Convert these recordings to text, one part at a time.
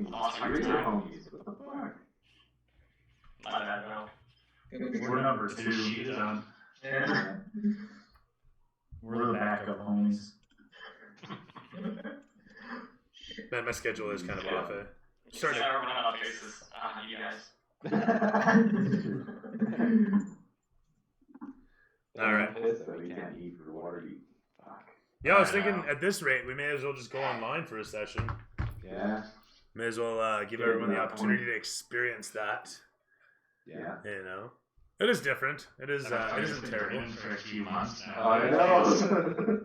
lost track of time. What the fuck? My bad, bro. We're number 2. Done. Yeah. We're the backup homies. Man, my schedule is kind of off. Started running out of faces. You guys. All right. We can't eat for water. Fuck. Yeah, I was thinking at this rate, we may as well just go online for a session. Yeah. May as well give everyone the opportunity to experience that. Yeah. You know, it is different. It is. It isn't terrible. For a few months now. I know.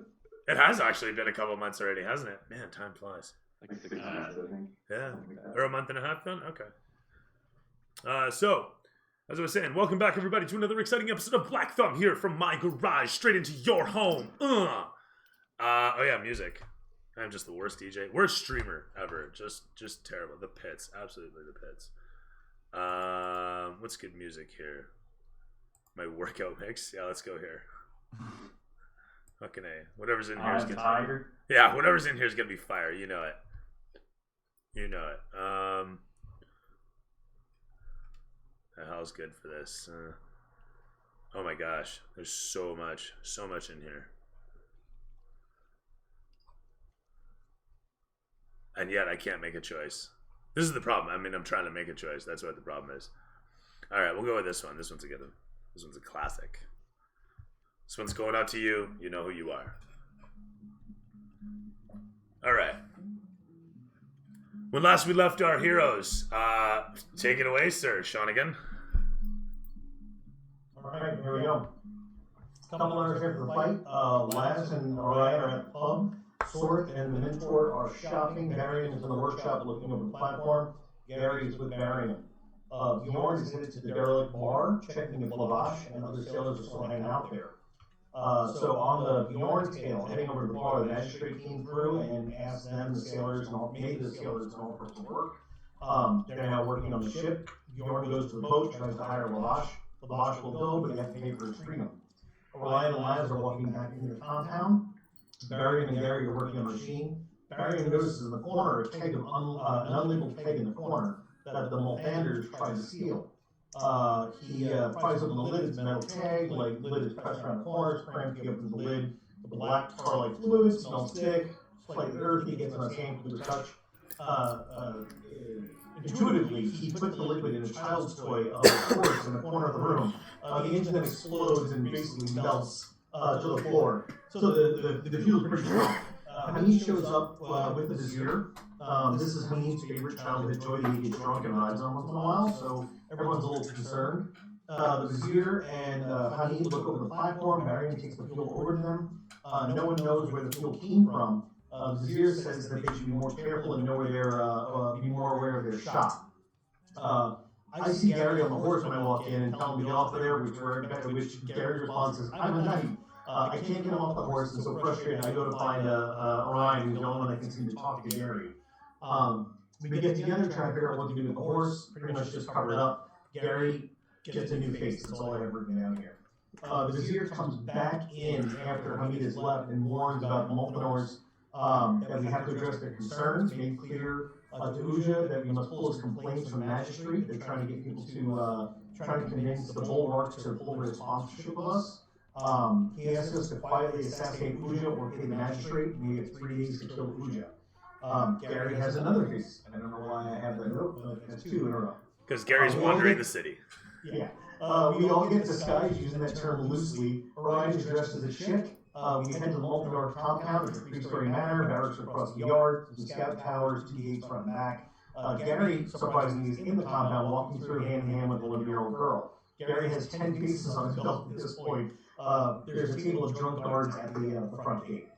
It has actually been a couple months already, hasn't it? Man, time flies. Like 6 months, I think. Yeah, Something like that. or a month and a half then. Okay. So, as I was saying, welcome back everybody to another exciting episode of Black Thumb here from my garage, straight into your home. Oh yeah, music. I'm just the worst DJ, worst streamer ever. Just terrible. The pits, absolutely the pits. What's good music here? My workout mix. Yeah, let's go here. Fucking A. Whatever's in here is gonna. Tiger. Yeah, whatever's in here is gonna be fire. You know it. You know it. The hell's good for this? Oh my gosh, there's so much in here. And yet I can't make a choice. This is the problem. I mean, I'm trying to make a choice. That's what the problem is. All right, we'll go with this one. This one's a good one. This one's a classic. This one's going out to you. You know who you are. All right. When last we left our heroes, take it away, sir, Shawnigan. Alright, here we go. Couple runners here for the fight. Laz and Orion are at the pub. Sword and the Mentor are shopping. Varian is in the workshop looking over the platform. Gary is with Varian. Bjorn is headed to the derelict bar, checking if Lavash and other sailors are still hanging out there. So on the Bjorn tail, heading over to the bar, the magistrate came through and asked them, the sailors, and all, made the sailors and all sorts of work. They're now working on the ship. Bjorn goes to the boat, tries to hire Lavash. Lavash will go, but they have to pay for his freedom. Orion and Laz are walking back into the compound. Varian and Gary are working on the machine. Varian notices in the corner a keg of an unlabeled keg in the corner that the Mulfanders tried to steal. He pries open the lid, it's a metal keg, like lid is pressed around the corners, cramped, he opens the lid, the black tar-like fluid smells thick, slightly earthy, gets on his hand with a touch. Intuitively, he puts the liquid in a child's toy of a horse in the corner of the room. The engine then explodes and basically melts to the floor. So the fuel is pretty strong. Hamid shows up with the Vizier. This is Hamid's favorite childhood toy that he gets drunk and rides on once in a while, so everyone's a little concerned. The Vizier and Hamid look over the platform. Varian takes the fuel over to them. No one knows where the fuel came from. The Vizier says that they should be more careful and know where they're, be more aware of their shot. I see Gary on the horse when I walk in and tell him to get off of there, which Gary's response is, I'm a knight. I can't get him off the horse, and so frustrated, I go to find Orion, who's the only one that can seem to talk to Gary. We get together, try to figure out what to do with the horse, pretty much just cover it up. Gary gets a new face, that's all I have written down here. The Vizier comes back in after Hamid has left and warns about the Mulfanors, that we have to address their concerns, make clear to Uja that we must pull his complaints from the magistrate. They're trying to get people to, trying to convince the Bulwark to pull their sponsorship of us. He asks us to quietly assassinate Uja or pay the magistrate, and we get 3 days to kill Uja. Gary has another face. I don't know why I have that note, but that's 2 in a row. Because Gary's wandering the city. Yeah. We all get disguised using that term loosely. Orion is dressed as a chick. We head to the Mulfanor compound. It's a 3-story manor, barracks across the yard, some scout towers, 2 gates front and back. Gary, surprisingly, is in the compound, walking through hand in hand with an 11-year-old girl. Gary has 10 faces on his belt at this point. There's a table of drunk guards at the front gate.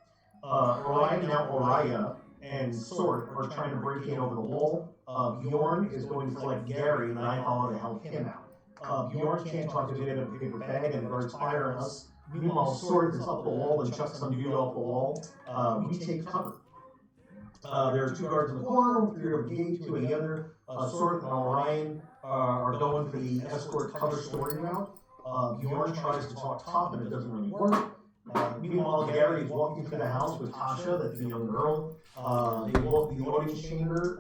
Orion, now Oriah, and Sword are trying to break in over the wall. Bjorn is going to collect Gary, and I follow to help him out. Bjorn can't talk to Jade in a paper bag, and the guards fire on us. Meanwhile, Sword is up the wall and chucks some dude off the wall. We take cover. There are 2 guards in the corner, 3 over the gate, 2 in the other. Sword and Orion are going for the escort cover story route. Bjorn tries to talk top, and it doesn't really work. Meanwhile, Gary is walking through the house with Tasha, that's the young girl. They walk through the audience chamber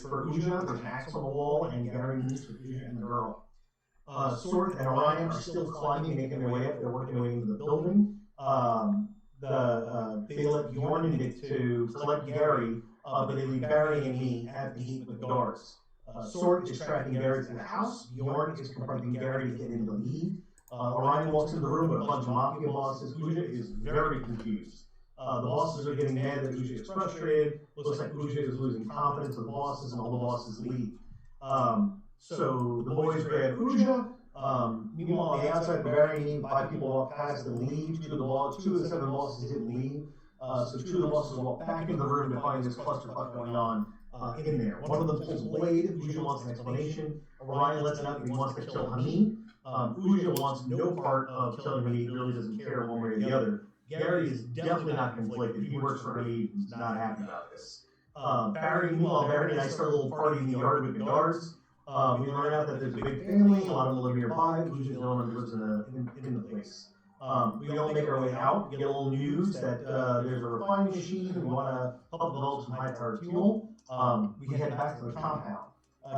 for Uja. There's an axe on the wall, and Gary meets with Uja and the girl. Sork and Orion are still climbing, making their way up. They're working their way into the building. They let Bjorn in to collect Gary, but they leave Barry and me at the heat with the guards. Sork is tracking Gary to the house. Bjorn is confronting Gary to get into the lead. Orion walks into the room with a bunch of mafia bosses. Uja is very confused. The bosses are getting mad that Uja is frustrated. Looks like Uja is losing confidence in the bosses, and all the bosses leave. So the boys grab Uja. Meanwhile, on the outside, Barry and 5 people walk past and leave. 2 of the 7 bosses didn't leave. So 2 of the bosses walk back into the room to find this clusterfuck going on in there. One of them pulls a blade. Uja wants an explanation. Orion lets it out that he wants to kill Hamid. Uja wants no part of killing Hamid, really doesn't care one way or the other. Gary is definitely not conflicted. He works for Hamid, he's not happy about this. Meanwhile, Barry and I start a little party in the yard with the guards. We learn out that there's a big family, a lot of them live nearby. Usually the only one who lives in the place. We all make our way out, get a little news that there's a refining machine, we want to help develop some high-powered fuel. We head back to the compound.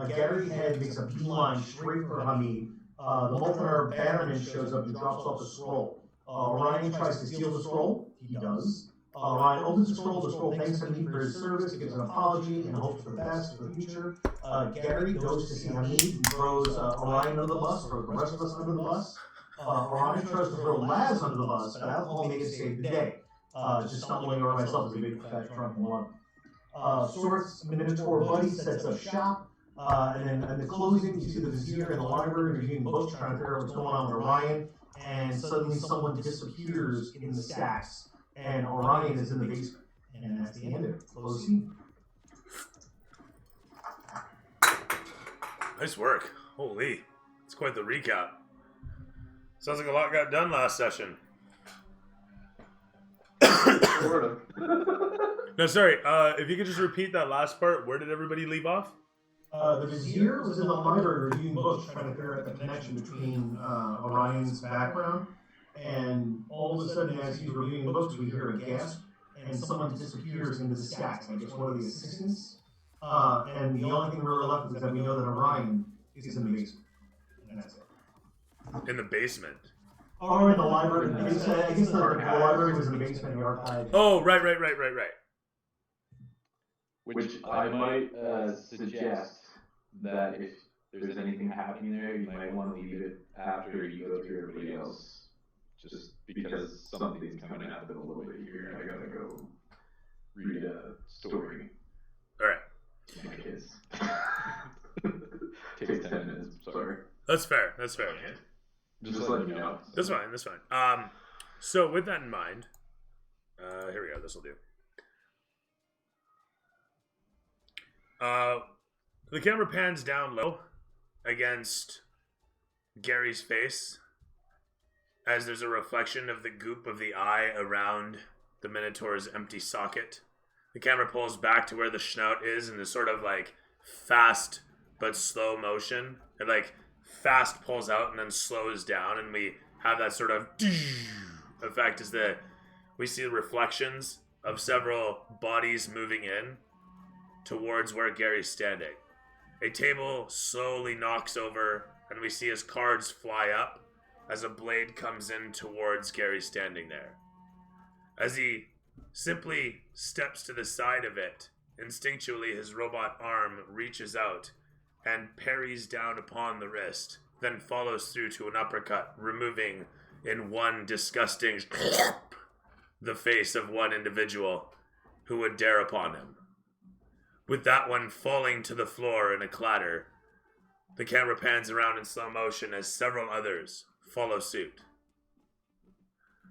Gary makes a beeline straight for Hamid. The Moltenar bannerman shows up and drops off a scroll. Orion tries to steal the scroll. He does. Orion opens the scroll thanks Hamid for his service, gives an apology, and hopes for the best for the future. Gary goes to see Hamid and throws Orion under the bus, throws the rest of us under the bus. Orion tries to throw Laz under the bus, but alcohol makes it save the day. Just stumbling over myself as a big fat drunk one. Sork's Minotaur buddy sets up shop. And then in the closing, you see the Vizier in the library reviewing books, trying to figure out what's going on with Orion. And suddenly someone disappears in the stacks, and Orion is in the basement. And that's the end of it. Close scene. Nice work. Holy. It's quite the recap. Sounds like a lot got done last session. Sort of. No, sorry. If you could just repeat that last part, where did everybody leave off? The Vizier was in the library reviewing books, trying to figure out the connection between Orion's background. And all of a sudden, as he's reviewing the books, we hear a gasp, and someone disappears into the stacks. I guess one of the assistants. And the only thing we're left is that we know that Orion is in the basement. And that's it. In the basement. Or in the library. I guess the library was in the basement of the archive. Oh, right. Which I might suggest that if there's anything happening there, you might want to leave it after you go through everybody else. Just because something's coming up in a little bit here, and I gotta go read a story. Alright. My kids. Takes 10 minutes, sorry. That's fair. Just letting you know. That's fine. So with that in mind, here we go. This will do. The camera pans down low against Gary's face as there's a reflection of the goop of the eye around the Minotaur's empty socket. The camera pulls back to where the snout is in this sort of like fast but slow motion. It like fast pulls out and then slows down, and we have that sort of effect as we see the reflections of several bodies moving in towards where Gary's standing. A table slowly knocks over, and we see his cards fly up as a blade comes in towards Gary standing there. As he simply steps to the side of it, instinctually his robot arm reaches out and parries down upon the wrist, then follows through to an uppercut, removing in one disgusting the face of one individual who would dare upon him. With that one falling to the floor in a clatter, the camera pans around in slow motion as several others follow suit.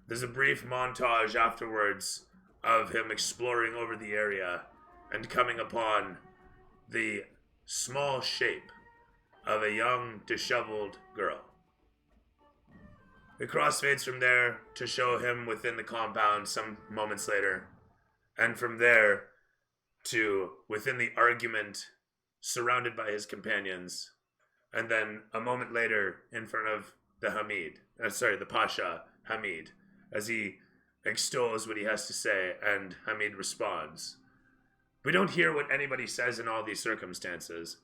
There's a brief montage afterwards of him exploring over the area and coming upon the small shape of a young, disheveled girl. It crossfades from there to show him within the compound some moments later, and from there to within the argument surrounded by his companions, and then a moment later in front of the Pasha Hamid, as he extols what he has to say, and Hamid responds. We don't hear what anybody says in all these circumstances,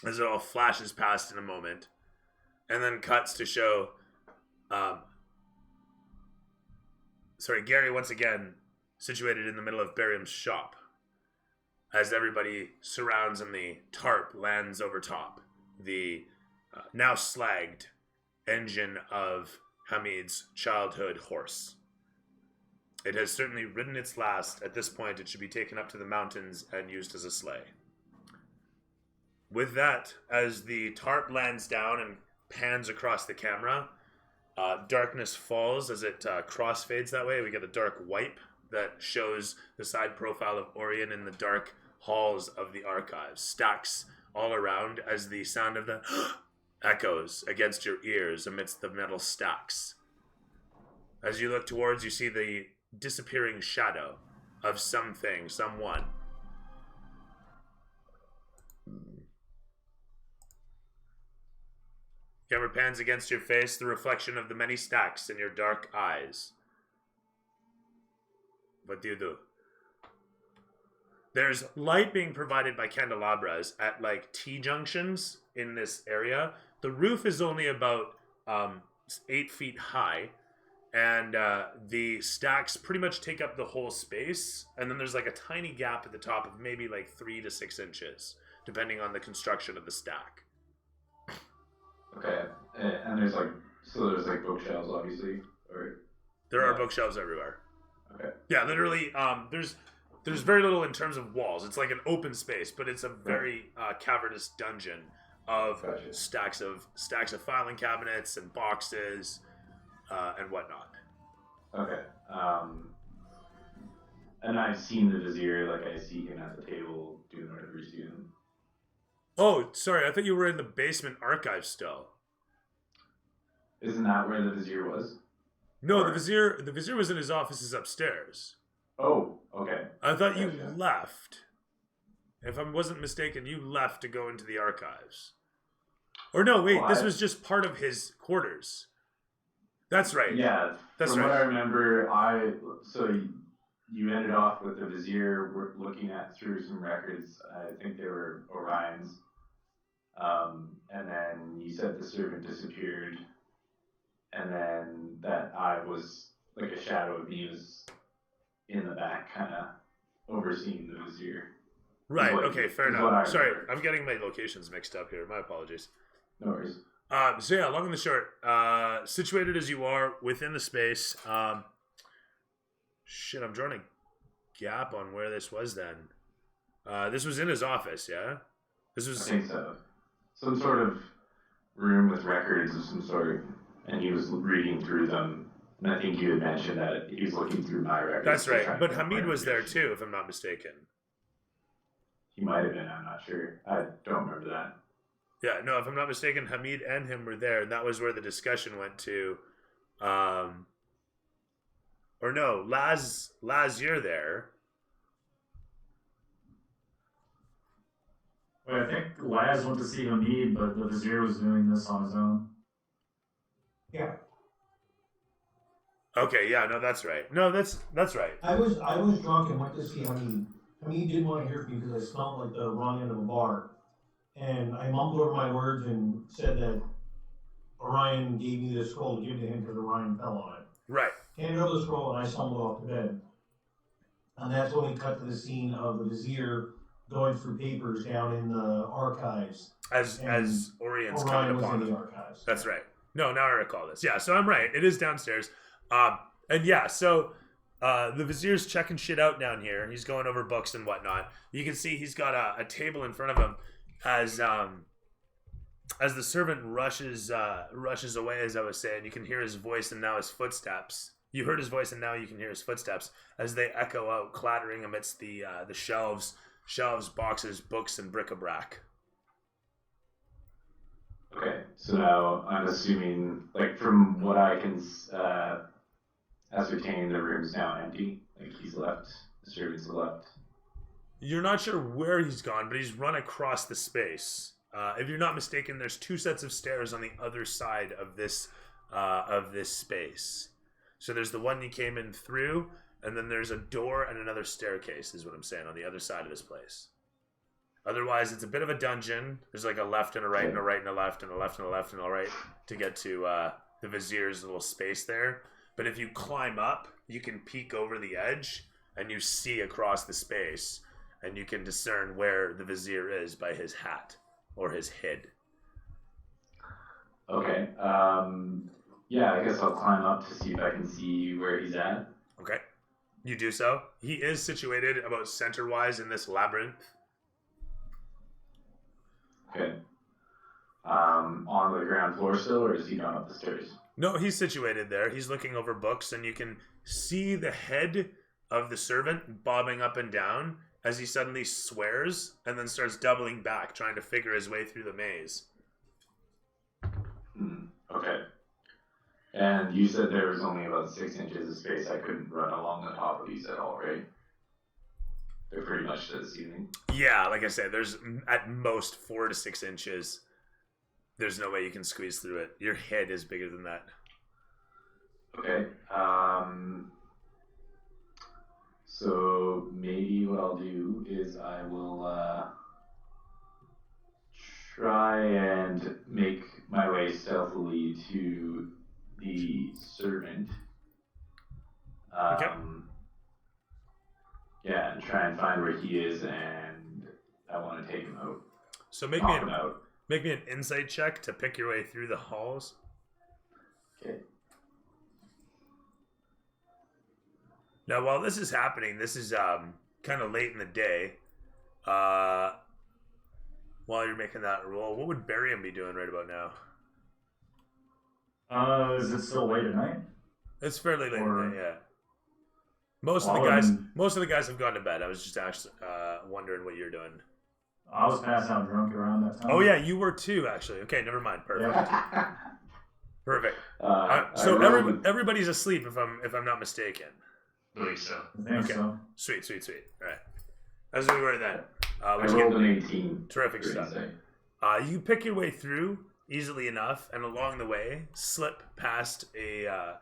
as it all flashes past in a moment, and then cuts to show, Gary once again situated in the middle of Barium's shop, as everybody surrounds and the tarp lands over top the now slagged engine of Hamid's childhood horse. It has certainly ridden its last. At this point, it should be taken up to the mountains and used as a sleigh. With that, as the tarp lands down and pans across the camera, darkness falls as it crossfades that way. We get a dark wipe that shows the side profile of Orion in the dark halls of the archives. Stacks all around as the sound of the echoes against your ears amidst the metal stacks. As you look towards, you see the disappearing shadow of something, someone. Camera pans against your face, the reflection of the many stacks in your dark eyes. What do you do? There's light being provided by candelabras at like T-junctions in this area. The roof is only about 8 feet high, and the stacks pretty much take up the whole space. And then there's like a tiny gap at the top of maybe like 3 to 6 inches, depending on the construction of the stack. Okay, and there's like bookshelves, obviously, or There are bookshelves everywhere. okay. Yeah, literally. There's very little in terms of walls. It's like an open space, but it's a very cavernous dungeon of Gotcha. stacks of filing cabinets and boxes and whatnot. Okay. And I've seen the Vizier, like I see him at the table doing whatever he's doing. Oh, sorry. I thought you were in the basement archive still. Isn't that where the Vizier was? No, the vizier was in his offices upstairs. Oh, okay. I thought you Gotcha. left. If I wasn't mistaken, you left to go into the archives. Or no, wait, this was just part of his quarters. That's right. Yeah, That's from right. what I remember, you ended off with the Vizier looking at through some records. I think they were Orion's. And then you said the servant disappeared. And then that I was like a shadow of me was in the back, kind of overseeing the Vizier. Right, What- okay, fair is what enough. I Sorry, remember. I'm getting my locations mixed up here. My apologies. No worries. So yeah, long and the short, situated as you are within the space, shit, I'm drawing a gap on where this was then. This was in his office, yeah? This I was, think so. Some sort of room with records of some sort, and he was reading through them. And I think you had mentioned that he was looking through my records. that's to try right, and but get more Hamid was there information. too, if I'm not mistaken. He might have been, I'm not sure. I don't remember that. Yeah, no, if I'm not mistaken, Hamid and him were there, and that was where the discussion went to, or no, Laz, you're there. Wait, I think Laz went to see Hamid, but the Vizier was doing this on his own. Yeah, Okay, yeah, no, that's right. No, that's right. I was drunk and went to see Hamid. Hamid didn't want to hear from me because I smelled like the wrong end of a bar. And I mumbled over my words and said that Orion gave me the scroll to give to him because Orion fell on it. Right. Handed over the scroll and I stumbled off to bed. And that's when we cut to the scene of the Vizier going through papers down in the archives. As And Orion's Orion coming was upon in them. the archives. That's right. No, now I recall this. Yeah, so I'm right. It is downstairs. And yeah, so the Vizier's checking shit out down here. He's going over books and whatnot. You can see he's got a table in front of him as the servant rushes away, as I was saying. You can hear his voice and now his footsteps. You heard his voice and now you can hear his footsteps as they echo out, clattering amidst the shelves, boxes, books, and bric-a-brac. Okay, so now I'm assuming, like, from what I can ascertain, the room's now empty. Like, he's left, the servant's left. You're not sure where he's gone, but he's run across the space. If you're not mistaken, there's 2 sets of stairs on the other side of this space. So there's the one you came in through, and then there's a door and another staircase, is what I'm saying, on the other side of this place. Otherwise, it's a bit of a dungeon. There's like a left and a right and a right and a left and a left and a left and a right to get to the Vizier's little space there. But if you climb up, you can peek over the edge and you see across the space, and you can discern where the Vizier is by his hat or his head. Okay. Yeah, I guess I'll climb up to see if I can see where he's at. Okay. You do so. He is situated about center-wise in this labyrinth. Okay. On the ground floor still, or is he gone up the stairs? No, he's situated there. He's looking over books, and you can see the head of the servant bobbing up and down as he suddenly swears and then starts doubling back, trying to figure his way through the maze. Okay. And you said there was only about 6 inches of space. I couldn't run along the top of these at all, right? They're pretty much to the ceiling. Yeah, like I said, there's at most 4 to 6 inches. There's no way you can squeeze through it. Your head is bigger than that. Okay. So maybe what I'll do is I will try and make my way stealthily to the servant. Okay. Yeah, and try and find where he is, and I want to take him out. So make me an insight check to pick your way through the halls. Okay. Now, while this is happening, this is kind of late in the day. While you're making that roll, what would Barium be doing right about now? Is it still late at night? It's fairly late Or- in the day, yeah. Most of the guys have gone to bed. I was just actually wondering what you're doing. I was passed out drunk around that time. Oh yeah, you were too, actually. Okay, never mind. Perfect. Yeah. Perfect. I So rolled- everybody's asleep, if I'm not mistaken. Believe so. I think Okay. so. Sweet. All right. As we were then. I Let's rolled get an 18. terrific for stuff. insight. You pick your way through easily enough, and along the way, slip past a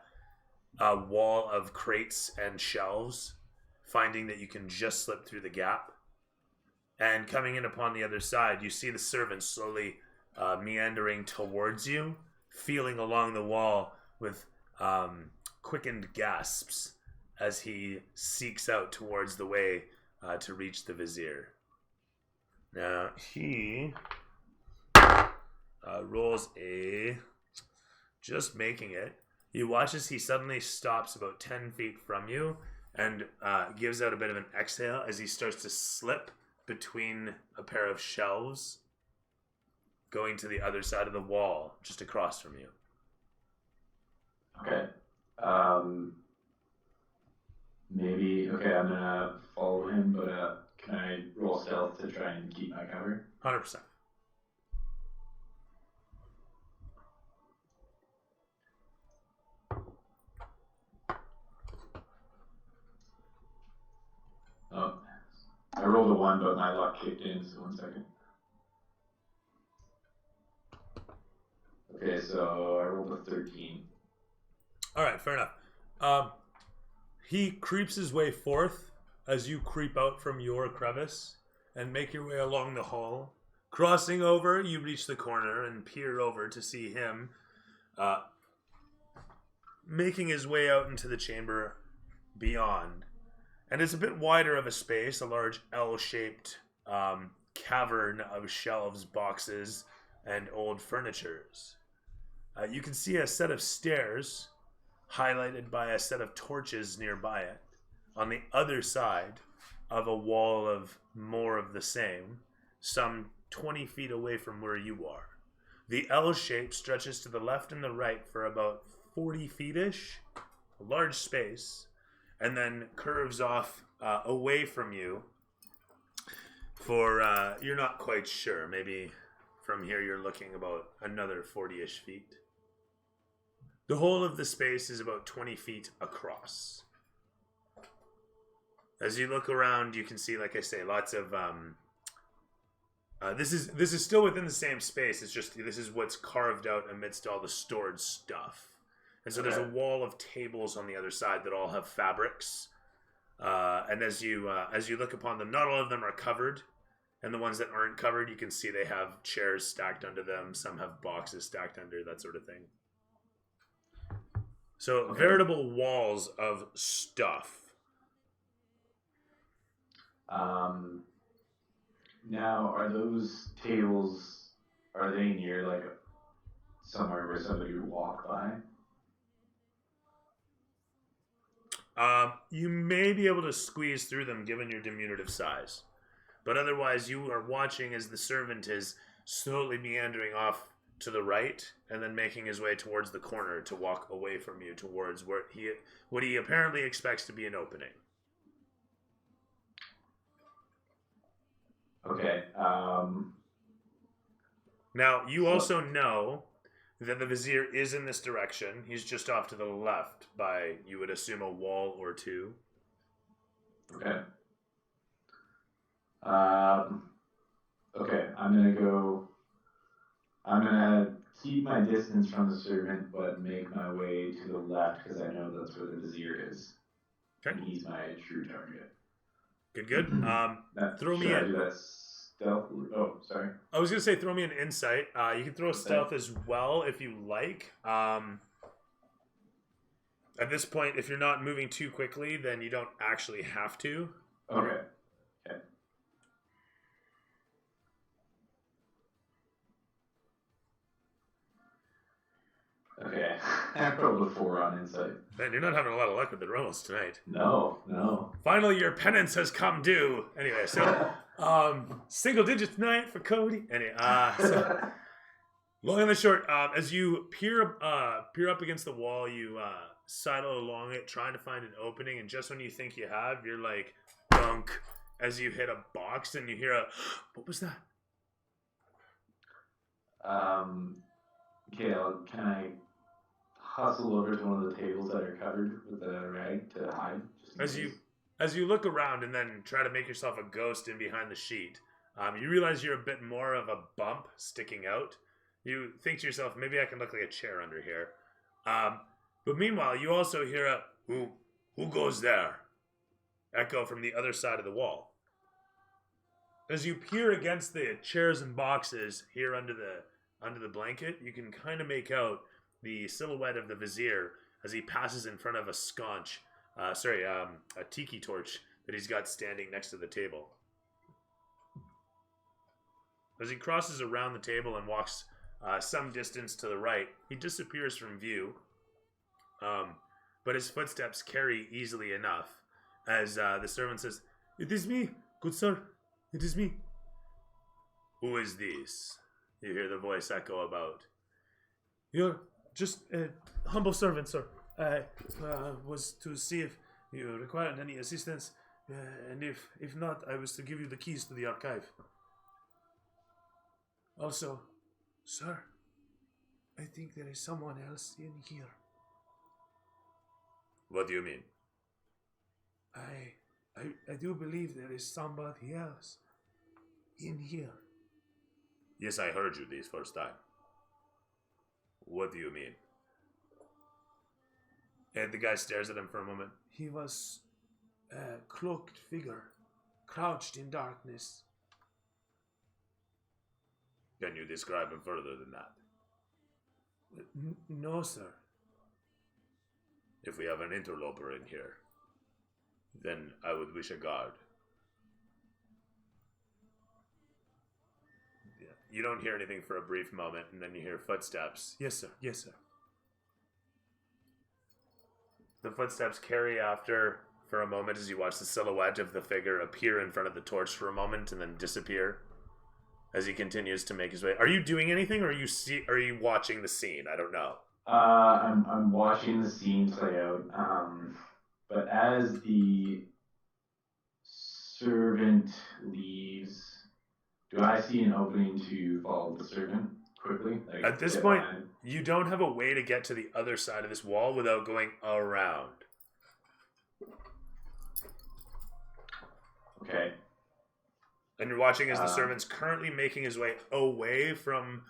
wall of crates and shelves, finding that you can just slip through the gap. And coming in upon the other side, you see the servant slowly meandering towards you, feeling along the wall with quickened gasps as he seeks out towards the way to reach the Vizier. Now, he rolls a... just making it. You watch as he suddenly stops about 10 feet from you and gives out a bit of an exhale as he starts to slip between a pair of shelves, going to the other side of the wall, just across from you. Okay. Okay, I'm gonna follow him, but can I roll stealth to try and keep my cover? 100%. Oh, I rolled a 1, but my luck kicked in, so 1 second. Okay, so I rolled a 13. All right, fair enough. He creeps his way forth as you creep out from your crevice and make your way along the hall. Crossing over, you reach the corner and peer over to see him making his way out into the chamber beyond. And it's a bit wider of a space, a large L-shaped cavern of shelves, boxes, and old furnitures. You can see a set of stairs highlighted by a set of torches nearby it, on the other side of a wall of more of the same, some 20 feet away from where you are. The L shape stretches to the left and the right for about 40 feet-ish, a large space, and then curves off away from you for, you're not quite sure, maybe from here you're looking about another 40-ish feet. The whole of the space is about 20 feet across. As you look around, you can see, like I say, lots of... this is still within the same space. It's just this is what's carved out amidst all the stored stuff. And so there's a wall of tables on the other side that all have fabrics. And as you look upon them, not all of them are covered. And the ones that aren't covered, you can see they have chairs stacked under them. Some have boxes stacked under, that sort of thing. So veritable walls of stuff. Now, are those tables, are they near, like, somewhere where somebody would walk by? You may be able to squeeze through them given your diminutive size. But otherwise, you are watching as the servant is slowly meandering off to the right and then making his way towards the corner to walk away from you towards what he apparently expects to be an opening. Okay. Now, you also know that the vizier is in this direction. He's just off to the left by, you would assume, a wall or two. Okay. Okay, I'm gonna keep my distance from the servant, but make my way to the left because I know that's where the vizier is. Okay. And he's my true target. Good. Throw me in. Do that stealth? Oh, sorry. I was gonna say throw me an insight. You can throw stealth as well if you like. At this point, if you're not moving too quickly, then you don't actually have to. Okay. Okay, I rolled a 4 on insight. Man, you're not having a lot of luck with the rolls tonight. No. Finally, your penance has come due. Anyway, so single digits tonight for Cody. Anyway, so, long and the short, as you peer up against the wall, you sidle along it, trying to find an opening, and just when you think you have, you're like, dunk, as you hit a box, and you hear a, what was that? Okay, can I hustle over to one of the tables that are covered with a rag to hide? As you look around and then try to make yourself a ghost in behind the sheet, you realize you're a bit more of a bump sticking out. You think to yourself, maybe I can look like a chair under here. But meanwhile, you also hear a, who goes there? Echo from the other side of the wall. As you peer against the chairs and boxes here under the blanket, you can kind of make out the silhouette of the vizier as he passes in front of a sconch, a tiki torch that he's got standing next to the table. As he crosses around the table and walks some distance to the right, he disappears from view, but his footsteps carry easily enough as the servant says, "It is me, good sir, it is me." "Who is this?" You hear the voice echo about. "You're just a humble servant, sir. I was to see if you required any assistance, and if not, I was to give you the keys to the archive. Also, sir, I think there is someone else in here." What do you mean? I do believe there is somebody else in here. Yes, I heard you this first time. What do you mean? And the guy stares at him for a moment. He was a cloaked figure, crouched in darkness. Can you describe him further than that? No, sir. If we have an interloper in here, then I would wish a guard. You don't hear anything for a brief moment, and then you hear footsteps. Yes, sir. Yes, sir. The footsteps carry after for a moment as you watch the silhouette of the figure appear in front of the torch for a moment and then disappear as he continues to make his way. Are you doing anything, or are you watching the scene? I don't know. I'm watching the scene play out. But as the servant leaves, do I see an opening to follow the servant quickly? Like, at this point, you don't have a way to get to the other side of this wall without going around. Okay. And you're watching as the servant's currently making his way away from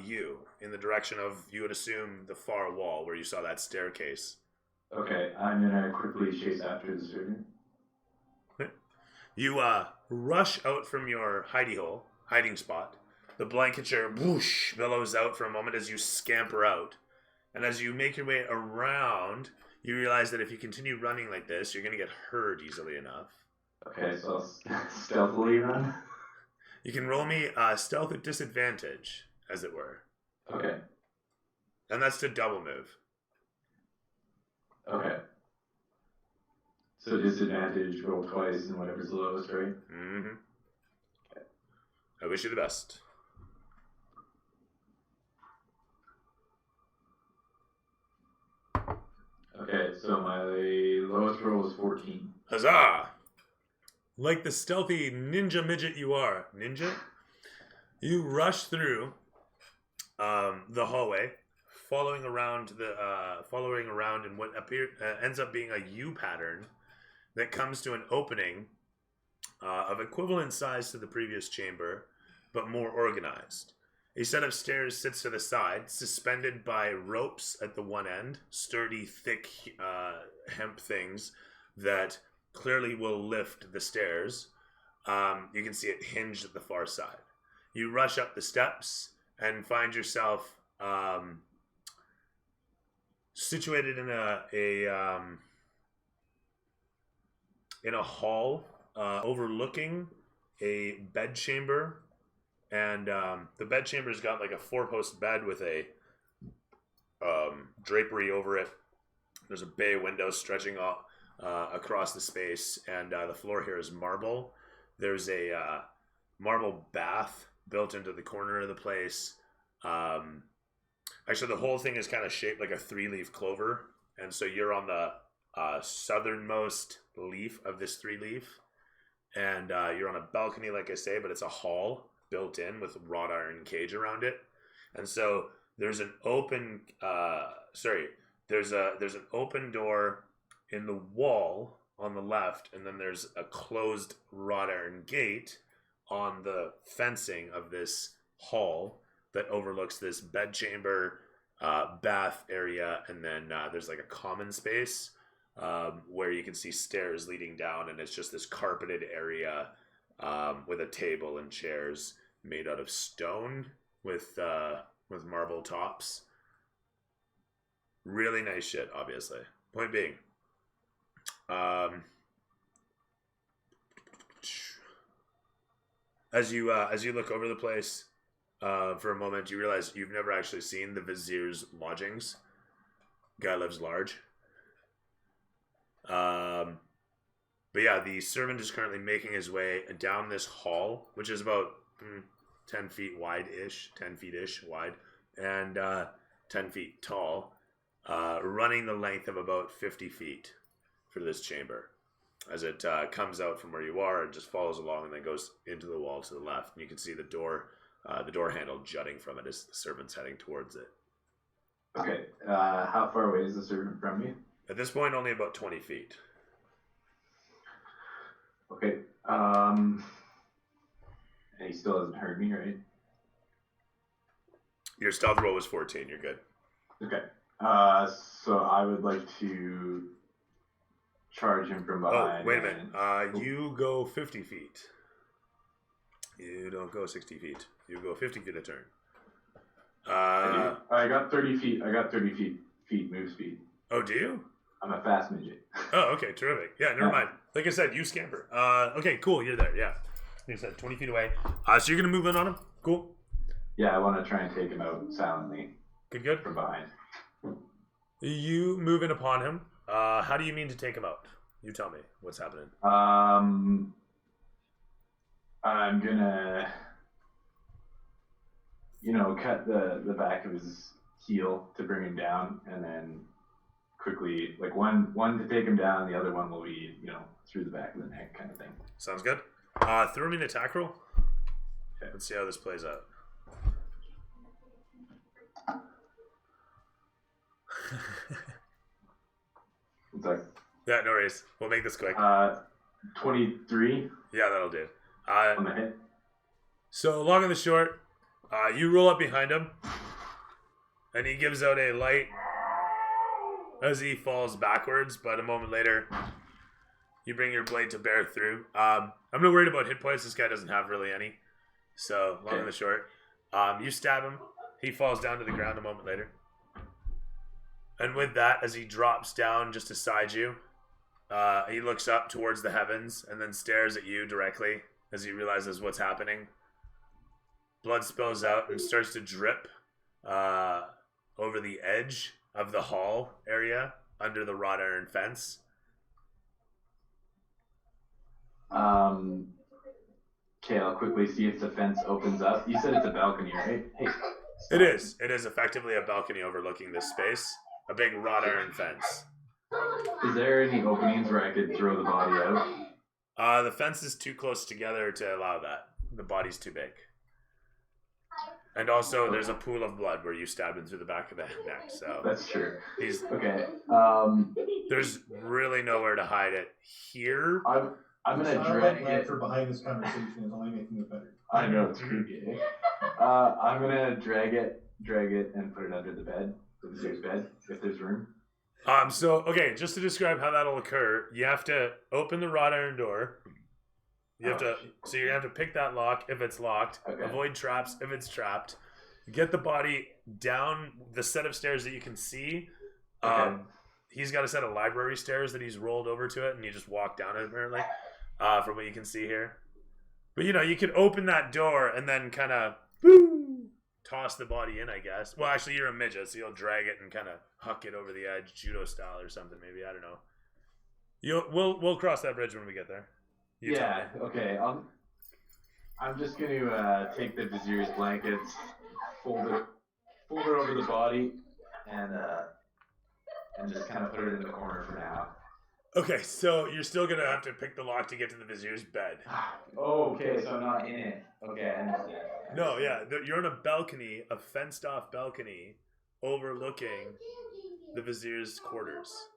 You, in the direction of, you would assume, the far wall where you saw that staircase. Okay, I'm gonna quickly chase after the servant. You rush out from your hiding spot. The blanketure whoosh billows out for a moment as you scamper out. And as you make your way around, you realize that if you continue running like this, you're going to get heard easily enough. Okay, so I'll stealthily run. You can roll me stealth at disadvantage, as it were. Okay. And that's to double move. Okay. So disadvantage, roll twice, and whatever's the lowest, right? Mm-hmm. Okay. I wish you the best. Okay, so my lowest roll was 14. Huzzah! Like the stealthy ninja midget you are, you rush through the hallway, following around in what ends up being a U pattern that comes to an opening of equivalent size to the previous chamber, but more organized. A set of stairs sits to the side, suspended by ropes at the one end, sturdy, thick hemp things that clearly will lift the stairs. You can see it hinged at the far side. You rush up the steps and find yourself situated in a hall overlooking a bedchamber. And the bedchamber's got like a 4-post bed with a drapery over it. There's a bay window stretching across the space, and the floor here is marble. There's a marble bath built into the corner of the place. Actually, the whole thing is kind of shaped like a 3-leaf clover, and so you're on the southernmost leaf of this 3-leaf, and you're on a balcony, like I say, but it's a hall built in with wrought iron cage around it. And so there's an open there's an open door in the wall on the left, and then there's a closed wrought iron gate on the fencing of this hall that overlooks this bedchamber, bath area, and then there's like a common space where you can see stairs leading down, and it's just this carpeted area with a table and chairs made out of stone with marble tops. Really nice shit, obviously. Point being, as you look over the place for a moment, you realize you've never actually seen the Vizier's lodgings. Guy lives large. But yeah, the servant is currently making his way down this hall, which is about 10 feet wide-ish, 10 feet-ish wide, and 10 feet tall, running the length of about 50 feet for this chamber. As it comes out from where you are, it just follows along and then goes into the wall to the left. And you can see the door handle jutting from it as the servant's heading towards it. Okay, how far away is the servant from me? At this point, only about 20 feet. Okay, and he still hasn't heard me, right? Your stealth roll was 14, you're good. Okay, so I would like to charge him from behind. Oh, wait a minute. You go 50 feet. You don't go 60 feet. You go 50 feet a turn. I got 30 feet. I got 30 feet move speed. Oh, do you? I'm a fast midget. Oh, okay, terrific. Yeah, never mind. Like I said, you scamper. Okay, cool. You're there. Yeah, like I said, 20 feet away. So you're gonna move in on him. Cool. Yeah, I want to try and take him out silently. Good. From behind. You move in upon him. How do you mean to take him out? You tell me what's happening. I'm gonna, cut the back of his heel to bring him down, and then quickly, like one to take him down, the other one will be, through the back of the neck kind of thing. Sounds good. Throw me an attack roll. Okay. Let's see how this plays out. It's like, yeah, no worries. We'll make this quick. 23. Yeah, that'll do. On the hit. So long and the short, You roll up behind him, and he gives out a light as he falls backwards, but a moment later, you bring your blade to bear through. I'm not worried about hit points. This guy doesn't have really any. So, long and the short. You stab him. He falls down to the ground a moment later. And with that, as he drops down just beside you, he looks up towards the heavens and then stares at you directly as he realizes what's happening. Blood spills out and starts to drip over the edge of the hall area under the wrought iron fence. Okay, I'll quickly see if the fence opens up. You said it's a balcony, right? Hey. It is. It is effectively a balcony overlooking this space. A big wrought iron fence. Is there any openings where I could throw the body out? The fence is too close together to allow that. The body's too big. And also, there's a pool of blood where you stabbed him through the back of the neck. So That's true. he's Okay. there's really nowhere to hide it here. I'm gonna Sound drag like it. laughter behind this conversation is only making it better. I know it's creepy. I'm gonna drag it, and put it under the bed, the Vizier's bed, if there's room. So okay, just to describe how that'll occur, you have to open the wrought iron door. You have to, so you're gonna have to pick that lock if it's locked. Okay. Avoid traps if it's trapped. Get the body down the set of stairs that you can see. Okay. He's got a set of library stairs that he's rolled over to it, and you just walk down it apparently, from what you can see here. But you could open that door and then kind of toss the body in, I guess. Well, actually, you're a midget, so you'll drag it and kind of huck it over the edge, judo style or something. Maybe, I don't know. We'll cross that bridge when we get there. You tell Yeah. me. Okay. I'm just gonna take the Vizier's blankets, fold it over the body, and just kind of put it in the corner for now. Okay, so you're still gonna have to pick the lock to get to the Vizier's bed. Oh, okay, so I'm not in it. Okay, I understand. No, yeah, you're on a balcony, a fenced-off balcony, overlooking the Vizier's quarters.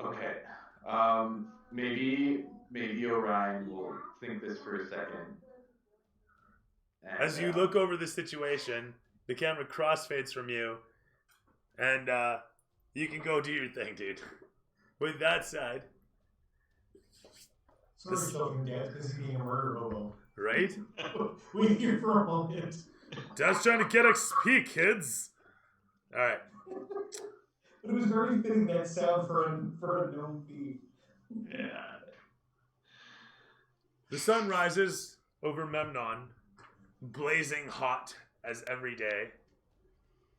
Okay. Maybe Orion will think this for a second. And, As you look over the situation, the camera crossfades from you, and you can go do your thing, dude. With that said, Sorry, children, Dad, because he's being a murder hobo. right? Wait here for a moment. Dad's trying to get XP, kids. All right. But it was very fitting that sound for a gnome thief. Yeah. The sun rises over Memnon, blazing hot as every day.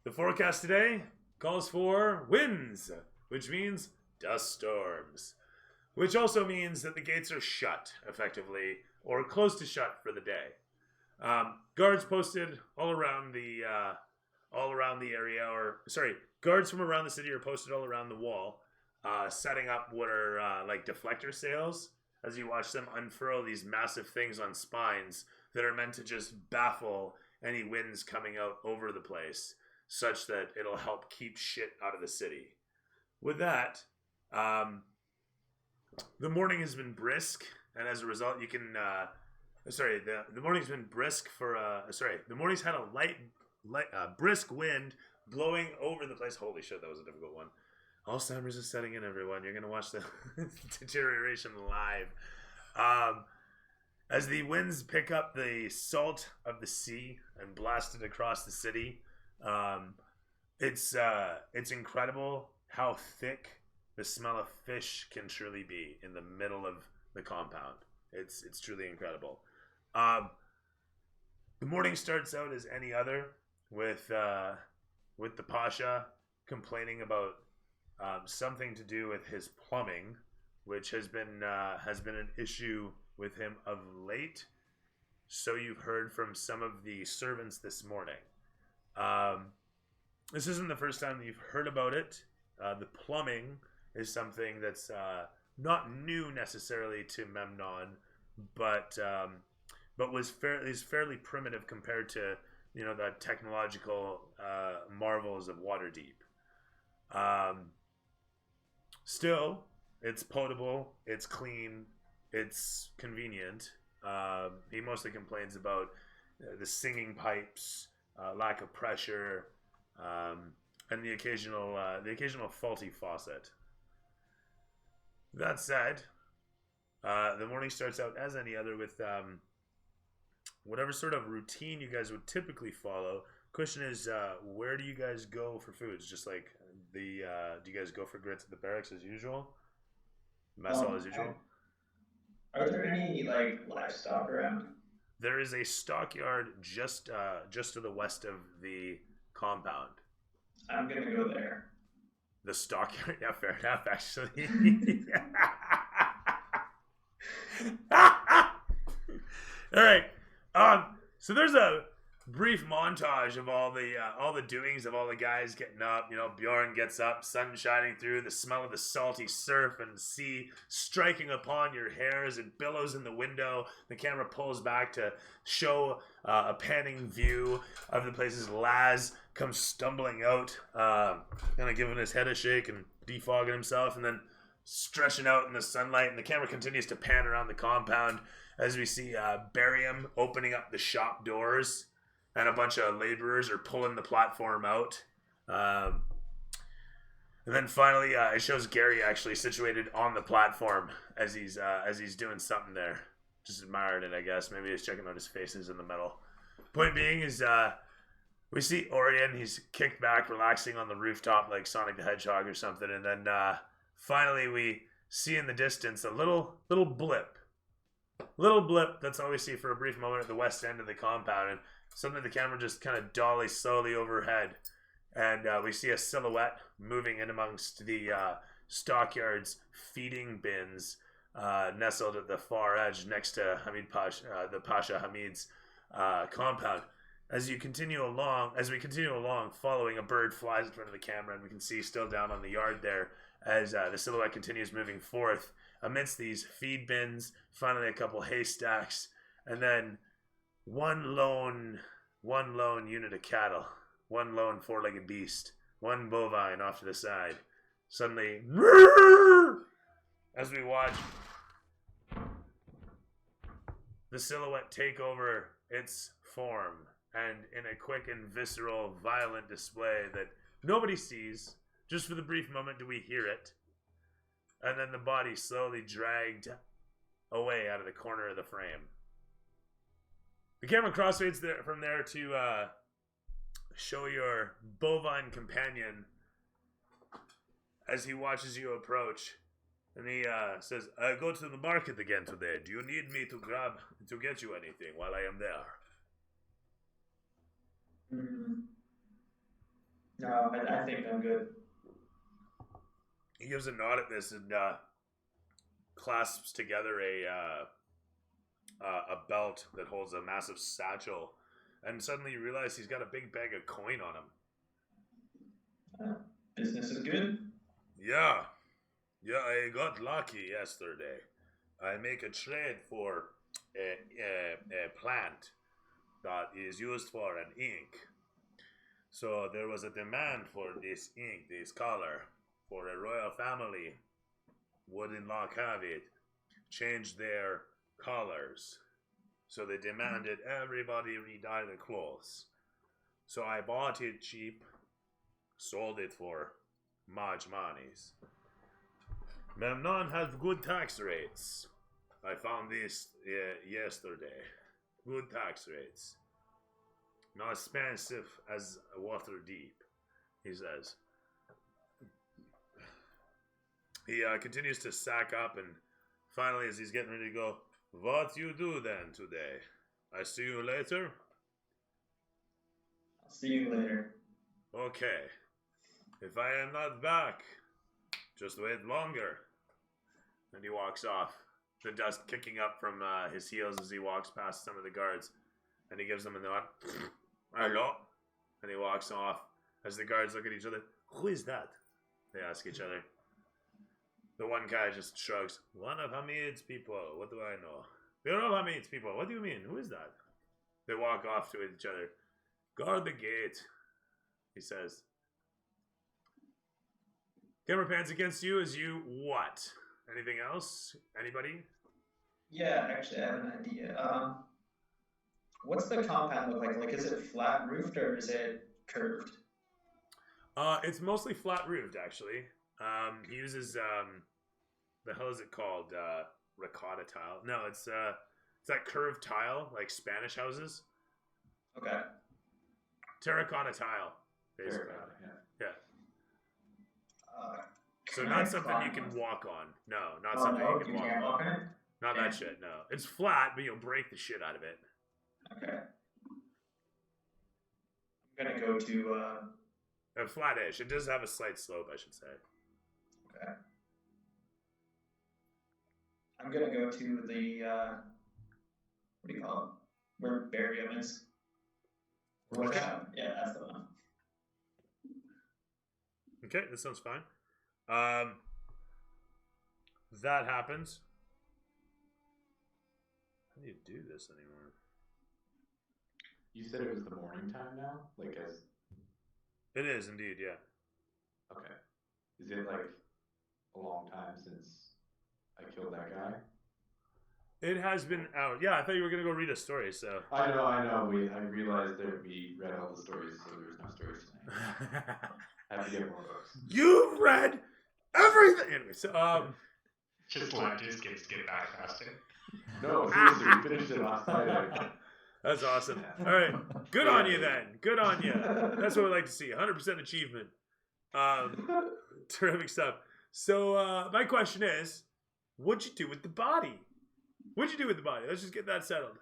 The forecast today calls for winds, which means dust storms, which also means that the gates are shut, effectively, or close to shut for the day. Guards posted all around the area, guards from around the city are posted all around the wall, setting up what are like deflector sails. As you watch them unfurl these massive things on spines that are meant to just baffle any winds coming out over the place, such that it'll help keep shit out of the city. With that, the morning has been brisk, and as a result, you can. The morning's been brisk the morning's had a light, brisk wind blowing over the place. Holy shit, that was a difficult one. Alzheimer's is setting in, everyone. You're gonna watch the deterioration live. As the winds pick up the salt of the sea and blast it across the city, it's incredible how thick the smell of fish can truly be in the middle of the compound. It's truly incredible. The morning starts out as any other with the Pasha complaining about something to do with his plumbing, which has been an issue with him of late. So you've heard from some of the servants this morning. This isn't the first time that you've heard about it. The plumbing is something that's not new necessarily to Memnon, but is fairly primitive compared to the technological marvels of Waterdeep. Still, it's potable, it's clean, it's convenient. He mostly complains about the singing pipes, lack of pressure, and the occasional faulty faucet. That said, the morning starts out as any other with whatever sort of routine you guys would typically follow. Question is, where do you guys go for foods? Just like do you guys go for grits at the barracks as usual? Mess hall as usual? Are there any like livestock around? There is a stockyard just to the west of the compound. I'm gonna go there. The stockyard? Yeah, fair enough, actually. All right. So there's a brief montage of all the doings of all the guys getting up. You know, Bjorn gets up, sun shining through, the smell of the salty surf and sea striking upon your hair as it billows in the window. The camera pulls back to show a panning view of the places. Laz comes stumbling out, kind of giving his head a shake and defogging himself, and then stretching out in the sunlight. And the camera continues to pan around the compound as we see Barium opening up the shop doors, and a bunch of laborers are pulling the platform out. And then finally, it shows Gary actually situated on the platform as he's doing something there. Just admiring it, I guess. Maybe he's checking out his faces in the metal. Point being is, we see Orion. He's kicked back, relaxing on the rooftop like Sonic the Hedgehog or something. And then finally, we see in the distance a little blip. Little blip, that's all we see for a brief moment at the west end of the compound, and suddenly the camera just kind of dollies slowly overhead, and we see a silhouette moving in amongst the stockyard's feeding bins, nestled at the far edge next to the Pasha Hamid's compound. As we continue along, following, a bird flies in front of the camera, and we can see still down on the yard there as the silhouette continues moving forth amidst these feed bins, finally a couple haystacks, and then one lone unit of cattle, one lone four-legged beast, one bovine off to the side. Suddenly, as we watch the silhouette take over its form, and in a quick and visceral, violent display that nobody sees, just for the brief moment do we hear it, and then the body slowly dragged away out of the corner of the frame. The camera crossfades from there to show your bovine companion as he watches you approach. And he says, I go to the market again today. Do you need me to get you anything while I am there? No, I think I'm good. He gives a nod at this and clasps together a belt that holds a massive satchel, and suddenly you realize he's got a big bag of coin on him. Business is good? Yeah, I got lucky yesterday. I make a trade for a plant that is used for an ink. So there was a demand for this ink, this color, for a royal family. Wouldn't Lock have it? Changed their colors. So they demanded everybody re-dye the clothes. So I bought it cheap, sold it for much monies. Memnon has good tax rates. I found this yesterday. Good tax rates. Not expensive as Waterdeep, he says. He continues to sack up, and finally, as he's getting ready to go, what you do then today? I see you later? I'll see you later. Okay. If I am not back, just wait longer. And he walks off, the dust kicking up from his heels as he walks past some of the guards. And he gives them a nod. Hello? And he walks off. As the guards look at each other, who is that? They ask each other. The one guy just shrugs. One of Hamid's people. What do I know? We're all Hamid's people. What do you mean? Who is that? They walk off to each other. Guard the gate, he says. Camera pans against you as you what? Anything else? Anybody? Yeah, actually, I have an idea. What's the compound look like? Like, is it flat roofed or is it curved? It's mostly flat roofed, actually. He uses the hell is it called? Ricotta tile. No, it's that curved tile, like Spanish houses. Okay. Terracotta tile, basically. Yeah. So Can I not something you climb can it? walk on. No, not Oh, something no, you can you walk can't on. walk on it? Not that shit. No, it's flat, but you'll break the shit out of it. Okay. I'm gonna go to, Flat-ish. It does have a slight slope, I should say. okay. I'm gonna go to the, what do you call it? Where barium is. Workshop? Yeah, that's the one. Okay, that sounds fine. That happens. How do you do this anymore? You said it was the morning time now? Like, as. It is indeed, yeah. Okay. Is it like a long time since I killed that guy? It has been out. Yeah, I thought you were gonna go read a story. So I know. I realized that we read all the stories, so there's no stories tonight. I have to get more books. You've read everything. Anyway, so Just let just get back faster. No, seriously, we finished it last night. that's awesome. All right, good on you then. Good on you. That's what we like to see. 100% achievement. Terrific stuff. So my question is, what'd you do with the body? What'd you do with the body? Let's just get that settled.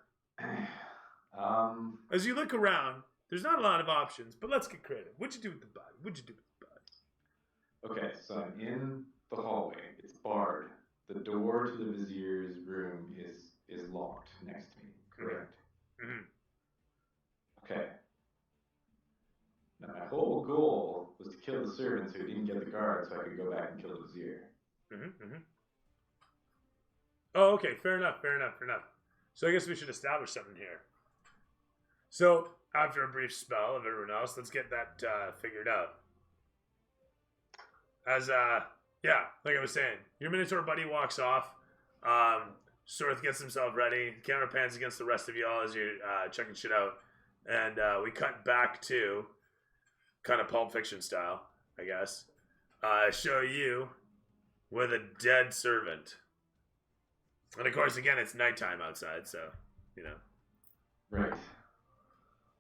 As you look around, there's not a lot of options, but let's get creative. What'd you do with the body? What'd you do with the body? Okay, so I'm in the hallway. It's barred. The door to the vizier's room is locked next to me. Correct. Mm-hmm. Okay. Now my whole goal was to kill the servant so he didn't get the guard, so I could go back and kill the vizier. Mm-hmm. Oh, okay. Fair enough. So I guess we should establish something here. So after a brief spell of everyone else, let's get that figured out. As like I was saying, your Minotaur buddy walks off. Sorth gets himself ready. Camera pans against the rest of y'all as you're checking shit out, and we cut back to kind of Pulp Fiction style, I guess. Show you with a dead servant. And of course, again, it's nighttime outside, so, you know. Right.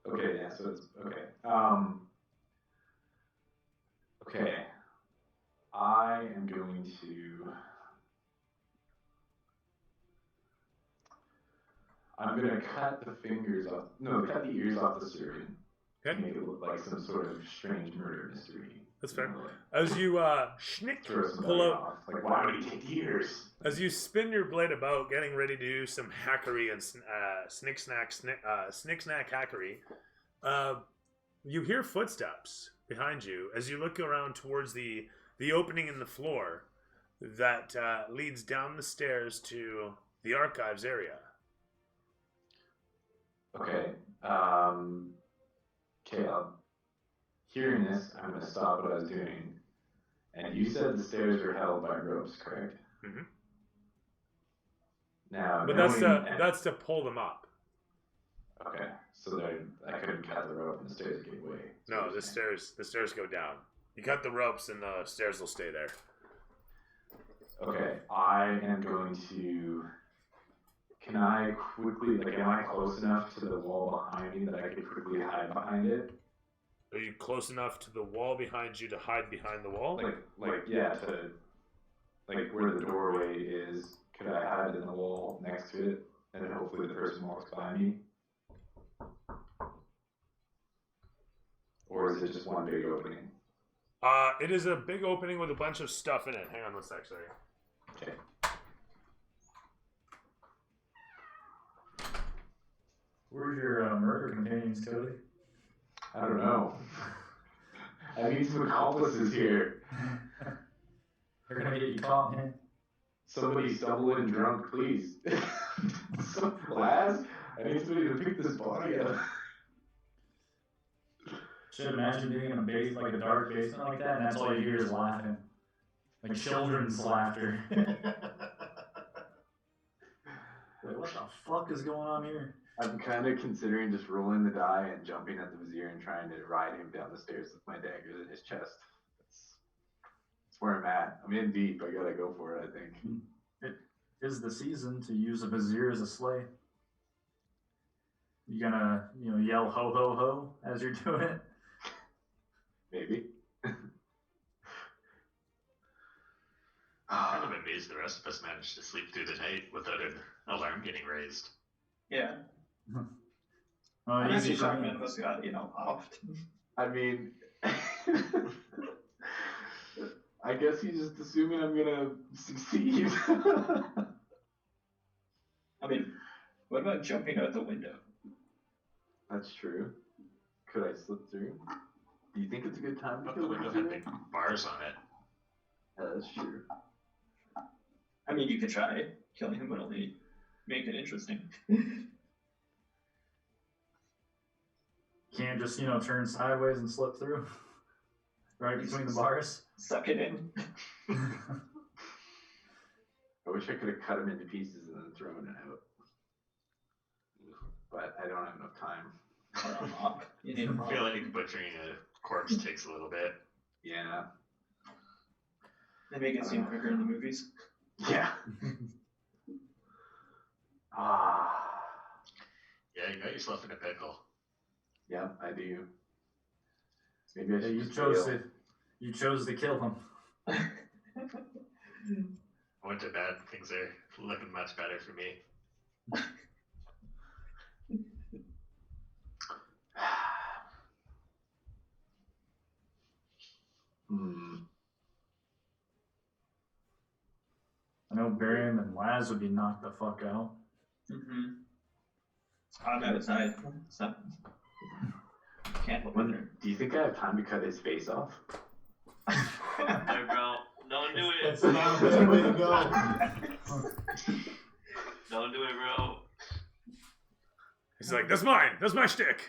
Okay, yeah, so it's, okay. Okay. I am going to... I'm going to cut the fingers off... No, cut the ears off the servant. Okay. To make it look like some sort of strange murder mystery. That's fair. You know, like, As you throw somebody pull out... off. Like, why would he take the ears? As you spin your blade about, getting ready to do some hackery and snick-snack hackery, you hear footsteps behind you as you look around towards the opening in the floor that leads down the stairs to the archives area. Okay. Caleb, hearing this, I'm going to stop what I was doing. And you said the stairs were held by ropes, correct? Mm-hmm. Now, But that's to pull them up. Okay, so I couldn't cut the rope and the stairs gave way. No, the stairs go down. You cut the ropes and the stairs will stay there. Okay, I am going to... Can I quickly, like, am I close enough to the wall behind me that I could quickly hide behind it? Are you close enough to the wall behind you to hide behind the wall? Yeah, to, like, where the doorway is, could I hide in the wall next to it? And then hopefully the person walks by me? Or is it just one big opening? It is a big opening with a bunch of stuff in it. Hang on one sec, sorry. Okay. Where's your murder companions, Cody? I don't know. I need some accomplices here. They're gonna get you caught, man. Somebody stumble in drunk, please. Some lads, I need somebody to pick this body up. Should imagine being in a base like a dark basement like that, and that's all you hear is laughing, like children's laughter. Like, what the fuck is going on here? I'm kind of considering just rolling the die and jumping at the Vizier and trying to ride him down the stairs with my daggers in his chest. That's where I'm at. I'm in deep. I gotta go for it, I think. It is the season to use a Vizier as a sleigh. You gonna, yell ho ho ho as you're doing it? Maybe. I'm kind of amazed the rest of us managed to sleep through the night without an alarm getting raised. Yeah. Oh, I'm easy actually for shocked me. none of us got, offed. I mean, I guess he's just assuming I'm gonna succeed. I mean, what about jumping out the window? That's true. Could I slip through? Do you think it's a good time to But kill the window Vizier? had big bars on it. Yeah, that's true. I mean, you could try killing him, but only make it interesting. Can't just, turn sideways and slip through. Right between the bars. Suck it in. I wish I could have cut him into pieces and then thrown it out. But I don't have enough time. Or a mop. You need a I mop. feel like butchering a corpse takes a little bit. Yeah. They make it seem quicker in the movies. Yeah. Ah. Yeah, you got yourself in a pickle. Yeah, I do. Maybe I Yeah, should you just chose fail. to. You chose to kill him. I went to bed. Things are looking much better for me. I know Barium and Laz would be knocked the fuck out. Mm-hmm. I'm outside. So can't look in there. Do you think I have time to cut his face off? Hey, bro, don't do That's not a good way to go. Don't do it, bro. He's like, that's mine. That's my shtick.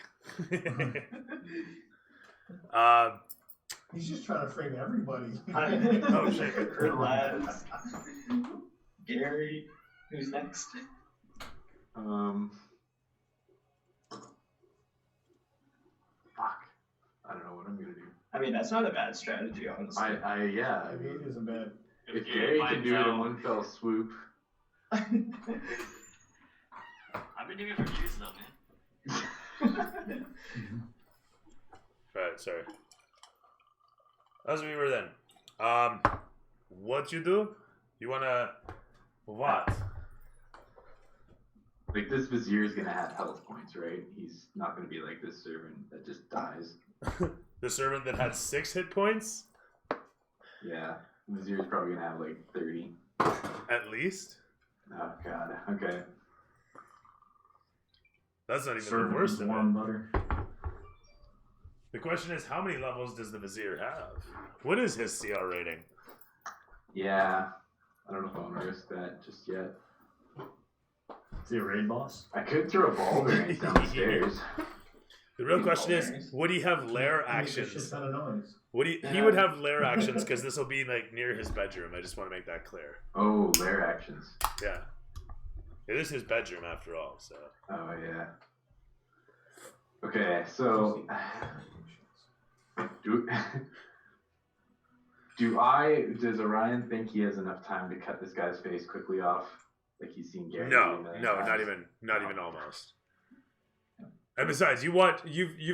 He's just trying to frame everybody. Oh, shit. Lads. Gary. Who's next? Fuck. I don't know what I'm gonna do. I mean, that's not a bad strategy, honestly. Yeah, I It mean, isn't bad. if Gary can do it in one fell swoop. I've been doing it for years though, man. Right, sorry. As we were then. What you do? You wanna... What? Like, this Vizier is gonna have health points, right? He's not gonna be like this servant that just dies. The servant that had 6 hit points? Yeah. Vizier's probably gonna have like 30. At least? Oh god. Okay. That's not even the Servant worst of warm it. butter. The question is, how many levels does the Vizier have? What is his CR rating? Yeah. I don't know if I want to risk that just yet. Is he a raid boss? I could throw a ball grenade down the stairs. The real question is, Hilarious. would he have lair He makes a shit actions? ton of noise. Would he would have lair actions because this will be like near his bedroom. I just want to make that clear. Oh, lair actions. Yeah. It is his bedroom after all, so. Oh yeah. Okay, so does Orion think he has enough time to cut this guy's face quickly off? Like he's seen Gary do No, a million no, times? not even almost. And besides, you've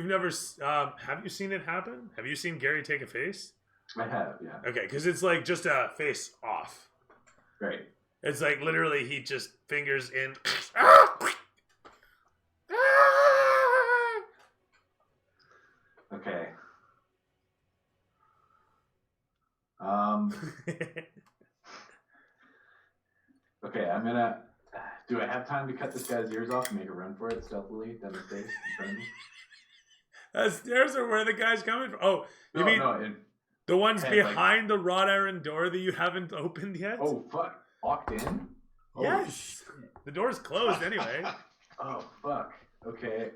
never have you seen it happen? Have you seen Gary take a face? I have, yeah. Okay, because it's like just a face off. Right. It's like literally he just fingers in. Okay. Okay, I'm gonna. Do I have time to cut this guy's ears off and make a run for it stealthily down the stairs in front of me? The stairs are where the guy's coming from. Oh, you No, mean no. the ones head, like- behind the wrought iron door that you haven't opened yet? Oh fuck! Locked in. yes. The door's closed anyway. Oh fuck. Okay.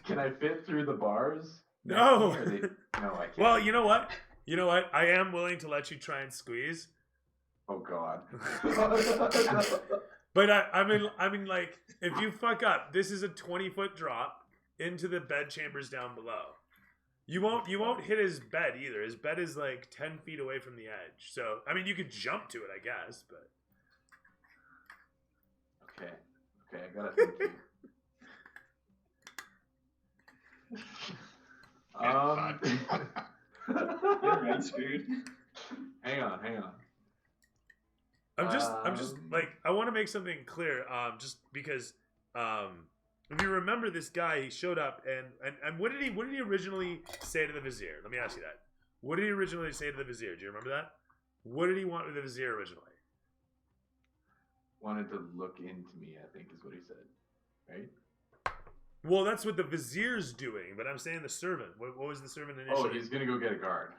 Can I fit through the bars? No. Or they- no, I can't. Well, you know what? You know what? I am willing to let you try and squeeze. Oh god. But I mean, like, if you fuck up, this is a 20-foot drop into the bed chambers down below. You won't hit his bed either. His bed is like 10 feet away from the edge. So I mean, you could jump to it, I guess, but. Okay, I gotta think here. You're right, Spirit. Hang on. I'm just like, I want to make something clear. Just because, if you remember this guy, he showed up and what did he originally say to the Vizier? Let me ask you that. What did he originally say to the Vizier? Do you remember that? What did he want with the Vizier originally? Wanted to look into me, I think is what he said. Right? Well, that's what the Vizier's doing, but I'm saying the servant. What was the servant initially? Oh, he's gonna go get a guard.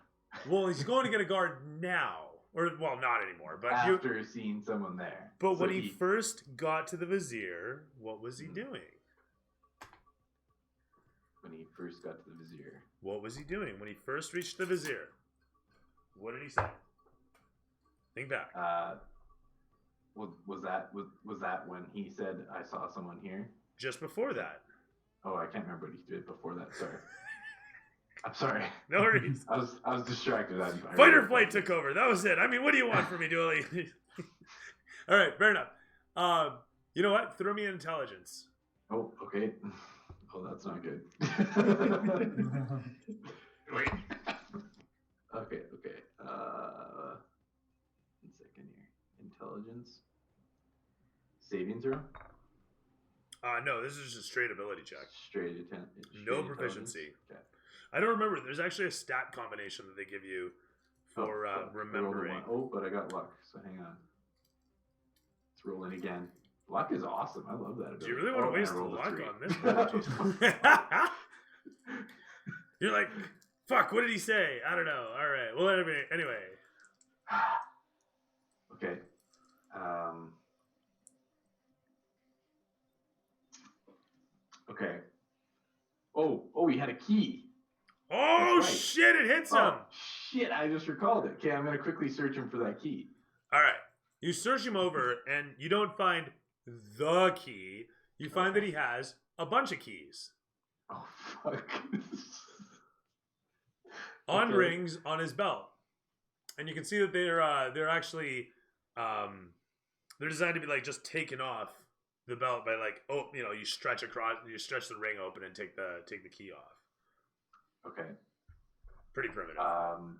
Well, he's going to get a guard now. Or, well, not anymore. But After seeing someone there. But So when he first got to the Vizier, what was he doing? When he first got to the Vizier. What was he doing when he first reached the Vizier? What did he say? Think back. Was that when he said, I saw someone here? Just before that. Oh, I can't remember what he did before that. Sorry. I'm sorry. No worries. I was distracted. Fight or flight took over. That was it. I mean, what do you want from me, Dooley? All right, fair enough. You know what? Throw me an intelligence. Oh, okay. Oh, that's not good. Wait. Okay. 1 second here. Intelligence. Saving throw? No, this is just a straight ability check. Straight No proficiency. Okay. I don't remember. There's actually a stat combination that they give you for remembering. Oh, but I got luck, so hang on. Let's roll in again. Luck is awesome. I love that ability. Do you really want to waste I the rolled a luck 3. on this? You're like, fuck, what did he say? I don't know. All right. Well, anyway. Okay. Okay. Oh, he had a key. Oh, That's right. shit, it hits him. Oh, shit, I just recalled it. Okay, I'm going to quickly search him for that key. All right. You search him over, and you don't find the key. You find that he has a bunch of keys Oh, fuck. on Okay. rings on his belt. And you can see that they're actually they're designed to be like just taken off the belt by like, oh, you know, you stretch the ring open and take the key off. Okay. Pretty primitive. So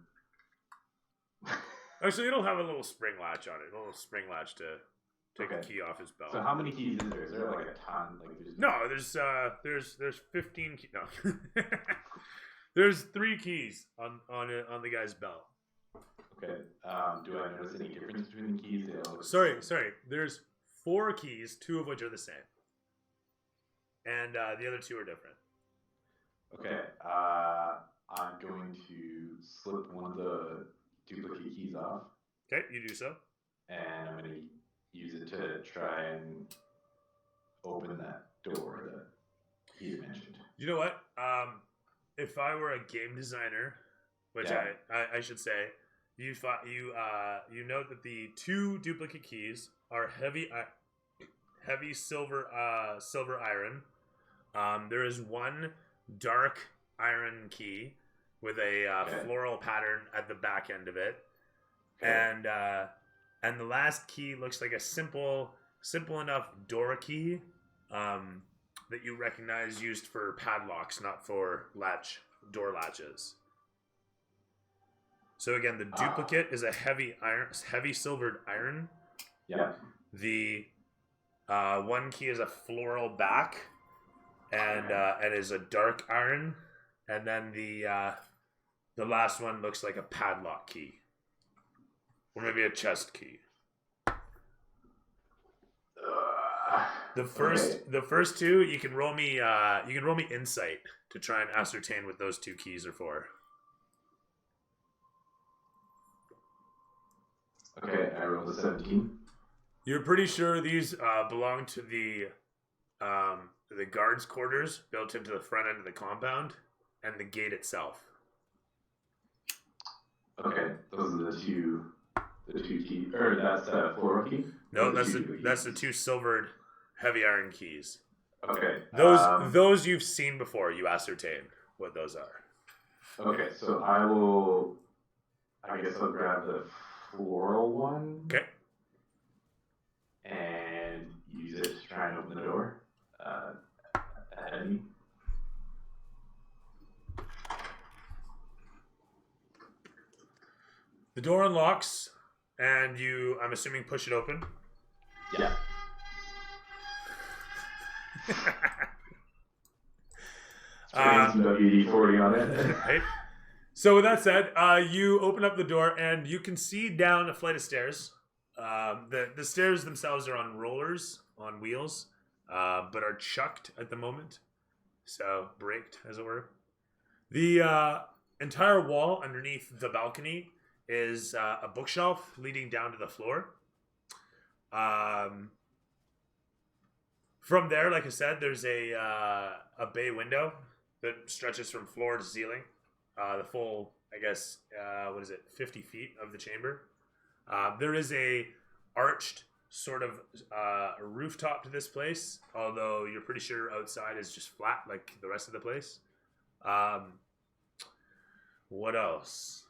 Actually, it'll have a little spring latch on it. A little spring latch to take Okay. the key off his belt. how many keys is there? Is there like a ton? Like there's 15 keys. No. There's 3 keys on the guy's belt. Okay. Do I notice any difference between the keys? They all look the Sorry. same. There's 4 keys, 2 of which are the same. And the other 2 are different. Okay. I'm going to slip one of the duplicate keys off, Okay, you do so. and I'm going to use it to try and open that door that he had mentioned. You know what? If I were a game designer, which Yeah. I should say, you note that the 2 duplicate keys are heavy silver iron. There is 1 dark iron key with a Okay. floral pattern at the back end of it, Okay. and the last key looks like a simple enough door key that you recognize used for padlocks, not for door latches. So again, the duplicate is a heavy silvered iron. Yeah. The 1 key is a floral back, and is a dark iron, and then the last one looks like a padlock key, or maybe a chest key. The first 2, you can roll me insight to try and ascertain what those 2 keys are for. Okay, I rolled a 17. You're pretty sure these belong to the guards' quarters built into the front end of the compound and the gate itself. Okay, those are the two keys, or that's the floral key? No, that's the 2 silvered heavy iron keys. Okay. Those you've seen before. You ascertain what those are. Okay, so I guess I'll grab the floral one. Okay. And use it to try and open the door ahead of me. The door unlocks, and you, I'm assuming, push it open. Yeah. WD-40 on it. Right? So with that said, you open up the door, and you can see down a flight of stairs. The stairs themselves are on rollers, on wheels, but are chucked at the moment. So, braked, as it were. The entire wall underneath the balcony is a bookshelf leading down to the floor. From there, like I said, there's a bay window that stretches from floor to ceiling. The full, I guess, 50 feet of the chamber. There is a arched sort of rooftop to this place, although you're pretty sure outside is just flat like the rest of the place. What else?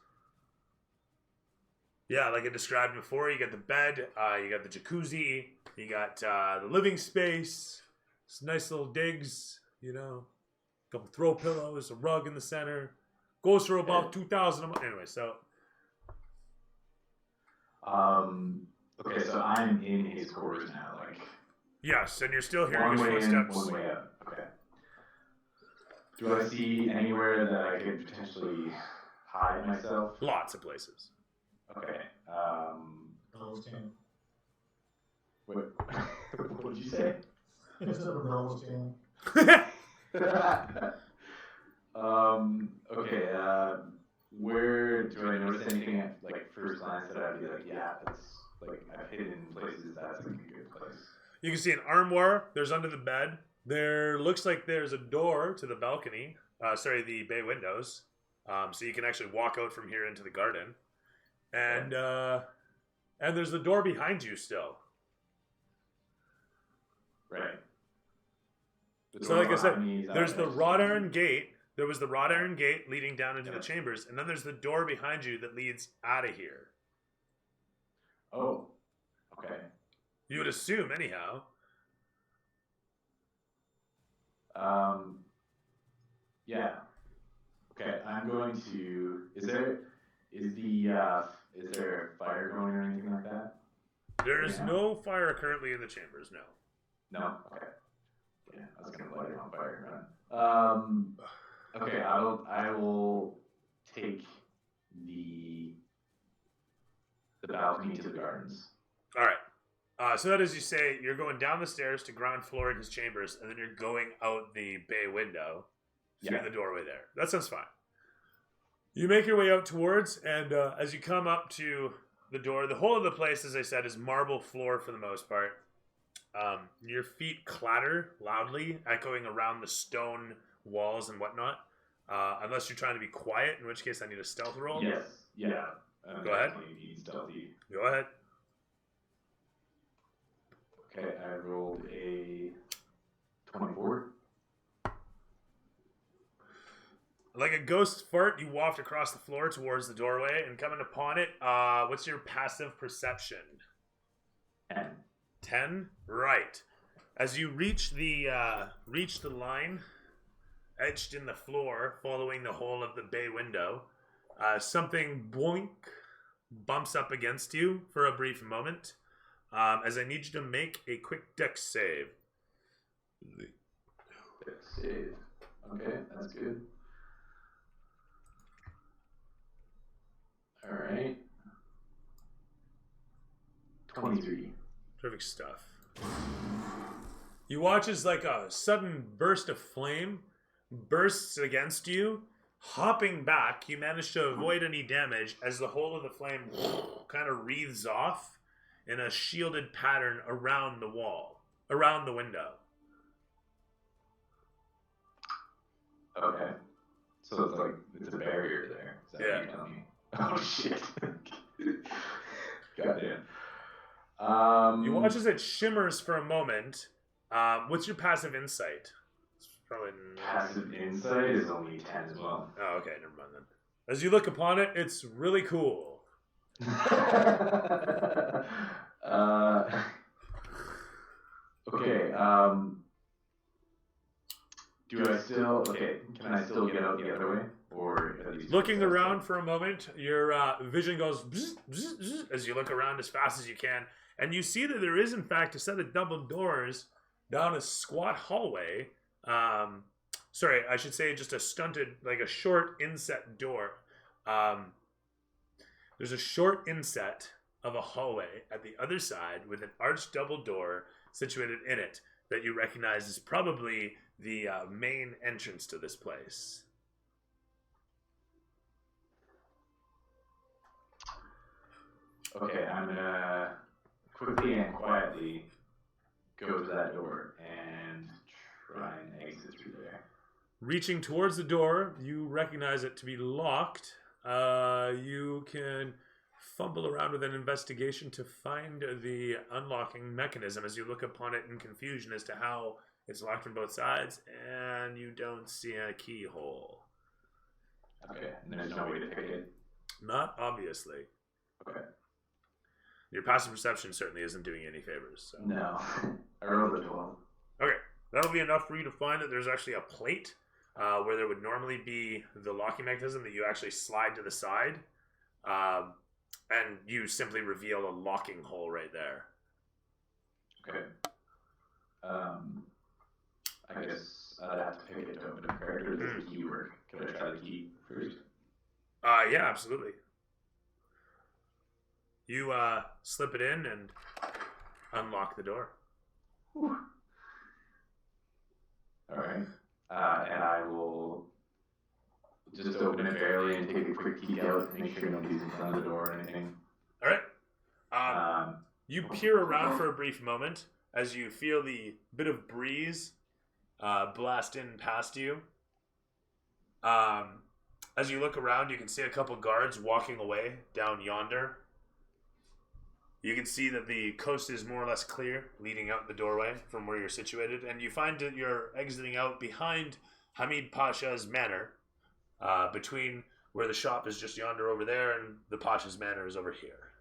Yeah, like I described before, you got the bed, you got the jacuzzi, you got the living space, some nice little digs, a couple throw pillows, a rug in the center. Goes for about 2,000 a month. Anyway, so. Okay, so I'm in his quarters now, like. Yes, and you're still hearing One his way in, footsteps. one way out. Okay. Do I see anywhere that I could potentially hide myself? Lots of places. Okay. Bellows King. What did you say? Instead of Bellows King. Okay, where do I notice anything at, like, first glance that I'd be like, yeah, that's, like, I've hidden places, that's, like, a good place? You can see an armoire. There's under the bed. There looks like there's a door to the balcony. The bay windows. So you can actually walk out from here into the garden. And there's the door behind you still. Right. So like I said, there's the wrought iron gate. There was the wrought iron gate leading down into the chambers, and then there's the door behind you that leads out of here. Oh, okay. You would assume, anyhow. Yeah. Okay, I'm going to. Is there fire going or anything like that? There is no fire currently in the chambers. No. No. Okay. Yeah, I was gonna light it on fire and run. Okay, I will take the balcony to the gardens. All right. So that is, you say, you're going down the stairs to ground floor in his chambers, and then you're going out the bay window through the doorway there. That sounds fine. You make your way out towards, and as you come up to the door, the whole of the place, as I said, is marble floor for the most part. Your feet clatter loudly, echoing around the stone walls and whatnot. Unless you're trying to be quiet, in which case I need a stealth roll. Yes. Yeah. Go ahead. Definitely stealthy. Go ahead. Okay, I rolled a 24. Like a ghost fart, you waft across the floor towards the doorway, and coming upon it, what's your passive perception? 10. 10? Right. As you reach the line etched in the floor, following the hole of the bay window, something boink bumps up against you for a brief moment, as I need you to make a quick dex save. Dex save. Okay, that's good. Alright. 23. Perfect stuff. You watch as like a sudden burst of flame bursts against you. Hopping back, you manage to avoid any damage as the whole of the flame kind of wreaths off in a shielded pattern around the wall, around the window. Okay. So it's like, it's a barrier there. Is that what you're telling me? Oh shit. Goddamn. You watch as it shimmers for a moment. What's your passive insight? It's probably Passive insight is only 10 as well. Oh, okay, never mind then. As you look upon it, it's really cool. Okay, do I still, can I still get out the other way? Or at least Looking around for a moment, your vision goes bzz, bzz, bzz, as you look around as fast as you can, and you see that there is, in fact, a set of double doors down a squat hallway. Sorry, I should say just a stunted, like a short inset door. There's a short inset of a hallway at the other side with an arched double door situated in it that you recognize as probably the main entrance to this place. Okay, I'm gonna quickly and quietly go to that door and try and exit through there. Reaching towards the door, you recognize it to be locked. You can fumble around with an investigation to find the unlocking mechanism as you look upon it in confusion as to how it's locked from both sides, and you don't see a keyhole. Okay, and there's no way to pick it. Not obviously. Okay. Your passive perception certainly isn't doing you any favors. So. No. I rolled a 12. Okay, that'll be enough for you to find that there's actually a plate where there would normally be the locking mechanism that you actually slide to the side, and you simply reveal a locking hole right there. Okay. I guess I'd have to pick it to open a character. Does the key work? Could I try the key first? Yeah, absolutely. You slip it in and unlock the door. Whew. Alright. And I will just open it barely and take a quick peek out, make sure nobody's in front of the door or anything. Alright. You peer around for a brief moment as you feel the bit of breeze blast in past you. As you look around, you can see a couple guards walking away down yonder. You can see that the coast is more or less clear, leading out the doorway from where you're situated, and you find that you're exiting out behind Hamid Pasha's manor, between where the shop is just yonder over there and the Pasha's manor is over here.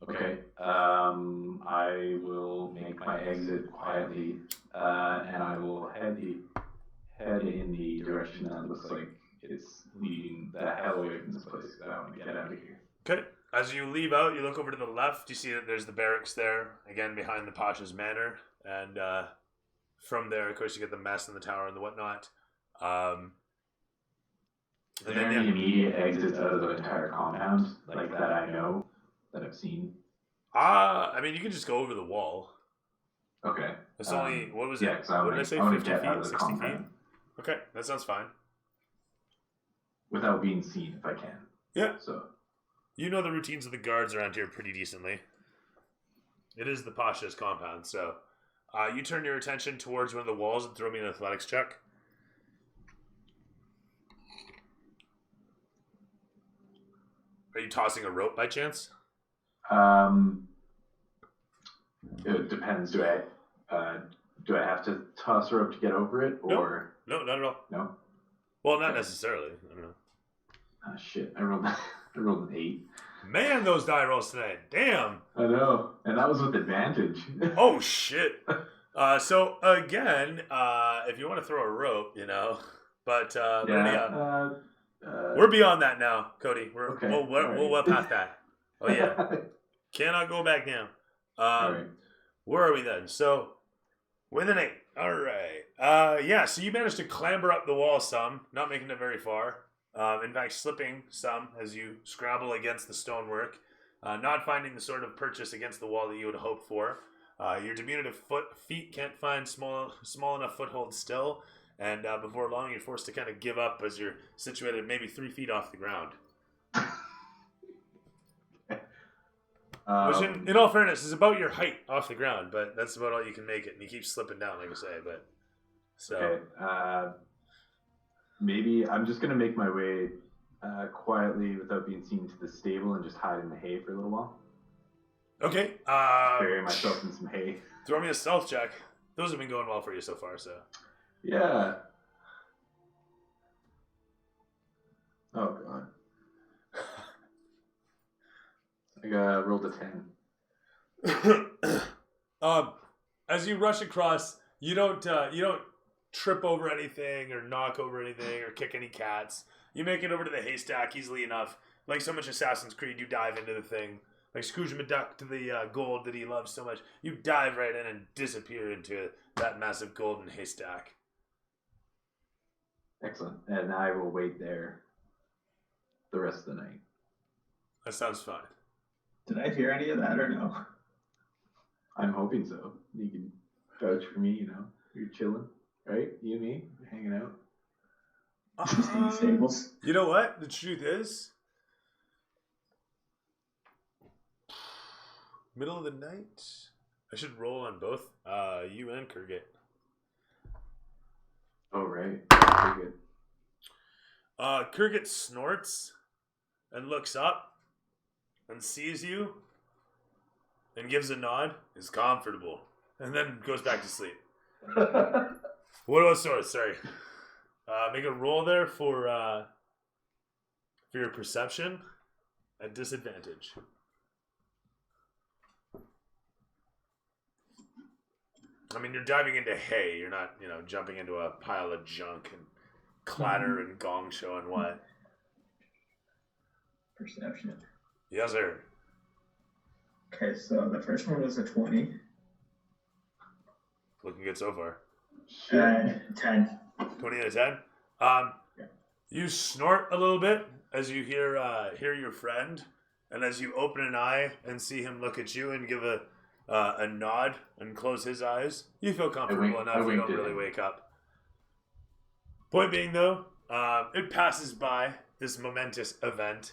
Okay. I will make my exit quietly, and I will head in the direction that looks like it's leading the hell away from this place. I want to get out of here. Okay. As you leave out, you look over to the left. You see that there's the barracks there, again behind the Pasha's manor, and from there, of course, you get the mess and the tower and the whatnot. Are there any immediate exits out of the entire compound, like that I know, that I've seen? I mean, you can just go over the wall. Okay. It's only, what was it? Yeah, What did I say, 50 feet, 60 feet? Okay, that sounds fine. Without being seen, if I can. Yeah. So. You know the routines of the guards around here pretty decently. It is the Pasha's compound, so you turn your attention towards one of the walls and throw me an athletics check. Are you tossing a rope by chance? It depends. Do I have to toss a rope to get over it, or no, not at all. No. Well, not necessarily. I don't know. Ah, shit! I rolled an 8. Man, those die rolls today. Damn. I know, and that was with advantage. Oh shit. So again, if you want to throw a rope, you know, but we're beyond that now, Cody. Okay. We're well past that. Oh yeah. Cannot go back now. Right. Where are we then? So, with an 8. All right. Yeah, so you managed to clamber up the wall some, not making it very far. In fact, slipping some as you scrabble against the stonework, not finding the sort of purchase against the wall that you would hope for. Your diminutive feet can't find small enough foothold still, and before long you're forced to kind of give up as you're situated maybe 3 feet off the ground. Which, in all fairness, is about your height off the ground, but that's about all you can make it, and you keep slipping down, like I say. But so, okay. Maybe I'm just gonna make my way quietly without being seen to the stable and just hide in the hay for a little while. Okay. Bury myself in some hay. Throw me a stealth check. Those have been going well for you so far, so. Yeah. Oh god. I rolled a 10. As you rush across, you don't trip over anything or knock over anything or kick any cats. You make it over to the haystack easily enough. Like so much Assassin's Creed, you dive into the thing. Like Scrooge McDuck to the gold that he loves so much. You dive right in and disappear into that massive golden haystack. Excellent. And I will wait there the rest of the night. That sounds fine. Did I hear any of that or no? I'm hoping so. You can vouch for me, you know. You're chilling, right? You and me, hanging out. Just in the stables. You know what? The truth is, middle of the night. I should roll on both you and Kurgit. Oh, right. Very good. Kurgit snorts and looks up and sees you and gives a nod. Is comfortable and then goes back to sleep. What about swords? Sorry. Make a roll there for your perception at disadvantage. I mean, you're diving into hay. You're not, jumping into a pile of junk and clatter and gong show and what. Perception. Yes, sir. Okay, so the first one was a 20. Looking good so far. 10. 20 out of 10. You snort a little bit as you hear your friend, and as you open an eye and see him look at you and give a nod and close his eyes, you feel comfortable enough you don't really wake up. Point being, though, it passes by this momentous event,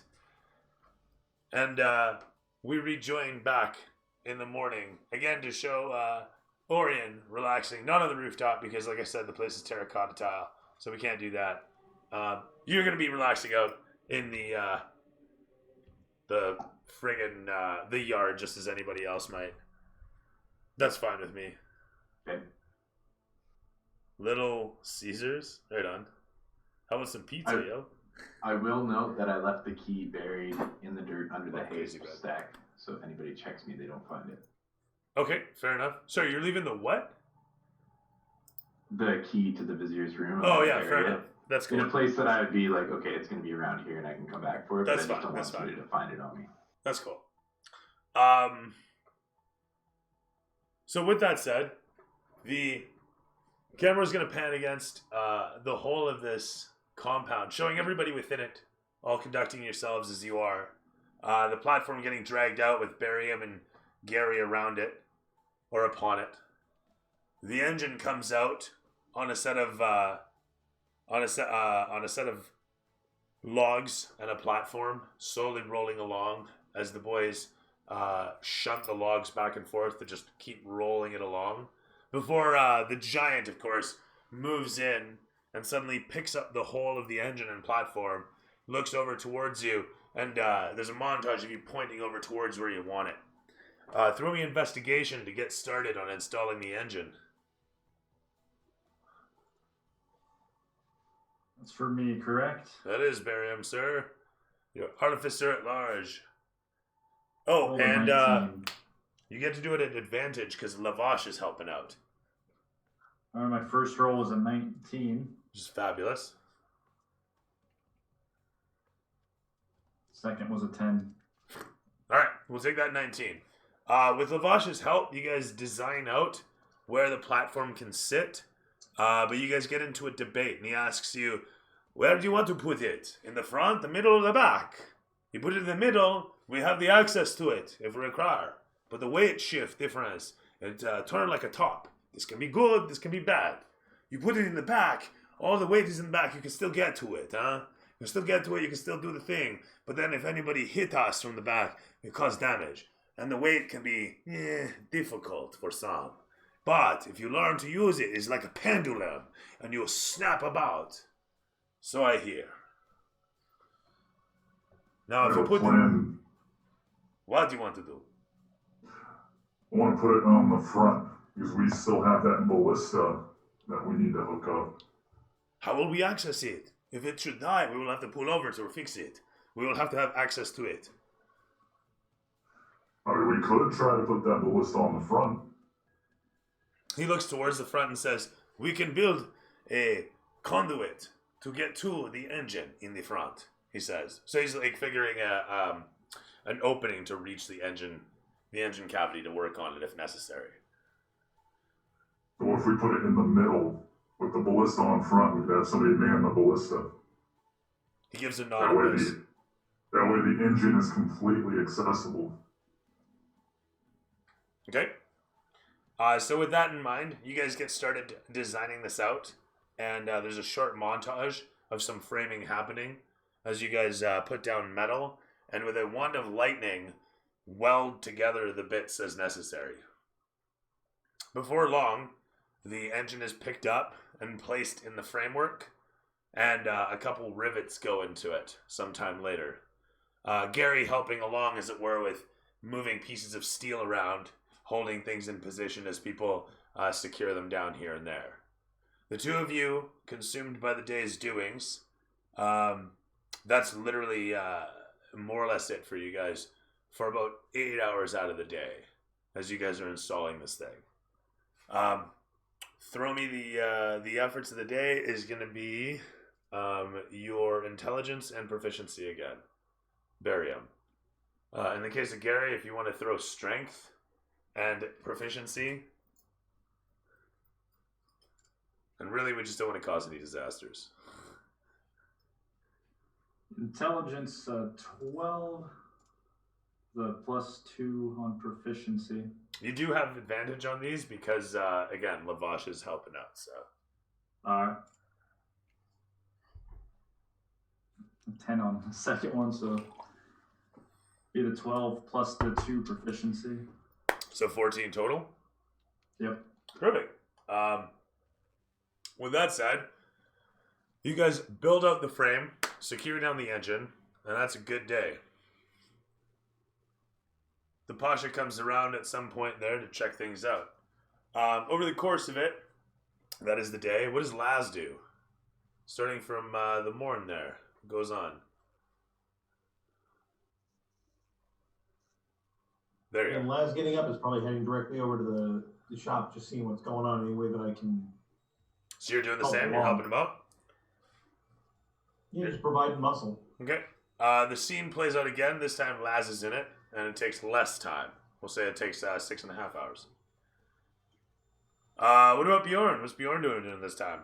and we rejoin back in the morning again to show Orion relaxing, not on the rooftop because, like I said, the place is terracotta tile, so we can't do that. You're gonna be relaxing out in the friggin' the yard, just as anybody else might. That's fine with me. Okay. Little Caesars, right on. How about some pizza, yo? I will note that I left the key buried in the dirt under the hay crazy bad. stack, so if anybody checks me, they don't find it. Okay, fair enough. Sorry, you're leaving the what? The key to the vizier's room. Oh yeah, fair enough. That's In cool. a place that I would be like, okay, it's going to be around here and I can come back for it, That's but I just fine, don't that's want somebody to find it on me. That's cool. So with that said, the camera is going to pan against the whole of this compound, showing everybody within it, all conducting yourselves as you are. The platform getting dragged out with Barium and Gary around it, or upon it. The engine comes out on a set of logs and a platform, slowly rolling along as the boys shunt the logs back and forth to just keep rolling it along. Before the giant, of course, moves in and suddenly picks up the whole of the engine and platform, looks over towards you, and there's a montage of you pointing over towards where you want it. Throw me investigation to get started on installing the engine. That's for me, correct? That is Barium, sir. You're artificer at large. Oh, Roll a and 19. you get to do it at advantage because Lavash is helping out. My first roll was a 19. Which is fabulous. Second was a 10. Alright, we'll take that 19. With Lavash's help, you guys design out where the platform can sit. But you guys get into a debate, and he asks you, where do you want to put it? In the front, the middle, or the back? You put it in the middle, we have the access to it if we require. But the weight shift difference, it turn like a top. This can be good, this can be bad. You put it in the back, all the weight is in the back, you can still get to it, huh? You can still get to it, you can still do the thing. But then if anybody hit us from the back, it cause damage. And the weight can be, difficult for some. But if you learn to use it, it's like a pendulum, and you'll snap about. So I hear. Now, if you put them, what do you want to do? I want to put it on the front because we still have that ballista that we need to hook up. How will we access it? If it should die, we will have to pull over to fix it. We will have to have access to it. I mean, we could try to put that ballista on the front. He looks towards the front and says, we can build a conduit to get to the engine in the front, he says. So he's like figuring an opening to reach the engine cavity to work on it if necessary. So if we put it in the middle with the ballista on front, we could have somebody man the ballista. He gives a That nod. way the engine is completely accessible. Okay. So with that in mind, you guys get started designing this out, and there's a short montage of some framing happening as you guys put down metal, and with a wand of lightning, weld together the bits as necessary. Before long, the engine is picked up and placed in the framework, and a couple rivets go into it sometime later. Gary helping along, as it were, with moving pieces of steel around, holding things in position as people secure them down here and there. The two of you, consumed by the day's doings, that's literally more or less it for you guys for about 8 hours out of the day as you guys are installing this thing. Throw me the efforts of the day is going to be your intelligence and proficiency again. Barium. In the case of Gary, if you want to throw strength and proficiency, and really we just don't want to cause any disasters. Intelligence 12, the +2 on proficiency. You do have advantage on these because, again, Lavash is helping out, so. Alright. 10 on the second one, so be the 12 plus the 2 proficiency. So 14 total? Yep. Perfect. With that said, you guys build out the frame, secure down the engine, and that's a good day. The Pasha comes around at some point there to check things out. Over the course of it, that is the day. What does Laz do? Starting from the morn there, goes on. There you And go. Laz getting up is probably heading directly over to the shop, just seeing what's going on any way that I can. So you're doing the Help same? You're along. helping him out? Yeah, just providing muscle. Okay. The scene plays out again. This time Laz is in it, and it takes less time. We'll say it takes 6.5 hours. What about Bjorn? What's Bjorn doing during this time?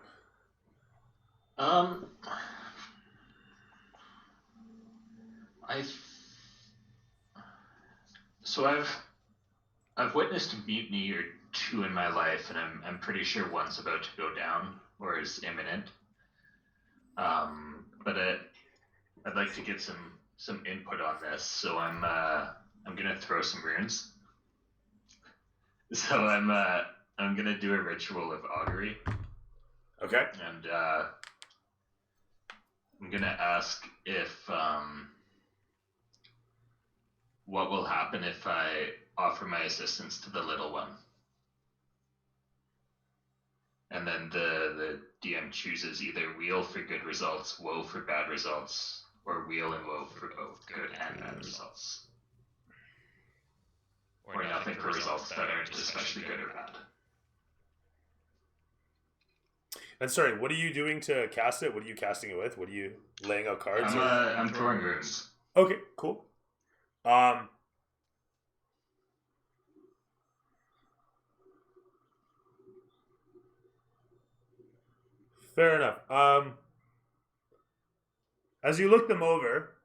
I've witnessed a mutiny or two in my life, and I'm pretty sure one's about to go down or is imminent. But I'd like to get some input on this, so I'm gonna throw some runes. So I'm gonna do a ritual of augury. Okay. And I'm gonna ask if what will happen if I offer my assistance to the little one. And then the DM chooses either wheel for good results, woe for bad results, or wheel and woe for both good and bad results. Or nothing for results that aren't especially good or bad. And sorry, what are you doing to cast it? What are you casting it with? What are you laying out cards? I'm throwing runes. Okay, cool. Fair enough. As you look them over,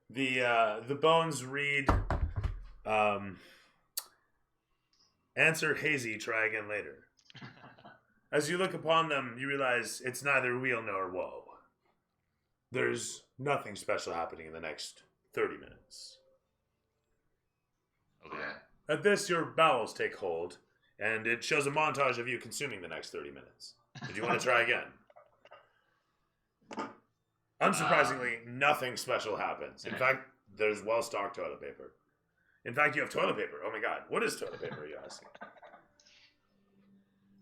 the bones read, answer hazy, try again later. As you look upon them, you realize it's neither weal nor woe. There's nothing special happening in the next 30 minutes. Okay. At this, your bowels take hold, and it shows a montage of you consuming the next 30 minutes. Did you want to try again? Unsurprisingly, nothing special happens. In fact, there's well-stocked toilet paper. In fact, you have toilet paper. Oh my god, what is toilet paper? You ask.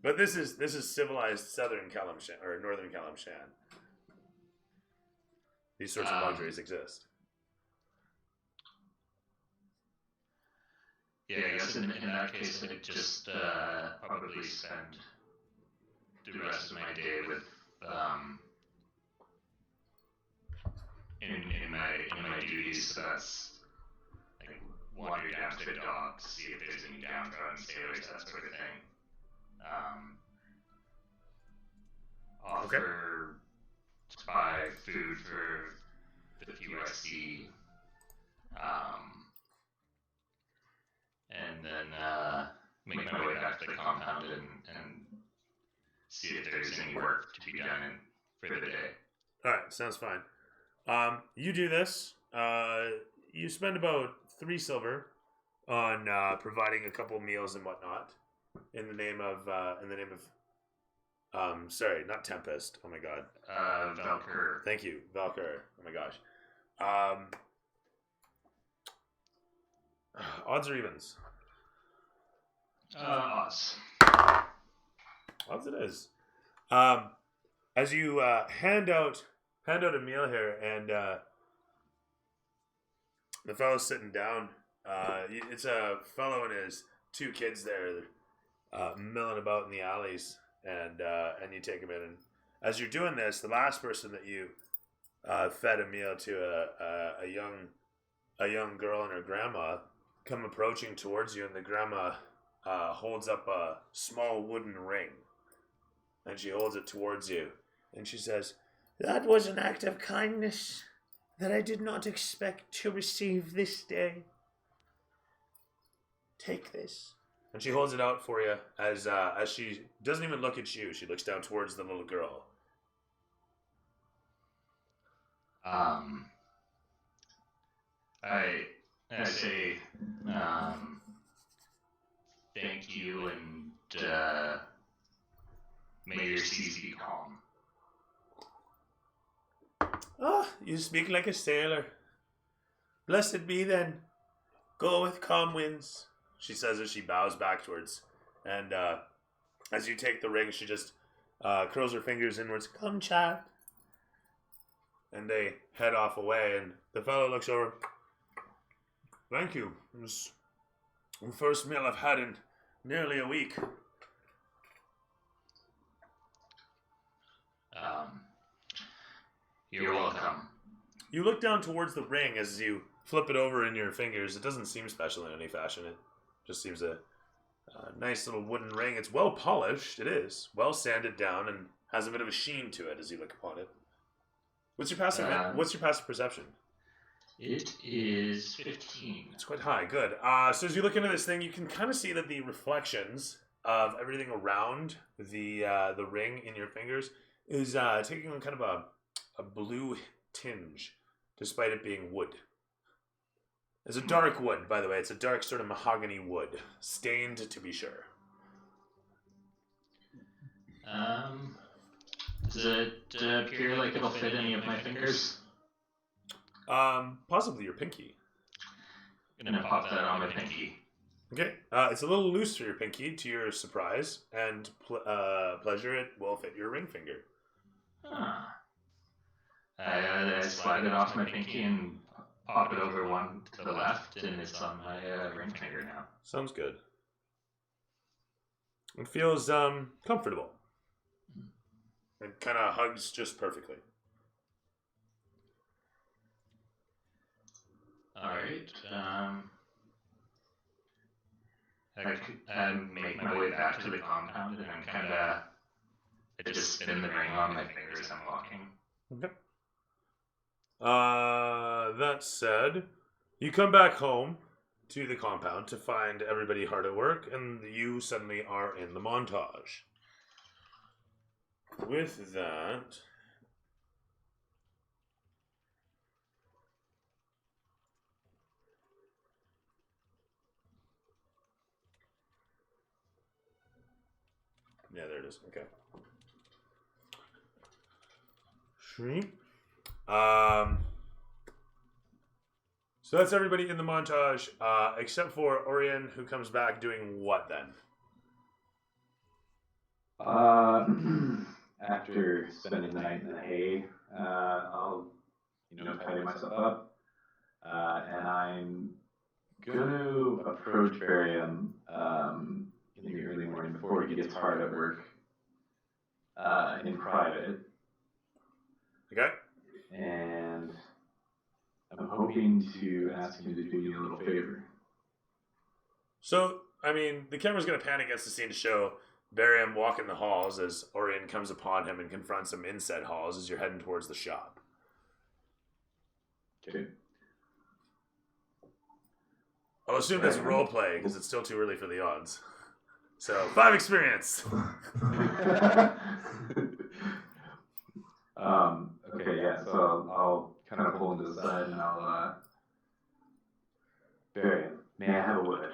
But this is civilized southern Kalimshan or northern Kalimshan. These sorts of luxuries exist. Yeah, I guess in that case, I'd just probably spend the rest of my day with in my duties. So that's like wander down to the dock, see if there's any downtrodden sailors, that sort of thing. Offer to buy food for the few I see. And then make my way back to the compound and see if there's any work to be done for the day. All right, sounds fine. You do this. You spend about 3 silver on providing a couple meals and whatnot in the name of sorry, not Tempest. Oh my god. Valkyr. Thank you, Valkyr. Oh my gosh. Odds or evens? Odds. Odds it is. As you hand out a meal here, and the fellow's sitting down. It's a fellow and his 2 kids there, milling about in the alleys, and you take them in. And as you're doing this, the last person that you fed a meal to, a young girl and her grandma, come approaching towards you, and the grandma holds up a small wooden ring, and she holds it towards you, and she says, "That was an act of kindness that I did not expect to receive this day. Take this." And she holds it out for you as she doesn't even look at you. She looks down towards the little girl. I say, thank you, and may your seas be calm. "Ah, you speak like a sailor. Blessed be then. Go with calm winds," she says as she bows backwards. And as you take the ring, she just curls her fingers inwards. "Come, child." And they head off away, and the fellow looks over. "Thank you. It was the first meal I've had in nearly a week." You're welcome. You look down towards the ring as you flip it over in your fingers. It doesn't seem special in any fashion. It just seems a nice little wooden ring. It's well polished. It is well sanded down and has a bit of a sheen to it as you look upon it. What's your passive perception? It is 15. It's quite high. Good. So as you look into this thing, you can kind of see that the reflections of everything around the ring in your fingers is taking on kind of a blue tinge, despite it being wood. It's a dark wood, by the way. It's a dark sort of mahogany wood, stained to be sure. Does it appear like it'll fit any of my fingers? Possibly your pinky. I'm gonna pop that on my pinky. Okay. It's a little loose for your pinky, to your surprise and pleasure. It will fit your ring finger. Huh. I slide it off my pinky and pop it over one to the left, and it's on my ring finger now. Sounds good. It feels comfortable. It kind of hugs just perfectly. Alright, I make my way back to the compound, and I just spin the ring on my finger as I'm walking. Okay. That said, you come back home to the compound to find everybody hard at work, and you suddenly are in the montage. With that, yeah, there it is. Okay. Sweet. So So that's everybody in the montage, except for Orion, who comes back doing what then? After spending the night in the hay, I'll, tidy myself up, and I'm gonna approach Barium in the early morning before he gets hard at work, in private. Okay. And I'm hoping to ask him to do me a little favor. So, I mean, the camera's going to pan against the scene to show Barium walking the halls as Orion comes upon him and confronts him in said halls as you're heading towards the shop. Okay. I'll assume that's roleplay because it's still too early for the odds. So, 5 experience. Okay, yeah, so I'll kind of pull him to the side and I'll, Barium, may I have a word?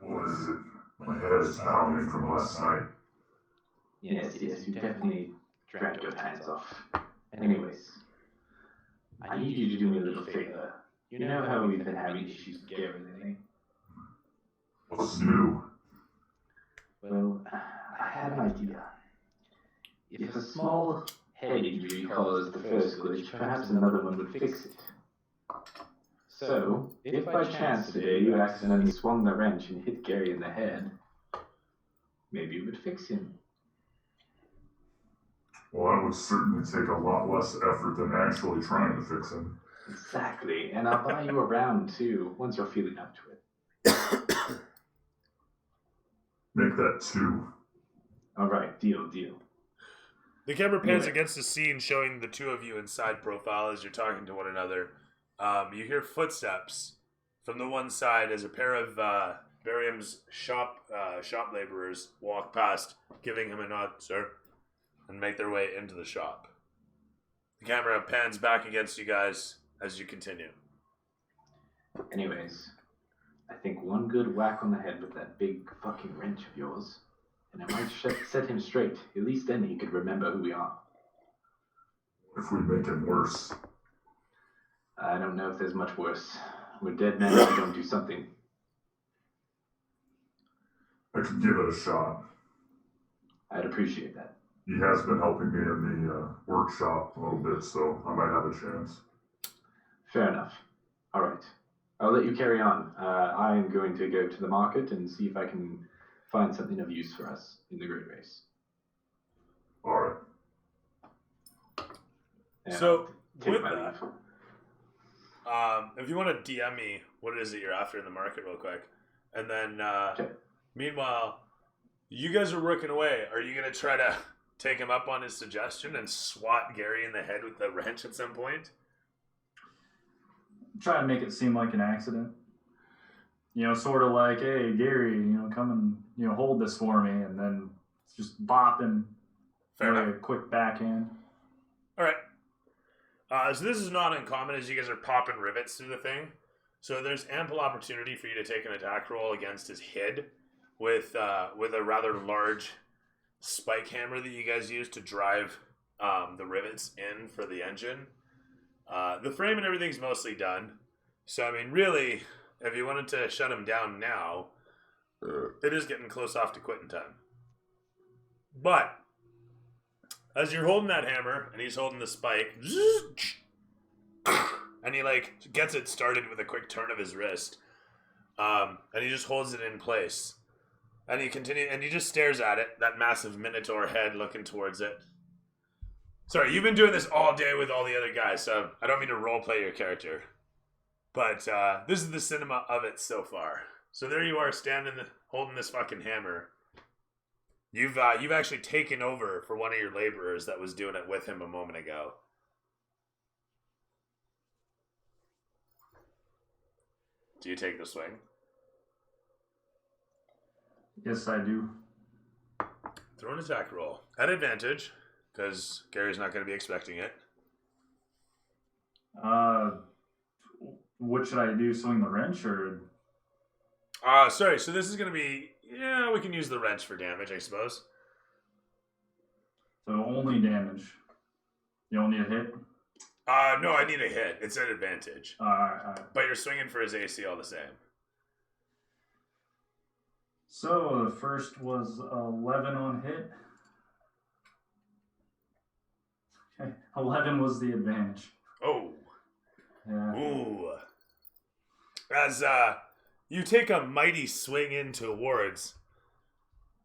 What is it? My head is pounding from last night. Yes, you definitely drank your pants off. Anyways, I need you to do me a little favor. You know how we've been having issues with Gary lately? What's new? Well, I had an idea. If a small head injury caused the first glitch, perhaps another one would fix it. So, if by chance today you accidentally swung the wrench and hit Gary in the head, maybe it would fix him. Well, that would certainly take a lot less effort than actually trying to fix him. Exactly, and I'll buy you around too, once you're feeling up to it. Make that 2. Alright, deal. The camera pans against the scene showing the two of you in side profile as you're talking to one another. You hear footsteps from the one side as a pair of Barium's shop laborers walk past, giving him a nod, sir, and make their way into the shop. The camera pans back against you guys as you continue. Anyways, I think one good whack on the head with that big fucking wrench of yours, and it might set him straight. At least then he could remember who we are. If we make him worse. I don't know if there's much worse. We're dead men if we don't do something. I could give it a shot. I'd appreciate that. He has been helping me in the workshop a little bit, so I might have a chance. Fair enough. Alright. I'll let you carry on. I am going to go to the market and see if I can find something of use for us in the Great Race. Alright. So, Take with my that, leave. if you want to DM me what it is that you're after in the market real quick, and then meanwhile, you guys are working away. Are you going to try to take him up on his suggestion and swat Gary in the head with the wrench at some point? Try to make it seem like an accident. Sort of like, hey, Gary, come and, hold this for me, and then just bopping. Fair enough. A quick backhand. All right. So this is not uncommon as you guys are popping rivets through the thing. So there's ample opportunity for you to take an attack roll against his head with a rather large spike hammer that you guys use to drive the rivets in for the engine. The frame and everything's mostly done. So, I mean, really, if you wanted to shut him down now, it is getting close off to quitting time. But as you're holding that hammer and he's holding the spike, and he gets it started with a quick turn of his wrist, and he just holds it in place, and he just stares at it, that massive minotaur head looking towards it. Sorry, you've been doing this all day with all the other guys, so I don't mean to roleplay your character, but this is the cinema of it so far. So there you are, holding this fucking hammer. You've actually taken over for one of your laborers that was doing it with him a moment ago. Do you take the swing? Yes, I do. Throw an attack roll. At advantage, because Gary's not going to be expecting it. What should I do? Swing the wrench or? Sorry. So this is going to be. Yeah, we can use the wrench for damage, I suppose. So only damage. You don't need a hit? No, I need a hit. It's an advantage. Alright. But you're swinging for his AC all the same. So the first was 11 on hit. Okay, 11 was the advantage. Oh. Yeah. Ooh. As you take a mighty swing in towards,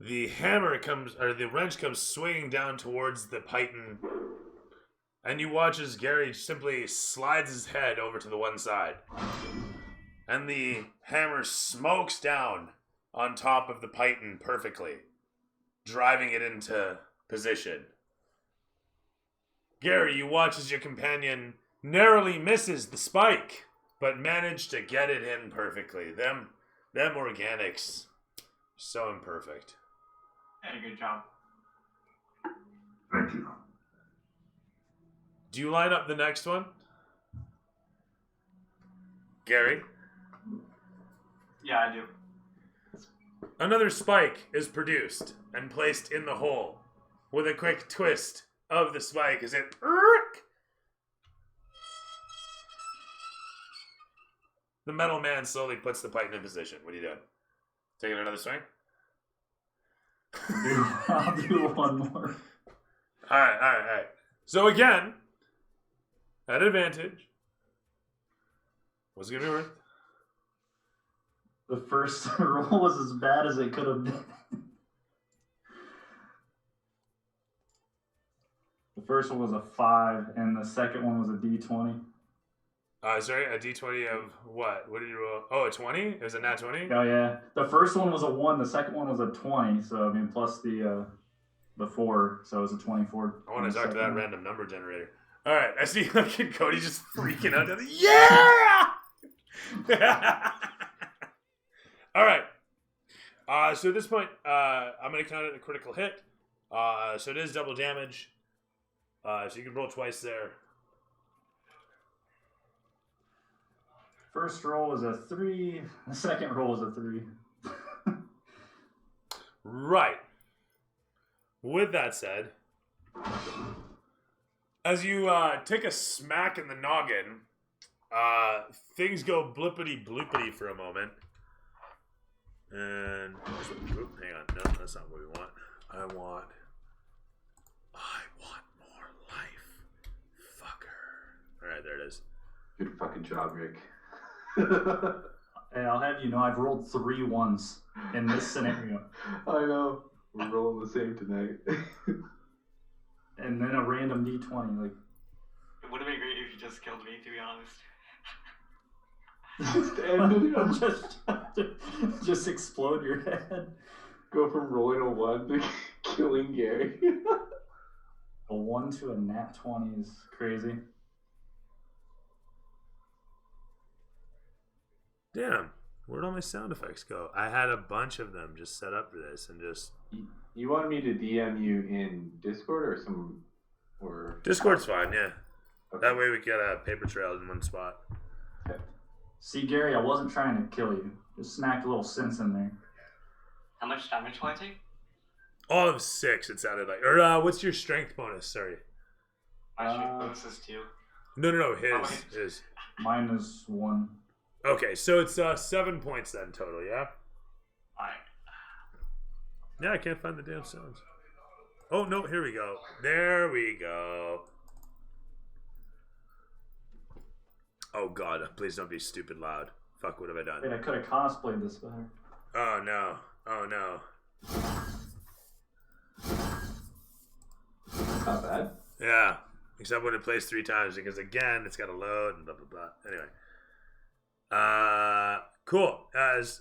the hammer comes, or the wrench comes swinging down towards the python, and you watch as Gary simply slides his head over to the one side, and the hammer smokes down on top of the python perfectly, driving it into position. Gary, you watch as your companion narrowly misses the spike, but managed to get it in perfectly. Them organics, so imperfect. Hey, good job. Thank you. Do you line up the next one? Gary? Yeah, I do. Another spike is produced and placed in the hole with a quick twist of the spike as it... The metal man slowly puts the python in position. What are you doing? Taking another swing? I'll do one more. Alright. So again, at advantage. What's it gonna be worth? The first roll was as bad as it could have been. The first one was a 5, and the second one was a D20. Sorry, a D20 of what? What did you roll? Oh, a 20? It was a nat 20? Oh yeah, the first one was a 1. The second one was a 20. So I mean, plus the 4, so it was a 24. I want to talk to that random number generator. All right, I see fucking Cody just freaking out. Yeah! All right. So at this point, I'm going to count it a critical hit. So it is double damage. So you can roll twice there. First roll was a 3. The second roll was a 3. Right. With that said, as you take a smack in the noggin, things go blippity bloopity for a moment. And hang on, no, that's not what we want. I want more life, fucker. All right, there it is. Good fucking job, Rick. Hey, I'll have you know I've rolled 3 1s in this scenario. I know. We're rolling the same tonight. And then a random D20. Like, It would have been great if you just killed me, to be honest. just explode your head. Go from rolling a 1 to killing Gary. A 1 to a nat 20 is crazy. Damn, where'd all my sound effects go? I had a bunch of them just set up for this and just... You want me to DM you in Discord or some... or... Discord's fine, yeah. Okay. That way we get a paper trail in one spot. Okay. See, Gary, I wasn't trying to kill you. Just snack a little sense in there. How much damage will I take? All of 6, it sounded like. Or what's your strength bonus? Sorry. My strength bonus is 2. No, wait. his. Mine is 1. Okay, so it's 7 points then total, yeah? Alright. Yeah, I can't find the damn sounds. Oh, no, here we go. There we go. Oh, God, please don't be stupid loud. Fuck, what have I done? Wait, I could have cosplayed this better. Oh, no. Oh, no. Not bad. Yeah, except when it plays 3 times, because again, it's got to load and blah, blah, blah. Anyway. Cool. As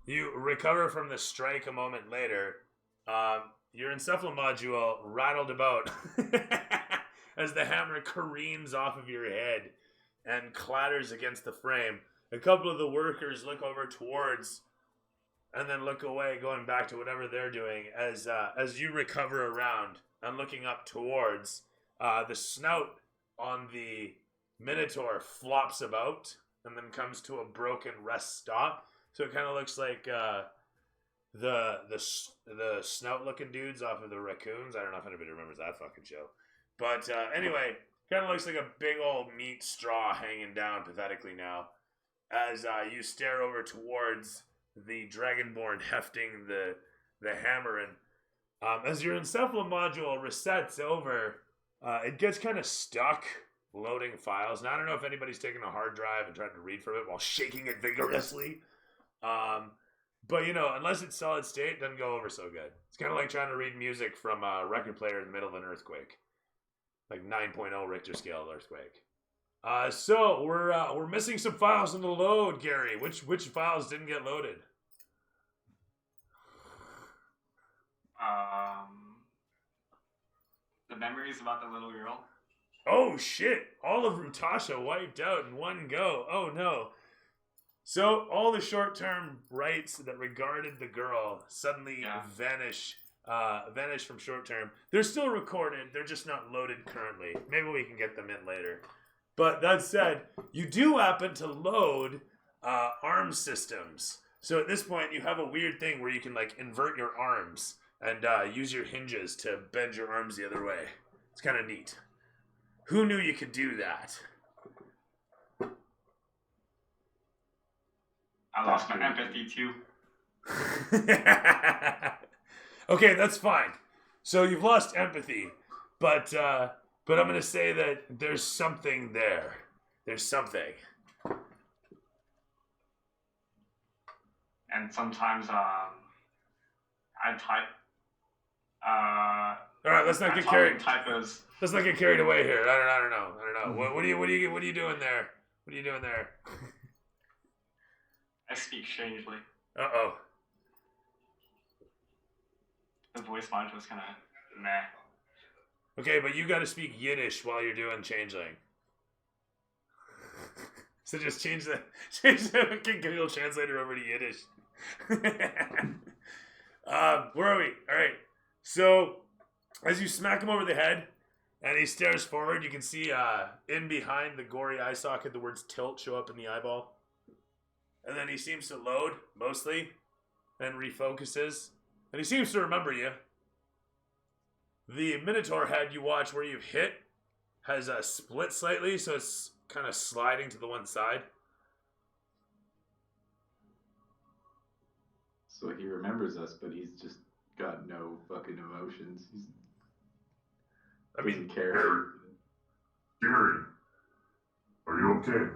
you recover from the strike a moment later, your encephalomodule rattled about as the hammer careens off of your head and clatters against the frame. A couple of the workers look over towards and then look away, going back to whatever they're doing as you recover around and looking up towards the snout on the Minotaur flops about and then comes to a broken rest stop. So it kind of looks like the snout looking dudes off of the Raccoons. I don't know if anybody remembers that fucking show. But anyway, kind of looks like a big old meat straw hanging down pathetically now. As you stare over towards the Dragonborn hefting the hammer, and as your encephalo module resets over, it gets kind of stuck loading files. Now I don't know if anybody's taking a hard drive and trying to read from it while shaking it vigorously. But you know, unless it's solid state, it doesn't go over so good. It's kind of like trying to read music from a record player in the middle of an earthquake, like 9.0 Richter scale earthquake. So we're missing some files in the load, Gary. Which files didn't get loaded? The memories about the little girl. Oh shit! All of Rutasha wiped out in one go. Oh no. So all the short-term rights that regarded the girl suddenly vanish from short-term. They're still recorded. They're just not loaded currently. Maybe we can get them in later. But that said, you do happen to load arm systems. So at this point, you have a weird thing where you can like invert your arms and use your hinges to bend your arms the other way. It's kind of neat. Who knew you could do that? I lost my empathy too. Okay, that's fine. So you've lost empathy, but I'm gonna say that there's something there. There's something. And sometimes I type. All right, let's not get carried. Typos. Let's not get carried away here. I don't know. What are you doing there? What are you doing there? I speak strangely. Uh-oh. The voice module is kind of meh. Okay, but you got to speak Yiddish while you're doing Changeling. So just change the Google Translator over to Yiddish. Where are we? All right. So as you smack him over the head and he stares forward, you can see in behind the gory eye socket the words tilt show up in the eyeball. And then he seems to load, mostly, and refocuses. And he seems to remember you. The Minotaur head you watch where you've hit has split slightly, so it's kind of sliding to the one side. So he remembers us, but he's just got no fucking emotions. He's doesn't care. Gary, are you okay?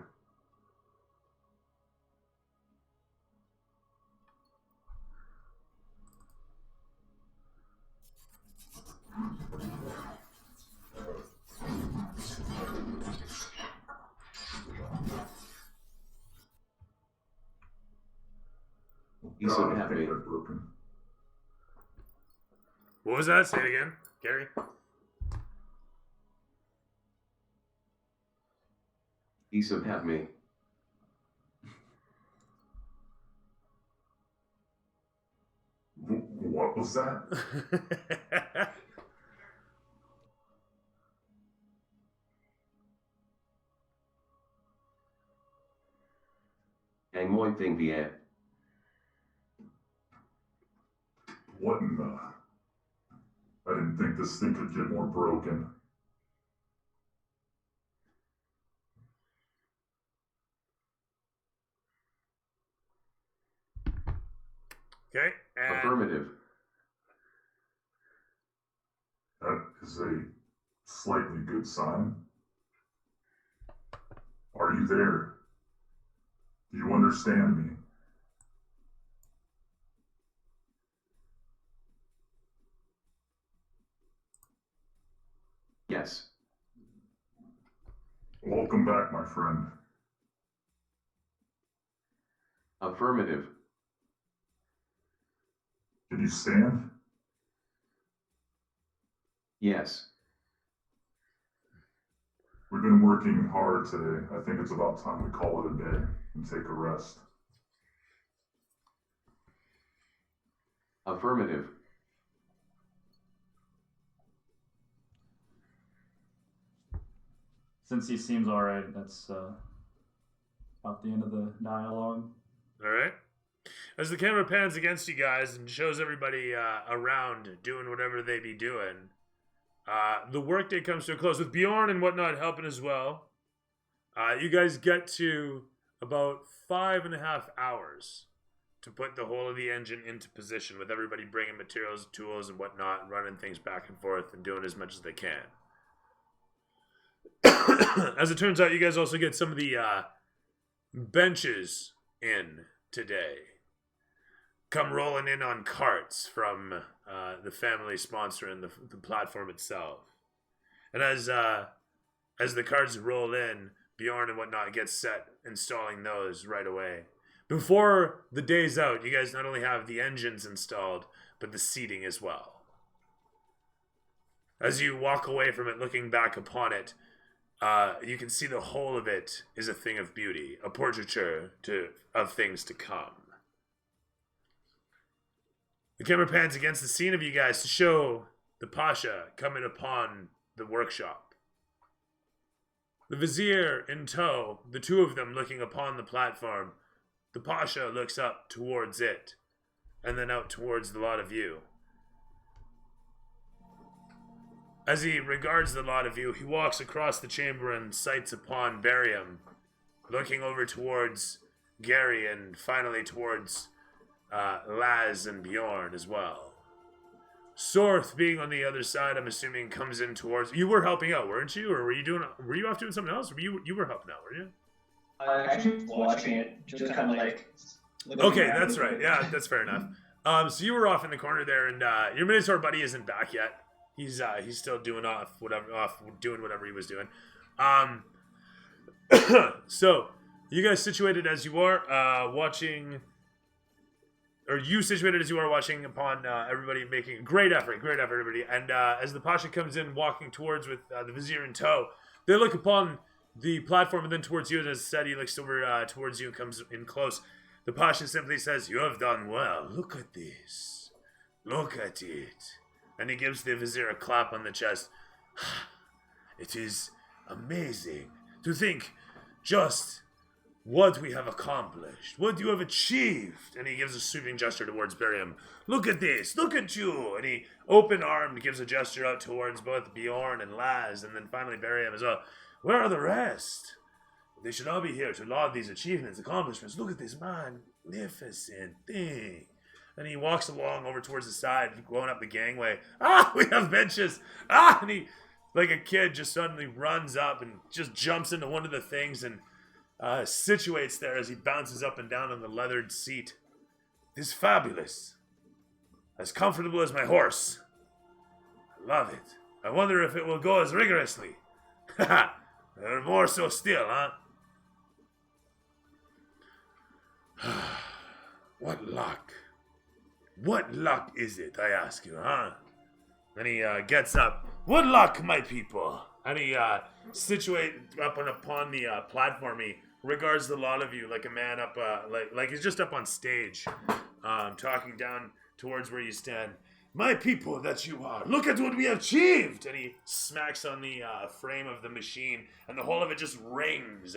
He's so happy. What was that? Say it again, Gary. He's so happy. What was that? Een mooi ding weer. What in the... I didn't think this thing could get more broken. Okay. And Affirmative. That is a slightly good sign. Are you there? Do you understand me? Yes. Welcome back, my friend. Affirmative. Can you stand? Yes. We've been working hard today. I think it's about time we call it a day and take a rest. Affirmative. Since he seems alright, that's about the end of the dialogue. all right. As the camera pans against you guys and shows everybody around doing whatever they be doing, the workday comes to a close with Bjorn and whatnot helping as well. You guys get to about 5.5 hours to put the whole of the engine into position, with everybody bringing materials, tools, and whatnot, running things back and forth and doing as much as they can. As it turns out, you guys also get some of the benches in today. Come rolling in on carts from the family sponsoring the platform itself. And as the carts roll in, Bjorn and whatnot gets set installing those right away. Before the day's out, you guys not only have the engines installed, but the seating as well. As you walk away from it, looking back upon it, you can see the whole of it is a thing of beauty, a portraiture of things to come. The camera pans against the scene of you guys to show the Pasha coming upon the workshop. The Vizier in tow, the two of them looking upon the platform. The Pasha looks up towards it, and then out towards the lot of you. As he regards the lot of you, he walks across the chamber and sights upon Barium, looking over towards Gary and finally towards Laz and Bjorn as well. Sorth, being on the other side, I'm assuming comes in towards... You were helping out, weren't you? Or were you off doing something else? You were helping out, were you? Actually watching it, just kind of like... Okay, that's right. Yeah, that's fair enough. So you were off in the corner there, and your Minotaur buddy isn't back yet. He's still doing doing whatever he was doing. So you guys situated as you are watching, or you situated as you are watching upon everybody making a great effort, everybody. And as the Pasha comes in, walking towards with the Vizier in tow, they look upon the platform and then towards you. And as I said, he looks over towards you and comes in close. The Pasha simply says, "You have done well. Look at this. Look at it." And he gives the Vizier a clap on the chest. "It is amazing to think just what we have accomplished, what you have achieved." And he gives a sweeping gesture towards Barium. "Look at this, look at you." And he open-armed gives a gesture out towards both Bjorn and Laz, and then finally Barium as well. "Where are the rest? They should all be here to laud these achievements, accomplishments. Look at this magnificent thing." And he walks along over towards the side, going up the gangway. We have benches. And he, like a kid, just suddenly runs up and just jumps into one of the things and situates there as he bounces up and down on the leathered seat. "It is fabulous. As comfortable as my horse. I love it. I wonder if it will go as rigorously. Or more so still, huh? What luck. What luck is it, I ask you, huh?" And he gets up. "What luck, my people?" And he situates up upon the platform. He regards the lot of you like a man up, like he's just up on stage, talking down towards where you stand. "My people that you are, look at what we have achieved!" And he smacks on the frame of the machine, and the whole of it just rings,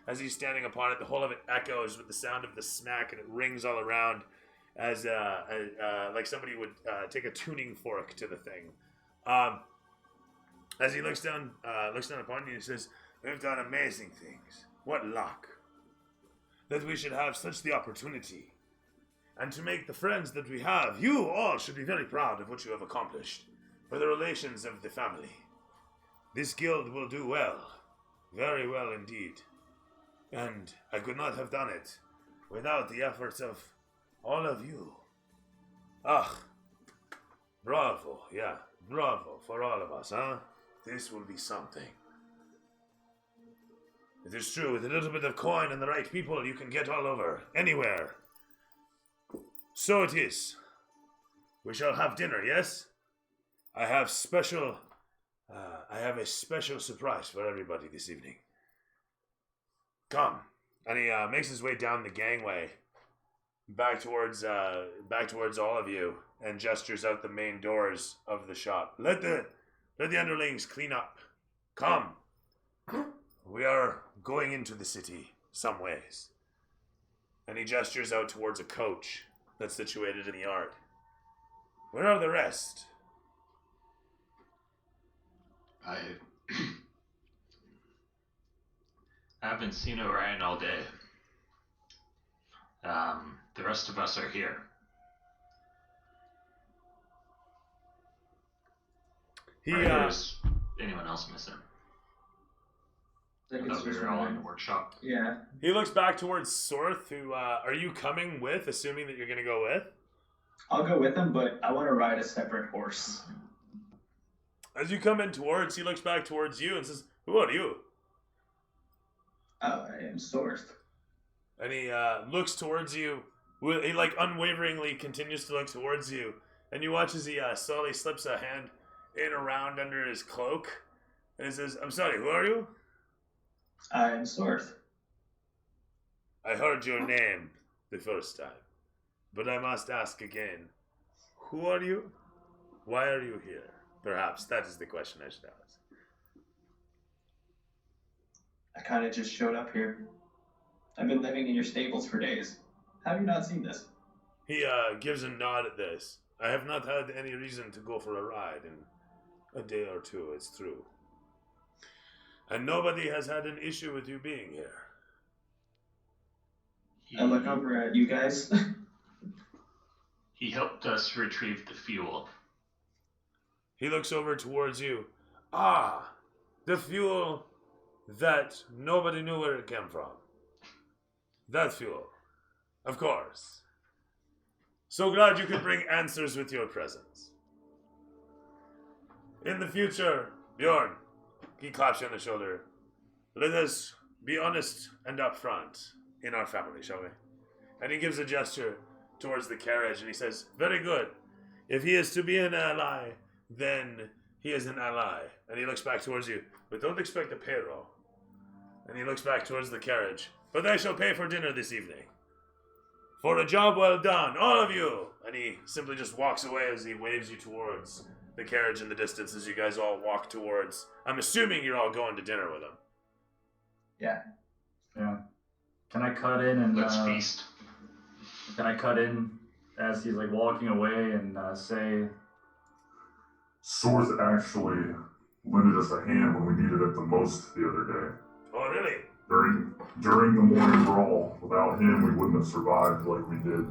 As he's standing upon it, the whole of it echoes with the sound of the smack, and it rings all around. As like somebody would take a tuning fork to the thing. As he looks down upon you, he says, "We've done amazing things. What luck that we should have such the opportunity, and to make the friends that we have. You all should be very proud of what you have accomplished for the relations of the family. This guild will do well, very well indeed, and I could not have done it without the efforts of all of you. Bravo, yeah, bravo for all of us, huh? This will be something. It is true, with a little bit of coin and the right people, you can get all over, anywhere. So it is. We shall have dinner, yes? I have a special surprise for everybody this evening. Come." And he makes his way down the gangway, back towards all of you, and gestures out the main doors of the shop. Let the underlings clean up. Come. We are going into the city some ways. And he gestures out towards a coach that's situated in the yard. Where are the rest? I haven't seen Orion all day. The rest of us are here. Is anyone else missing? I thought we were all in the workshop. Yeah. He looks back towards Sorth, who, are you coming with, assuming that you're going to go with? I'll go with him, but I want to ride a separate horse. As you come in towards, he looks back towards you and says, who are you? I am Sorth. And he looks towards you. He, like, unwaveringly continues to look towards you. And you watch as he slowly slips a hand in around under his cloak. And he says, I'm sorry, who are you? I am Sorth. I heard your name the first time. But I must ask again. Who are you? Why are you here? Perhaps that is the question I should ask. I kind of just showed up here. I've been living in your stables for days. Have you not seen this? He gives a nod at this. I have not had any reason to go for a ride in a day or two, it's true. And nobody has had an issue with you being here. I look over at you guys. He helped us retrieve the fuel. He looks over towards you. Ah, the fuel that nobody knew where it came from. That fuel. Of course. So glad you could bring answers with your presence. In the future, Bjorn, he claps you on the shoulder. Let us be honest and upfront in our family, shall we? And he gives a gesture towards the carriage and he says, very good. If he is to be an ally, then he is an ally. And he looks back towards you, but don't expect a payroll. And he looks back towards the carriage. But I shall pay for dinner this evening. For a job well done, all of you! And he simply just walks away as he waves you towards the carriage in the distance as you guys all walk towards. I'm assuming you're all going to dinner with him. Yeah. Yeah. Can I cut in and Let's feast. Can I cut in as he's like walking away and say, Sorth actually lended us a hand when we needed it the most the other day. Oh, really? During the morning brawl, without him, we wouldn't have survived like we did.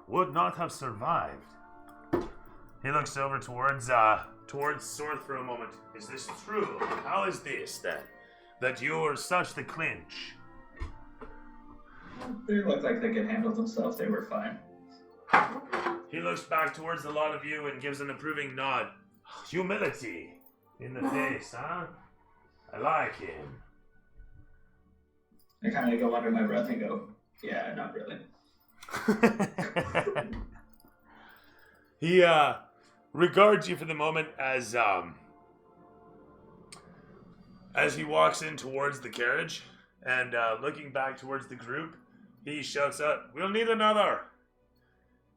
Would not have survived. He looks over towards Sorth for a moment. Is this true? How is this, then? That you're such the clinch? They look like they could handle themselves. They were fine. He looks back towards the lot of you and gives an approving nod. Humility in the face, huh? I like him. I kind of go under my breath and go, yeah, not really. He regards you for the moment as he walks in towards the carriage and looking back towards the group, he shouts out, "We'll need another."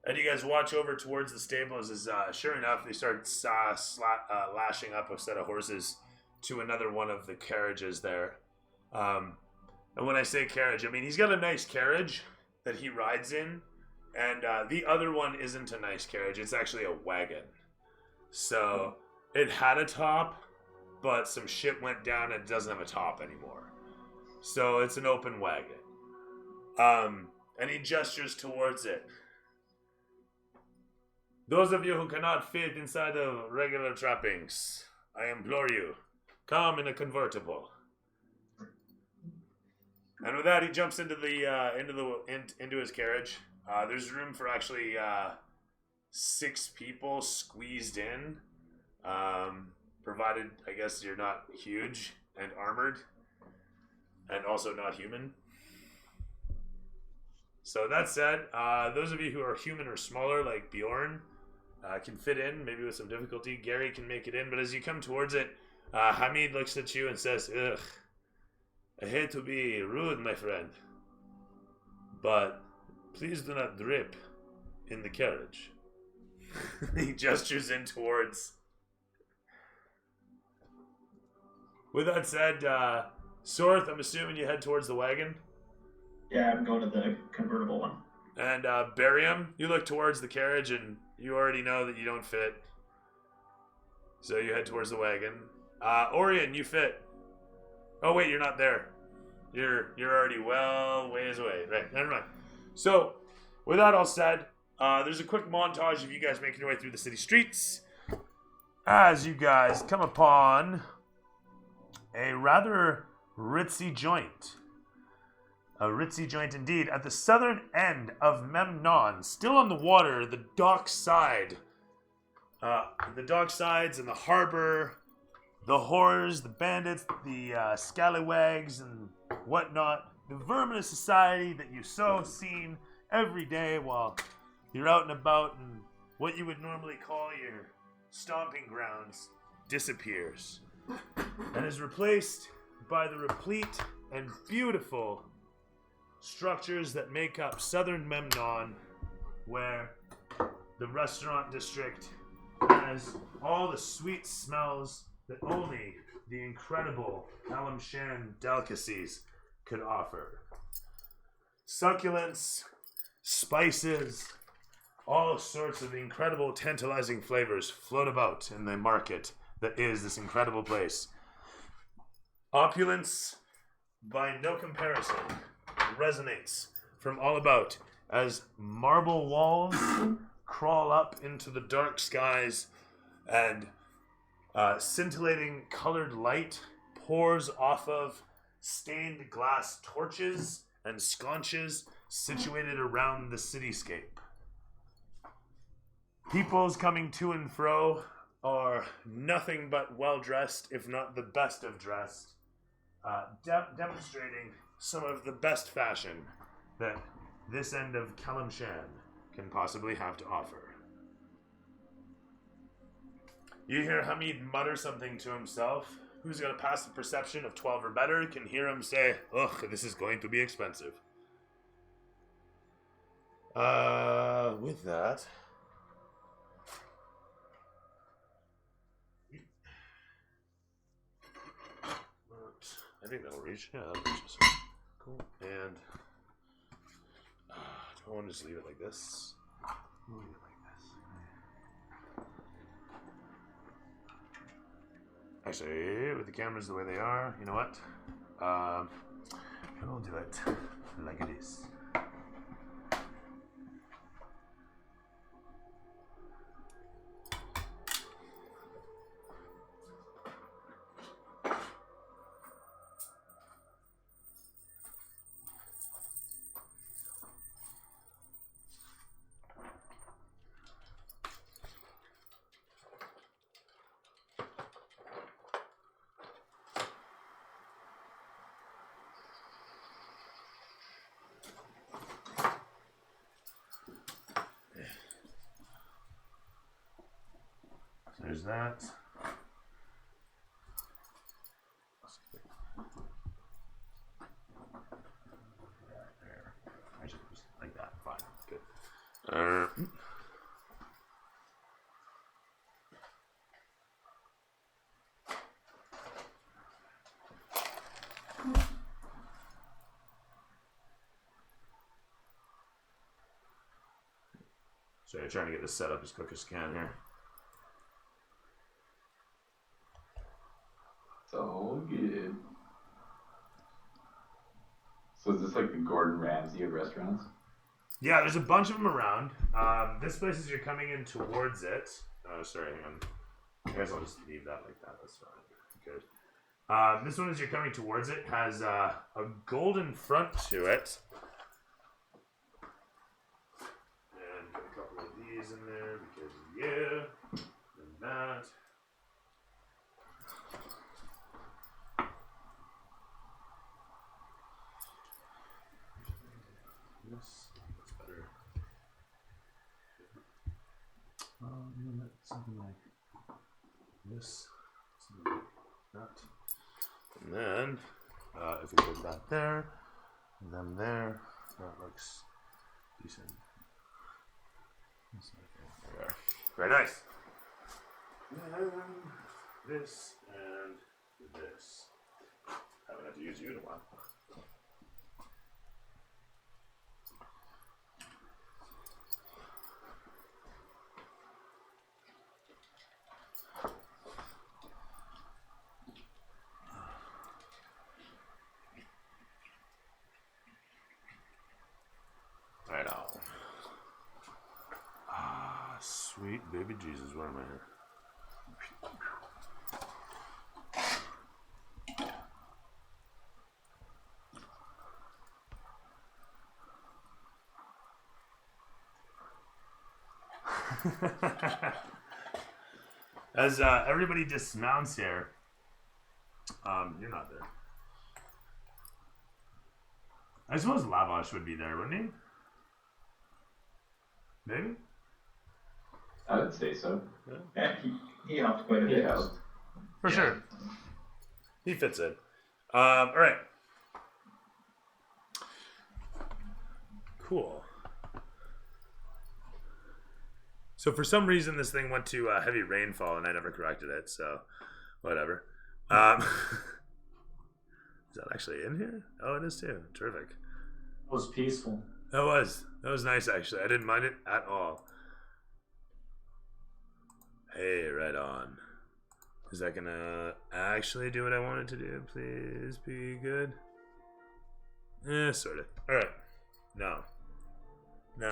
And you guys watch over towards the stables as sure enough they start lashing up a set of horses to another one of the carriages there. And when I say carriage, I mean he's got a nice carriage that he rides in, and the other one isn't a nice carriage. It's actually a wagon. So it had a top, but some shit went down and it doesn't have a top anymore. So it's an open wagon. And he gestures towards it. Those of you who cannot fit inside of regular trappings, I implore you, come in a convertible. And with that, he jumps into his carriage. There's room for actually 6 people squeezed in, provided I guess you're not huge and armored, and also not human. So that said, those of you who are human or smaller, like Bjorn, can fit in, maybe with some difficulty. Gary can make it in, but as you come towards it, Hamid looks at you and says, "Ugh, I hate to be rude, my friend, but please do not drip in the carriage." He gestures in towards. With that said, Sorth, I'm assuming you head towards the wagon? Yeah, I'm going to the convertible one. And Barium, you look towards the carriage and you already know that you don't fit. So you head towards the wagon. Orion, you fit. Oh wait, you're not there. You're already well ways away. Right, never mind. So, with that all said, there's a quick montage of you guys making your way through the city streets as you guys come upon a rather ritzy joint. A ritzy joint indeed. At the southern end of Memnon, still on the water, the dock side. The dock sides and the harbor, the whores, the bandits, the scallywags and whatnot. The vermin of society that you so seen every day while you're out and about and what you would normally call your stomping grounds disappears and is replaced by the replete and beautiful structures that make up southern Memnon, where the restaurant district has all the sweet smells that only the incredible Kalimshan delicacies could offer. Succulents, spices, all sorts of incredible tantalizing flavors float about in the market that is this incredible place. Opulence, by no comparison, resonates from all about as marble walls crawl up into the dark skies and scintillating colored light pours off of stained glass torches and sconces situated around the cityscape. Peoples coming to and fro are nothing but well-dressed, if not the best of dressed, demonstrating some of the best fashion that this end of Kalimshan can possibly have to offer. You hear Hamid mutter something to himself. Who's going to pass the perception of 12 or better can hear him say, "Ugh, this is going to be expensive." With that, I think that'll reach. Yeah, that reaches. Cool. And do I want to just leave it like this? Leave it like this. Actually, with the cameras the way they are, you know what? We'll do it like it is. There's that. There. I should just like that. Fine. Good. So I'm trying to get this set up as quick as I can here. So good. So is this like the Gordon Ramsay of restaurants? Yeah, there's a bunch of them around. This place, as you're coming in towards it. Oh, sorry, hang on. I guess I'll just leave that like that. That's fine. Good. This one, as you're coming towards it, has a golden front to it. And put a couple of these in there because, yeah, and that. That's better. Something like this, something like that. And then, if we put that there, and then there, that looks decent. There we are. Very nice. And this and this. Haven't had to use you in a while. Sweet baby Jesus, where am I here? As everybody dismounts here, you're not there. I suppose Lavash would be there, wouldn't he? Maybe? I would say so. Yeah, he helped quite a bit. Yeah. For sure. He fits in. All right. Cool. So for some reason, this thing went to heavy rainfall, and I never corrected it. So, whatever. Is that actually in here? Oh, it is too. Terrific. It was peaceful. That was nice, actually. I didn't mind it at all. Hey, right on. Is that gonna actually do what I wanted to do? Please be good. Sort of. All right. No,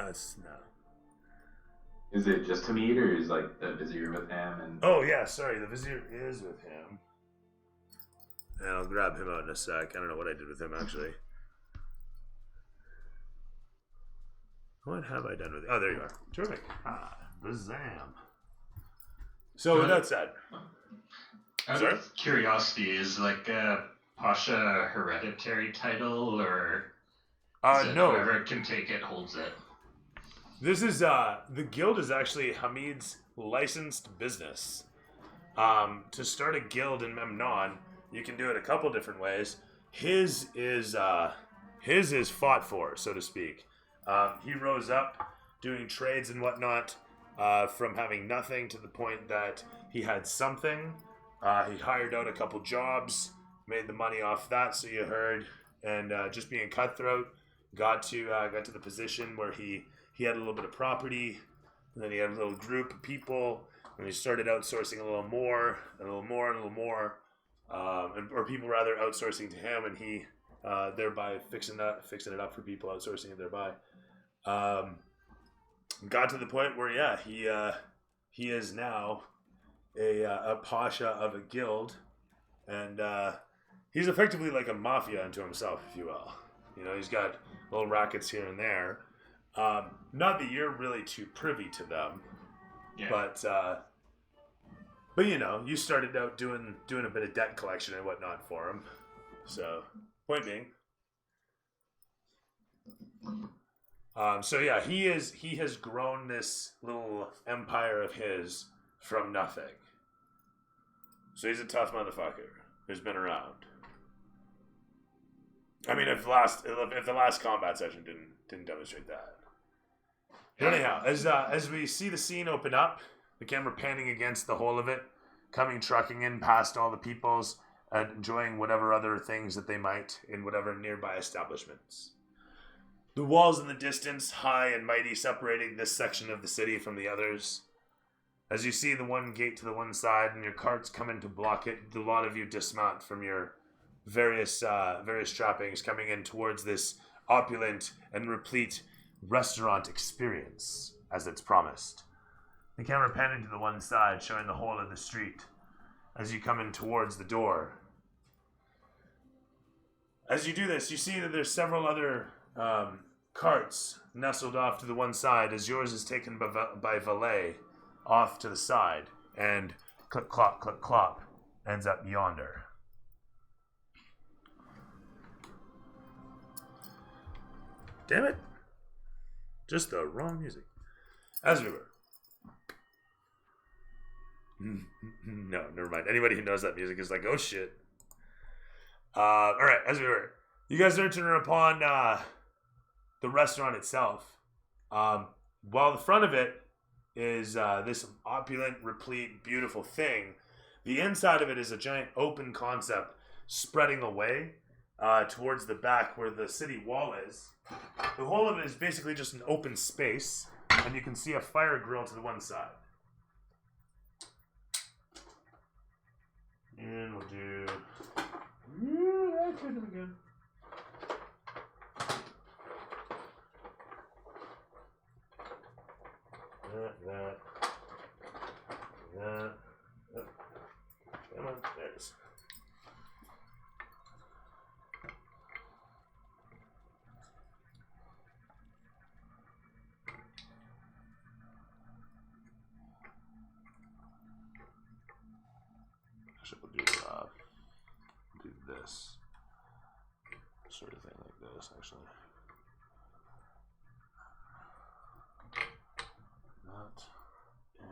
it's no. Is it just to meet, or is like the vizier with him? And Oh yeah, sorry. The vizier is with him. And I'll grab him out in a sec. I don't know what I did with him actually. What have I done with? Oh, there you are. Terrific. Bazam. So with that said, Out sorry? of curiosity, is like a Pasha a hereditary title, or is it no. whoever can take it holds it? This is the guild is actually Hamid's licensed business. To start a guild in Memnon, you can do it a couple different ways. His is fought for, so to speak. He rose up doing trades and whatnot, from having nothing to the point that he had something. He hired out a couple jobs, made the money off that, so you heard, and just being cutthroat, got to the position where he had a little bit of property, and then he had a little group of people, and he started outsourcing a little more, and a little more, and a little more, or people rather outsourcing to him, and he thereby fixing it up for people, outsourcing it thereby. Got to the point where he is now a pasha of a guild, and he's effectively like a mafia unto himself, if you will. You know, he's got little rackets here and there. Not that you're really too privy to them, Yeah. but you know, you started out doing a bit of debt collection and whatnot for him. So, point being. So yeah, he has grown this little empire of his from nothing. So he's a tough motherfucker who's been around. I mean, if the last combat session didn't demonstrate that. But anyhow, as we see the scene open up, the camera panning against the whole of it, coming trucking in past all the peoples, enjoying whatever other things that they might in whatever nearby establishments. The walls in the distance, high and mighty, separating this section of the city from the others. As you see the one gate to the one side and your carts come in to block it, a lot of you dismount from your various trappings, coming in towards this opulent and replete restaurant experience, as it's promised. The camera panning to the one side, showing the whole of the street as you come in towards the door. As you do this, you see that there's several other carts nestled off to the one side, as yours is taken by valet off to the side, and clip clop ends up yonder. Damn it. Just the wrong music. As we were. No, never mind. Anybody who knows that music is like, oh shit. Alright, as we were. You guys are entering upon the restaurant itself. While the front of it is this opulent, replete, beautiful thing, the inside of it is a giant open concept spreading away towards the back where the city wall is. The whole of it is basically just an open space, and you can see a fire grill to the one side. And we'll do... that could have been good. That. that. Oh, come on, there it is. Actually, we'll do this sort of thing like this. Actually, not if.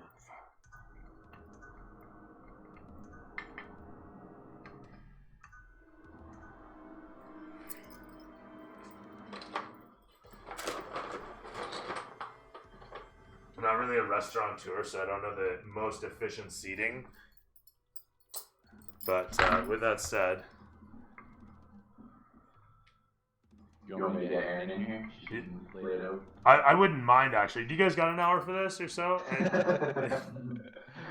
I'm not really a restaurateur, so I don't know the most efficient seating. But with that said, You want me to get Aaron in here? She can lay it out. I wouldn't mind actually. Do you guys got an hour for this or so?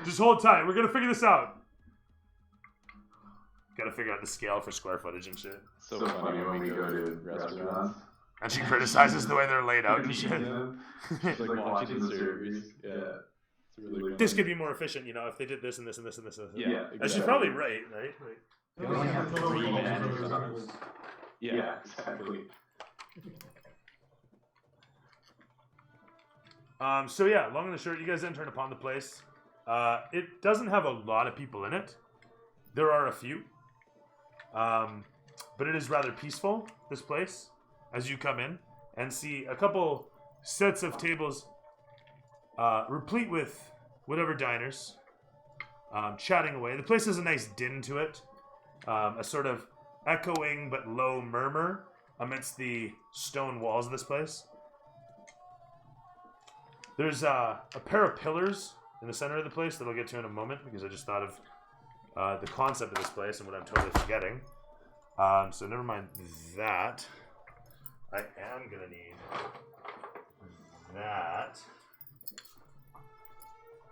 Just hold tight. We're gonna figure this out. Gotta figure out the scale for square footage and shit. So funny when we go to restaurants. And she criticizes the way they're laid out and shit. She's like watching the servers. Yeah. It's really funny. This could be more efficient, you know, if they did this and this and this and this. And this. Yeah. And she's probably right, right? They only have 3 managers. Yeah, exactly. So yeah, long and the short, you guys enter upon the place. It doesn't have a lot of people in it. There are a few. But it is rather peaceful, this place, as you come in and see a couple sets of tables replete with whatever diners chatting away. The place has a nice din to it, a sort of echoing but low murmur amidst the stone walls of this place. There's a pair of pillars in the center of the place that I'll get to in a moment because I just thought of the concept of this place and what I'm totally forgetting. So never mind that. I am going to need that.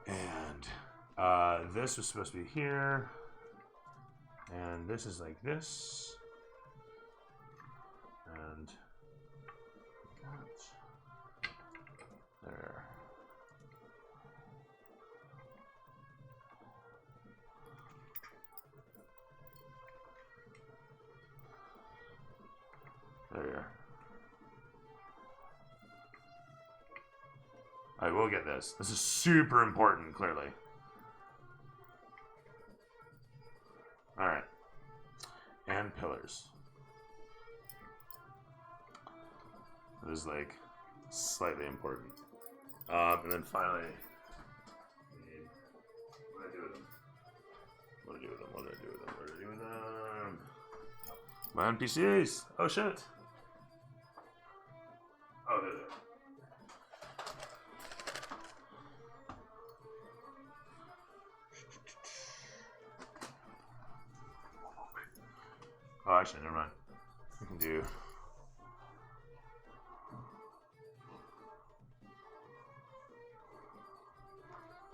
And this was supposed to be here. And this is like this. And there. There. I will get this. This is super important, clearly. Alright. And pillars. This is like slightly important. And then finally, what do I do with them? What do I do with them? What do I do with them? What do I do with them? My NPCs! Oh shit! Oh, there they are. Oh, actually, never mind. We can do.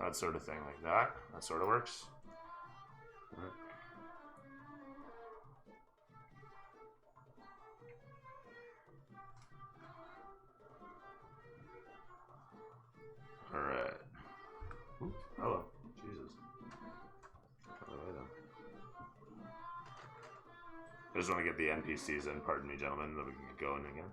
That sort of thing, like that. That sort of works. Alright. Alright. Hello. Jesus. I just want to get the NPCs in, pardon me, gentlemen, then we can get going again.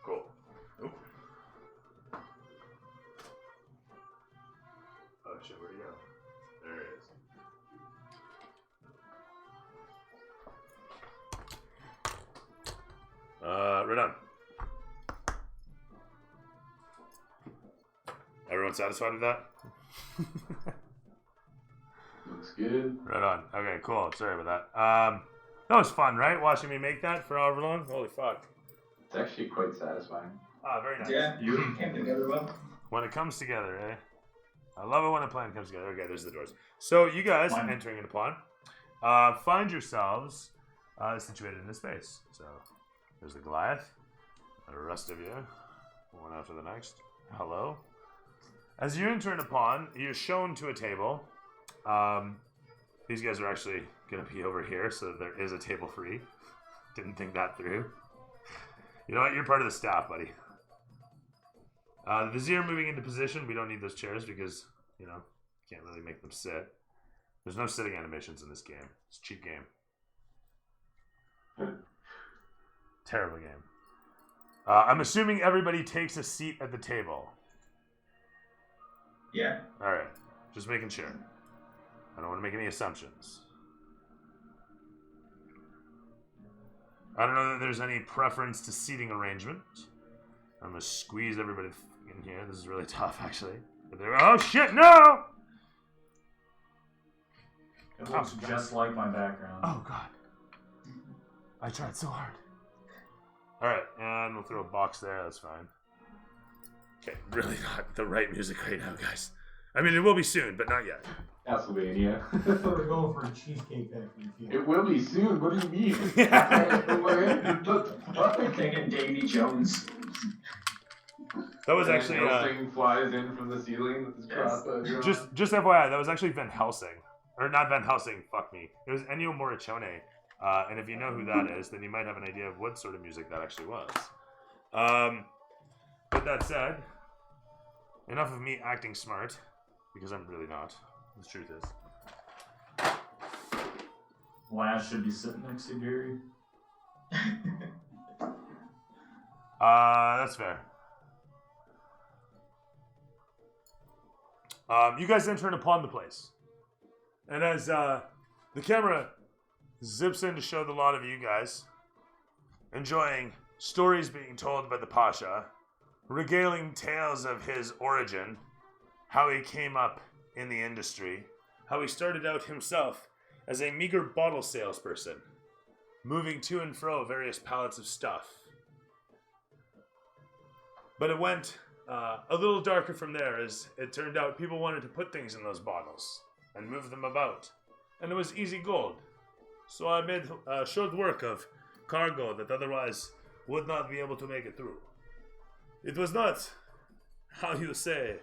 Cool. Oop. Oh shit, where'd he go? There it is. Right on. everyone satisfied with that? Looks good. Right on. Okay, cool. Sorry about that. That was fun, right? Watching me make that for however long? Holy fuck. It's actually quite satisfying. Ah, very nice. Yeah, came together well. When it comes together, eh? I love it when a plan comes together. Okay, there's the doors. So you guys Fine. entering into pawn, find yourselves situated in a space. So there's the Goliath, and the rest of you, one after the next. Hello. As you enter into pawn, you're shown to a table. These guys are actually going to be over here, so there is a table free. Didn't think that through. You know what? You're part of the staff, buddy. The Vizier moving into position. We don't need those chairs because, you know, can't really make them sit. There's no sitting animations in this game. It's a cheap game. Terrible game. I'm assuming everybody takes a seat at the table. Yeah. Alright. Just making sure. I don't want to make any assumptions. I don't know that there's any preference to seating arrangement. I'm gonna squeeze everybody in here. This is really tough, actually. But there, oh shit, no! It looks just like my background. Oh god. I tried so hard. Alright, and we'll throw a box there, that's fine. Okay, really not the right music right now, guys. I mean, it will be soon, but not yet. Castlevania. We're going for a Cheesecake Factory feel. It will be soon. What do you mean? I'm thinking Davy Jones. That was actually Helsing flies in from the ceiling with his crossbow. just FYI, that was actually Van Helsing. Or not Van Helsing, fuck me. It was Ennio Morricone. And if you know who that is, then you might have an idea of what sort of music that actually was. With that said, enough of me acting smart, because I'm really not. The truth is. Lash should be sitting next to Gary. That's fair. You guys enter upon the place. And as the camera zips in to show the lot of you guys enjoying stories being told by the Pasha, regaling tales of his origin, how he came up in the industry, how he started out himself as a meager bottle salesperson, moving to and fro various pallets of stuff. But it went a little darker from there, as it turned out people wanted to put things in those bottles and move them about, and it was easy gold. So I made short work of cargo that otherwise would not be able to make it through. It was not, how you say,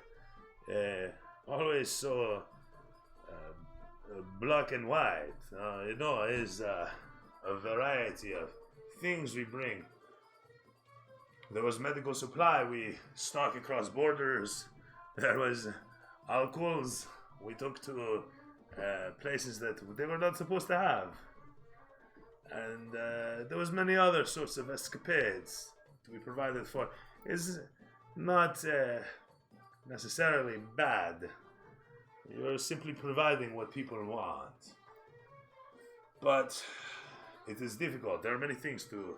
always so black and white. You know, it's a variety of things we bring. There was medical supply we stock across borders. There was alcohols we took to places that they were not supposed to have. And there was many other sorts of escapades to be provided for. It's not necessarily bad. You're simply providing what people want. But it is difficult. There are many things to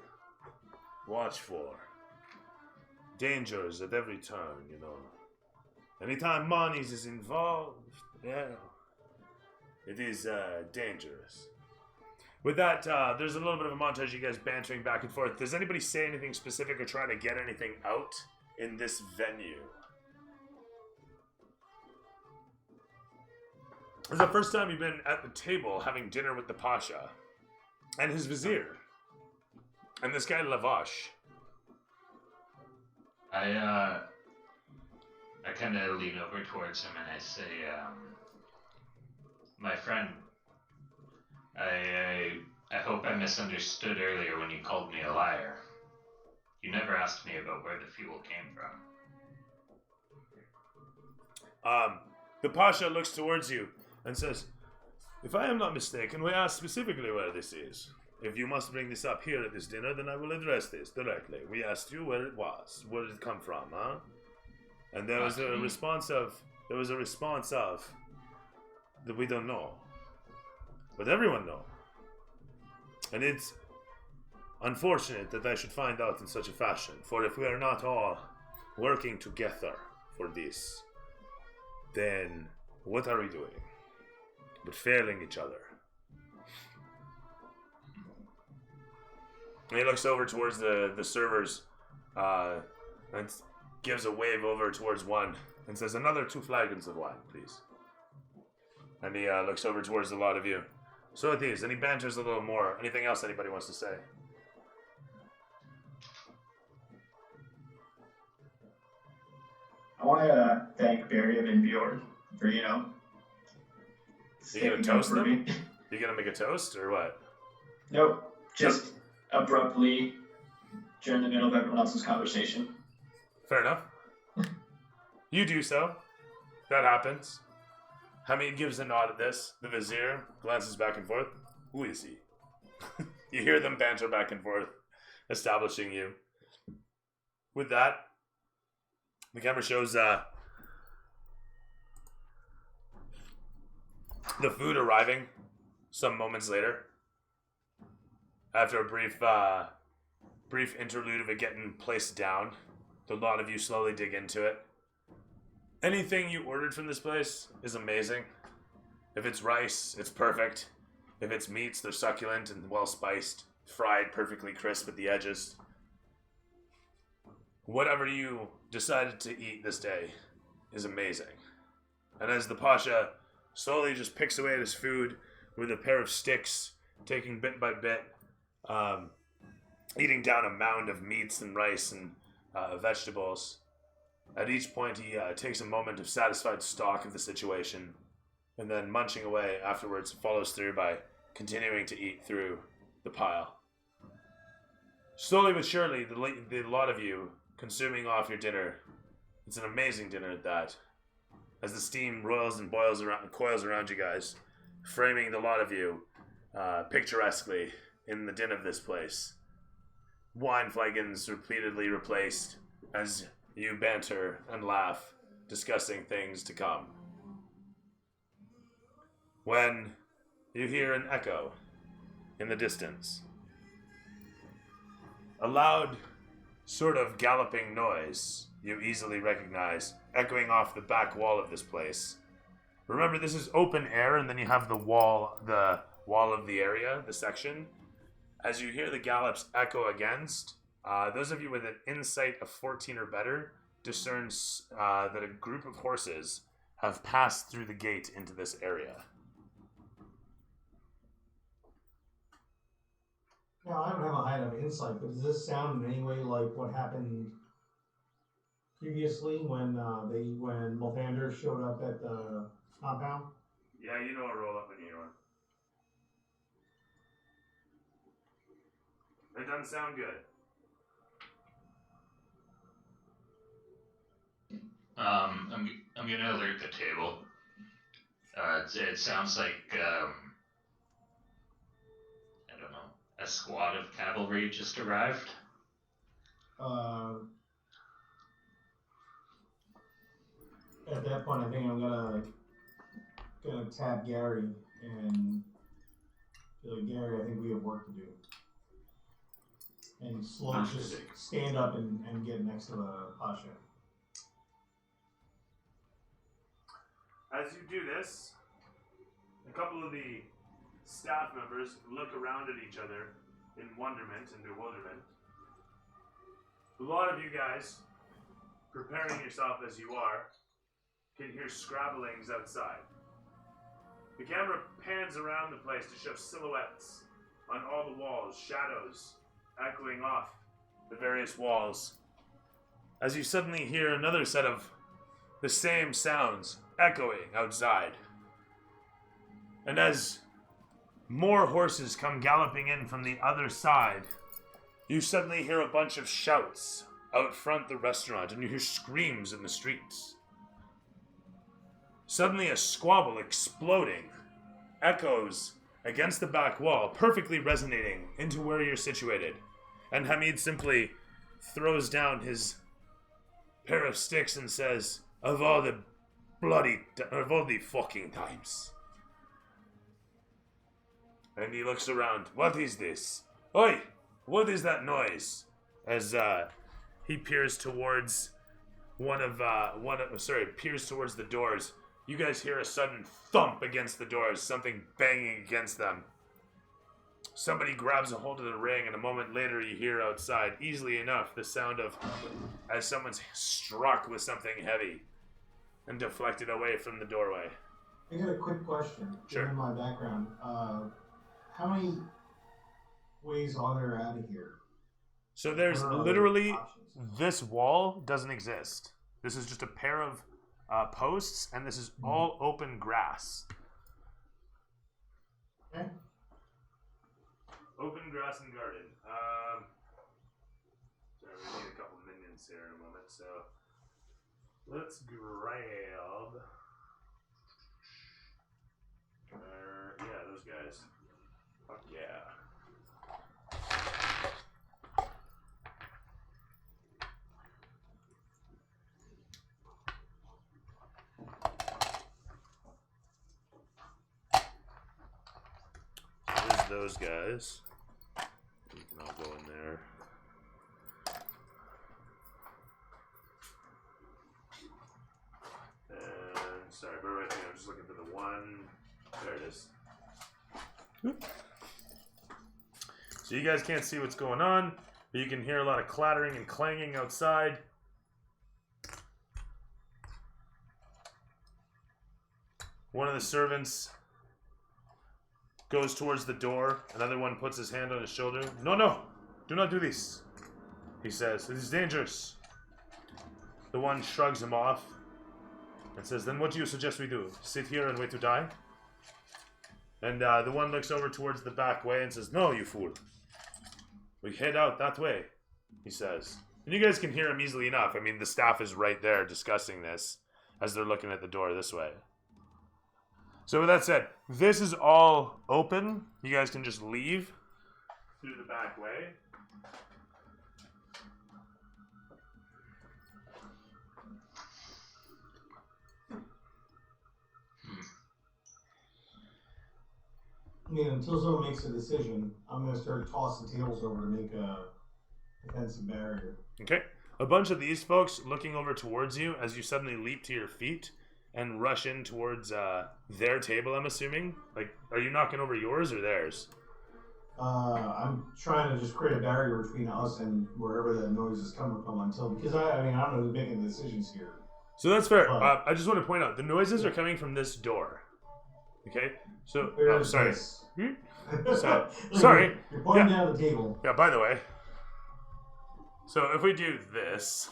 watch for. Dangers at every turn, you know. Anytime monies is involved, yeah, it is dangerous. With that, there's a little bit of a montage of you guys bantering back and forth. Does anybody say anything specific or try to get anything out in this venue? It's the first time you've been at the table having dinner with the Pasha and his vizier and this guy Lavash. I kind of lean over towards him and I say, my friend, I hope I misunderstood earlier when you called me a liar. You never asked me about where the fuel came from. The Pasha looks towards you and says, if I am not mistaken, we asked specifically where this is. If you must bring this up here at this dinner, then I will address this directly. We asked you where it was. Where did it come from, huh? And there was a response of, that we don't know. But everyone knows. And it's unfortunate that I should find out in such a fashion. For if we are not all working together for this, then what are we doing but failing each other? And he looks over towards the servers and gives a wave over towards one and says, another 2 flagons of wine, please. And he looks over towards a lot of you. So it is, and he banters a little more. Anything else anybody wants to say? I want to thank Barry and Bjorn for, You gonna sticking up toast for them? me. You gonna make a toast, or what? Nope, just abruptly during the middle of everyone else's conversation. Fair enough. You do so. That happens. Hamid gives a nod at this. The vizier glances back and forth. Who is he? You hear them banter back and forth, establishing you. With that, the camera shows the food arriving some moments later. After a brief interlude of it getting placed down, a lot of you slowly dig into it. Anything you ordered from this place is amazing. If it's rice, it's perfect. If it's meats, they're succulent and well spiced, fried perfectly crisp at the edges. Whatever you decided to eat this day is amazing. And as the Pasha slowly just picks away at his food with a pair of sticks, taking bit by bit, eating down a mound of meats and rice and vegetables. At each point, he takes a moment of satisfied stock of the situation, and then munching away afterwards follows through by continuing to eat through the pile. Slowly but surely, the lot of you consuming off your dinner. It's an amazing dinner at that. As the steam roils and boils around and coils around you guys, framing the lot of you picturesquely in the din of this place. Wine flagons repeatedly replaced as you banter and laugh, discussing things to come. When you hear an echo in the distance, a loud sort of galloping noise you easily recognize echoing off the back wall of this place. Remember, this is open air, and then you have the wall of the area, the section. As you hear the gallops echo against, those of you with an insight of 14 or better discerns that a group of horses have passed through the gate into this area. Now, I don't have a high enough insight, but does this sound in any way like what happened previously when Mulfander showed up at the compound? Yeah, you know a roll up when you hear one. It doesn't sound good. I'm gonna alert the table. It sounds like I don't know, a squad of cavalry just arrived. At that point, I think I'm gonna tap Gary and be like, Gary, I think we have work to do. And slowly just stand up and get next to the Pasha. As you do this, a couple of the staff members look around at each other in wonderment and bewilderment. A lot of you guys, preparing yourself as you are, can hear scrabblings outside. The camera pans around the place to show silhouettes on all the walls, shadows echoing off the various walls. As you suddenly hear another set of the same sounds echoing outside. And as more horses come galloping in from the other side, you suddenly hear a bunch of shouts out front the restaurant, and you hear screams in the streets. Suddenly a squabble exploding echoes against the back wall, perfectly resonating into where you're situated. And Hamid simply throws down his pair of sticks and says, of all the fucking times. And he looks around. What is this? Oi! What is that noise? As he peers towards peers towards the doors. You guys hear a sudden thump against the doors, something banging against them. Somebody grabs a hold of the ring, and a moment later you hear outside, easily enough, the sound of as someone's struck with something heavy and deflected away from the doorway. I got a quick question. Sure. Given my background, how many ways are there out of here? So there's What are literally, options? this wall doesn't exist. This is just a pair of posts, and this is all open grass. Okay. Open grass and garden. Sorry, we need a couple minions here in a moment, so let's grab. Yeah, those guys. Fuck yeah. There's those guys. You can all go in there. And sorry, bear with me. I'm just looking for the one. There it is. So you guys can't see what's going on, but you can hear a lot of clattering and clanging outside. One of the servants goes towards the door. Another one puts his hand on his shoulder. No, no, do not do this, he says. It is dangerous. The one shrugs him off and says, then what do you suggest we do? Sit here and wait to die? And the one looks over towards the back way and says, no, you fool. We head out that way, he says. And you guys can hear him easily enough. I mean, the staff is right there discussing this as they're looking at the door this way. So with that said, this is all open. You guys can just leave through the back way. I mean, until someone makes a decision, I'm going to start tossing tables over to make a defensive barrier. Okay. A bunch of these folks looking over towards you as you suddenly leap to your feet and rush in towards their table, I'm assuming. Like, are you knocking over yours or theirs? I'm trying to just create a barrier between us and wherever that noise is coming from because I don't know who's making the decisions here. So that's fair. But- I just want to point out, the noises are coming from this door. Okay? So, There's sorry. this. Sorry. You're pointing Yeah. down the table. Yeah, by the way. So if we do this,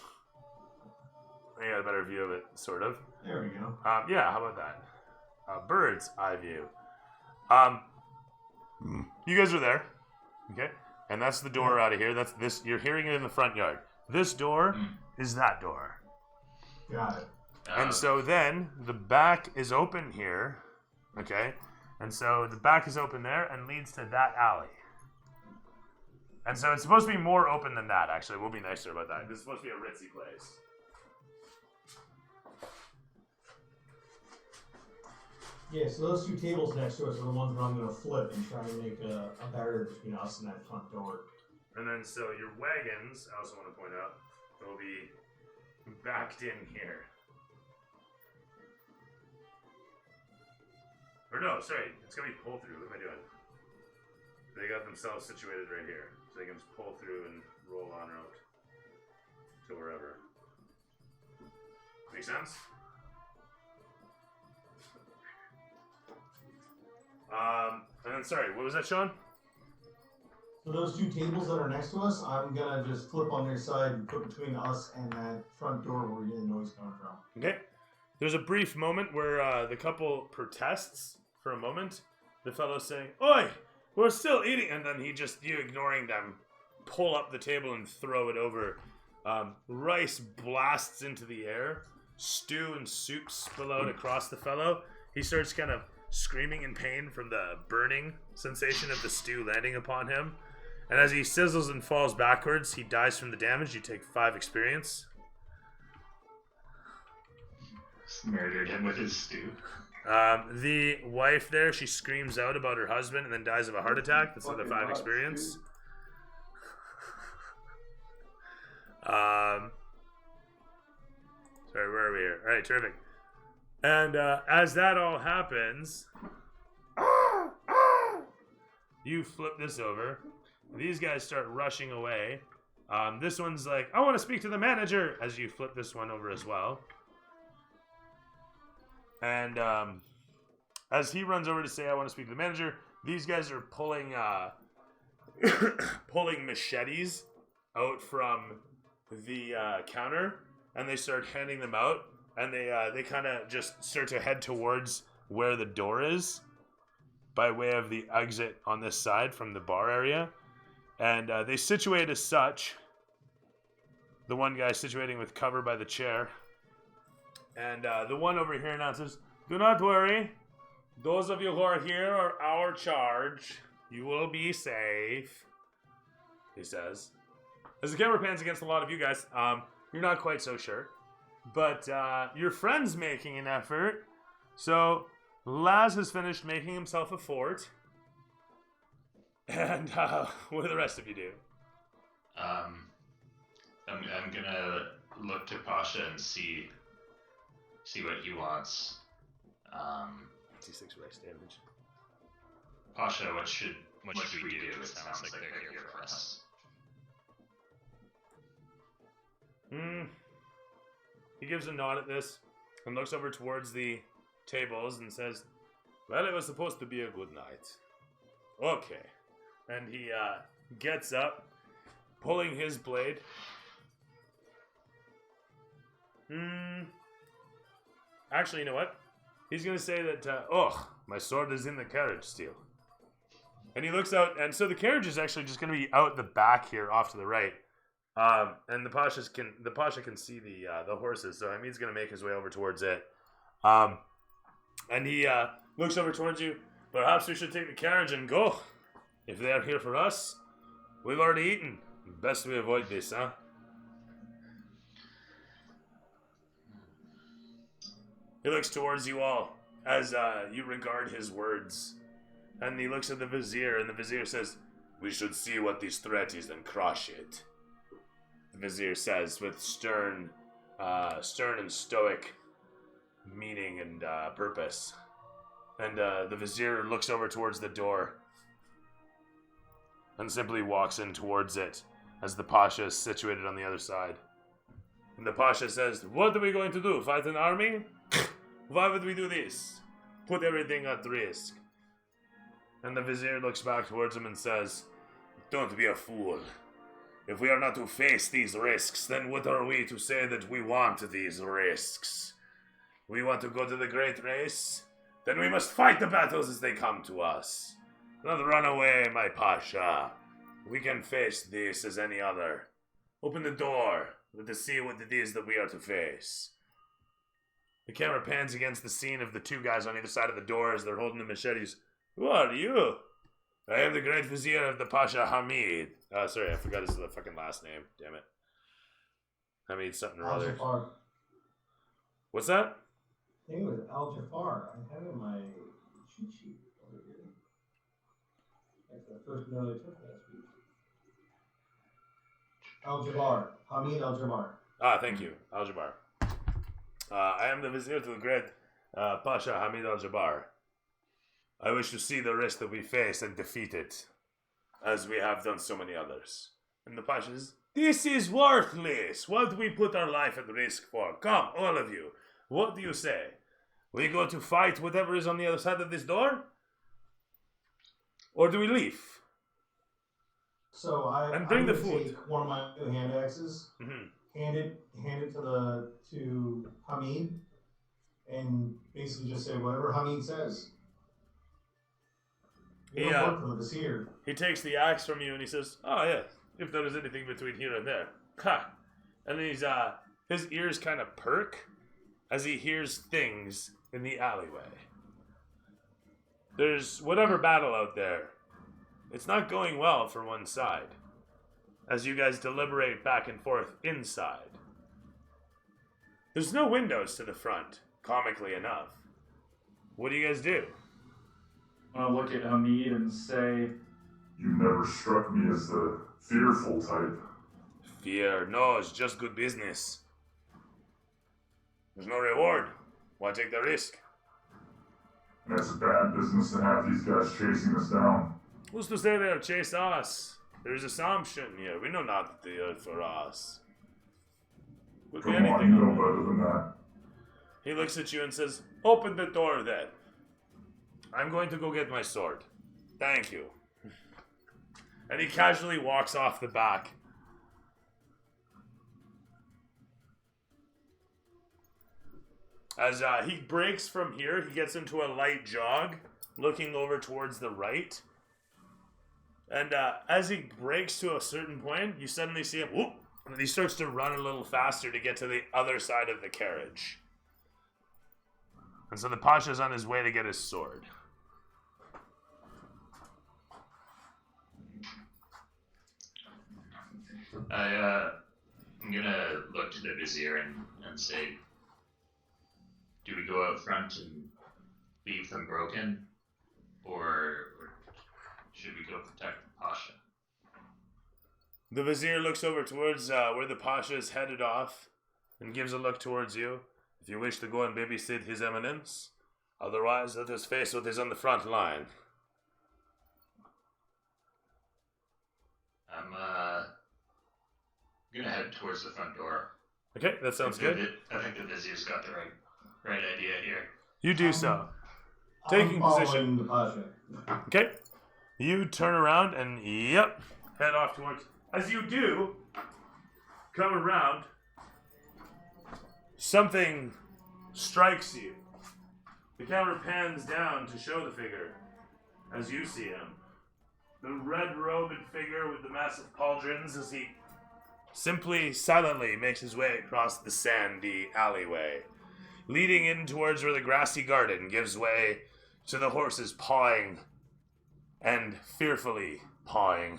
I got a better view of it, sort of. There we go. Yeah, how about that? Bird's eye view. You guys are there, okay? And that's the door out of here. That's this. You're hearing it in the front yard. This door is that door. Got it. And so then the back is open here, okay? And so the back is open there and leads to that alley. And so it's supposed to be more open than that, actually. We'll be nicer about that. This is supposed to be a ritzy place. Yeah, so those two tables next to us are the ones that I'm going to flip and try to make a barrier between us and that front door. And then so your wagons, I also want to point out, will be backed in here. Or no, sorry, it's going to be pull through. What am I doing? They got themselves situated right here. So they can just pull through and roll on out to wherever. Make sense? And then, sorry, what was that, Sean? So those two tables that are next to us, I'm going to just flip on their side and put between us and that front door where we're getting the noise coming from. Okay. There's a brief moment where the couple protests for a moment. The fellow's saying, "Oi, we're still eating," and then he just, you ignoring them, pull up the table and throw it over. Rice blasts into the air. Stew and soup spill out across the fellow. He starts kind of screaming in pain from the burning sensation of the stew landing upon him. And as he sizzles and falls backwards, he dies from the damage. You take 5 experience. Just murdered him with his stew. The wife there, she screams out about her husband and then dies of a heart attack. That's another 5 experience. Sorry, where are we here? All right, terrific. And as that all happens, you flip this over. These guys start rushing away. This one's like, I want to speak to the manager, as you flip this one over as well. And as he runs over to say, I want to speak to the manager, these guys are pulling pulling machetes out from the counter, and they start handing them out, and they kind of just start to head towards where the door is by way of the exit on this side from the bar area. And they situate as such. The one guy situating with cover by the chair. And the one over here announces, do not worry. Those of you who are here are our charge. You will be safe, he says. As the camera pans against a lot of you guys, you're not quite so sure. But your friend's making an effort. So Laz has finished making himself a fort. And what do the rest of you do? I'm gonna look to Pasha and see what he wants. D6 rice damage. Pasha, what should we do? It sounds like they're here for us. He gives a nod at this and looks over towards the tables and says, well, it was supposed to be a good night. Okay. And he gets up, pulling his blade. Actually, you know what? He's going to say that, my sword is in the carriage still. And he looks out, and so the carriage is actually just going to be out the back here, off to the right. And the Pasha can see the horses, so Hamid's going to make his way over towards it. And he looks over towards you. Perhaps we should take the carriage and go. If they are here for us, we've already eaten. Best we avoid this, huh? He looks towards you all as you regard his words. And he looks at the Vizier, and the Vizier says, we should see what this threat is and crush it. The Vizier says with stern and stoic meaning and purpose. And the Vizier looks over towards the door and simply walks in towards it as the Pasha is situated on the other side. And the Pasha says, what are we going to do? Fight an army? Why would we do this? Put everything at risk. And the Vizier looks back towards him and says, don't be a fool. If we are not to face these risks, then what are we to say that we want these risks? We want to go to the great race? Then we must fight the battles as they come to us. Not run away, my Pasha. We can face this as any other. Open the door. Let us see what it is that we are to face. The camera pans against the scene of the two guys on either side of the door as they're holding the machetes. Who are you? I am the Great Vizier of the Pasha Hamid. Sorry, I forgot his fucking last name. Damn it. Hamid something or other. Al-Jafar. What's that? I think it was Al-Jafar. I have it in my cheat sheet over here. That's the first note I took last week. Al-Jabbar. Hamid Al-Jabbar. Thank you. Al-Jabbar. I am the Vizier to the Great Pasha Hamid Al-Jabbar. I wish to see the risk that we face and defeat it, as we have done so many others. And the Pasha says, this is worthless. What do we put our life at risk for? Come, all of you. What do you say? We go to fight whatever is on the other side of this door? Or do we leave? So And bring I'm the gonna food. take one of my new hand axes, hand it to Hamid, and basically just say whatever Hamid says. We don't work for the Vizier. He takes the axe from you and he says, oh yeah, if there is anything between here and there. Ha! And then his ears kind of perk as he hears things in the alleyway. There's whatever battle out there. It's not going well for one side, as you guys deliberate back and forth inside. There's no windows to the front, comically enough. What do you guys do? I want to look at Hamid and say, You never struck me as the fearful type. Fear? No, it's just good business. There's no reward. Why take the risk? It's bad business to have these guys chasing us down. Who's to say they'll chase us? There's assumption here. We know not the earth for us. Could be Come on, anything. you know better than that. He looks at you and says, "Open the door then. I'm going to go get my sword. Thank you." And he casually walks off the back. As he breaks from here, he gets into a light jog, looking over towards the right. And as he breaks to a certain point, you suddenly see him, whoop, and he starts to run a little faster to get to the other side of the carriage. And so the Pasha's on his way to get his sword. I'm gonna look to the Vizier and say, do we go out front and leave them broken? Or should we go protect the Pasha? The Vizier looks over towards where the Pasha is headed off and gives a look towards you. If you wish to go and babysit His Eminence, otherwise let us face what is on the front line. I'm gonna head towards the front door. Okay, that sounds good. I think the Vizier's got the right idea here. You do so. Taking position. The Pasha. Okay. You turn around and, yep, head off towards... As you do, come around, something strikes you. The camera pans down to show the figure as you see him. The red-robed figure with the massive pauldrons as he simply, silently makes his way across the sandy alleyway, leading in towards where the grassy garden gives way to the horses pawing and fearfully pawing.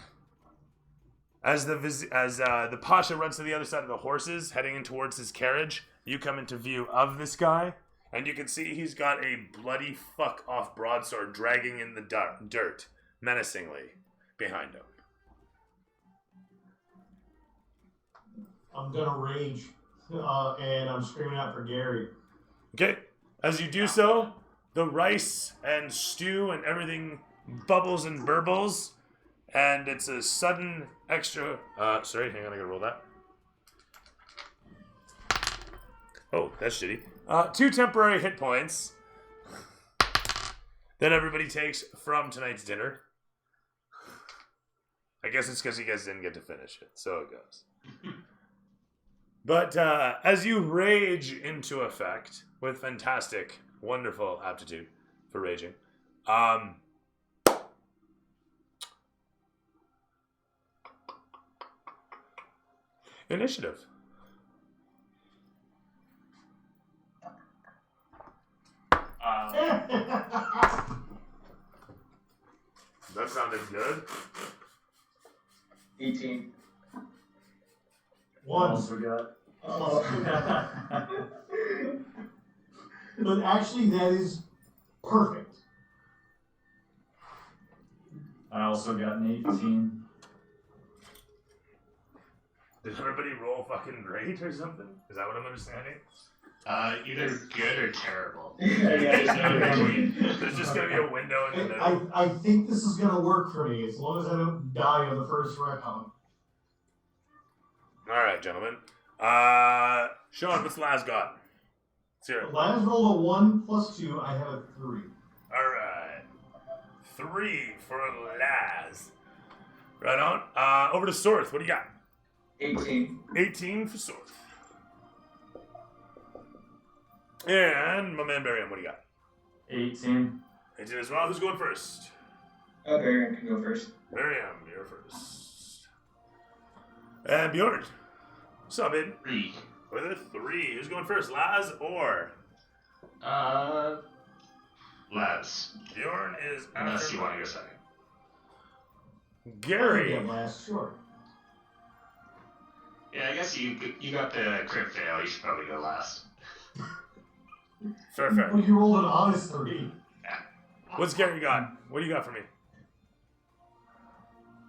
As the Pasha runs to the other side of the horses, heading in towards his carriage, you come into view of this guy, and you can see he's got a bloody fuck-off broadsword dragging in the dirt, menacingly, behind him. I'm gonna rage, and I'm screaming out for Gary. Okay, as you do so, the rice and stew and everything bubbles and burbles, and it's a sudden extra... sorry, hang on, I gotta roll that. Oh, that's shitty. 2 temporary hit points that everybody takes from tonight's dinner. I guess it's because you guys didn't get to finish it, so it goes. But as you rage into effect with fantastic, wonderful aptitude for raging, initiative. That sounded good. 18. One. Also got. But actually, that is perfect. I also got an 18. Did everybody roll fucking great or something? Is that what I'm understanding? Either good or terrible. There's just gonna be a window in the middle. I think this is gonna work for me as long as I don't die on the first round. Alright, gentlemen. Sean, what's Laz got? Zero. Laz rolled a 1 plus 2. I have a 3. Alright. 3 for Laz. Right on. Over to Sorth. What do you got? 18. 18 for Sorth. And my man Barium, what do you got? 18. 18 as well. Who's going first? Barium can go first. Barium, you're first. And Bjorn. What's up, man? 3. With a 3. Who's going first, Laz or? Laz. Bjorn is Unless after you want to go second. Gary. Yeah, Laz, sure. Yeah, I guess you got the crit fail. You should probably go last. Fair, fair. Well, you rolled an honest 3. What's Gary got? What do you got for me?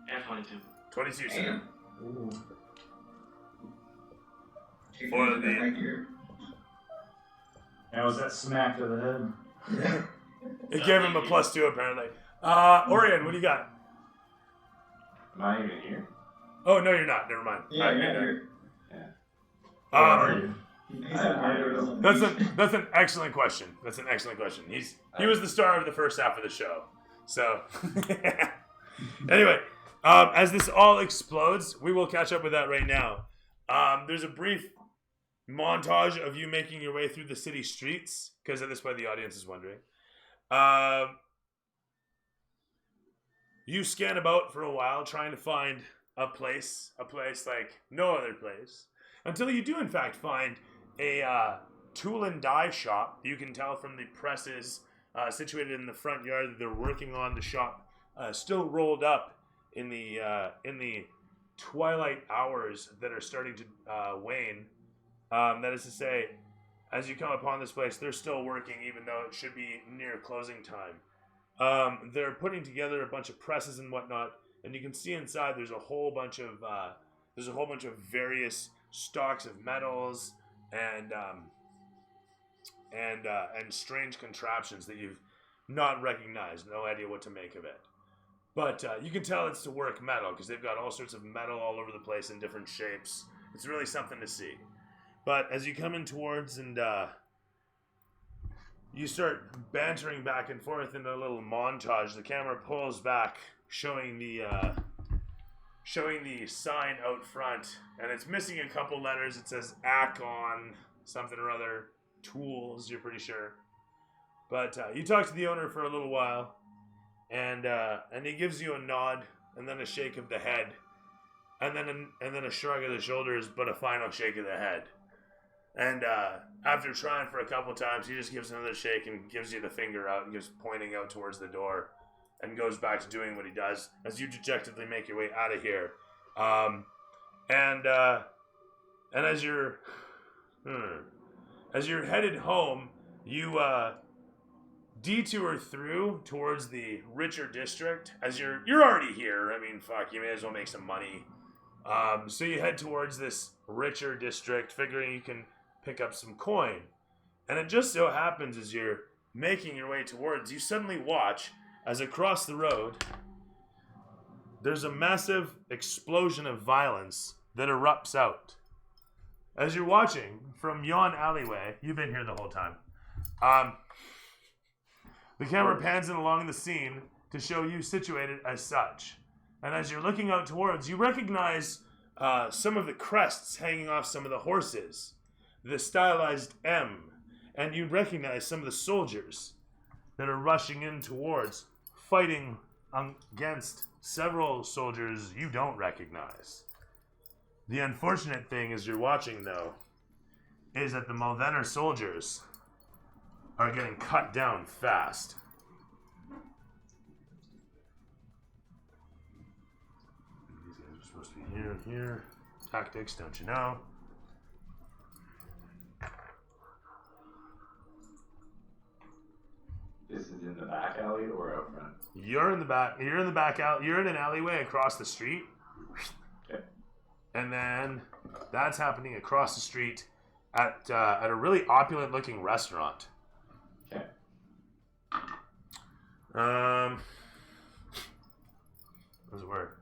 Yeah, 22. 22, sir. Damn. Ooh. Take For it the- right here. That was that smack to the head. It gave him a +2 apparently. Orion, what do you got? Am I even here? Oh no, you're not. Never mind. Yeah, Alright, yeah, you're you're. Where are you? He's at Mario. That's an excellent question. That's an excellent question. He was the star of the first half of the show. So anyway, as this all explodes, we will catch up with that right now. There's a brief montage of you making your way through the city streets, because at this point the audience is wondering. You scan about for a while, trying to find a place like no other place, until you do in fact find a tool and die shop. You can tell from the presses situated in the front yard that they're working on the shop, still rolled up in the twilight hours that are starting to wane. That is to say, as you come upon this place, they're still working, even though it should be near closing time. They're putting together a bunch of presses and whatnot, and you can see inside there's a whole bunch of various stocks of metals and strange contraptions that you've not recognized. No idea what to make of it. But you can tell it's to work metal, because they've got all sorts of metal all over the place in different shapes. It's really something to see. But as you come in towards and you start bantering back and forth in a little montage, the camera pulls back, showing the sign out front, and it's missing a couple letters. It says Akon something or other, tools, you're pretty sure. But you talk to the owner for a little while, and he gives you a nod, and then a shake of the head, and then a shrug of the shoulders, but a final shake of the head. And after trying for a couple times, he just gives another shake and gives you the finger out and just pointing out towards the door, and goes back to doing what he does as you dejectedly make your way out of here. And as you're headed home, you detour through towards the richer district. As you're already here, I mean, fuck, you may as well make some money. So you head towards this richer district, figuring you can pick up some coin. And it just so happens, as you're making your way towards, you suddenly watch as across the road there's a massive explosion of violence that erupts out. As you're watching from yon alleyway, you've been here the whole time. The camera pans in along the scene to show you situated as such. And as you're looking out towards, you recognize some of the crests hanging off some of the horses, the stylized M, and you recognize some of the soldiers that are rushing in towards, fighting against several soldiers you don't recognize. The unfortunate thing as you're watching, though, is that the Malvener soldiers are getting cut down fast. These guys are supposed to be here and here. Tactics, don't you know? This is in the back alley or out front? You're in the back. You're in the back alley. You're in an alleyway across the street. Okay. And then that's happening across the street at a really opulent-looking restaurant. Okay. Where's where?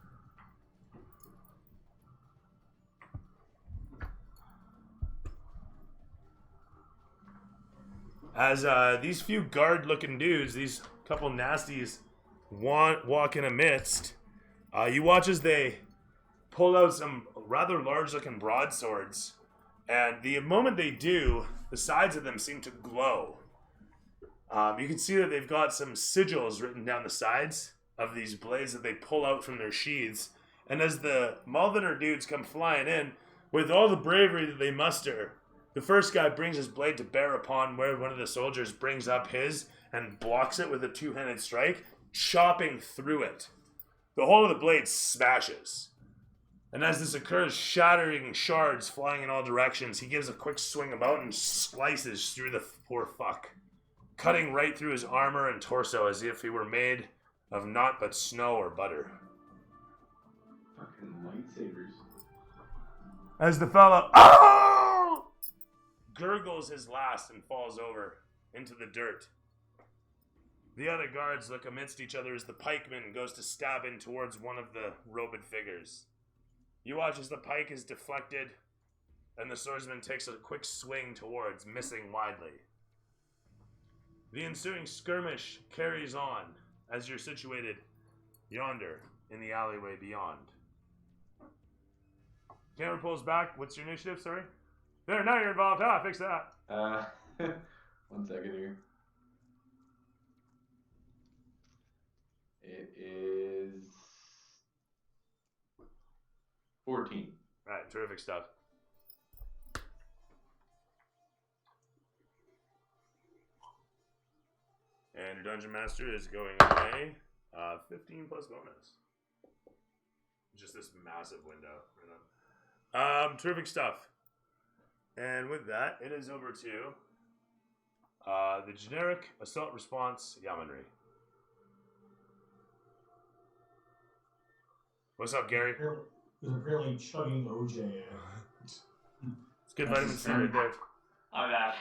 As these few guard-looking dudes, these couple nasties, walk in amidst, you watch as they pull out some rather large-looking broadswords, and the moment they do, the sides of them seem to glow. You can see that they've got some sigils written down the sides of these blades that they pull out from their sheaths, and as the Malvener dudes come flying in, with all the bravery that they muster, the first guy brings his blade to bear upon where one of the soldiers brings up his and blocks it with a two-handed strike, chopping through it. The whole of the blade smashes. And as this occurs, shattering shards flying in all directions, he gives a quick swing about and slices through the poor fuck, cutting right through his armor and torso as if he were made of naught but snow or butter. Fucking lightsabers. As the fellow gurgles his last and falls over into the dirt. The other guards look amidst each other as the pikeman goes to stab in towards one of the robed figures. You watch as the pike is deflected and the swordsman takes a quick swing towards, missing widely. The ensuing skirmish carries on as you're situated yonder in the alleyway beyond. Camera pulls back. What's your initiative? Sorry. There, now you're involved. Fix that. 1 second here. It is 14. All right, terrific stuff. And your dungeon master is going away. 15 plus bonus. Just this massive window. Terrific stuff. And with that, it is over to the generic assault response Yamanri. What's up, Gary? He's apparently chugging OJ. It's good vitamin C right there. My bad.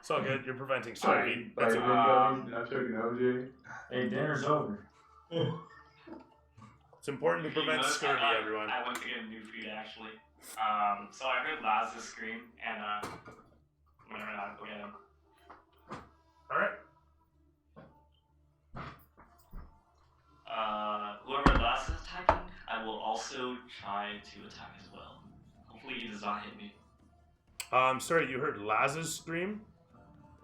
It's all good. You're preventing scurvy. That's not choking OJ. Hey, dinner's over. It's important to prevent Notice scurvy, everyone. I went to get new food actually. So I heard Laz's scream, and I'm gonna run out and go get him. All right. Whoever Laz is attacking, I will also try to attack as well. Hopefully he does not hit me. Sorry, you heard Laz's scream?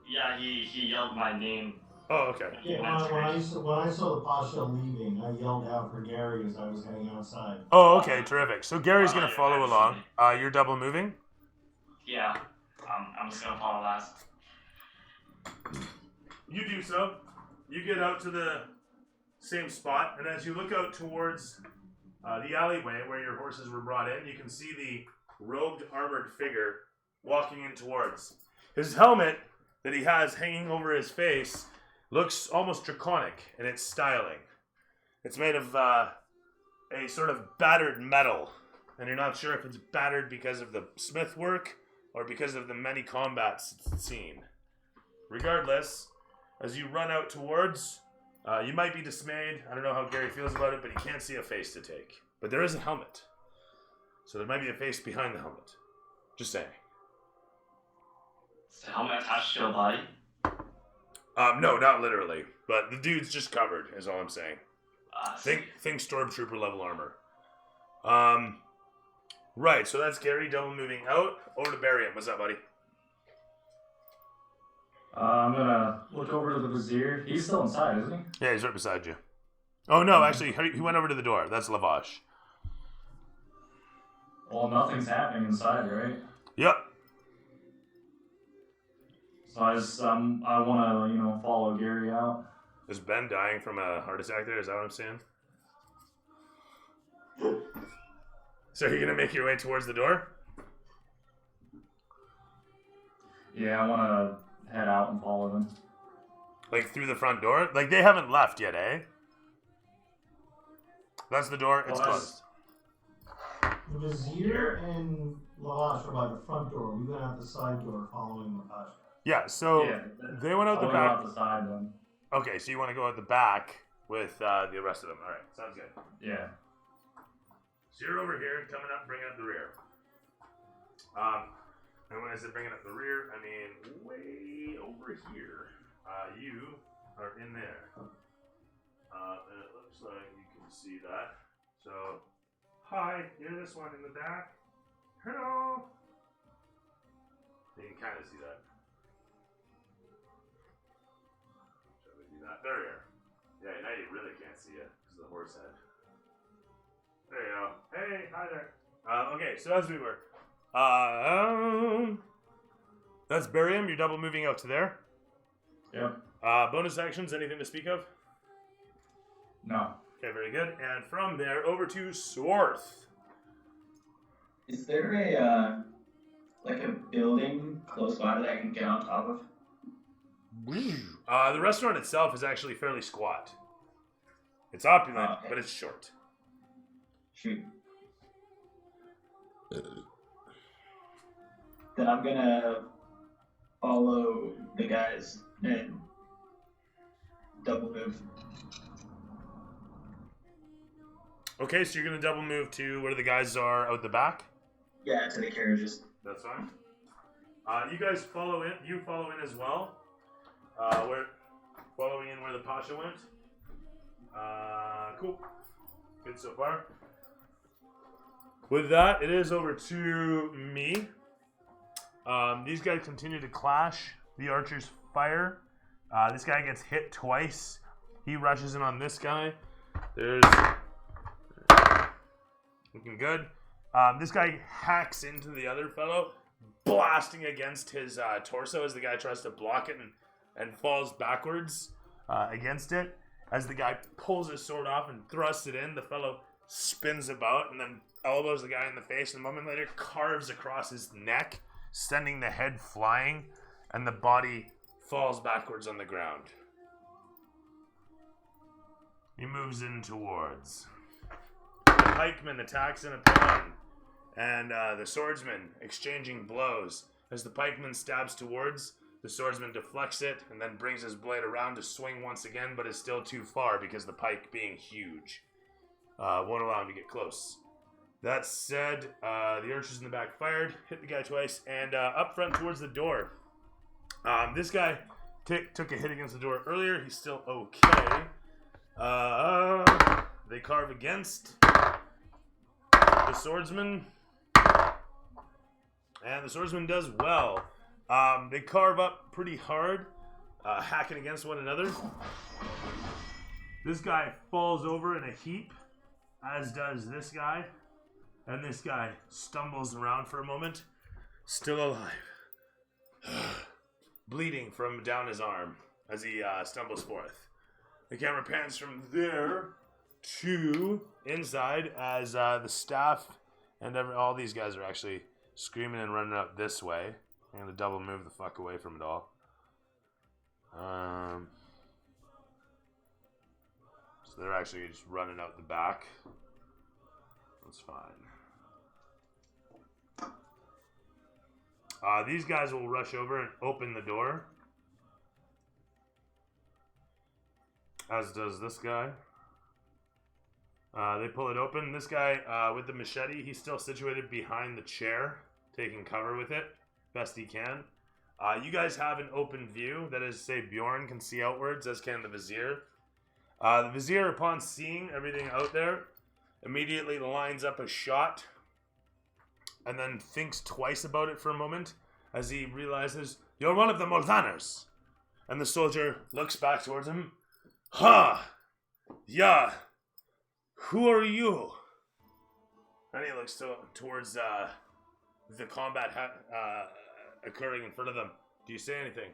Yeah, he yelled my name. Oh, okay. Yeah, when I saw the Pasha leaving, I yelled out for Gary as I was heading outside. Oh, okay, terrific. So Gary's gonna follow along. You're double moving? Yeah, I'm just gonna follow Laz. You do so. You get out to the same spot, and as you look out towards the alleyway where your horses were brought in, you can see the robed, armored figure walking in towards. His helmet that he has hanging over his face looks almost draconic in its styling. It's made of a sort of battered metal, and you're not sure if it's battered because of the smith work or because of the many combats it's seen. Regardless, as you run out towards, you might be dismayed. I don't know how Gary feels about it, but he can't see a face to take. But there is a helmet. So there might be a face behind the helmet. Just saying. Is the helmet attached to a body? No, not literally. But the dude's just covered, is all I'm saying. Think Stormtrooper level armor. Right, so that's Gary double moving out. Over to Barium. What's up, buddy? I'm gonna look over to the Vizier. He's still inside, isn't he? Yeah, he's right beside you. Oh, no, actually, he went over to the door. That's Lavash. Well, nothing's happening inside, right? Yep. So I want to, follow Gary out. Is Ben dying from a heart attack there? Is that what I'm saying? So are you going to make your way towards the door? Yeah, I want to head out and follow them. Like through the front door? Like they haven't left yet, eh? That's the door. It's closed. The Vizier and Lavash are by the front door. We went out the side door following the Pasha. Yeah, so they went out the back. Out the side then. Okay, so you want to go out the back with the rest of them. All right, sounds good. Yeah. So you're over here, coming up, bringing up the rear. And when I said bringing up the rear, I mean way over here. You are in there. And it looks like you can see that. So, hi, you're this one in the back. Hello. You can kind of see that. Shall we do that? There you are. Yeah, now you really can't see it because of the horse head. There you go. Hey, hi there. Okay, so as we were, that's Barium. You're double moving out to there. Yep. Bonus actions, anything to speak of? No. Okay, very good. And from there, over to Swarth. Is there a building close by that I can get on top of? The restaurant itself is actually fairly squat. It's opulent, but it's short. Shoot. Then I'm gonna follow the guys and double move. Okay, so you're gonna double move to where the guys are out the back. Yeah, to the carriages. That's fine. You guys follow in. You follow in as well. We're following in where the Pasha went. Cool. Good so far. With that, it is over to me. These guys continue to clash. The archers fire. This guy gets hit twice. He rushes in on this guy. There's looking good. This guy hacks into the other fellow, blasting against his torso as the guy tries to block it and falls backwards against it. As the guy pulls his sword off and thrusts it in, the fellow spins about and then elbows the guy in the face, and a moment later carves across his neck, sending the head flying, and the body falls backwards on the ground. He moves in towards. The pikeman attacks in a pawn, and the swordsman exchanging blows. As the pikeman stabs towards, the swordsman deflects it and then brings his blade around to swing once again, but is still too far because the pike, being huge, won't allow him to get close. That said, the archers in the back fired, hit the guy twice, and up front towards the door. This guy took a hit against the door earlier. He's still okay. They carve against the swordsman, and the swordsman does well. They carve up pretty hard, hacking against one another. This guy falls over in a heap, as does this guy. And this guy stumbles around for a moment, still alive, bleeding from down his arm as he stumbles forth. The camera pans from there to inside as the staff and all these guys are actually screaming and running up this way. I'm going to double move the fuck away from it all. So they're actually just running out the back. That's fine. These guys will rush over and open the door. As does this guy. They pull it open. This guy with the machete, he's still situated behind the chair, taking cover with it best he can. You guys have an open view. That is, say, Bjorn can see outwards, as can the Vizier. The Vizier, upon seeing everything out there, immediately lines up a shot and then thinks twice about it for a moment as he realizes, "You're one of the Moldaners." And the soldier looks back towards him. "Ha! Yeah. Who are you?" And he looks towards the combat occurring in front of them. Do you say anything?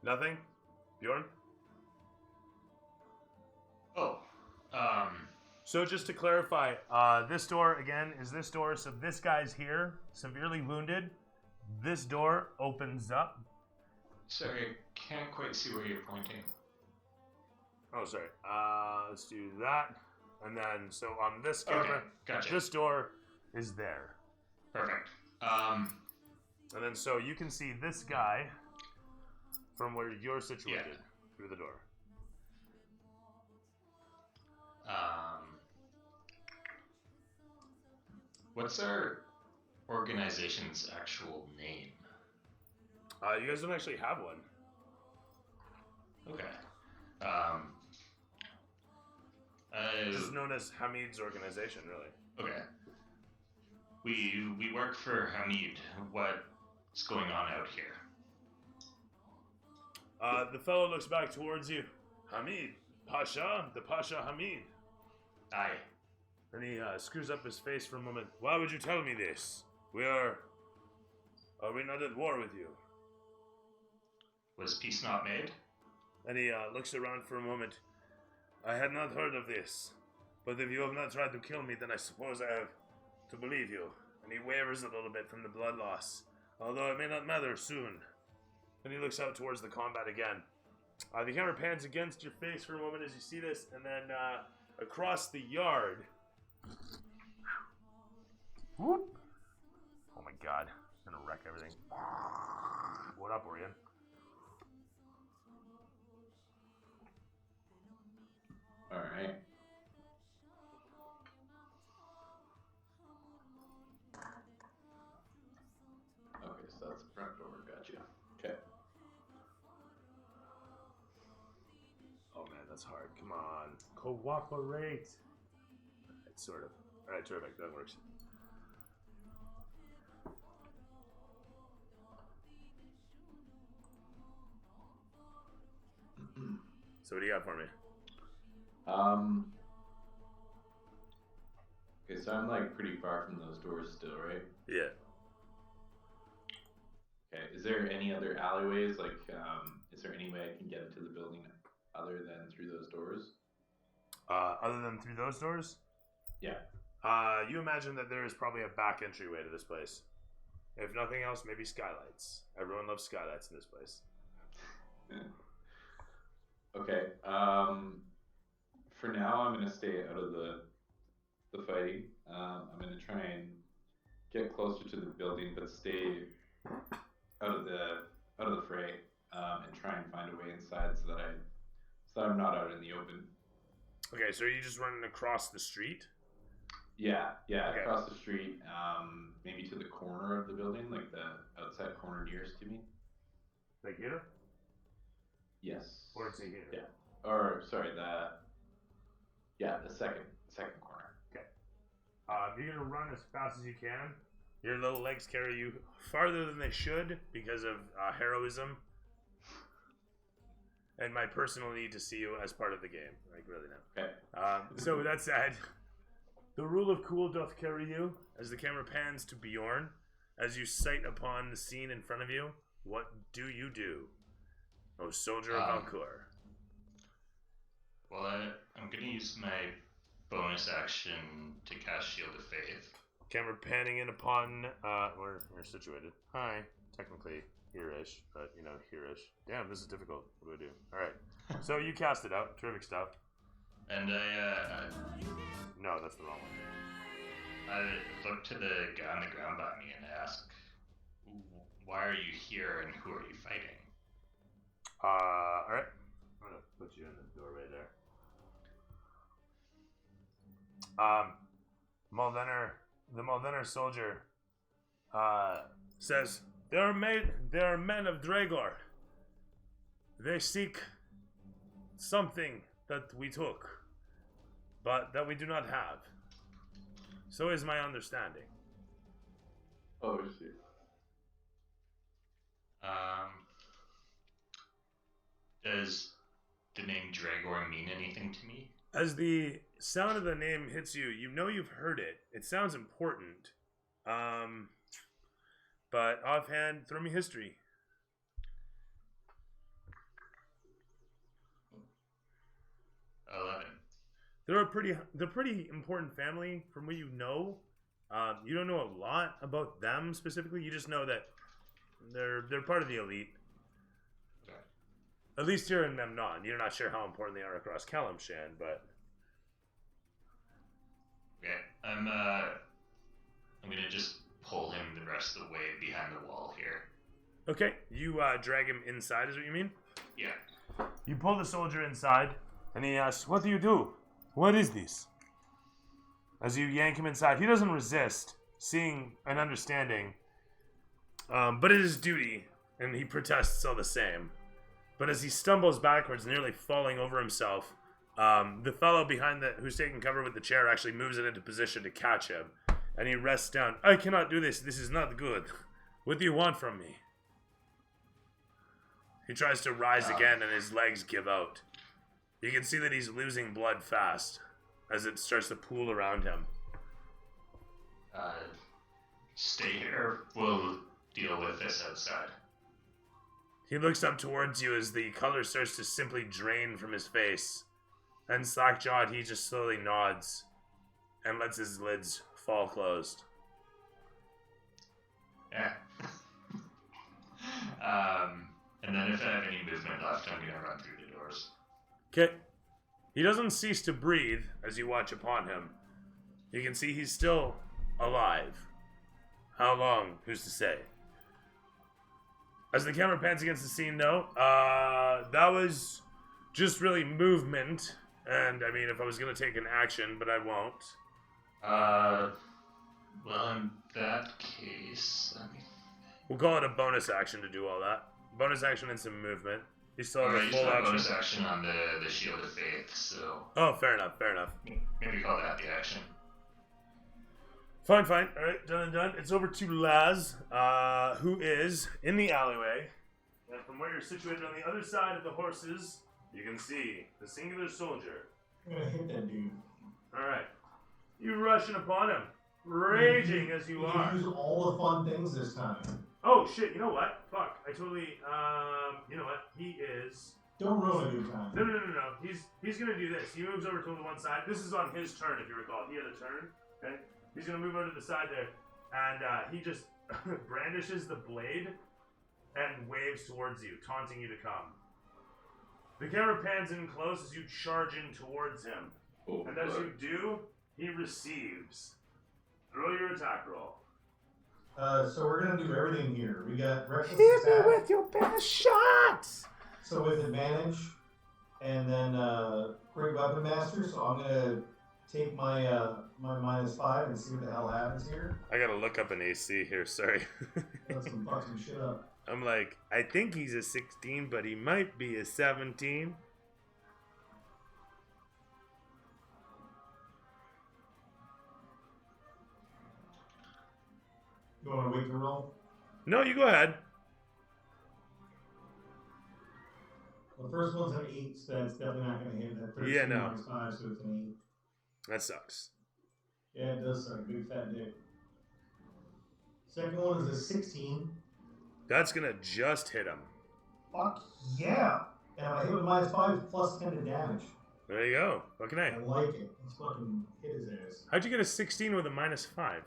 Nothing? Bjorn? Oh, So just to clarify, this door, again, is this door. So this guy's here, severely wounded. This door opens up. sorry, can't quite see where you're pointing. Oh, sorry. Let's do that. And then, so on this camera, Okay, gotcha. this door is there. Perfect. And then, so you can see this guy from where you're situated through the door. What's our organization's actual name? You guys don't actually have one. Okay. This is known as Hamid's organization, really. Okay. We work for Hamid. What's going on out here? The fellow looks back towards you. Hamid, Pasha, the Pasha Hamid. Aye. And he screws up his face for a moment. Why would you tell me this? Are we not at war with you? Was peace not made? And he looks around for a moment. I had not heard of this, but if you have not tried to kill me, then I suppose I have to believe you. And he wavers a little bit from the blood loss, although it may not matter soon. And he looks out towards the combat again. The camera pans against your face for a moment as you see this, and then across the yard, whoop, God. I'm gonna wreck everything. What up, Orion? Alright. Okay, so that's the front door. Gotcha. Okay. Oh man, that's hard. Come on. Cooperate. It's sort of. Alright, terrific. That works. So what do you got for me? Okay, so I'm like pretty far from those doors still, right? Yeah. Okay, is there any other alleyways? Like, is there any way I can get into the building other than through those doors? Other than through those doors? Yeah. You imagine that there is probably a back entryway to this place. If nothing else, maybe skylights. Everyone loves skylights in this place. Okay. For now, I'm gonna stay out of the fighting. I'm gonna try and get closer to the building, but stay out of the fray, and try and find a way inside so that I'm not out in the open. Okay, so are you just running across the street? Yeah, Okay. across the street, maybe to the corner of the building, like the outside corner nearest to me. Like here? Yes. Or to here? Yeah. Or sorry, the second corner. Okay. You're gonna run as fast as you can. Your little legs carry you farther than they should because of heroism. And my personal need to see you as part of the game. Like, really now. Okay. So with that said, the rule of cool doth carry you as the camera pans to Bjorn. As you sight upon the scene in front of you, what do you do? Oh, soldier of Valcour. Well, I'm going to use my bonus action to cast Shield of Faith. Camera panning in upon where you're situated. Hi. Technically here-ish, but here-ish. Damn, this is difficult. What do I do? Alright. So you cast it out. Terrific stuff. And No, that's the wrong one. I look to the guy on the ground by me and ask, why are you here and who are you fighting? Alright. I'm gonna put you in the doorway there. The Moldener soldier says, They are men of Dragor. They seek something that we took, but that we do not have. So is my understanding. Oh, shit. Does the name Dragor mean anything to me? As the sound of the name hits you, you know you've heard it. It sounds important. But offhand, throw me history. 11. They're pretty important family from what you know. You don't know a lot about them specifically. You just know that they're part of the elite. Okay. At least here in Memnon. You're not sure how important they are across Kalimshan, but Okay. I'm gonna just pull him the rest of the way behind the wall here. okay. You drag him inside, is what you mean? Yeah. You pull the soldier inside, and he asks, "What do you do? What is this?" As you yank him inside, he doesn't resist, seeing and understanding. But it is duty, and he protests all the same. But as he stumbles backwards, nearly falling over himself, the fellow behind who's taking cover with the chair actually moves it into position to catch him. And he rests down. "I cannot do this. This is not good. What do you want from me?" He tries to rise again, and his legs give out. You can see that he's losing blood fast as it starts to pool around him. Stay here. We'll deal with this outside. He looks up towards you as the color starts to simply drain from his face. And slack-jawed, he just slowly nods and lets his lids fall closed. Yeah. And then if I have any movement left, I'm gonna run through the doors. Okay. He doesn't cease to breathe as you watch upon him. You can see he's still alive. How long? Who's to say? As the camera pans against the scene, though, that was just really movement. And, I mean, if I was going to take an action, but I won't. Well, in that case, let me... We'll call it a bonus action to do all that. Bonus action and some movement. You still have Alright, a you full still have action. bonus action on the Shield of Faith, so Oh, fair enough, fair enough. maybe call that the action. Fine, fine. Alright, done and done. It's over to Laz, who is in the alleyway. And from where you're situated on the other side of the horses, you can see the singular soldier. I'm gonna hit that dude. Alright. You rushing upon him, raging as you are. Use all the fun things this time. Oh shit, you know what? Fuck. I totally you know what? He is Don't ruin a good time. No. He's gonna do this. He moves over to the one side. This is on his turn, if you recall. He had a turn. Okay? He's gonna move over to the side there, and he just brandishes the blade and waves towards you, taunting you to come. The camera pans in close as you charge in towards him. Oh, And as you do, he receives. Roll your attack roll. So we're gonna do everything here. We got reckless attack. your best shots! So with advantage, and then great weapon master. So I'm gonna take my my -5 and see what the hell happens here. I gotta look up an AC here, sorry. Let's fuck some shit up. I'm like, I think he's a 16, but he might be a 17. You want to wait to roll? No, you go ahead. Well, the first one's an 8, so that's definitely not going to hit. That 13 Yeah, no. -5, so it's an That sucks. 8. Yeah, it does suck. Big fat dick. Second one is a 16. That's gonna just hit him. Fuck yeah! And I hit with -5 plus 10 to damage. There you go. Fucking I A. like it. Let's fucking hit his ass. How'd you get a 16 with a -5?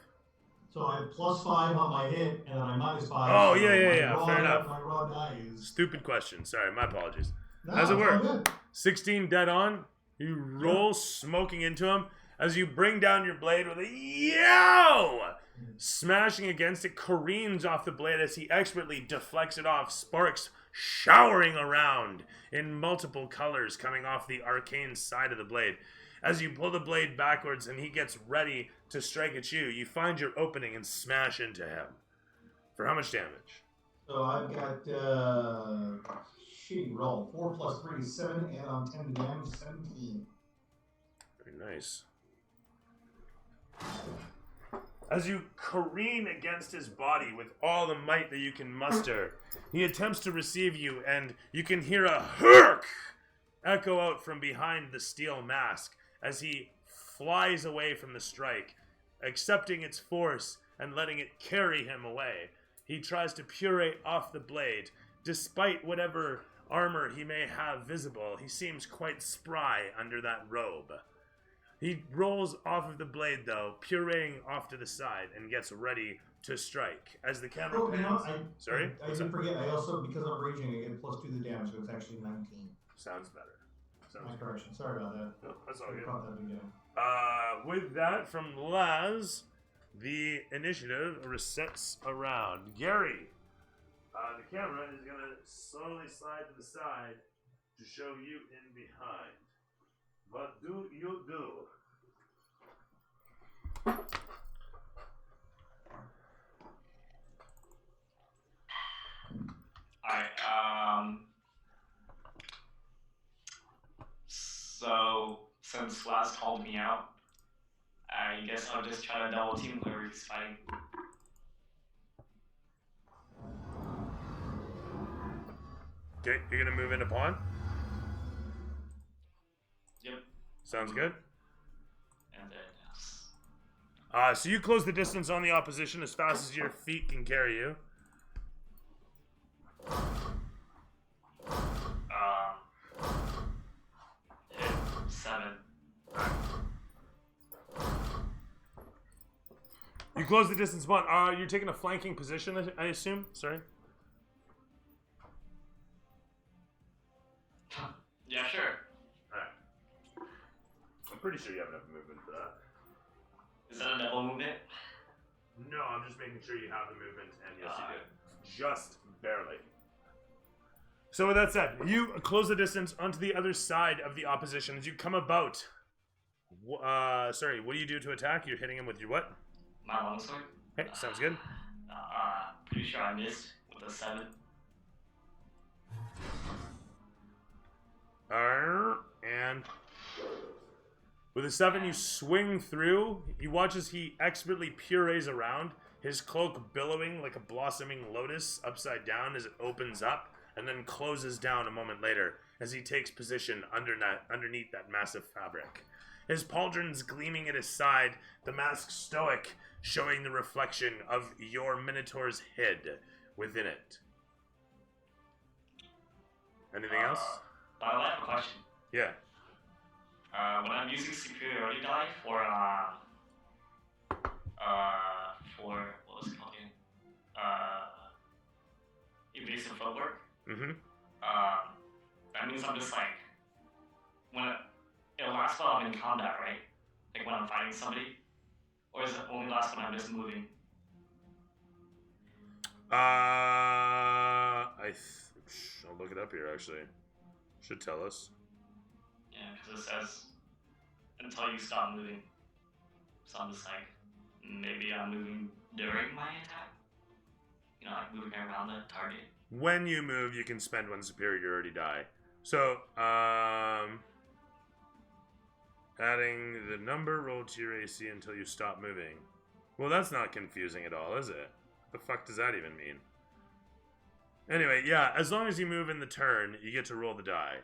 So I have +5 on my hit, and then I -5. Oh, so yeah. my raw- Fair enough. My raw die is... Stupid question. Sorry, my apologies. No, How's it it's all work? good. 16 dead on. You roll smoking into him as you bring down your blade with a yow! Smashing against it, careens off the blade as he expertly deflects it off, sparks showering around in multiple colors coming off the arcane side of the blade. As you pull the blade backwards and he gets ready to strike at you, you find your opening and smash into him. For how much damage? So I've got shitty roll. 4 plus 3 is 7, and on 10 damage, 17. Very nice. As you careen against his body with all the might that you can muster, he attempts to receive you, and you can hear a "Herk!" echo out from behind the steel mask as he flies away from the strike, accepting its force and letting it carry him away. He tries to puree off the blade. Despite whatever armor he may have visible, he seems quite spry under that robe. He rolls off of the blade, though, pureeing off to the side, and gets ready to strike. As the camera Oh, you know, pans... Sorry? I What's did up? forget, I also, because I'm raging, I get +2 to damage, so it's actually 19. Sounds better. Sounds My better. correction. Sorry about that. No, that's all I good. caught that again. With that, from Laz, the initiative resets around. Gary, the camera is going to slowly slide to the side to show you in behind. What do you do? Alright, so since Laz called me out, I guess I'll just try to double team whoever he's fighting. Okay, you're going to move into pawn? Yep. Sounds good. And then yes. So you close the distance on the opposition as fast as your feet can carry you. 7. You close the distance upon. You're taking a flanking position, I assume? Sorry? Yeah, sure. Alright. I'm pretty sure you have enough movement for that. Is that a double movement? No, I'm just making sure you have the movement, and yes, you did. Just barely. So with that said, you close the distance onto the other side of the opposition as you come about. Sorry, what do you do to attack? You're hitting him with your what? My longsword. Okay, sounds good. Pretty sure I missed with a 7. And with a 7, you swing through. You watch as he expertly purees around, his cloak billowing like a blossoming lotus upside down as it opens up and then closes down a moment later as he takes position underneath that massive fabric. His pauldron's gleaming at his side, the mask stoic, showing the reflection of your Minotaur's head within it. Anything else? But I have a question. Yeah. When I'm using superiority die for what was it called again? Evasive footwork. Mm-hmm. That means I'm just like it'll last while I'm in combat, right? Like when I'm fighting somebody, or is it only last when I'm just moving? I'll look it up here. Actually, should tell us. Yeah, because it says until you stop moving. So I'm just like, maybe I'm moving during my attack. You know, like moving around the target. When you move, you can spend 1 superiority die. So, adding the number rolled to your AC until you stop moving. Well, that's not confusing at all, is it? The fuck does that even mean? Anyway, yeah, as long as you move in the turn, you get to roll the die.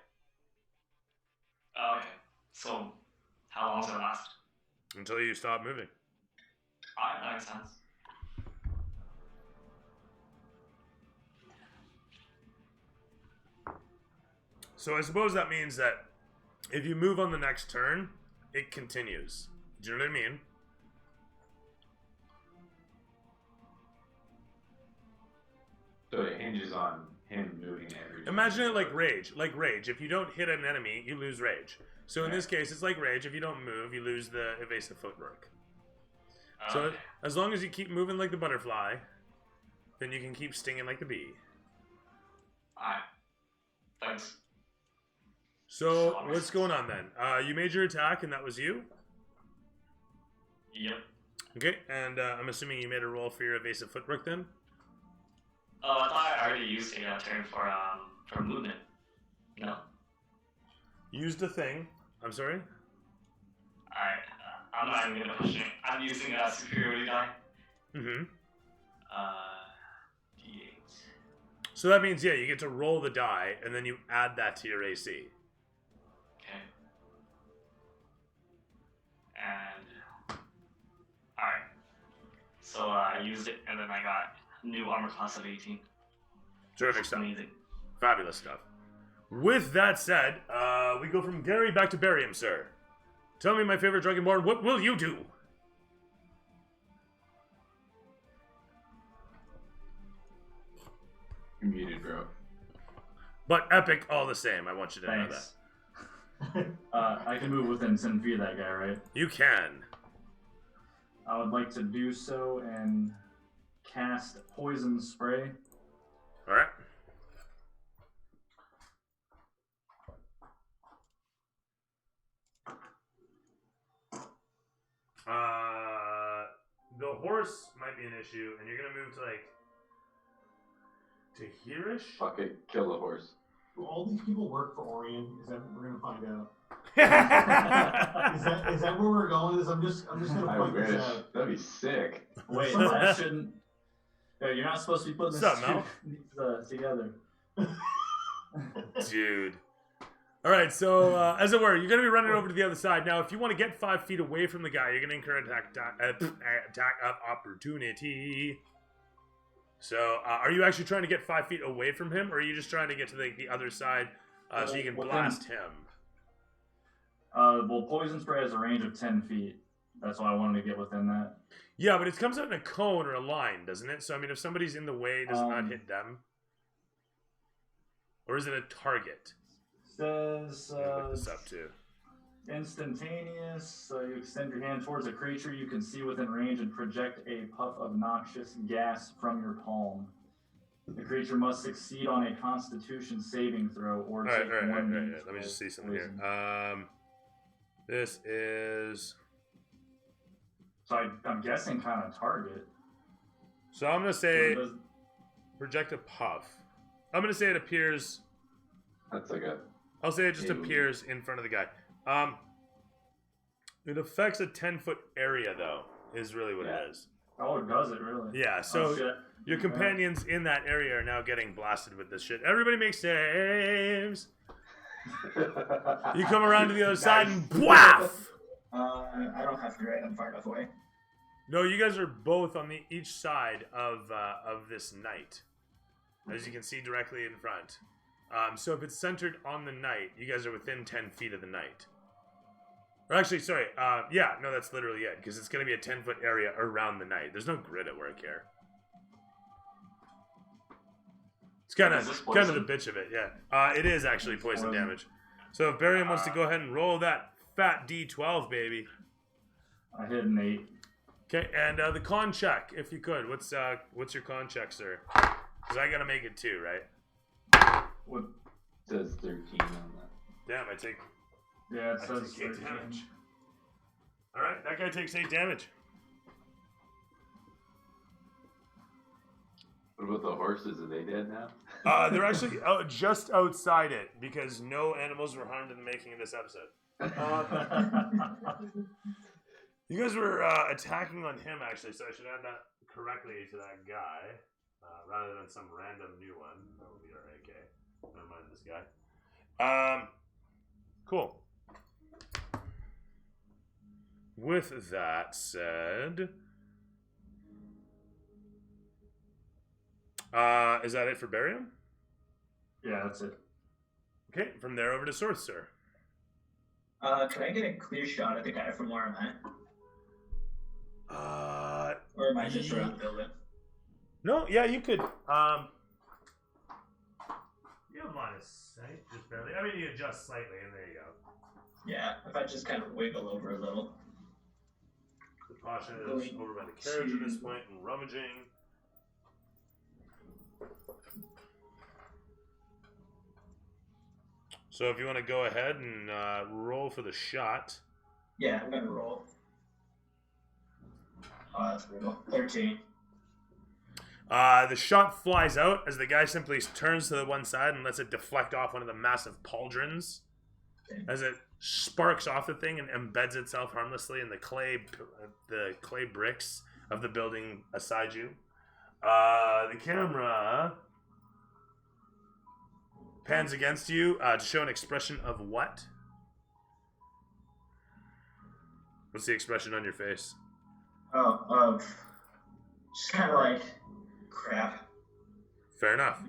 Oh, okay. So, how long does it last? Until you stop moving. Alright, that makes sense. So I suppose that means that if you move on the next turn, it continues. Do you know what I mean? So it hinges on him moving every. Imagine it like rage. Like rage. If you don't hit an enemy, you lose rage. So in this case, it's like rage. If you don't move, you lose the evasive footwork. So Okay. as long as you keep moving like the butterfly, then you can keep stinging like the bee. Alright. Thanks. So what's going on then? You made your attack, and that was you. Yep. Okay, and I'm assuming you made a roll for your evasive footwork then. Oh, I thought I already used a turn for movement. No. Used a thing. I'm sorry. Alright. I'm not even gonna push it. I'm using a superiority die. Mm-hmm. D8. So that means, yeah, you get to roll the die, and then you add that to your AC. Okay. And alright. So I used it, and then I got new armor class of 18. Terrific stuff. Amazing. Fabulous stuff. With that said, we go from Gary back to Barium, sir. Tell me, my favorite Dragonborn, what will you do? You're muted, bro. But epic all the same. I want you to know Thanks. I can move within 10 feet of that guy, right? that. You can. I would like to do so and cast Poison Spray. All right. The horse might be an issue, and you're gonna move to like Tahirish. Fuck it, kill the horse. Do all these people work for Orion? Is that what we're gonna find out? Is that where we're going? I'm just gonna I point wish. this out. That'd be sick. Wait, that shouldn't. Yo, you're not supposed to be putting this What's up, Mel? together. Dude. All right, so as it were, you're going to be running over to the other side. Now, if you want to get 5 feet away from the guy, you're going to incur attack of opportunity. So, are you actually trying to get 5 feet away from him, or are you just trying to get to the other side so you can blast him? Well, Poison Spray has a range of 10 feet. That's why I wanted to get within that. Yeah, but it comes out in a cone or a line, doesn't it? So, I mean, if somebody's in the way, does it not hit them? Or is it a target? Says Look this up too. Instantaneous. You extend your hand towards a creature you can see within range and project a puff of noxious gas from your palm. The creature must succeed on a Constitution saving throw or take one. Right. Let me just see something here. This is. So I'm guessing kind of target. So I'm gonna say project a puff. I'm gonna say it appears. That's like a. I'll say it just appears in front of the guy. It affects a 10-foot area though. Is really what it is. Oh, does it really? Yeah. So your companions in that area are now getting blasted with this shit. Everybody make saves. You come around to the other side and whaff. I don't have to, right? I'm far enough away. No, you guys are both on each side of this knight, as you can see directly in front. So if it's centered on the knight, you guys are within 10 feet of the knight. Or actually, sorry, yeah, no, that's literally it, because it's going to be a 10-foot area around the knight. There's no grid at work here. It's kind of the bitch of it, yeah. It is actually poison damage. So if Barium wants to go ahead and roll that fat D12, baby. I hit an 8. Okay, and the con check, if you could. What's your con check, sir? Because I gotta make it too, right? What says 13 on that? Damn, I take. Yeah, it says 8 damage. All right, that guy takes 8 damage. What about the horses? Are they dead now? They're actually just outside it because no animals were harmed in the making of this episode. You guys were attacking on him, actually, so I should add that correctly to that guy, rather than some random new one. That would be our AK. Never mind this guy. Cool. With that said, is that it for Barium? Yeah, that's it. Okay, from there over to Source, sir. Can I get a clear shot at the guy from where I'm at? Or am I just around the building? No, yeah, you could. You have line of sight, just barely. I mean, you adjust slightly, and there you go. Yeah, if I just kind of wiggle over a little. The Pasha is over by the carriage at this point and rummaging. So if you want to go ahead and roll for the shot. Yeah, I'm going to roll. Oh, that's brutal. 13. The shot flies out as the guy simply turns to the one side and lets it deflect off one of the massive pauldrons. As it sparks off the thing and embeds itself harmlessly in the clay bricks of the building beside you. The camera pans against you to show an expression of what? What's the expression on your face? Oh, just kind of like crap. Fair enough.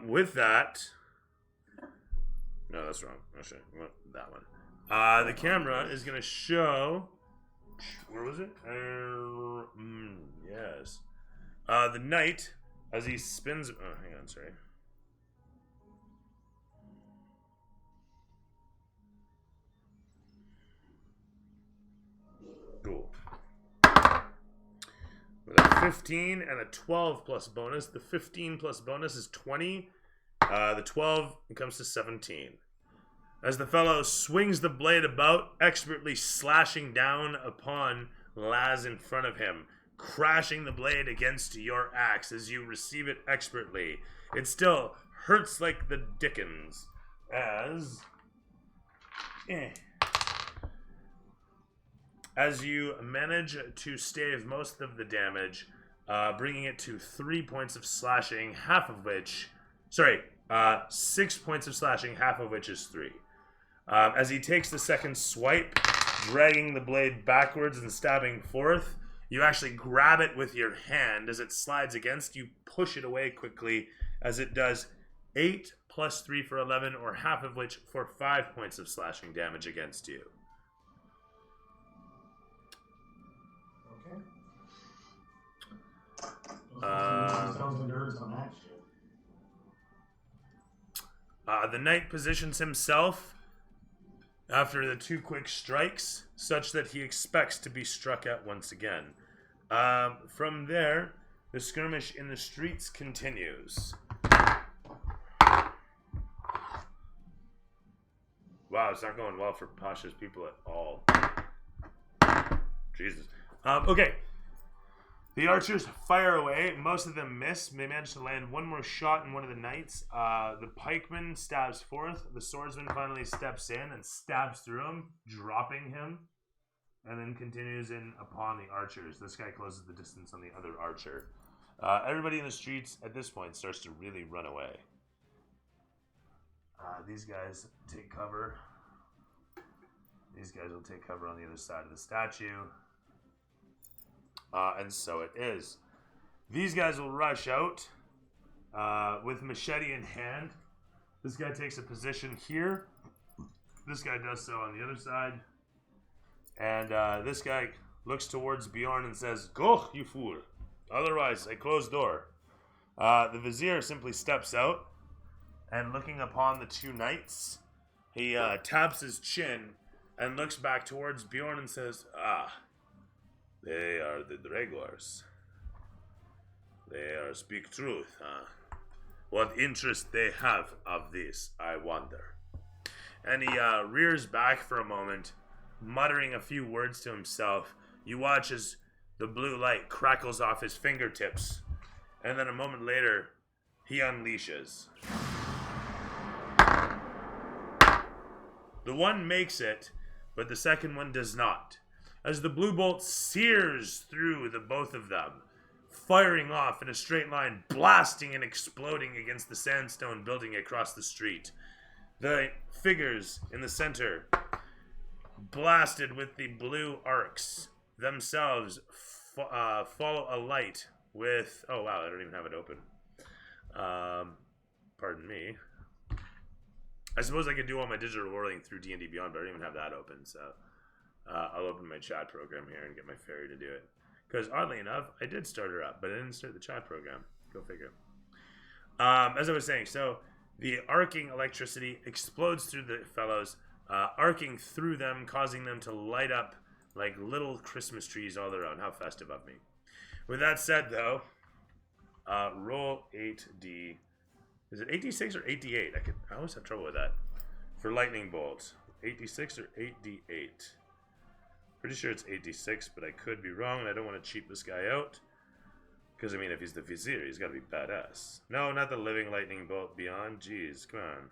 With that, no, that's wrong. Actually, that one. The camera is gonna show. Where was it? Yes. The knight as he spins. Oh, hang on, sorry. Cool. With a 15 and a 12 plus bonus. The 15 plus bonus is 20. The 12 comes to 17. As the fellow swings the blade about, expertly slashing down upon Laz in front of him, crashing the blade against your axe as you receive it expertly. It still hurts like the dickens. As you manage to stave most of the damage, bringing it to 3 points of slashing, 6 points of slashing, half of which is 3. As he takes the second swipe, dragging the blade backwards and stabbing forth, you actually grab it with your hand. As it slides against you, push it away quickly, as it does 8 plus 3 for 11, or half of which for 5 points of slashing damage against you. The knight positions himself after the 2 quick strikes, such that he expects to be struck at once again. From there, the skirmish in the streets continues. Wow, it's not going well for Pasha's people at all. Jesus. Okay. The archers fire away. Most of them miss. They manage to land one more shot in one of the knights. The pikeman stabs forth. The swordsman finally steps in and stabs through him, dropping him, and then continues in upon the archers. This guy closes the distance on the other archer. Everybody in the streets at this point starts to really run away. These guys take cover. These guys will take cover on the other side of the statue. And so it is. These guys will rush out with machete in hand. This guy takes a position here. This guy does so on the other side. And this guy looks towards Bjorn and says, "Go, you fool. Otherwise, I close door." The vizier simply steps out, and looking upon the 2 knights, he taps his chin and looks back towards Bjorn and says, "Ah, they are the Dregors. They are speak truth, huh? What interest they have of this, I wonder." And he rears back for a moment, muttering a few words to himself. You watch as the blue light crackles off his fingertips, and then a moment later, he unleashes. The one makes it, but the second one does not, as the blue bolt sears through the both of them, firing off in a straight line, blasting and exploding against the sandstone building across the street. The figures in the center, blasted with the blue arcs, themselves follow a light with... Oh, wow, I don't even have it open. Pardon me. I suppose I could do all my digital rolling through D&D Beyond, but I don't even have that open, so I'll open my chat program here and get my fairy to do it. Because oddly enough, I did start her up, but I didn't start the chat program. Go figure. As I was saying, so the arcing electricity explodes through the fellows, arcing through them, causing them to light up like little Christmas trees all their own. How festive of me. With that said, though, roll 8d. Is it 8d6 or 8d8? I always have trouble with that. For lightning bolts. 8d6 or 8d8? Pretty sure it's 8d6, but I could be wrong, and I don't want to cheat this guy out. Because, I mean, if he's the vizier, he's got to be badass. No, not the living lightning bolt beyond. Jeez, come on.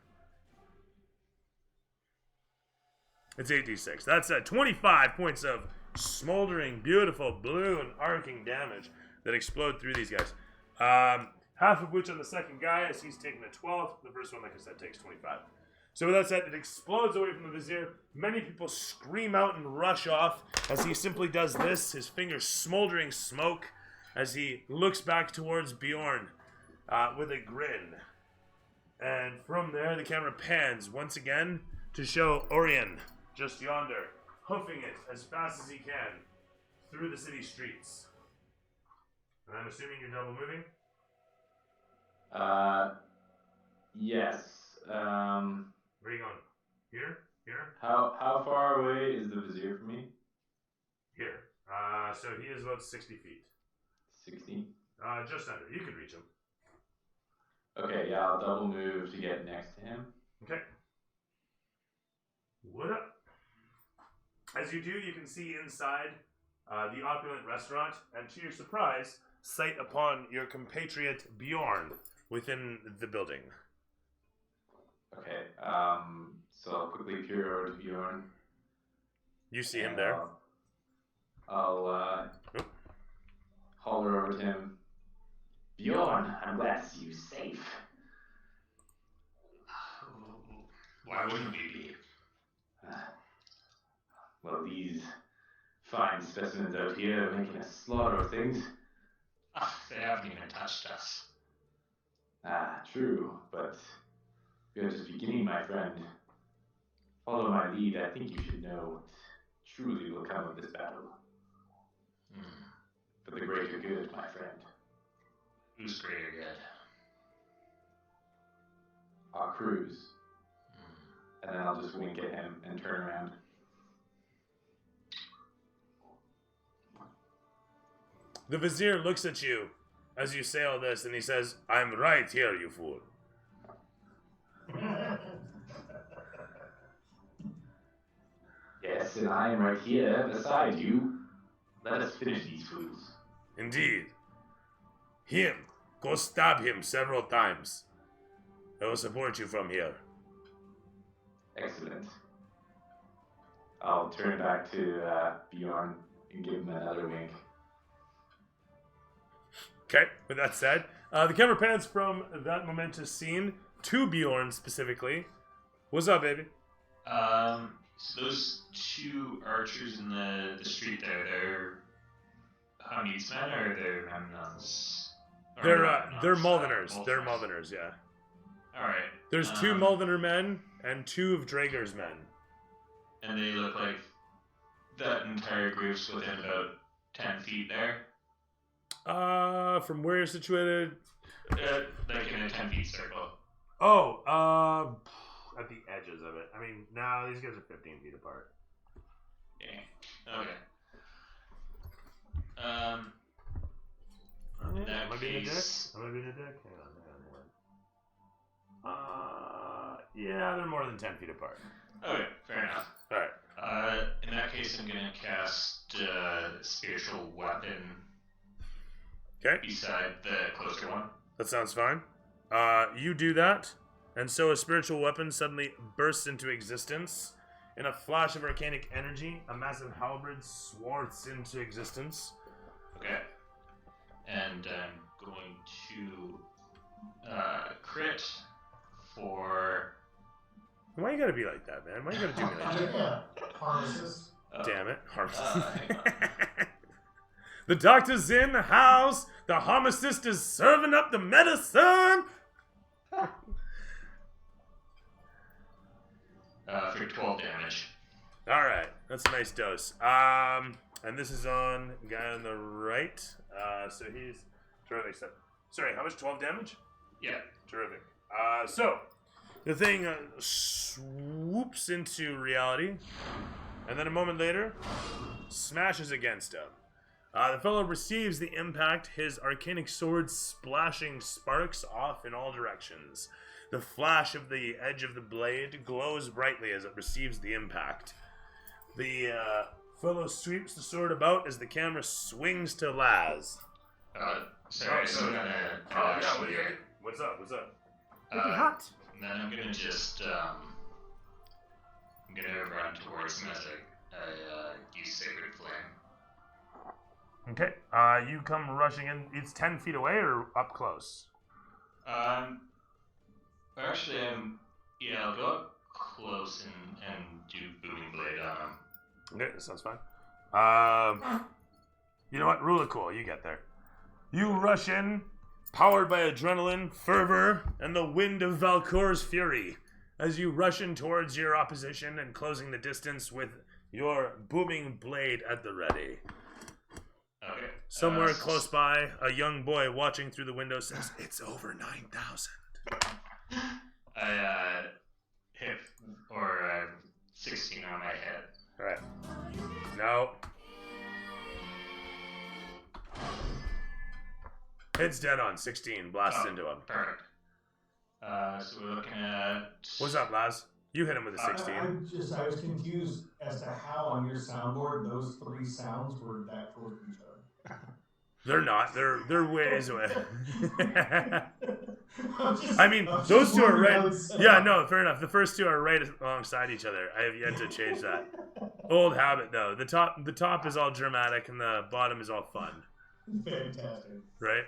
It's 8d6. That's 25 points of smoldering, beautiful, blue, and arcing damage that explode through these guys. Half of which on the second guy, as he's taking a 12. The first one, like I said, takes 25. So with that said, it explodes away from the vizier. Many people scream out and rush off as he simply does this, his fingers smoldering smoke, as he looks back towards Bjorn with a grin. And from there, the camera pans once again to show Orion just yonder, hoofing it as fast as he can through the city streets. And I'm assuming you're double moving? Yes. Where are you going? Here? Here? How far away is the vizier from me? Here. So he is about 60 feet. 60? Just under. You could reach him. Okay, yeah, I'll double move to get next to him. Okay. What up? As you do, you can see inside the opulent restaurant, and to your surprise, sight upon your compatriot Bjorn within the building. Okay, so I'll quickly peer over to Bjorn. You see him there. I'll holler over to him. Bjorn, I'm glad to see you safe. Why wouldn't we be? Well, these fine specimens out here are making a slaughter of things. They haven't even touched us. True, but we are just beginning, my friend. Follow my lead. I think you should know what truly will come of this battle. For the greater good, my friend. Who's greater good? Our crews. and then I'll just wink at him and turn around. The vizier looks at you as you say all this, and he says, "I'm right here, you fool." Yes, and I am right here beside you. Let us finish these fools. Indeed. Him. Go stab him several times. I will support you from here. Excellent. I'll turn back to Bjorn and give him another wink. Okay, with that said, the camera pans from that momentous scene to Bjorn specifically. What's up, baby? So those two archers in the street there, they're Hamid's men or they're Memnon's? They're Maldeners. They're Maldeners, yeah. Alright. There's two Maldener men and two of Draeger's men. And they look like that entire group's within about 10 feet there. From where you're situated? Like in a 10 feet circle. Oh, at the edges of it. I mean, no, these guys are 15 feet apart. Yeah. Okay. In that Am I being a dick? case, Am I being a dick? Hang on. Yeah, they're more than 10 feet apart. okay, fair enough. Alright. In that case, I'm gonna cast spiritual weapon Okay, beside the closer one. that sounds fine. You do that, and so a spiritual weapon suddenly bursts into existence. In a flash of arcanic energy, a massive halberd swarts into existence. Okay. And I'm going to crit for. Why you gotta be like that, man? Why you gotta do me like that? Yeah. Pharmacist. Damn it. hang on. The doctor's in the house. The pharmacist is serving up the medicine. For 12 damage. All right, that's a nice dose. And this is on the guy on the right. So he's terrific. So, sorry, how much? 12 damage? Yeah. Terrific. So the thing swoops into reality, and then a moment later, smashes against him. The fellow receives the impact, his arcanic sword splashing sparks off in all directions. The flash of the edge of the blade glows brightly as it receives the impact. The fellow sweeps the sword about as the camera swings to Laz. Sorry, so I'm gonna actually here. What's up? What's up? Hot. And then I'm gonna just I'm gonna run towards him as I use Sacred Flame. Okay. You come rushing in. It's 10 feet away or up close? Actually, I'll go up close and do Booming Blade on him. Okay, that sounds fine. You know what? Rule of cool. You get there. You rush in, powered by adrenaline, fervor, and the wind of Valkor's fury, as you rush in towards your opposition and closing the distance with your booming blade at the ready. Okay. Somewhere close by, a young boy watching through the window says, "It's over 9,000." I hit 16 on my head. All right. No. Hits dead on. 16 blasts into him. Perfect. So we're looking at. What's up, Laz? You hit him with a 16. I was confused as to how on your soundboard those three sounds were that close to each other. They're not. They're ways away. I mean, those two are right. Yeah, no, fair enough. The first two are right alongside each other. I have yet to change that. Old habit, though. The top is all dramatic, and the bottom is all fun. Fantastic. Right?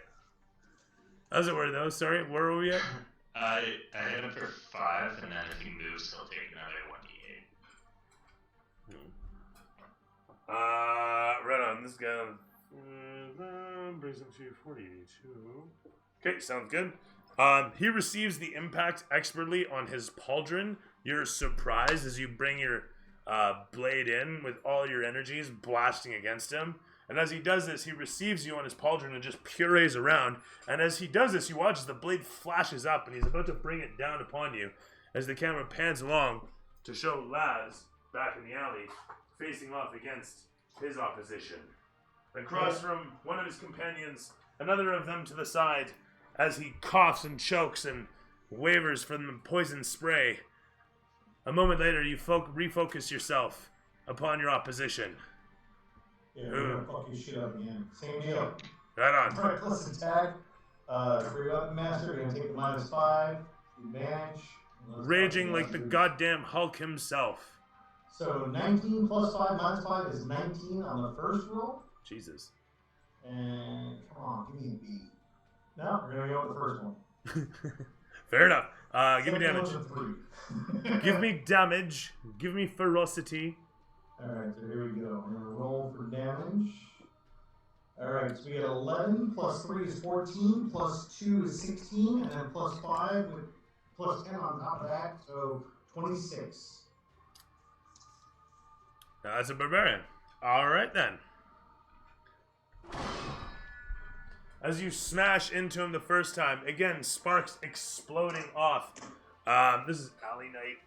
How's it work, though? Sorry, where were we at? I hit him for 5, and then if he moves, he'll take another 1d8. Right on. This guy brings him to 42. Okay, sounds good. He receives the impact expertly on his pauldron. You're surprised as you bring your blade in with all your energies blasting against him. And as he does this, he receives you on his pauldron and just purees around. And as he does this, you watch as the blade flashes up and he's about to bring it down upon you. As the camera pans along, to show Laz back in the alley, facing off against his opposition. Across from one of his companions, another of them to the side, as he coughs and chokes and wavers from the poison spray. A moment later, you refocus yourself upon your opposition. Yeah, we're gonna fuck your shit up again. Same deal. Right on. Alright, plus attack. For your weapon master, you're gonna take the -5. Advantage. Raging like the goddamn Hulk himself. So 19 plus 5 minus 5 is 19 on the first roll. Jesus. And come on, give me a B. No, we're gonna go with the first one. Fair enough. Give me damage. Second one's a 3. Give me damage. Give me ferocity. Alright, so here we go. We're gonna roll for damage. Alright, so we get 11 plus 3 is 14, plus 2 is 16, and then plus 5 with plus 10 on top of that, so 26. That's a barbarian. Alright then. As you smash into him the first time, again, sparks exploding off. This is Alley Knight.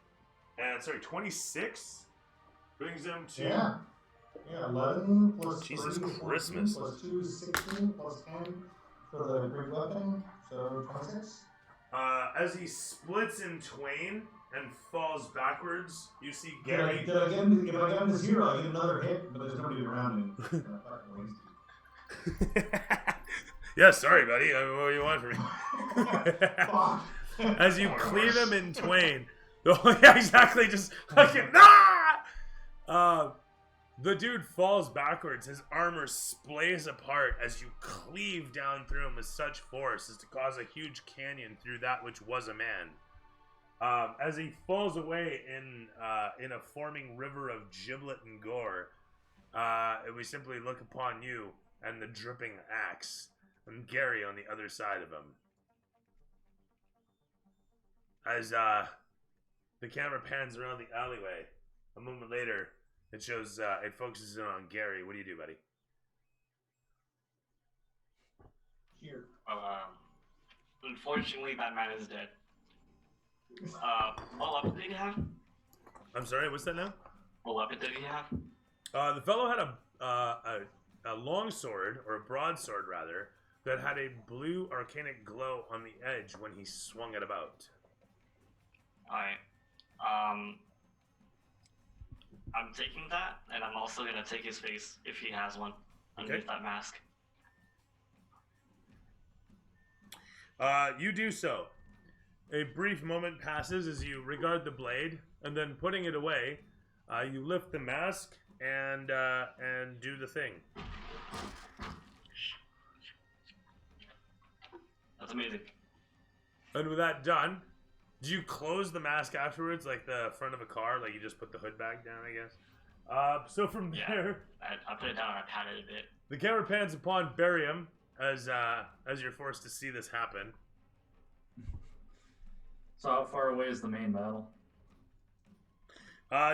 And sorry, 26? Brings him to... Yeah, 11 plus Jesus 3 is 14, Christmas. plus 2 is 16, plus 10 for the great weapon, so 26. As he splits in twain and falls backwards, you see Did I Gary... get him, if I got him to 0, I get another hit, but there's nobody around me. Yeah, sorry, buddy. What do you want from me? As you cleave him in twain. Oh, yeah, exactly. Just fucking the dude falls backwards. His armor splays apart as you cleave down through him with such force as to cause a huge canyon through that which was a man. As he falls away in a forming river of giblet and gore, we simply look upon you and the dripping axe, and Gary on the other side of him. As the camera pans around the alleyway, a moment later, it shows it focuses in on Gary. What do you do, buddy? Here. Well, unfortunately, that man is dead. What weapon did he have? I'm sorry, what's that now? What weapon did he have? The fellow had a long sword, or a broadsword rather, that had a blue arcanic glow on the edge when he swung it about. Alright. I'm taking that, and I'm also gonna take his face, if he has one, underneath that mask. You do so. A brief moment passes as you regard the blade, and then putting it away, you lift the mask and do the thing. That's amazing. And with that done, do you close the mask afterwards, like the front of a car, like you just put the hood back down, I guess? So from there, I put it down and I pat it a bit. the camera pans upon Barium as you're forced to see this happen. So how far away is the main battle?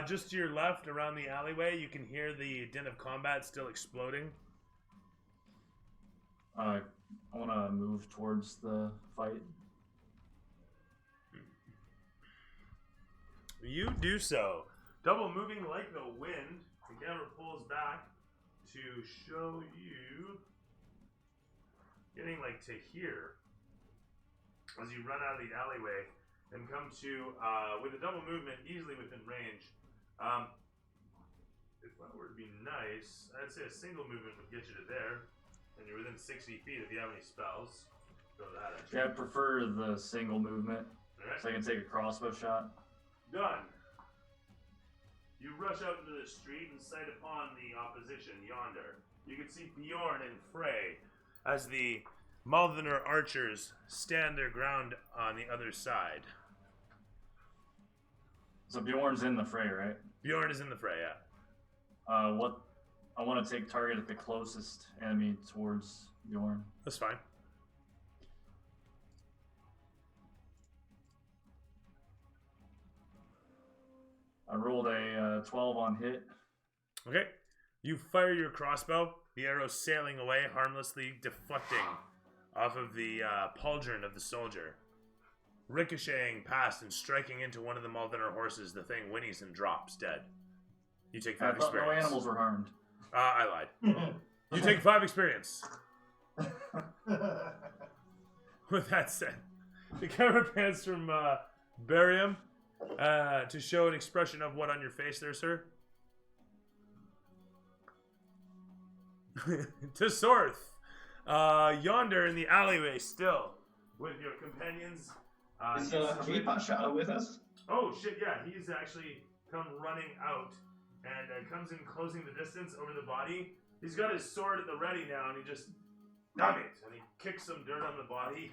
Just to your left, around the alleyway, you can hear the din of combat still exploding. I want to move towards the fight. You do so. Double moving like the wind. The camera pulls back to show you getting like to here as you run out of the alleyway and come to with a double movement easily within range. If that were to be nice, I'd say a single movement would get you to there, and you're within 60 feet if you have any spells. Throw that at you. Yeah, I prefer the single movement, Alright. so I can take a crossbow shot. Done. You rush out into the street and sight upon the opposition yonder. You can see Bjorn and Frey as the Malvener archers stand their ground on the other side. So Bjorn's in the fray, right? Bjorn is in the fray, yeah. What? I want to take target at the closest enemy towards Bjorn. That's fine. I rolled a 12 on hit. Okay. You fire your crossbow, the arrow sailing away, harmlessly deflecting off of the pauldron of the soldier. ricocheting past and striking into one of the Maldener horses. The thing whinnies and drops dead. You take I 5 thought no experience. animals were harmed. I lied. You take 5 experience. With that said, the camera pans from Barium to show an expression of what on your face there, sir? To Sorth, yonder in the alleyway still, with your companions. Is Pasha with us? Oh shit, yeah, he's actually come running out and comes in closing the distance over the body. He's got his sword at the ready now, and he just, damn it, and he kicks some dirt on the body.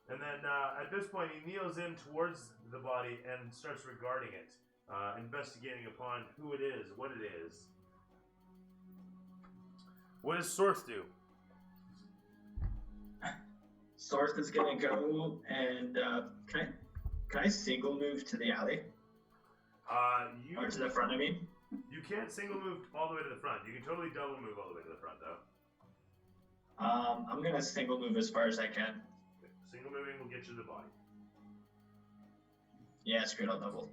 And then at this point, he kneels in towards the body and starts regarding it, investigating upon who it is, what it is. What does Sorth do? Sorth is gonna go and can I single move to the alley? Or to the front, I mean? You can't single move all the way to the front. You can totally double move all the way to the front, though. I'm gonna single move as far as I can. Okay. Single moving will get you to the body. Yeah, screw it, I'll double.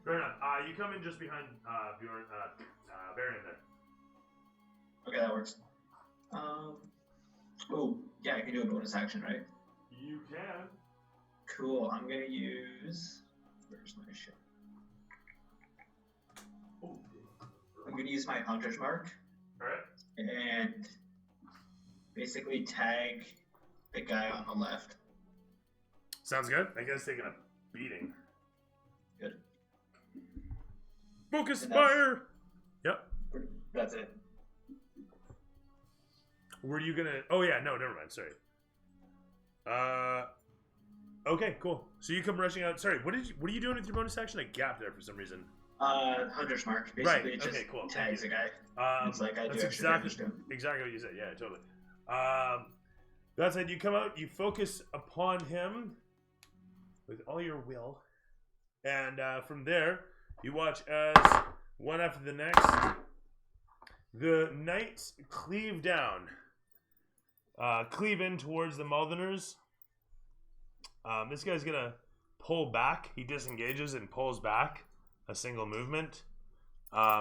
Fair enough. You come in just behind Bjorn, Barium there. Okay, that works. Oh, yeah, I can do a bonus action, right? You can. Cool, I'm gonna use... Where's my shit? I'm gonna use my Hunter's Mark. Alright. And basically tag the guy on the left. Sounds good. I guess taking a beating. Good. Focus And that's- fire! Yep. That's it. Were you gonna... Oh, yeah, no, never mind. Sorry. Okay, cool. So you come rushing out. Sorry, what are you doing with your bonus action? I gapped there for some reason. Hunter's Mark. Basically, Right, it just okay, cool. tags the guy. It's like I do That's extra damage to him. exactly what you said. Yeah, totally. That said, you come out, you focus upon him with all your will, and from there, you watch as one after the next, the knights cleave down, cleave in towards the Maldeners. This guy's gonna pull back. He disengages and pulls back. A single movement.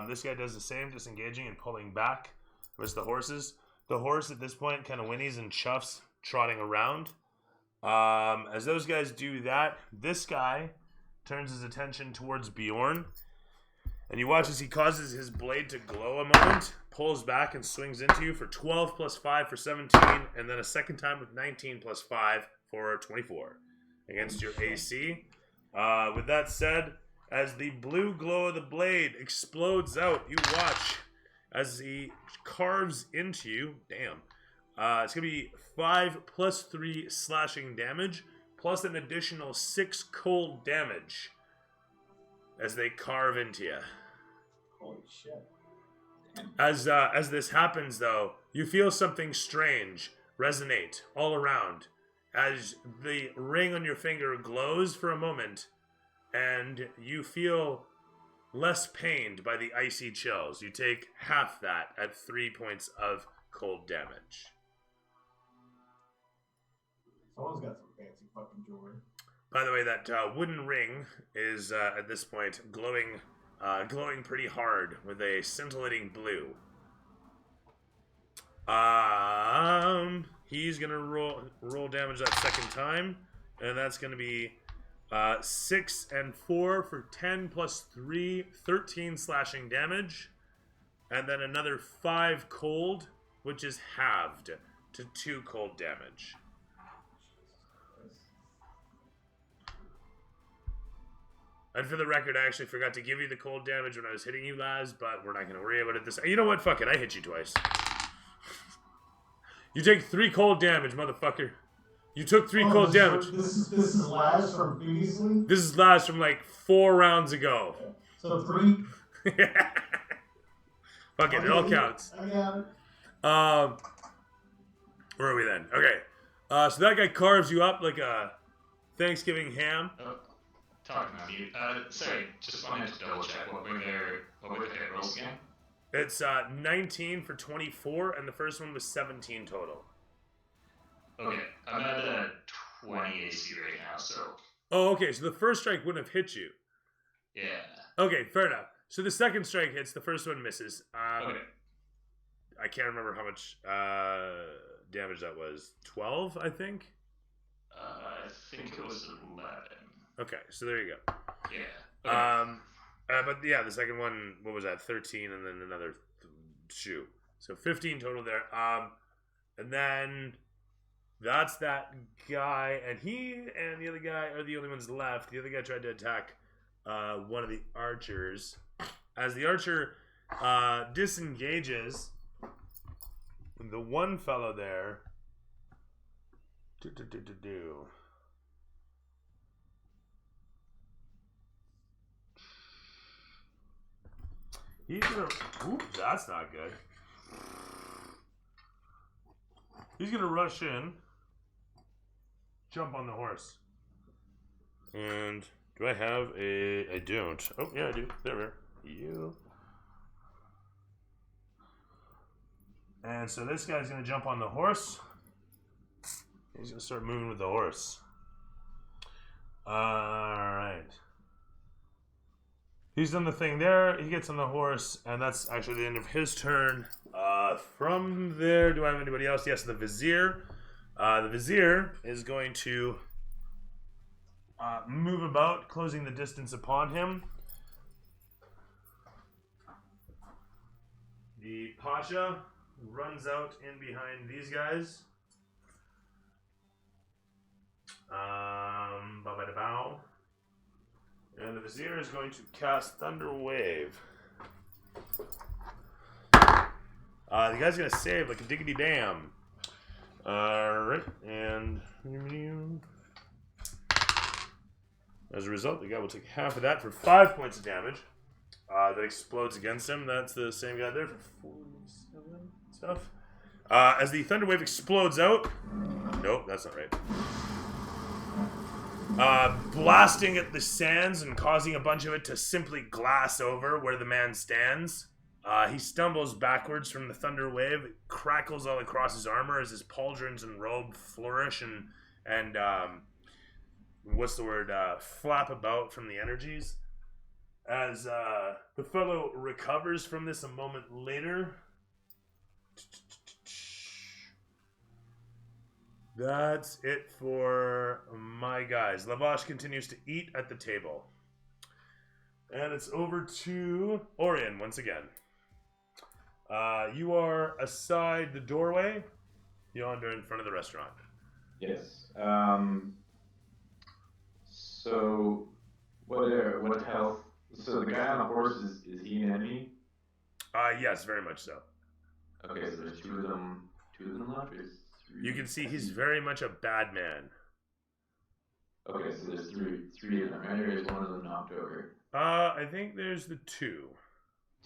This guy does the same, disengaging and pulling back. Where's the horses? The horse at this point kind of whinnies and chuffs, trotting around. As those guys do that, this guy turns his attention towards Bjorn. And you watch as he causes his blade to glow a moment, pulls back and swings into you for 12 plus 5 for 17, and then a second time with 19 plus 5 for 24 against your AC. With that said, as the blue glow of the blade explodes out, you watch as he carves into you. Damn. It's going to be 5 plus 3 slashing damage, plus an additional 6 cold damage as they carve into you. Holy shit. As this happens, though, you feel something strange resonate all around as the ring on your finger glows for a moment, and you feel less pained by the icy chills. You take half that at 3 points of cold damage. Someone's got some fancy fucking jewelry. By the way, that wooden ring is at this point glowing pretty hard with a scintillating blue. He's gonna roll damage that second time, and that's gonna be 6 and 4 for 10 plus 3, 13 slashing damage, and then another 5 cold, which is halved to 2 cold damage. And for the record, I actually forgot to give you the cold damage when I was hitting you, Laz, but we're not going to worry about it this... You know what? Fuck it. I hit you twice. You take 3 cold damage, motherfucker. You took 3 cold damage. This is Laz from previously? This is Laz from like 4 rounds ago. So 3? Fuck it. It all counts. I got it. Where are we then? Okay. So that guy carves you up like a Thanksgiving ham. Talking on mute. Sorry, just wanted to double check. What were their hit rolls again? It's 19 for 24, and the first one was 17 total. Okay, I'm at a 20 AC right now, so Oh, okay. So the first strike wouldn't have hit you. yeah. Okay, fair enough. So the second strike hits, the first one misses. Okay. I can't remember how much damage that was. 12, I think? I think it was 11. Okay, so there you go. Yeah. Okay. But yeah, the second one, what was that? 13 and then another shoot. So 15 total there. And then that's that guy, and he and the other guy are the only ones left. The other guy tried to attack one of the archers. As the archer disengages, the one fellow there he's gonna that's not good. He's gonna rush in, jump on the horse. And do I have a I don't. Oh yeah I do. There. You. And so this guy's gonna jump on the horse. He's gonna start moving with the horse. Alright. He's done the thing there. He gets on the horse, and that's actually the end of his turn. From there, do I have anybody else? Yes, the Vizier. The Vizier is going to move about, closing the distance upon him. The Pasha runs out in behind these guys. Bow. And the Vizier is going to cast Thunder Wave. The guy's going to save like a diggity damn. Alright, and as a result, the guy will take half of that for 5 points of damage. That explodes against him. That's the same guy there for 47 stuff. As the Thunder Wave explodes out. Nope, that's not right. Blasting at the sands and causing a bunch of it to simply glass over where the man stands. He stumbles backwards from the Thunder Wave. It crackles all across his armor as his pauldrons and robe flourish and what's the word? Flap about from the energies. As the fellow recovers from this a moment later. That's it for my guys. Lavash continues to eat at the table. And it's over to Orion once again. You are aside the doorway. Yonder in front of the restaurant. Yes. So, what health? So the guy on the horse is he an enemy? Yes, very much so. Okay, so there's two of them left. Or three? You can see he's very much a bad man. Okay, so there's three of them, right? Or is one of them knocked over? I think there's the two.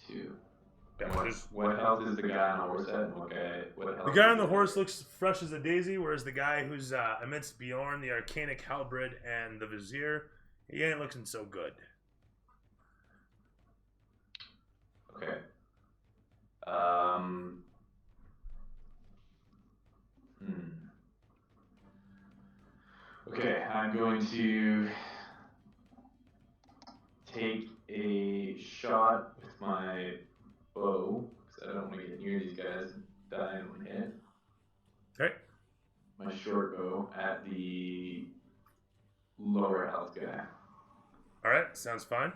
Two. Yeah, what health is the guy on the horse at? And what health the guy on the horse looks fresh as a daisy, whereas the guy who's amidst Bjorn, the Arcanic Halberd, and the Vizier, he ain't looking so good. Okay. Okay, I'm going to take a shot with my bow, because I don't want to get near these guys and die in one hit. Okay. My short bow at the lower health guy. Alright, sounds fine.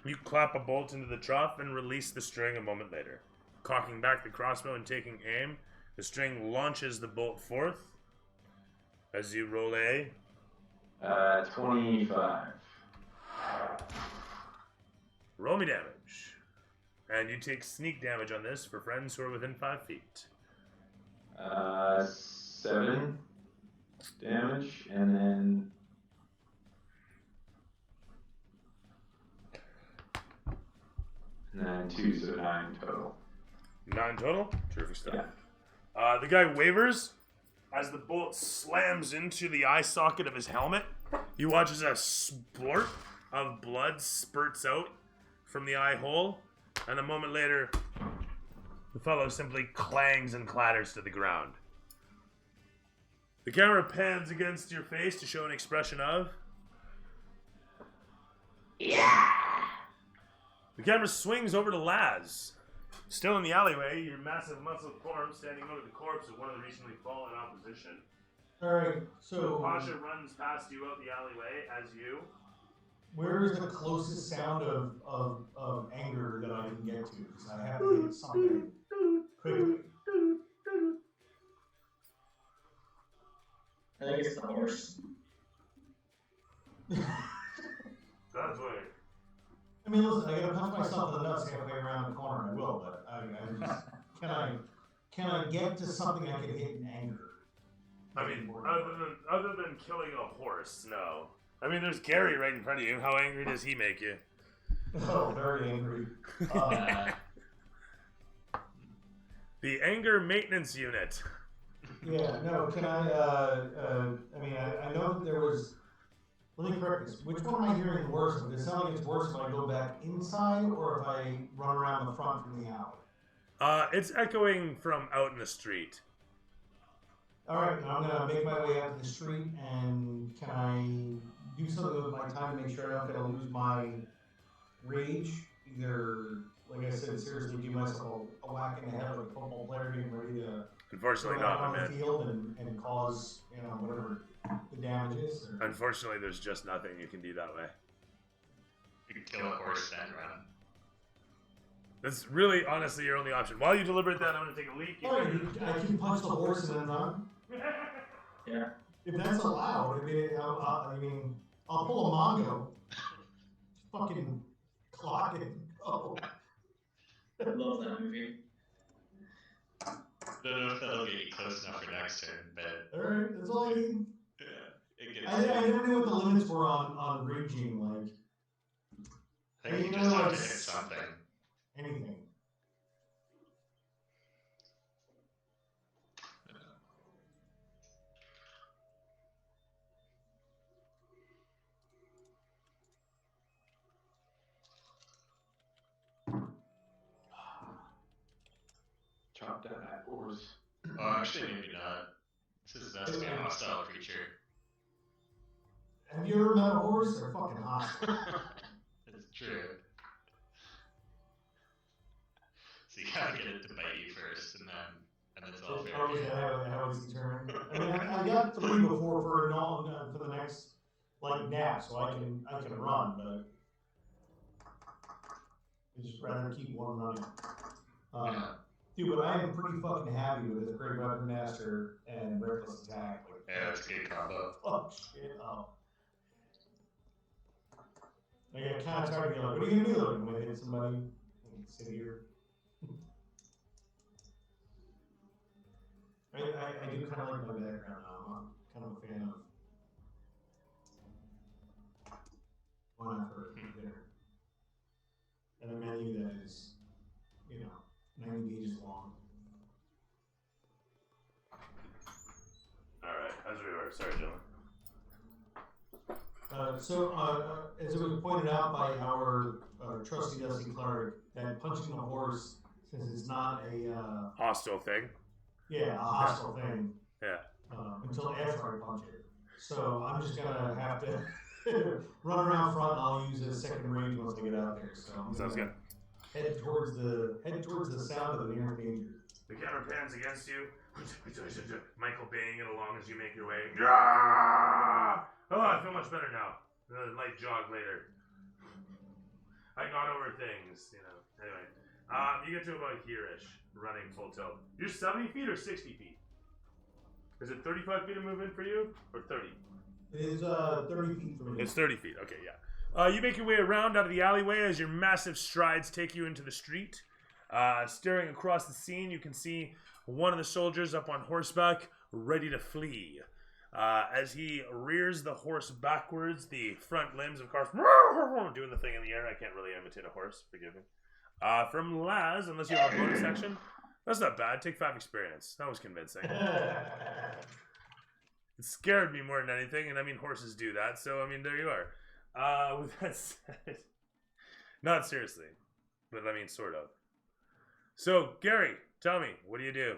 You clap a bolt into the trough and release the string a moment later. Cocking back the crossbow and taking aim, the string launches the bolt forth. As you roll a... 25. Roll me damage. And you take sneak damage on this for friends who are within 5 feet. 7 damage, and then... And then 2, so 9 total. 9 total? Terrific stuff. Yeah. The guy wavers as the bullet slams into the eye socket of his helmet. You watch as a splurt of blood spurts out from the eye hole, and a moment later, the fellow simply clangs and clatters to the ground. The camera pans against your face to show an expression of. Yeah. The camera swings over to Laz. Still in the alleyway, your massive muscled form standing over the corpse of one of the recently fallen opposition. Alright, so Pasha runs past you out the alleyway as you. where is the closest sound of anger that I can get to? Because I have to hit something quickly. I think it's the horse. That's way. I mean, listen, I gotta punch myself in the nuts halfway around the corner. I will, but I just can I get to something I can hit in anger? I mean, other than killing a horse, no. I mean, there's Gary right in front of you. How angry does he make you? Oh, very angry. The anger maintenance unit. Yeah, no, can I mean, I know that there was, let me correct this. Which one am I hearing worse? Does it sound like it's worse if I go back inside or if I run around the front from the alley? It's echoing from out in the street. Alright, I'm gonna make my way out to the street, and can I do something with my time to make sure I'm not gonna lose my rage? Either, like I said, seriously give myself a whack in the head like a football player getting ready to Unfortunately go out not, on my the man. field and cause, whatever the damage is. Or... Unfortunately, there's just nothing you can do that way. You can kill a horse and run. That's really, honestly, your only option. While you deliberate that, I'm going to take a leak. I can punch the horse and then run? Yeah. If that's allowed, I mean, I'll pull a Mongo. Fucking clock it. Oh. I love that movie. Don't know if that'll get you close enough for next turn, but Alright, that's all I need. yeah, it gets I never knew what the limits were on raging, like I think you just have to hit something. anything. Chop down that horse. Oh, actually, maybe not. This has to be a hostile creature. Have you ever met a horse? They're fucking hostile. It's true. So you gotta get it to bite you first, and then it's all fair. Oh, yeah, how is he turning? I mean, I got 3 before for the next nap, so I can run, but I'd just rather keep one running. Yeah. Dude, but I am pretty fucking happy with this Great Weapon Master and Reckless Attack. Yeah, it's a good combo. Fuck shit up. I got kind of tired of being like, what are you gonna do? I'm gonna hit somebody and sit here. I do kind of like my background now. I'm kind of a fan of. Why not for dinner? And a menu that is, 90 pages long. Alright, as we were. Sorry, gentlemen. As it was pointed out by our trusty Dusty Clark, that punching a horse, since it's not a Hostile thing. a hostile thing, Yeah. until after I punch it. So I'm just gonna have to run around front, and I'll use a second range once I get out there. So I'm Sounds gonna good. head towards the sound of the nearest danger. The camera pans against you. Michael baying it along as you make your way. Oh, I feel much better now. A light jog later. I got over things, Anyway, you get to about here-ish, running full tilt. You're 70 feet or 60 feet? Is it 35 feet of movement for you, or 30? It is 30 feet from me. It's 30 feet. Okay, yeah. You make your way around out of the alleyway as your massive strides take you into the street. Staring across the scene, you can see one of the soldiers up on horseback, ready to flee. As he rears the horse backwards, the front limbs, of course, doing the thing in the air. I can't really imitate a horse, forgive me. From Laz, unless you have a bonus section. That's not bad. Take 5 experience. That was convincing. It scared me more than anything, and I mean, horses do that, so I mean, there you are. With that said, not seriously, but I mean, sort of. So, Gary, tell me, what do you do?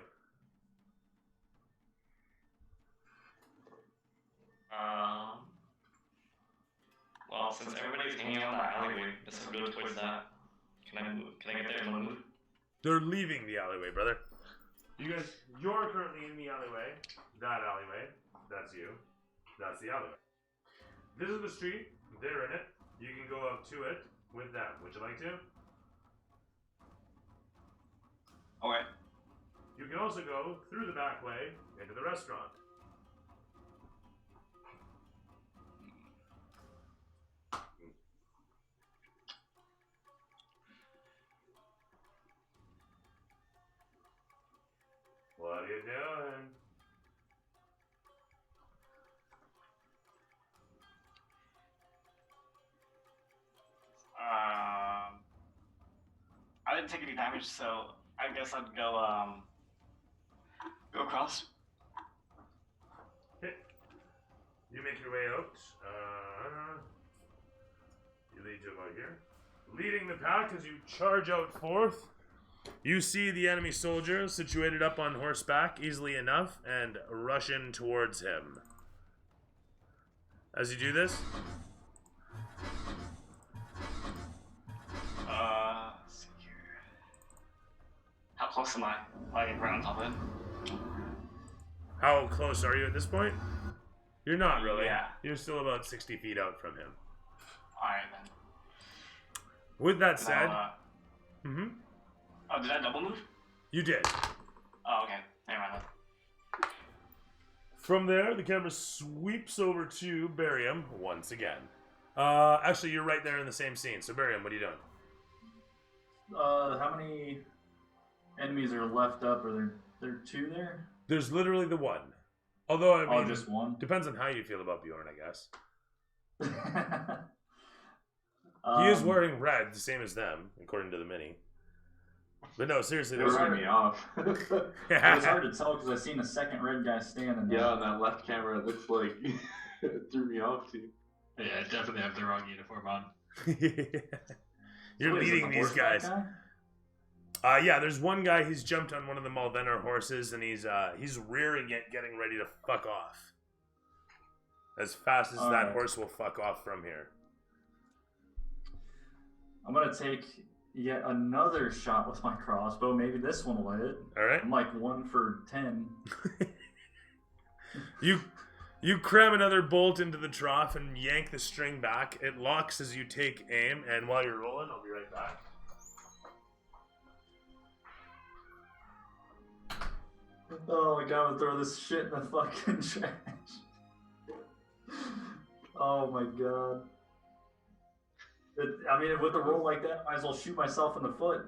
Well, since everybody's hanging out in the alleyway, let's go towards that. Can I move? Can I get there in one move? They're leaving the alleyway, brother. You're currently in the alleyway. That alleyway. That's you. That's the alleyway. This is the street. They're in it. You can go up to it with them. Would you like to? Okay. You can also go through the back way into the restaurant. What are you doing? I didn't take any damage, so I guess I'd go across. Okay. You make your way out. You lead to about here. Leading the pack as you charge out forth, you see the enemy soldier situated up on horseback easily enough and rush in towards him. As you do this, let's see here. How close am I? Like right on top of it? how close are you at this point? You're not really. Yeah. You're still about 60 feet out from him. Alright then. With that said, Now, oh, did I double move? you did. Oh, okay. Never mind then. From there, the camera sweeps over to Barium once again. Actually, you're right there in the same scene. So, Barium, what are you doing? How many enemies are left up? Are there two there? There's literally the one. Although, I mean, just one? depends on how you feel about Bjorn, I guess. Um, He is wearing red, the same as them, according to the mini. But no, seriously, They're there's throwing me off. It was hard to tell because I seen a second red guy standing there. Yeah, on that left camera, it looks like it threw me off too. Yeah, I definitely have the wrong uniform on. You're What is it, leading the these horseback guys. guy? Yeah, there's one guy. He's jumped on one of the Malvenar horses, and he's rearing it, getting ready to fuck off. As fast as that Alright. horse will fuck off from here. I'm gonna take yet another shot with my crossbow. Maybe this one will hit. All right. I'm like 1 for 10. You cram another bolt into the trough and yank the string back. It locks as you take aim, and while you're rolling, I'll be right back. Oh my god, I'm gonna throw this shit in the fucking trash. Oh my god. I mean, with a roll like that, I might as well shoot myself in the foot.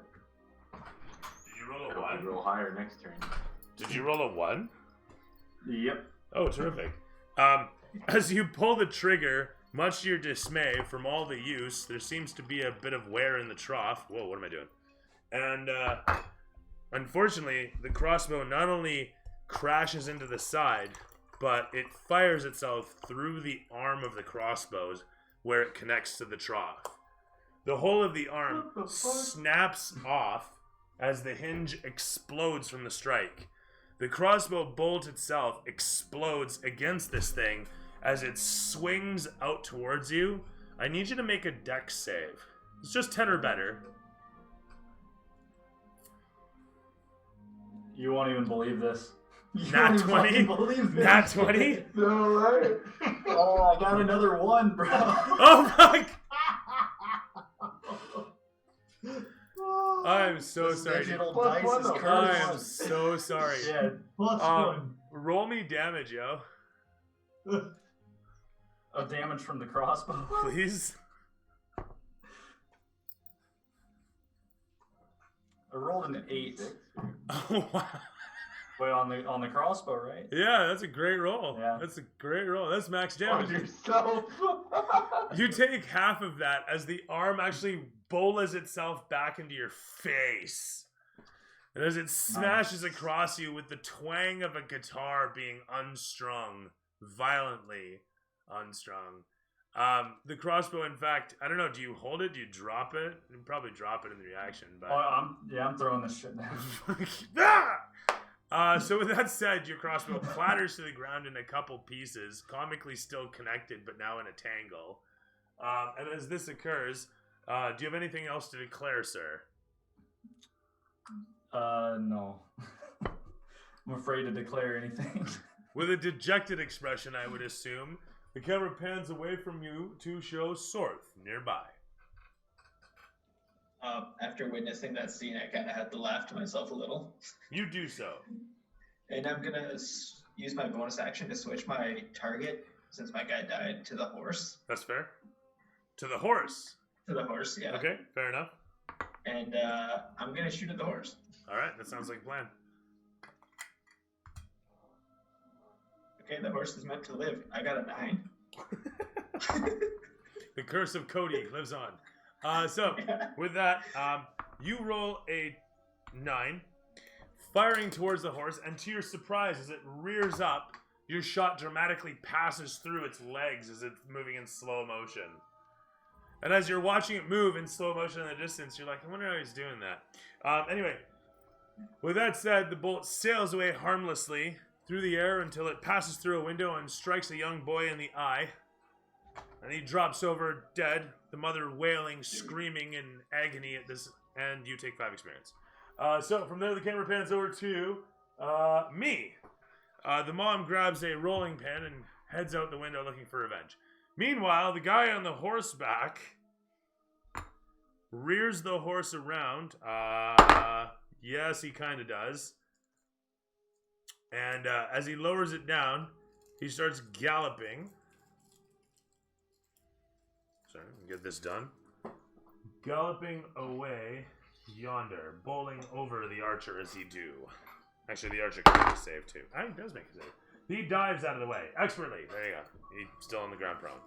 Did you roll a It'll 1? roll higher next turn. Did you roll a 1? Yep. Oh, terrific. As you pull the trigger, much to your dismay, from all the use, there seems to be a bit of wear in the trough. Whoa, what am I doing? And, unfortunately, the crossbow not only crashes into the side, but it fires itself through the arm of the crossbows where it connects to the trough. The whole of the arm snaps off as the hinge explodes from the strike. The crossbow bolt itself explodes against this thing as it swings out towards you. I need you to make a dex save. It's just 10 or better. You won't even believe this. You Nat won't even 20? fucking believe this. Nat 20? No, right? Oh, I got another 1, bro. Oh my! I'm so This sorry. digital Plus dice one, is though. I am cursed. so sorry. Yeah. Plus one. Roll me damage, yo. Of damage from the crossbow. Please. I rolled an 8. Oh, wow. Wait, on the crossbow, right? Yeah, that's a great roll. Yeah. That's a great roll. That's max On damage. yourself. You take half of that as the arm actually bolas itself back into your face. And as it smashes across you with the twang of a guitar being unstrung, violently unstrung. The crossbow, in fact, I don't know, do you hold it? Do you drop it? You probably drop it in the reaction, but... Oh, I'm throwing this shit down. Ah! So with that said, your crossbow clatters to the ground in a couple pieces, comically still connected, but now in a tangle. And as this occurs, do you have anything else to declare, sir? No. I'm afraid to declare anything. With a dejected expression, I would assume, the camera pans away from you to show Sorth nearby. After witnessing that scene, I kind of had to laugh to myself a little. You do so. And I'm going to use my bonus action to switch my target, since my guy died, to the horse. That's fair. To the horse. To the horse, yeah. Okay, fair enough. And I'm going to shoot at the horse. All right, that sounds like a plan. Okay, the horse is meant to live. I got a 9. The curse of Cody lives on. So, with that, you roll a 9, firing towards the horse, and to your surprise, as it rears up, your shot dramatically passes through its legs as it's moving in slow motion. And as you're watching it move in slow motion in the distance, you're like, I wonder how he's doing that. Anyway, with that said, the bolt sails away harmlessly through the air until it passes through a window and strikes a young boy in the eye. And he drops over dead, the mother wailing, screaming in agony at this, and you take 5 experience. So from there, the camera pans over to me. The mom grabs a rolling pin and heads out the window looking for revenge. Meanwhile, the guy on the horseback rears the horse around. Yes, he kind of does. And as he lowers it down, he starts galloping. Sorry, get this done. Galloping away yonder, bowling over the archer as he do. Actually, the archer can make a save too. He does make a save. He dives out of the way expertly. There you go. He's still on the ground prone.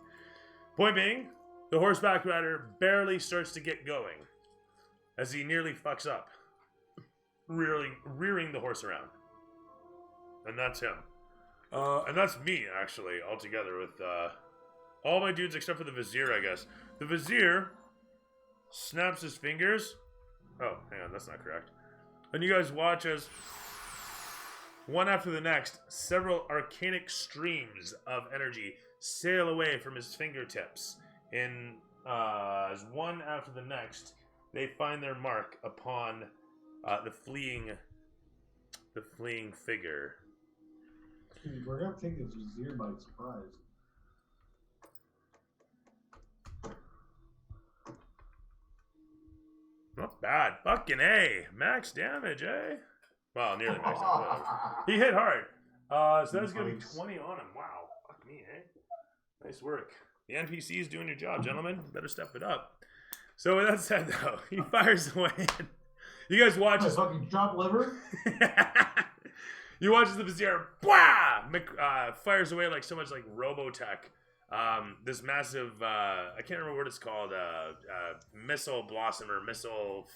Point being, the horseback rider barely starts to get going as he nearly fucks up, rearing the horse around. And that's him. And that's me, actually, altogether, with all my dudes except for the Vizier, I guess. The Vizier snaps his fingers. Oh, hang on, that's not correct. And you guys watch as, one after the next, several arcanic streams of energy sail away from his fingertips. In as one after the next, they find their mark upon the fleeing figure. Dude, we're gonna take this Vizier by surprise. Not bad. Fucking A. Max damage, eh? Well, nearly max damage. Whatever. He hit hard. So that's going to be 20 on him. Wow. Fuck me, eh? Nice work. The NPC's doing your job, gentlemen. Better step it up. So with that said, though, he fires away. You guys watch his fucking chop liver. You watch as the Vizier fires away like so much like Robotech. This massive, I can't remember what it's called, missile blossom or missile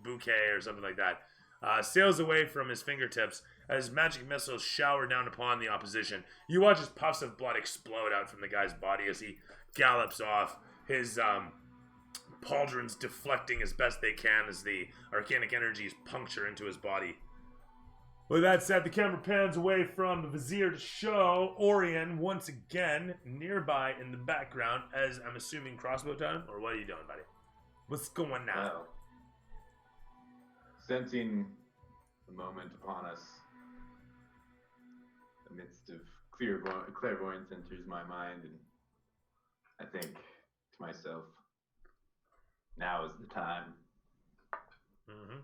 bouquet or something like that, sails away from his fingertips as magic missiles shower down upon the opposition. You watch as puffs of blood explode out from the guy's body as he gallops off, his pauldrons deflecting as best they can as the arcanic energies puncture into his body. With that said, the camera pans away from the Vizier to show Orion once again nearby in the background as I'm assuming crossbow time, or what are you doing, buddy? What's going on now? Sensing the moment upon us, the midst of clairvoyance enters my mind, and I think to myself, now is the time. Mm-hmm.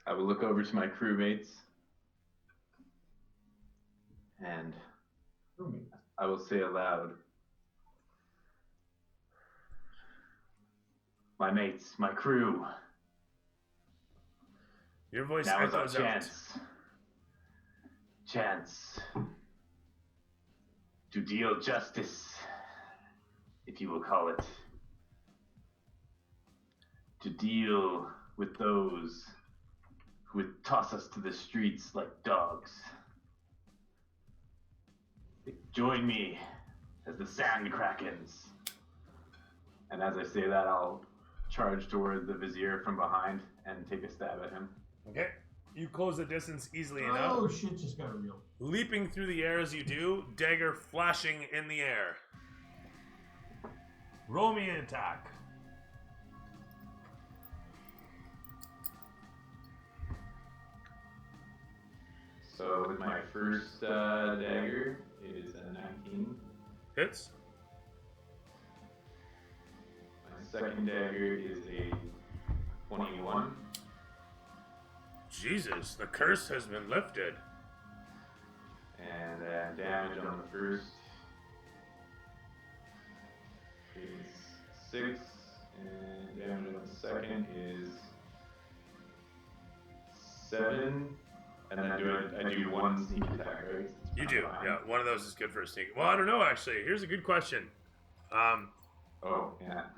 I will look over to my crewmates, and I will say aloud, my mates, my crew, your voice now is our echoes out. Chance to deal justice, if you will call it, to deal with those who would toss us to the streets like dogs. Join me as the Sand Krakens. And as I say that, I'll charge toward the Vizier from behind and take a stab at him. Okay. You close the distance easily Oh enough. shit, just got real. Leaping through the air as you do, dagger flashing in the air. Roll me an attack. So with my first dagger, it is a 19. Hits. My second dagger is a 21. Jesus, the curse has been lifted. And damage on the first is 6, and damage on the second is 7. And then I do one sneak attack, right? You do, yeah. One of those is good for a sneak. Well, I don't know, actually. Here's a good question. Oh, yeah.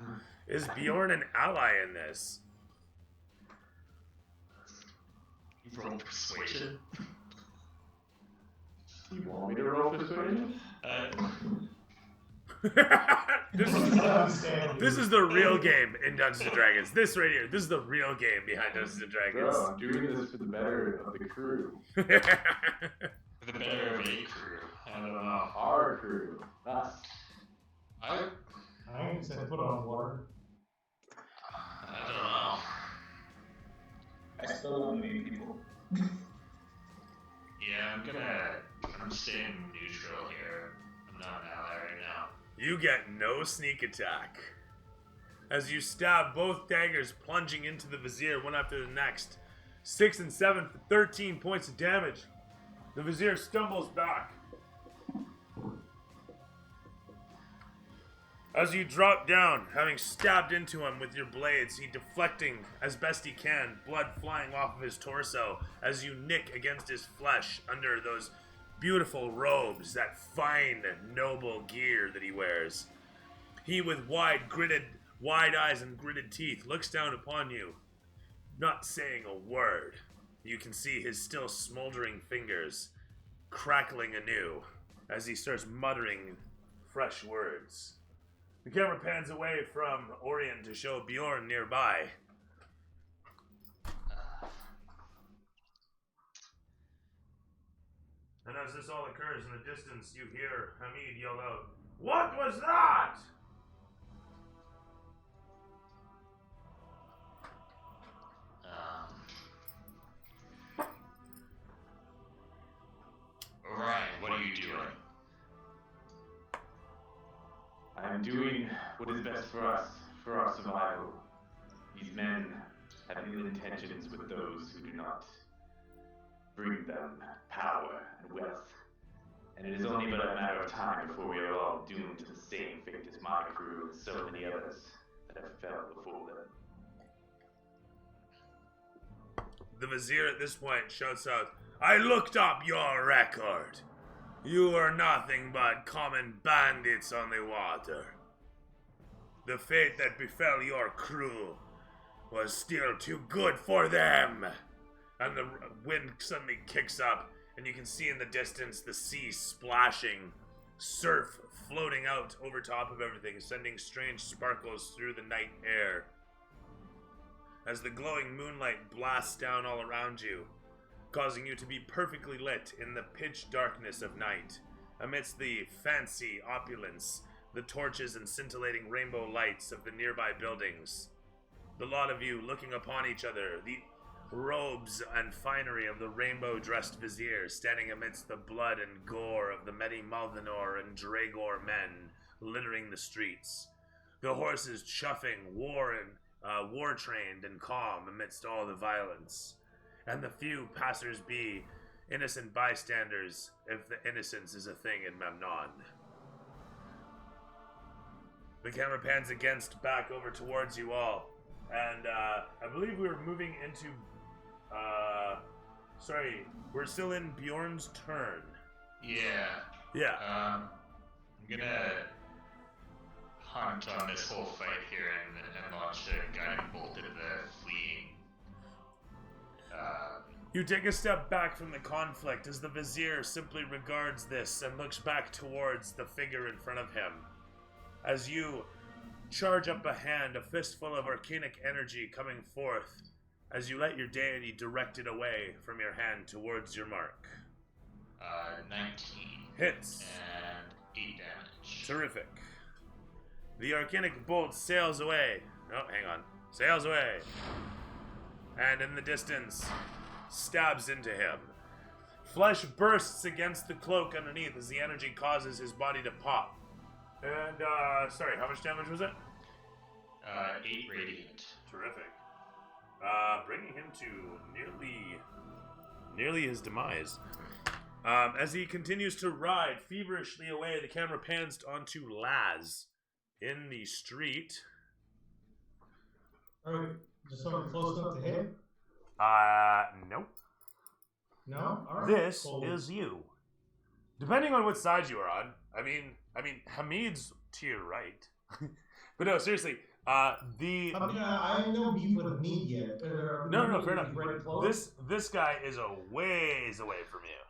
Is Bjorn an ally in this? Roll persuasion. You want me to roll persuasion? This is the real game in Dungeons and Dragons. This right here, this is the real game behind Dungeons and Dragons. Bro, I'm doing this for the better of the crew. For the better of a crew. I don't know. Our crew. Us. I I said put on water. don't know. I still don't meet people. Yeah, I'm staying neutral here. I'm not an ally right now. You get no sneak attack. As you stab both daggers plunging into the vizier one after the next. 6 and 7 for 13 points of damage. The vizier stumbles back. As you drop down, having stabbed into him with your blades, he deflecting as best he can, blood flying off of his torso as you nick against his flesh under those beautiful robes, that fine, noble gear that he wears. He, with wide eyes and gritted teeth, looks down upon you, not saying a word. You can see his still smoldering fingers crackling anew as he starts muttering fresh words. The camera pans away from Orion to show Bjorn nearby. And as this all occurs in the distance, you hear Hamid yell out, "What was that?" Orion, what are you doing? I'm doing what is best for us, for our survival. These men have ill intentions with those who do not bring them power and wealth. And it is only but a matter of time before we are all doomed to the same fate as my crew and so many others that have fell before them. The vizier at this point shouts out, "I looked up your record. You are nothing but common bandits on the water. The fate that befell your crew was still too good for them." And the wind suddenly kicks up, and you can see in the distance the sea splashing, surf floating out over top of everything, sending strange sparkles through the night air. As the glowing moonlight blasts down all around you, causing you to be perfectly lit in the pitch darkness of night, amidst the fancy opulence, the torches and scintillating rainbow lights of the nearby buildings. The lot of you looking upon each other, the robes and finery of the rainbow-dressed vizier standing amidst the blood and gore of the many Maldenor and Dragor men littering the streets. The horses chuffing, war-trained and calm amidst all the violence. And the few passers-by, innocent bystanders, if the innocence is a thing in Memnon. The camera pans back over towards you all, and I believe we're moving into, we're still in Bjorn's turn. Yeah. Yeah. I'm gonna hunt on this whole fight here and launch a guiding bolt into the fleeing. You take a step back from the conflict as the vizier simply regards this and looks back towards the figure in front of him. As you charge up a hand, a fistful of arcanic energy coming forth, as you let your deity direct it away from your hand towards your mark. 19. Hits. And 8 damage. Terrific. The arcanic bolt sails away. Oh, hang on. Sails away. And in the distance, stabs into him. Flesh bursts against the cloak underneath as the energy causes his body to pop. And, sorry, how much damage was it? 8 radiant. Terrific. Bringing him to nearly his demise. As he continues to ride feverishly away, the camera pans onto Laz in the street. Alright, just someone close enough to hit? Nope. No? Alright. This cool. is you. Depending on what side you are on. I mean, Hamid's to your right. But no, seriously, I have no beef with me yet. No, fair enough. Right close. This guy is a ways away from you.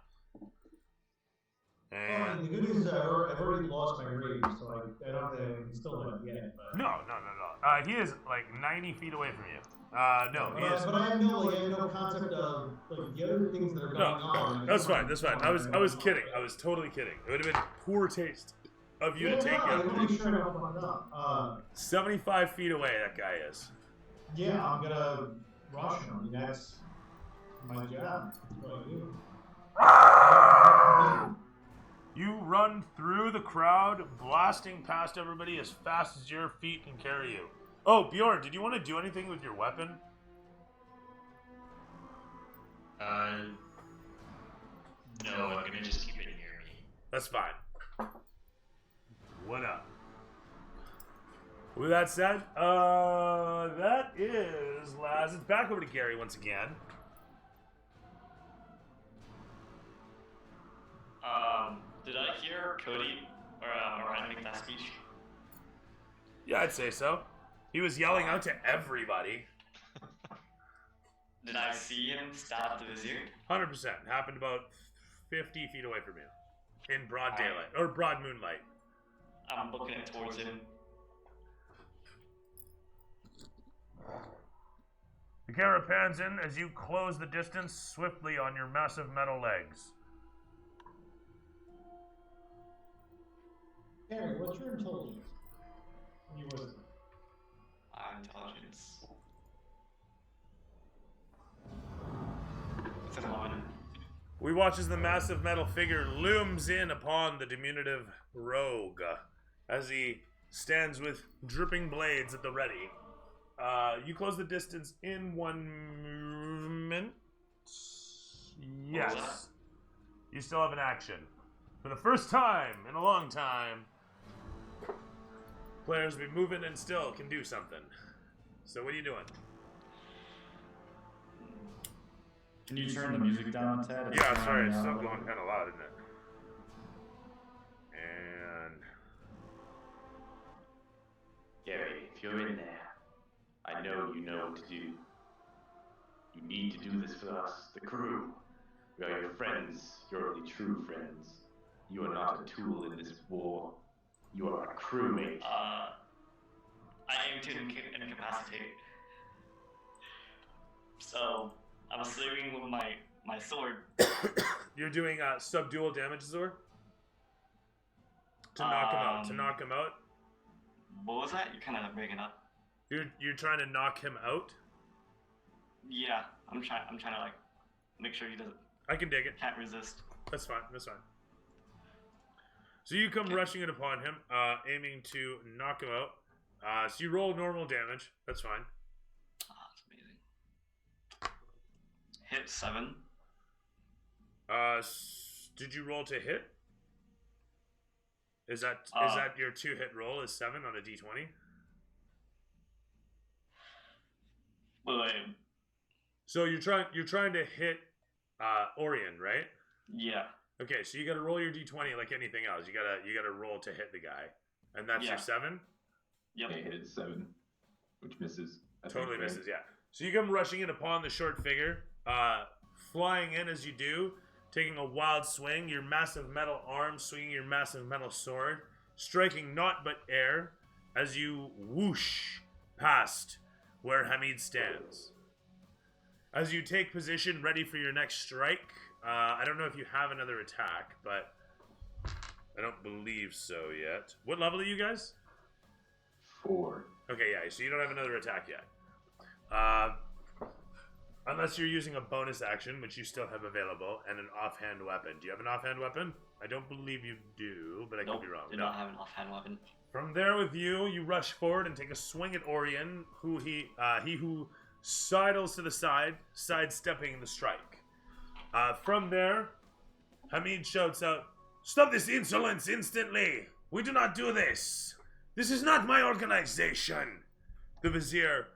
And the good news is I've already lost my rage, so I don't have to instill it yet. But... No. He is like 90 feet away from you. No, he is. But I have no concept of the other things that are going on. That's fine. I was kidding. I was totally kidding. It would have been poor taste of you to take him. 75 feet away, that guy is. Yeah, I'm gonna rush him. I mean, that's my job. That's what I do. You run through the crowd, blasting past everybody as fast as your feet can carry you. Oh, Bjorn, did you want to do anything with your weapon? No, I'm gonna just keep it near me. That's fine. What up? With that said, that is Laz. It's back over to Gary once again. Did I hear Cody or Ryan make that speech? Yeah, I'd say so. He was yelling out to everybody. Did I see him stab the vizier? 100%. Happened about 50 feet away from you. In broad daylight. Or broad moonlight. I'm looking towards him. The camera pans in as you close the distance swiftly on your massive metal legs. Gary, what's your intelligence? Your wisdom. Intelligence. It's an 11. We watch as the massive metal figure looms in upon the diminutive rogue as he stands with dripping blades at the ready. You close the distance in 1 movement. Yes. You still have an action. For the first time in a long time, players be moving and still can do something. So what are you doing? Can you turn the music down, Ted? Yeah, sorry, it's still going kind of loud, isn't it? And Gary, if you're in there, I know you know what to do. You need to do this for us, the crew. We are your friends, your only true friends. You are not a tool in this war. You are a crewmate. I aim to incapacitate. So, I'm slinging with my sword. You're doing subdual damage, Zor? To knock him out. To knock him out? What was that? You're kind of breaking up. You're trying to knock him out? Yeah, I'm trying to like make sure he doesn't. I can dig it. Can't resist. That's fine. So you come rushing in upon him, aiming to knock him out. So you roll normal damage. That's fine. Oh, that's amazing. Hit 7. Did you roll to hit? Is that your 2-hit roll? Is 7 on a d20? Wait. So you're trying to hit Orion, right? Yeah. Okay, so you got to roll your d20 like anything else. You gotta roll to hit the guy, and that's your 7. Yep. I hit 7, which misses. Totally misses, yeah. So you come rushing in upon the short figure, flying in as you do, taking a wild swing, your massive metal arm swinging your massive metal sword, striking naught but air as you whoosh past where Hamid stands. as you take position ready for your next strike, I don't know if you have another attack, but I don't believe so yet. What level are you guys? 4. Okay, yeah, so you don't have another attack yet. Unless you're using a bonus action, which you still have available, and an offhand weapon. Do you have an offhand weapon? I don't believe you do, but I Nope, could be wrong. did not have an offhand weapon. From there with you, you rush forward and take a swing at Orion, who he who sidles to the side, sidestepping the strike. From there, Hamid shouts out, "Stop this insolence instantly! We do not do this! This is not my organization!" The Vizier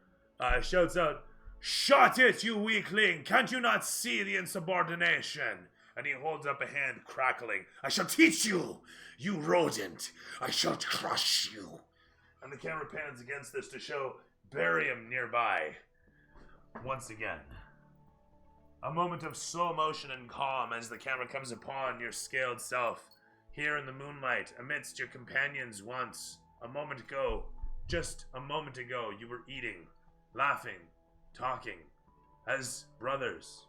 shouts out, "Shut it, you weakling! Can't you not see the insubordination?" And he holds up a hand, crackling. "I shall teach you, you rodent! I shall crush you!" And the camera pans against this to show Barium nearby. Once again, a moment of slow motion and calm as the camera comes upon your scaled self, here in the moonlight, amidst your companions once. A moment ago, just a moment ago, you were eating, laughing, talking, as brothers.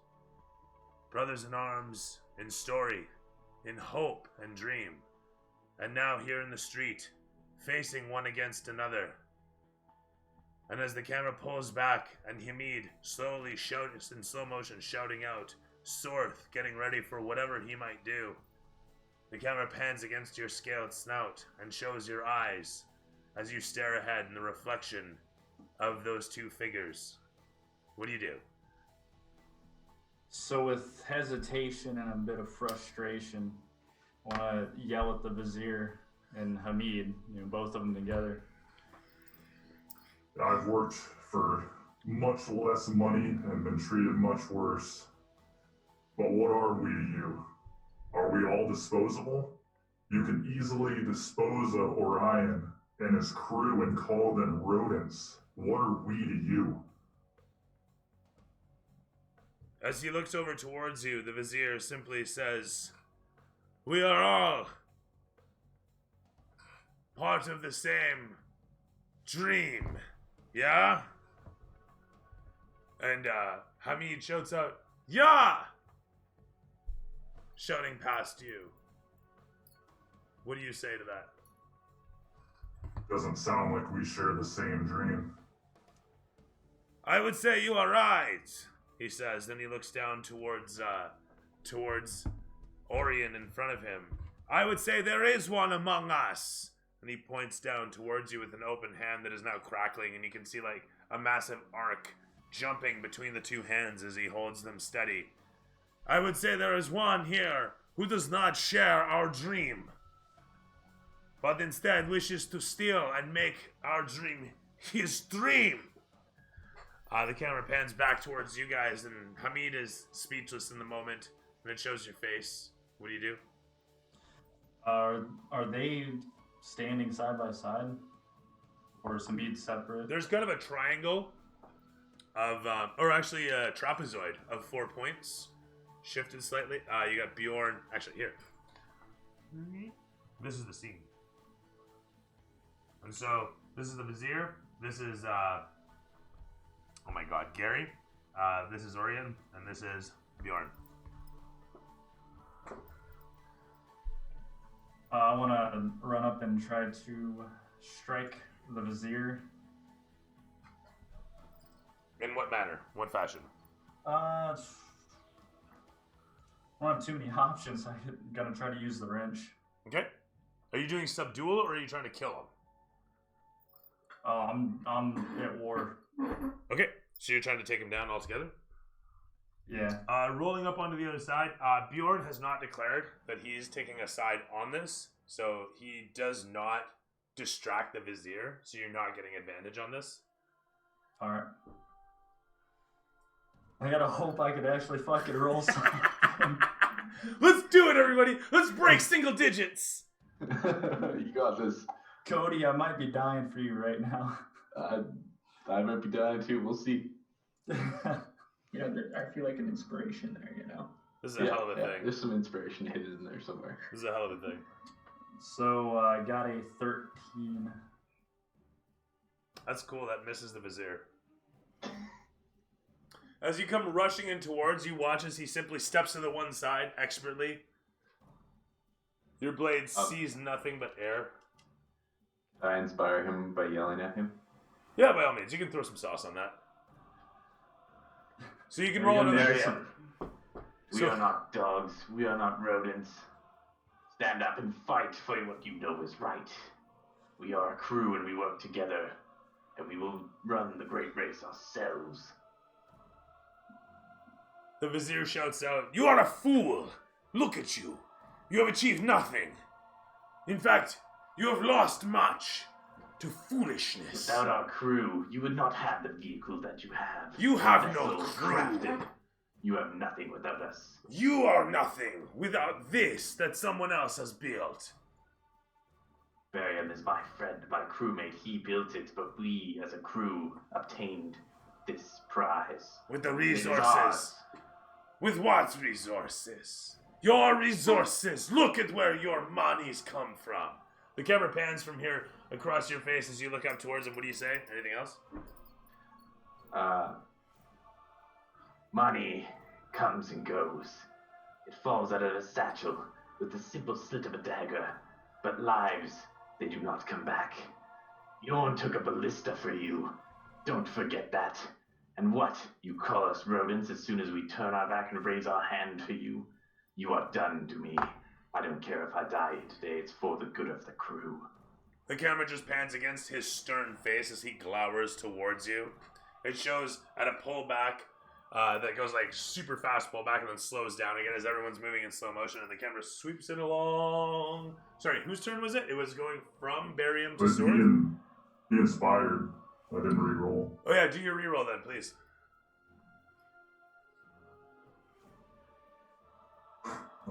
Brothers in arms, in story, in hope and dream. And now here in the street, facing one against another. And as the camera pulls back, and Hamid slowly shouts in slow motion, shouting out, Sorth, getting ready for whatever he might do. The camera pans against your scaled snout and shows your eyes as you stare ahead in the reflection of those two figures. What do you do? So with hesitation and a bit of frustration, I want to yell at the Vizier and Hamid, both of them together. I've worked for much less money and been treated much worse. But what are we to you? Are we all disposable? You can easily dispose of Orion and his crew and call them rodents. What are we to you? As he looks over towards you, the Vizier simply says, "We are all part of the same dream, yeah?" And Hamid shouts out, "Yeah!" shouting past you. What do you say to that? Doesn't sound like we share the same dream. "I would say you are right," he says. Then he looks down towards Orion in front of him. "I would say there is one among us." And he points down towards you with an open hand that is now crackling, and you can see like a massive arc jumping between the two hands as he holds them steady. "I would say there is one here who does not share our dream, but instead wishes to steal and make our dream his dream." The camera pans back towards you guys, and Hamid is speechless in the moment, and it shows your face. What do you do? Are they standing side by side, or is Hamid separate? There's kind of a triangle of, or actually a trapezoid of 4 points, shifted slightly. You got Bjorn. Actually, here. This is the scene. And so this is the Vizier. This is oh my God, Gary. This is Orion, and this is Bjorn. I want to run up and try to strike the Vizier. In what manner? What fashion? I don't have too many options. I'm gonna try to use the wrench. Okay. Are you doing subdual, or are you trying to kill him? I'm at war. Okay, so you're trying to take him down altogether? Yeah. Rolling up onto the other side, Bjorn has not declared that he's taking a side on this, so he does not distract the Vizier, so you're not getting advantage on this. Alright. I gotta hope I could actually fucking roll something. Let's do it, everybody! Let's break single digits! You got this. Cody, I might be dying for you right now. I might be dying too. We'll see. I feel like an inspiration there, This is a hell of a thing. There's some inspiration hidden in there somewhere. This is a hell of a thing. So I got a 13. That's cool. That misses the Vizier. As you come rushing in towards, you watch as he simply steps to the one side expertly. Your blade sees nothing but air. I inspire him by yelling at him. Yeah, by all means, you can throw some sauce on that. So you can roll another. We are not dogs. We are not rodents. Stand up and fight for what you know is right. We are a crew and we work together, and we will run the great race ourselves. The vizier shouts out, "You are a fool! Look at you! You have achieved nothing! In fact, you have lost much to foolishness." Without our crew, you would not have the vehicle that you have. You have no Vessels crew! crafted. You have nothing without us. You are nothing without this that someone else has built. Barium is my friend, my crewmate. He built it, but we, as a crew, obtained this prize. With the It is resources. ours. With what resources? Your resources! Look at where your money's come from. The camera pans from here across your face as you look up towards him. What do you say? Anything else? Money comes and goes. It falls out of a satchel with the simple slit of a dagger. But lives, they do not come back. Yorn took a ballista for you. Don't forget that. And what? You call us rodents as soon as we turn our back and raise our hand to you? You are done to me. I don't care if I die today. It's for the good of the crew. The camera just pans against his stern face as he glowers towards you. It shows at a pullback that goes like super fast pullback and then slows down again as everyone's moving in slow motion and the camera sweeps it along. Sorry, whose turn was it? It was going from barium to But sword? he inspired. I didn't reroll. Oh yeah, do your reroll then, please.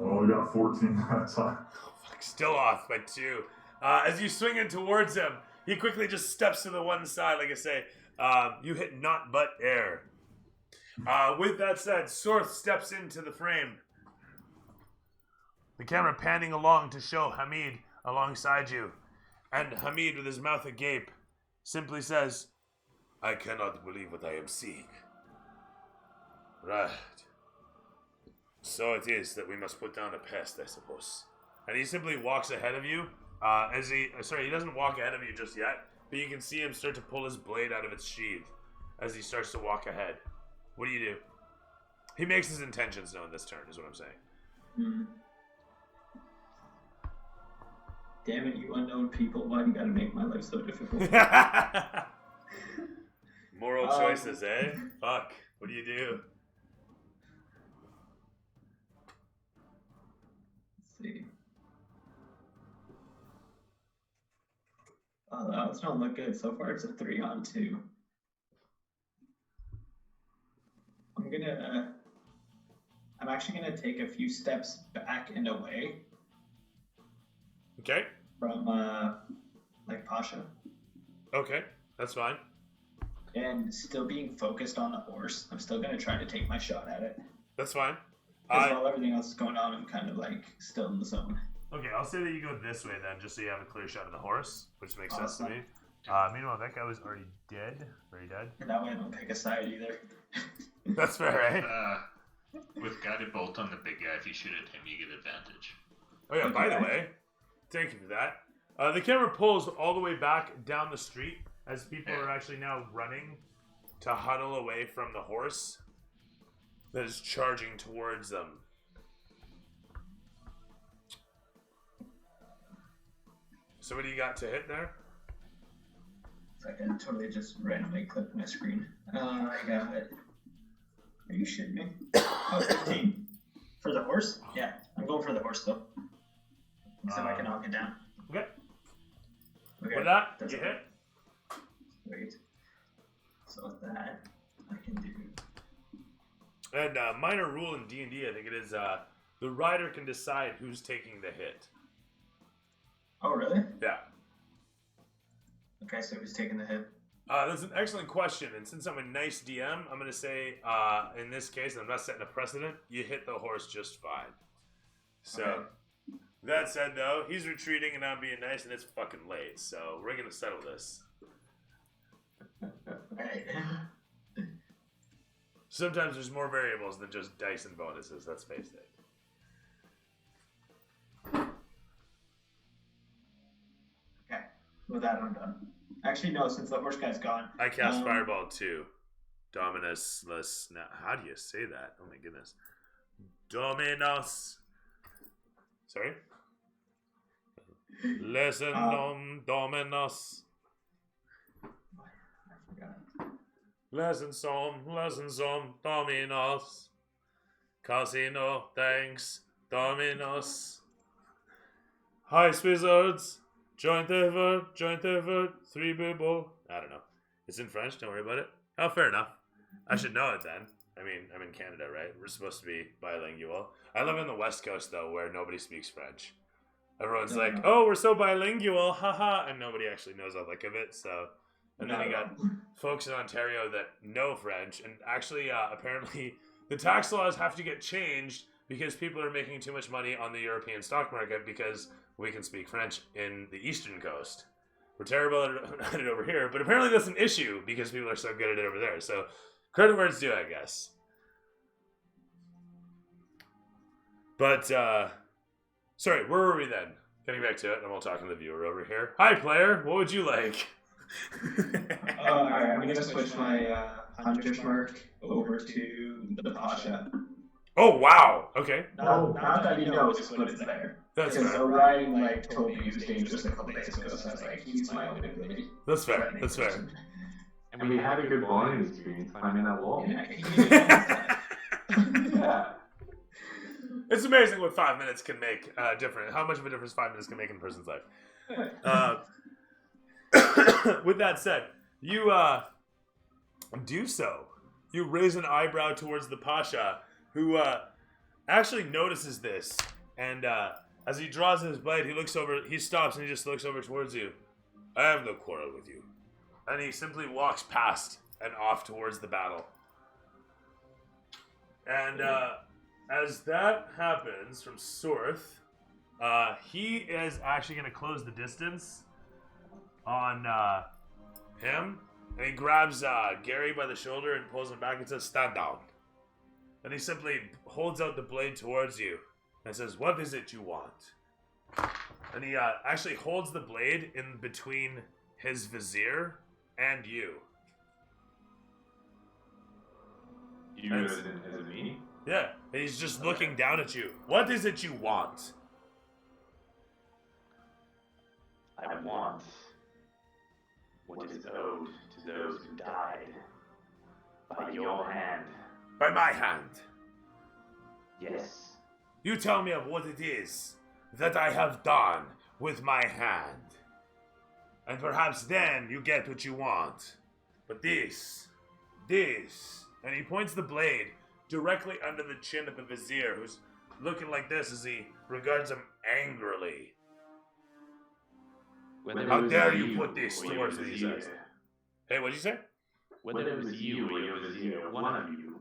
Oh, I got 14 that time. Fuck, still off by 2. As you swing in towards him, he quickly just steps to the one side, like I say. You hit naught but air. With that said, Sorth steps into the frame. The camera panning along to show Hamid alongside you. And Hamid, with his mouth agape, simply says, "I cannot believe what I am seeing." Right. So it is that we must put down a pest, I suppose. And he simply walks ahead of you. He doesn't walk ahead of you just yet, but you can see him start to pull his blade out of its sheath as he starts to walk ahead. What do you do? He makes his intentions known this turn, is what I'm saying. Damn it, you unknown people. Why do you gotta make my life so difficult? Moral choices, eh? Fuck. What do you do? Let's see. Oh, the odds don't look good. So far, it's a 3-on-2. I'm actually gonna take a few steps back and away. Okay. From, like, Pasha. Okay, that's fine. And still being focused on the horse. I'm still gonna try to take my shot at it. That's fine. While everything else is going on, I'm kind of, like, still in the zone. Okay, I'll say that you go this way then, just so you have a clear shot of the horse, which makes sense to Awesome. me. Meanwhile, that guy was already dead. Very dead. And that way I don't pick a side either. That's fair, right? With guided bolt on the big guy, if you shoot at him, you get advantage. Oh yeah, by the way, thank you for that. The camera pulls all the way back down the street as people are actually now running to huddle away from the horse that is charging towards them. So what do you got to hit there? It's like I totally just randomly clicked my screen. I got it. Are you shitting me? Oh, 15. For the horse? Yeah, I'm going for the horse though. See if I can knock it down. Okay. Okay. With that, that's you okay. hit. Wait. So with that, I can do. And minor rule in D&D, I think it is, the rider can decide who's taking the hit. Oh, really? Yeah. Okay, so who's taking the hit? That's an excellent question, and since I'm a nice DM, I'm going to say, in this case, I'm not setting a precedent, you hit the horse just fine. So, Okay. that said, though, he's retreating and I'm being nice, and it's fucking late, so we're going to settle this. Okay. Sometimes there's more variables than just dice and bonuses, let's face it. Okay, with that I'm done. Actually, no, since the horse guy's gone. I cast Fireball too. Dominus, how do you say that? Oh my goodness. Dominus. Sorry? Lesson Dominus. I forgot. Lesson Dominus. Casino, thanks, Dominus. Hi, Wizards. Joint effort, 3 people. I don't know. It's in French, don't worry about it. Oh, fair enough. I should know it then. I mean, I'm in Canada, right? We're supposed to be bilingual. I live on the West Coast, though, where nobody speaks French. Everyone's like, oh, we're so bilingual, haha, and nobody actually knows a lick of it, so... And then you got folks in Ontario that know French, and actually, apparently, the tax laws have to get changed because people are making too much money on the European stock market because we can speak French in the Eastern Coast. We're terrible at it over here, but apparently that's an issue because people are so good at it over there. So, credit where it's due, I guess. But, sorry, where were we then? Getting back to it, and we'll talk to the viewer over here. Hi, player. What would you like? Alright, I'm gonna switch my Hunter's Mark over to the Pasha. Oh, wow. Okay. Not that he knows what is there. That's Because fair. Orion told me he was dangerous a couple days ago, so I was like, he's my only really. That's fair. That's fair. And we had a good bonding experience climbing that wall. Yeah, Yeah. It's amazing what 5 minutes can make different. How much of a difference 5 minutes can make in a person's life. With that said, you do so. You raise an eyebrow towards the Pasha, who actually notices this, and as he draws his blade, he stops and he just looks over towards you. I have no quarrel with you. And he simply walks past and off towards the battle. And as that happens from Sorth, he is actually going to close the distance on him, and he grabs Gary by the shoulder and pulls him back and says, stand down. And he simply holds out the blade towards you and says, what is it you want? And he actually holds the blade in between his vizier and you. You as in me? Yeah, and he's just looking down at you. What is it you want? I want what is owed to those who died by your hand. By my hand. Yes. You tell me of what it is that I have done with my hand. And perhaps then you get what you want. But this, and he points the blade directly under the chin of the vizier, who's looking like this as he regards him angrily. How dare you put this towards these eyes? Hey, what'd you say? Whether it was you or your vizier, one of you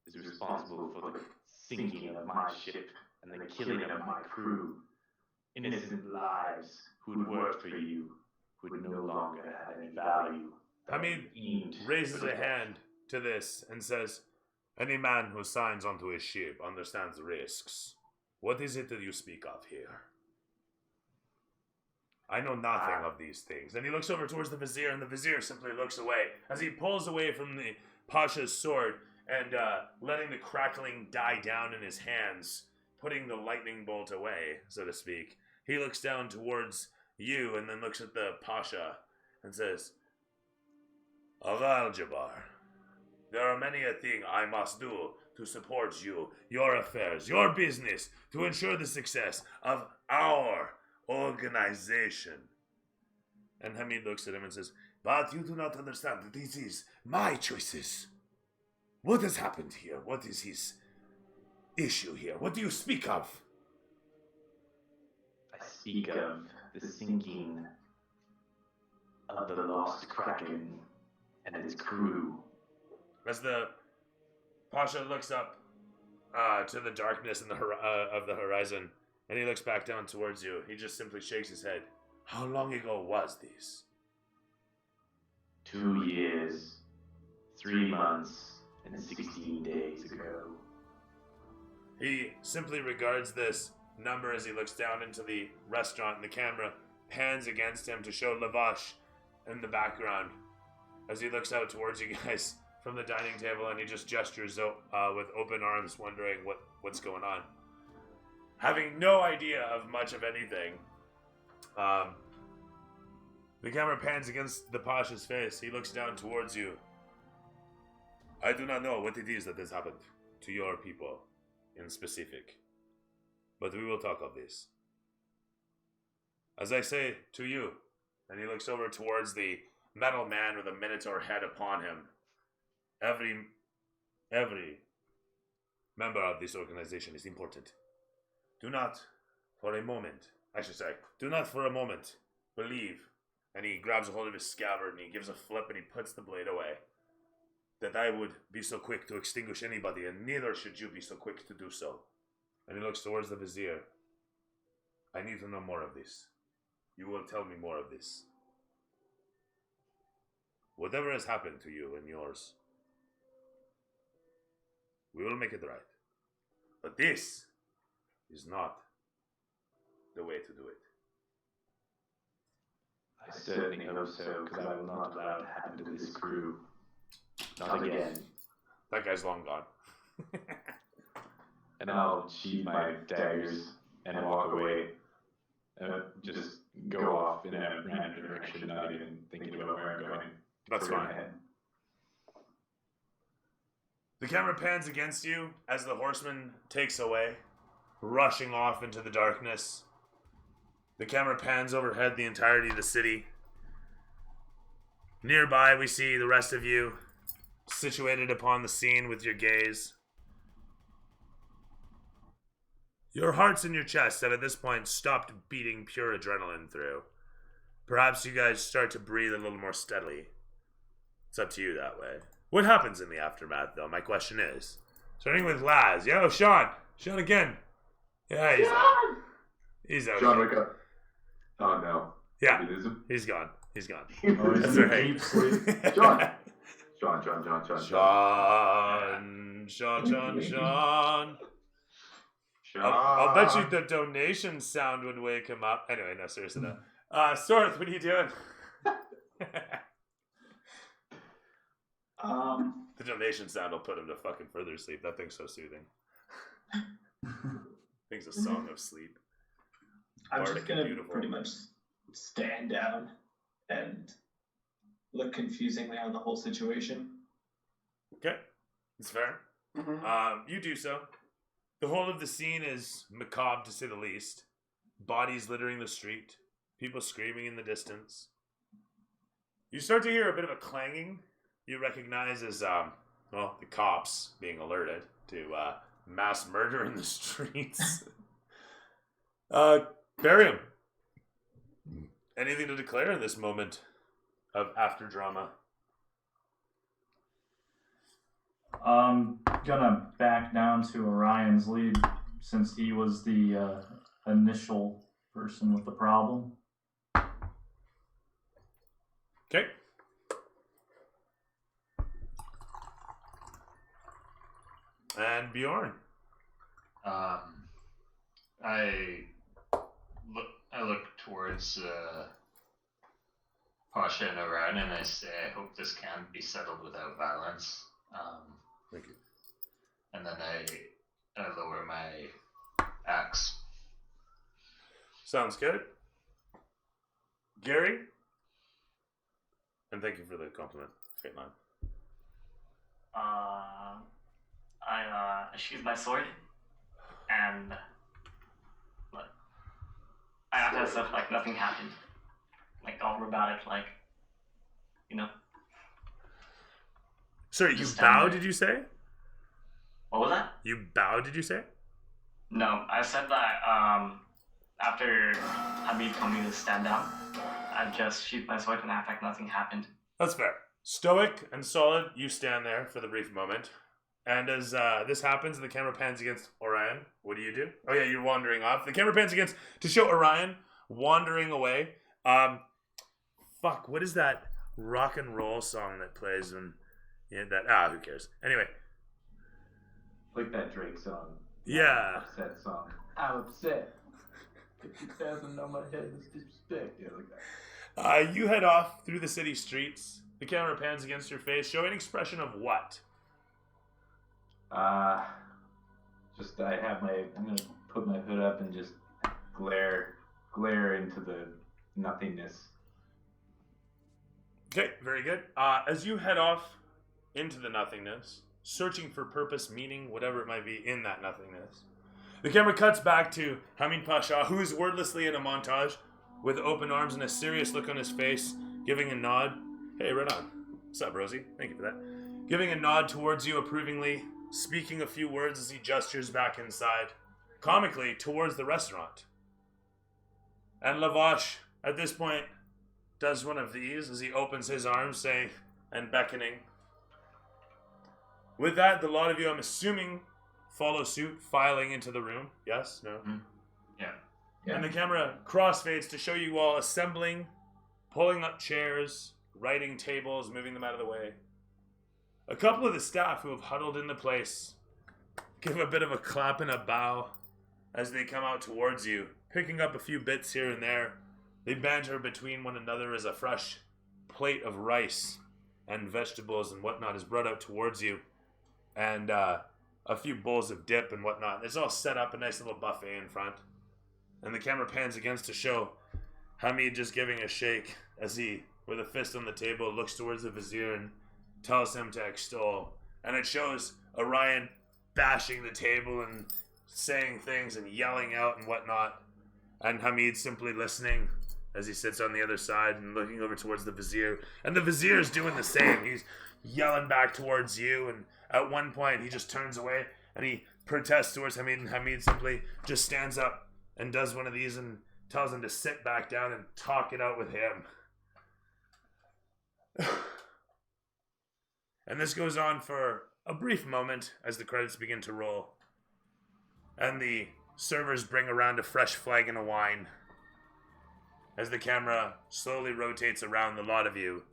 is responsible for the sinking of my ship and the killing of my crew. Innocent lives who'd worked for you would no longer have any value. Hamid raises a hand to this and says, any man who signs onto a ship understands the risks. What is it that you speak of here? I know nothing of these things. And he looks over towards the vizier, and the vizier simply looks away as he pulls away from the Pasha's sword and letting the crackling die down in his hands, putting the lightning bolt away, so to speak. He looks down towards you and then looks at the Pasha and says, Al-Jabbar, there are many a thing I must do to support you, your affairs, your business, to ensure the success of our organization. And Hamid looks at him and says, but you do not understand that this is my choices. What has happened here? What is his issue here? What do you speak of? I speak of the sinking of the Lost Kraken and its crew. As the Pasha looks up to the darkness in of the horizon, and he looks back down towards you, he just simply shakes his head. How long ago was this? 2 years, 3 months, and 16 days ago. He simply regards this number as he looks down into the restaurant, and the camera pans against him to show Lavash in the background as he looks out towards you guys from the dining table, and he just gestures with open arms, wondering what's going on. Having no idea of much of anything, the camera pans against the Pasha's face. He looks down towards you. I do not know what it is that has happened to your people in specific, but we will talk of this. As I say to you, and he looks over towards the metal man with a minotaur head upon him, every member of this organization is important. Do not for a moment, do not for a moment believe, and he grabs a hold of his scabbard and he gives a flip and he puts the blade away, that I would be so quick to extinguish anybody, and neither should you be so quick to do so. And he looks towards the vizier. I need to know more of this. You will tell me more of this. Whatever has happened to you and yours, we will make it right. But this is not the way to do it. I certainly hope so, because I will not allow it to happen to this crew. Not again. That guy's long gone. And I'll sheath my daggers and walk away. Just go off in a random direction, not even thinking about where I'm going. That's fine. The camera pans against you as the horseman takes away, rushing off into the darkness. The camera pans overhead the entirety of the city. Nearby, we see the rest of you situated upon the scene with your gaze. Your hearts in your chests have at this point stopped beating pure adrenaline through. Perhaps you guys start to breathe a little more steadily. It's up to you that way. What happens in the aftermath, though? My question is. Starting with Laz. Yo, Sean. Sean again. Yeah, he's out. Sean, wake up. Oh, no. Yeah, It is him? he's gone. He's gone. Oh, That's he's all in right. deep sleep. Sean. Sean. I'll bet you the donation sound would wake him up. Anyway, no, seriously, no. Sorth, what are you doing? The donation sound will put him to fucking further sleep. That thing's so soothing. Thing's a song of sleep. I'm Bardic just gonna and beautiful. pretty much stand down and look confusingly on the whole situation. Okay, it's fair. You do so. The whole of the scene is macabre, to say the least. Bodies littering the street, people screaming in the distance. You start to hear a bit of a clanging. You recognize as, the cops being alerted to mass murder in the streets. Barium, anything to declare in this moment of after drama? I'm gonna back down to Orion's lead since he was the initial person with the problem. Okay. And Bjorn. I look towards Pasha and Orion, and I say, I hope this can be settled without violence. Thank you. And then I lower my axe. Sounds good. Gary? And thank you for the compliment, Fateline. I sheathe my sword, and I act as if like nothing happened, like all robotic, like, you know. Sorry, you Just bow, stand there. did you say? What was that? You bow, did you say? No, I said that after Habib told me to stand down, I just sheathe my sword and act like nothing happened. That's fair. Stoic and solid, you stand there for the brief moment. And as this happens and the camera pans against Orion, what do? Oh yeah, you're wandering off. The camera pans against to show Orion wandering away. Fuck, what is that rock and roll song that plays when Yeah, who cares? Anyway, Like that Drake song. yeah. Upset song. I'm upset. 50,000 on my head is disrespect. Yeah, like that. You head off through the city streets. The camera pans against your face, showing an expression of what? Just I'm gonna put my hood up and just glare into the nothingness. Okay, very good. As you head off into the nothingness, searching for purpose, meaning, whatever it might be in that nothingness, the camera cuts back to Hamid Pasha, who is wordlessly in a montage with open arms and a serious look on his face, giving a nod. Hey, right on. What's up, Rosie? Thank you for that. Giving a nod towards you approvingly, speaking a few words as he gestures back inside, comically towards the restaurant. And Lavash, at this point, does one of these as he opens his arms, saying, and beckoning. With that, the lot of you, I'm assuming, follow suit, filing into the room. Yes? No? Yeah. And the camera crossfades to show you all assembling, pulling up chairs, writing tables, moving them out of the way. A couple of the staff who have huddled in the place give a bit of a clap and a bow as they come out towards you, picking up a few bits here and there. They banter between one another as a fresh plate of rice and vegetables and whatnot is brought out towards you, and a few bowls of dip and whatnot. It's all set up, a nice little buffet in front. And the camera pans against to show Hamid just giving a shake as he, with a fist on the table, looks towards the vizier and tells him to extol. And it shows Orion bashing the table and saying things and yelling out and whatnot. And Hamid simply listening as he sits on the other side and looking over towards the vizier. And the vizier is doing the same. He's yelling back towards you, and at one point he just turns away and he protests towards Hamid, and Hamid simply just stands up and does one of these and tells him to sit back down and talk it out with him. And this goes on for a brief moment as the credits begin to roll. And the servers bring around a fresh flagon of wine as the camera slowly rotates around the lot of you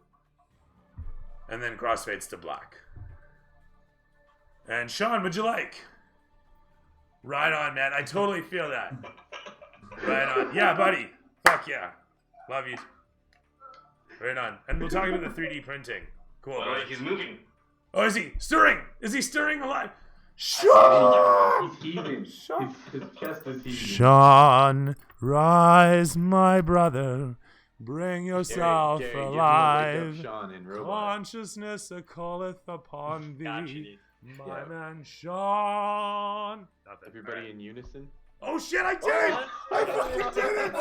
and then crossfades to black. And Sean, would you like? Right on, man. I totally feel that. Right on. Yeah, buddy. Fuck yeah. Love you. Right on. And we'll talk about the 3D printing. Cool. Well, buddy. he's moving. Oh, is he stirring? Is he stirring alive? Sean! He's heaving. His chest is heaving. Sean, rise, my brother. Bring yourself Gary, alive. give Sean in Robot. Consciousness calleth upon thee. Gotcha, dude. My man Sean. Nothing. Everybody Alright. in unison? Oh shit, I did it! I fucking did it!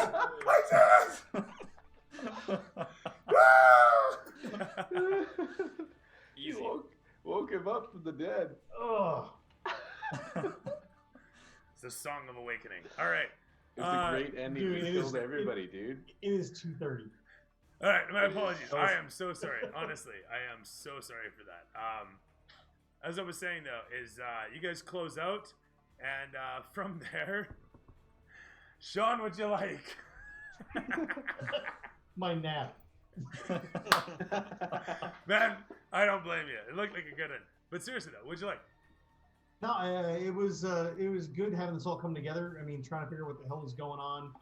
I did it! You woke him up from the dead. Oh. It's the song of awakening. Alright. It's a great ending. dude, We it killed is- everybody, dude. It is 2:30. Alright, my apologies. I am so sorry. Honestly, I am so sorry for that. As I was saying though, is you guys close out, and from there, Sean, what'd you like? My nap. Man, I don't blame you. It looked like a good one. But seriously though, what'd you like? No, it was good having this all come together. I mean, trying to figure out what the hell is going on,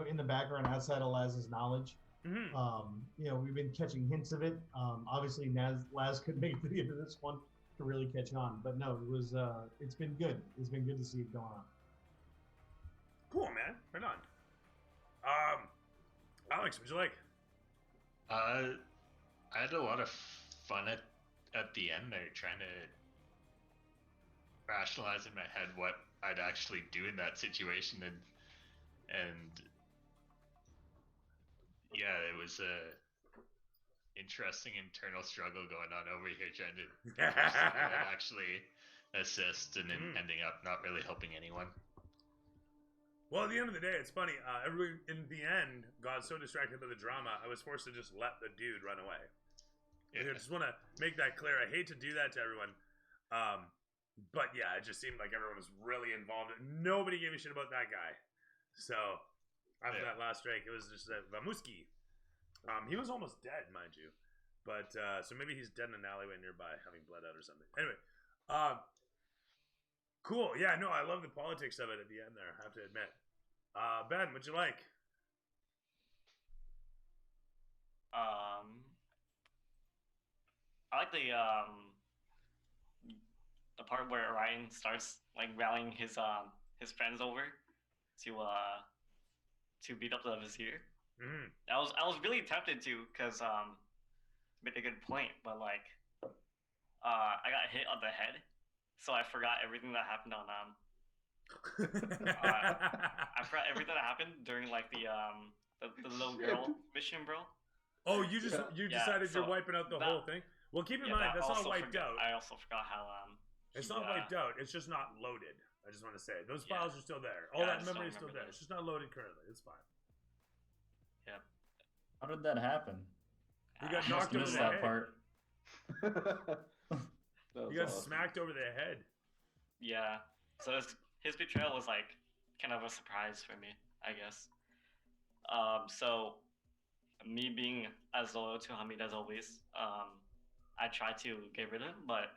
in the background outside of Laz's knowledge. Mm-hmm. We've been catching hints of it. Obviously, Laz couldn't make it to the end of this one to really catch on, but no, it's been good. It's been good to see it going on. Cool, man. Right on. Alex, what'd you like? I had a lot of fun at the end there, trying to rationalize in my head what I'd actually do in that situation, and yeah, it was a interesting internal struggle going on over here, trying to actually assist and then ending up not really helping anyone. Well, at the end of the day, it's funny. Everyone in the end got so distracted by the drama, I was forced to just let the dude run away. I just want to make that clear. I hate to do that to everyone. But yeah, it just seemed like everyone was really involved. Nobody gave a shit about that guy. So, after that last strike, it was just Vamuski. He was almost dead, mind you. But so maybe he's dead in an alleyway nearby, having bled out or something. Anyway, cool. Yeah, no, I love the politics of it at the end there. I have to admit. Ben, what'd you like? I like the part where Ryan starts like rallying his friends over to beat up the Vizier. Mm. I was really tempted to, because made a good point, but like I got hit on the head, so I forgot everything that happened on I forgot everything that happened during like the little girl mission, bro. Oh, you decided so you're wiping out the whole thing? Well, keep in mind, that's not wiped out. I also forgot how It's not wiped out. It's just not loaded. I just want to say those files are still there. All that memory is still there. It's just not loaded currently. It's fine. Yeah. How did that happen? You got knocked over the that head. part. You got smacked over the head. Yeah. So his betrayal was like kind of a surprise for me, I guess. So me being as loyal to Hamid as always, I tried to get rid of him, but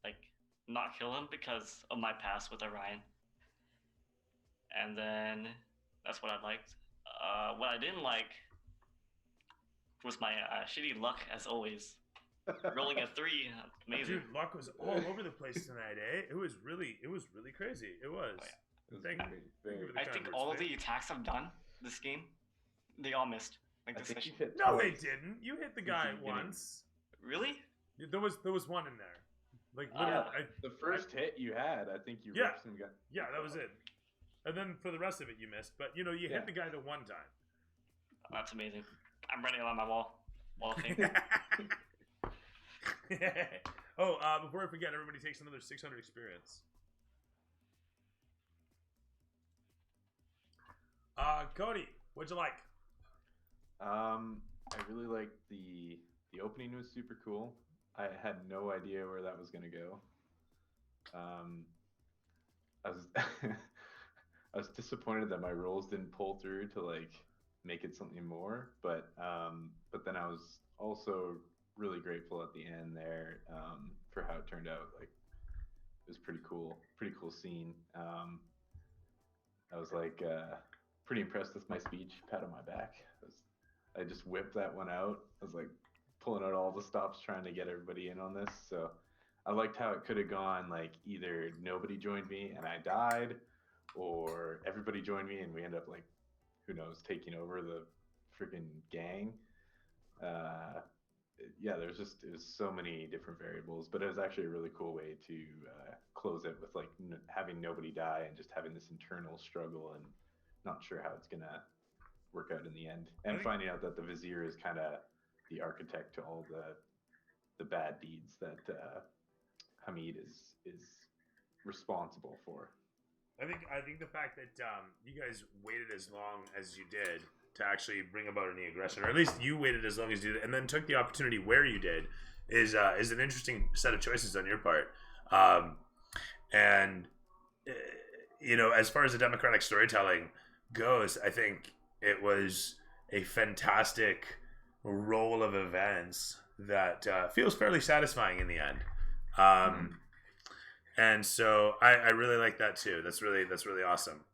like not kill him because of my past with Orion. And then that's what I liked. What I didn't like was my shitty luck as always. Rolling a 3, amazing. Dude, luck was all over the place tonight, eh? It was really crazy. It was. Oh, yeah. Thank you. I think all of the attacks I've done this game, they all missed. Like this mission. No, they didn't. You hit the guy once. Really? There was one in there. Like literally, the first hit you had, I think you Yeah. ripped some guy. Yeah, that was it. And then for the rest of it, you missed. But you hit the guy the one time. That's amazing. I'm writing it on my wall of fame. Before I forget, everybody takes another 600 experience. Cody, what'd you like? I really liked the opening was super cool. I had no idea where that was gonna go. I was I was disappointed that my rolls didn't pull through to like make it something more, but then I was also really grateful at the end there for how it turned out. Like it was pretty cool scene. I was like pretty impressed with my speech, pat on my back. I just whipped that one out. I was like pulling out all the stops trying to get everybody in on this. So I liked how it could have gone like either nobody joined me and I died, or everybody joined me and we end up like, who knows, taking over the freaking gang. Yeah, it was so many different variables, but it was actually a really cool way to close it with like having nobody die and just having this internal struggle and not sure how it's gonna work out in the end, and finding out that the Vizier is kind of the architect to all the bad deeds that Hamid is responsible for. I think the fact that you guys waited as long as you did to actually bring about any aggression, or at least you waited as long as you did, and then took the opportunity where you did, is an interesting set of choices on your part. And as far as the democratic storytelling goes, I think it was a fantastic roll of events that feels fairly satisfying in the end. And so I really like that too. That's really awesome.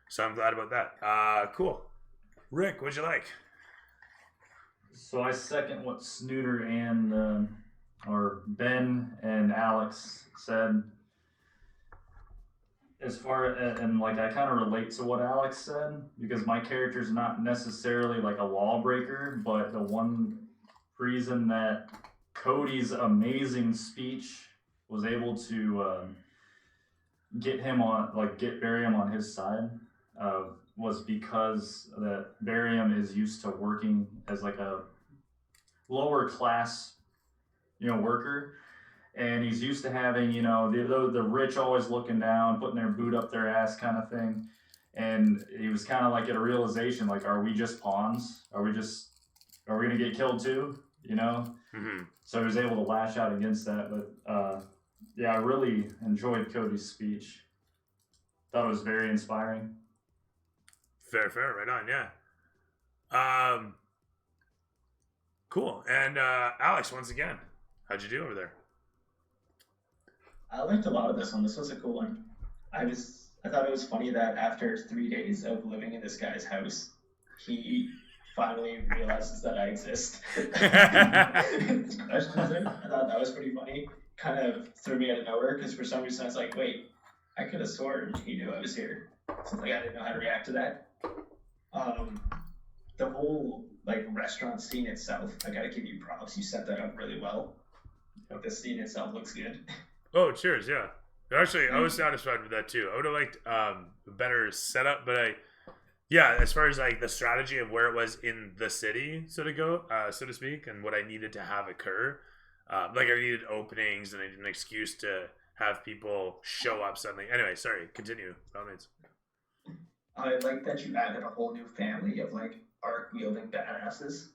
So I'm glad about that. Cool. Rick, what'd you like? So I second what Snooter and or Ben and Alex said. As far and like I kind of relate to what Alex said, because my character is not necessarily like a lawbreaker, but the one reason that Cody's amazing speech was able to get Barium on his side was because that Barium is used to working as like a lower class, worker. And he's used to having, the rich always looking down, putting their boot up their ass kind of thing. And he was kind of like at a realization, like, are we just pawns? Are we going to get killed too? Mm-hmm. So he was able to lash out against that. But yeah, I really enjoyed Cody's speech. Thought it was very inspiring. Fair, right on, yeah. Cool. And Alex, once again, how'd you do over there? I liked a lot of this one. This was a cool one. I thought it was funny that after 3 days of living in this guy's house, he finally realizes that I exist. Questions it. I thought that was pretty funny. Kind of threw me out of nowhere because for some reason I was like, wait, I could have sworn he knew I was here. So like I didn't know how to react to that. The whole like restaurant scene itself, I gotta give you props. You set that up really well. The scene itself looks good. Oh, cheers! Yeah, actually, I was satisfied with that too. I would have liked a better setup, but as far as like the strategy of where it was in the city, so to speak, and what I needed to have occur, like I needed openings and I needed an excuse to have people show up suddenly. Anyway, sorry, continue. By all means. I like that you added a whole new family of like arc wielding badasses.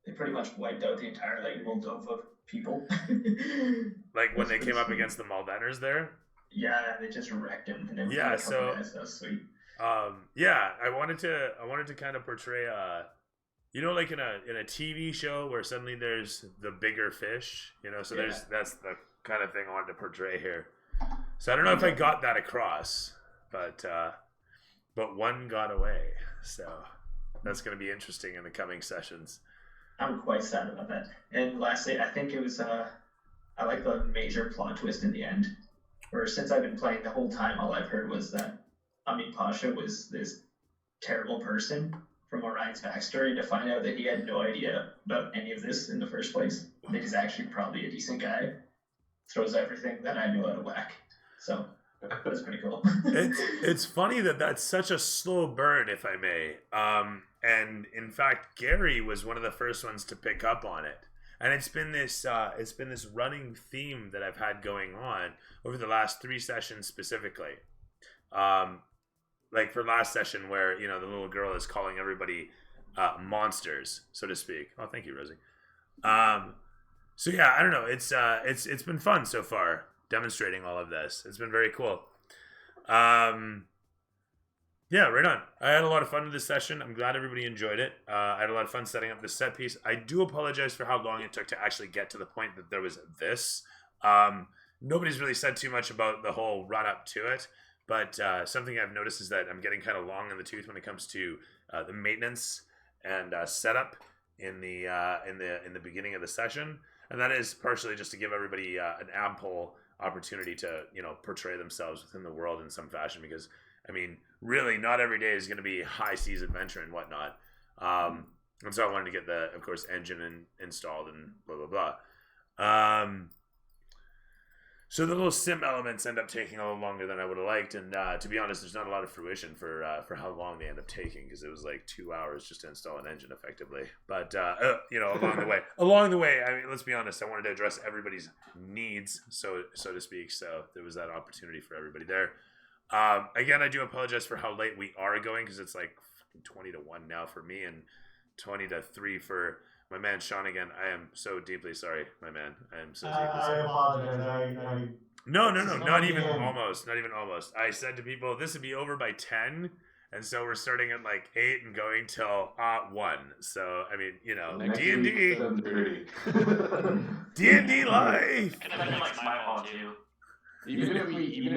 They pretty much wiped out the entire like Moldova people. Like when they came up against the Maldeners there. Yeah, they just wrecked him. And yeah, so that's sweet. Yeah, I wanted to kind of portray like in a TV show where suddenly there's the bigger fish, so that's the kind of thing I wanted to portray here. So I don't know if I got that across, but one got away. So that's going to be interesting in the coming sessions. I'm quite sad about that. And lastly, I think it was I like the major plot twist in the end, where since I've been playing the whole time, all I've heard was that Amin Pasha was this terrible person from Orion's backstory, to find out that he had no idea about any of this in the first place. That he's actually probably a decent guy. Throws everything that I knew out of whack. So that's pretty cool. It's funny that that's such a slow burn, if I may. And in fact, Gary was one of the first ones to pick up on it. And it's been this running theme that I've had going on over the last 3 sessions specifically. Like for last session where, the little girl is calling everybody monsters, so to speak. Oh, thank you, Rosie. So yeah, I don't know. It's been fun so far demonstrating all of this. It's been very cool. Yeah, right on. I had a lot of fun with this session. I'm glad everybody enjoyed it. I had a lot of fun setting up this set piece. I do apologize for how long it took to actually get to the point that there was this. Nobody's really said too much about the whole run up to it, but something I've noticed is that I'm getting kind of long in the tooth when it comes to the maintenance and setup in the beginning of the session, and that is partially just to give everybody an ample opportunity to portray themselves within the world in some fashion, because really not every day is going to be high seas adventure and whatnot. And so I wanted to get the, of course, engine installed and blah blah blah. So the little sim elements end up taking a little longer than I would have liked, and to be honest, there's not a lot of fruition for how long they end up taking, because it was like 2 hours just to install an engine effectively. But along the way, let's be honest, I wanted to address everybody's needs, so to speak. So there was that opportunity for everybody there. Again, I do apologize for how late we are going, because it's like 20-1 now for me and 20-3 for my man Sean again. I am so deeply sorry, my man. I am so deeply sorry. I apologize. No, not even almost. Not even almost. I said to people, this would be over by 10, and so we're starting at like 8 and going till 1. So, D&D. D&D life! And I feel like my fault too. Even if we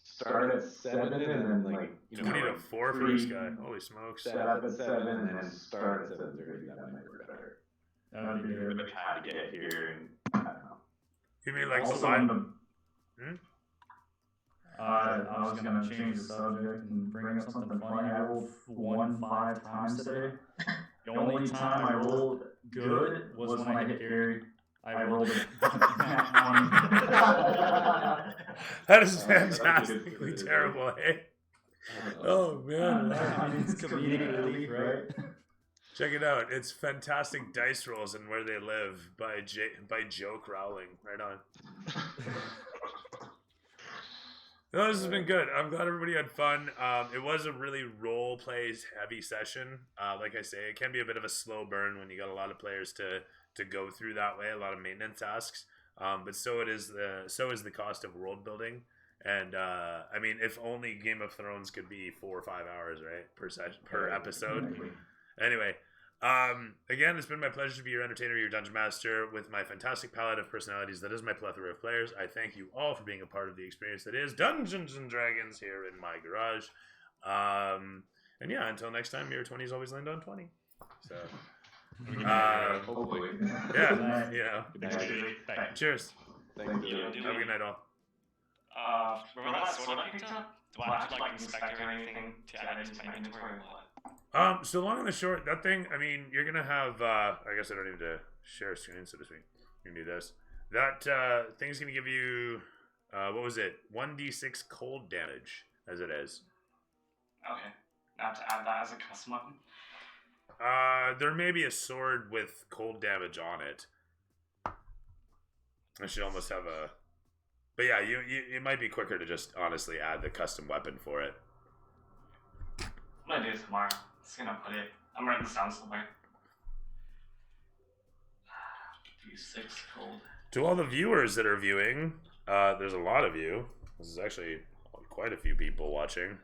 start at 7 and then 20-4 for this guy. Holy smokes. Set up at 7 and then start at 7:30. That might work better. That would be good. But time to get here, and I don't know. You mean like Also, live? I was gonna change the subject and bring up something funny. I rolled 1 5 times today. The only time I rolled good was when I hit Gary. I rolled it. That is fantastically terrible, eh? Oh man. It's comedic relief, right? Check it out. It's Fantastic Dice Rolls and Where They Live by Joe Crowling. Right on. No, this has been good. I'm glad everybody had fun. It was a really role plays heavy session. Like I say, it can be a bit of a slow burn when you got a lot of players to go through that way, a lot of maintenance tasks. But so is the cost of world building. And if only Game of Thrones could be 4 or 5 hours, right, per episode. Anyway, Again, it's been my pleasure to be your entertainer, your dungeon master, with my fantastic palette of personalities that is my plethora of players. I thank you all for being a part of the experience that is Dungeons and Dragons here in my garage. And yeah, until next time, your 20s always land on 20. So, Hopefully. yeah, you know. Thanks. Cheers. Thanks. Have a good night, all. Remember that sword I picked up? Do I have to like inspect or anything to add it into my inventory or what? So long and the short, that thing, I mean, you're gonna have, I guess I don't need to share a screen, so to speak. You can do this. That, thing's gonna give you, what was it? 1d6 cold damage, as it is. Okay. Now I have to add that as a custom weapon. There may be a sword with cold damage on it. I should almost have a... But yeah, you it might be quicker to just honestly add the custom weapon for it. I'm gonna do it tomorrow. Just gonna put it... I'm writing this down somewhere. D6 cold. To all the viewers that are viewing, there's a lot of you. This is actually quite a few people watching.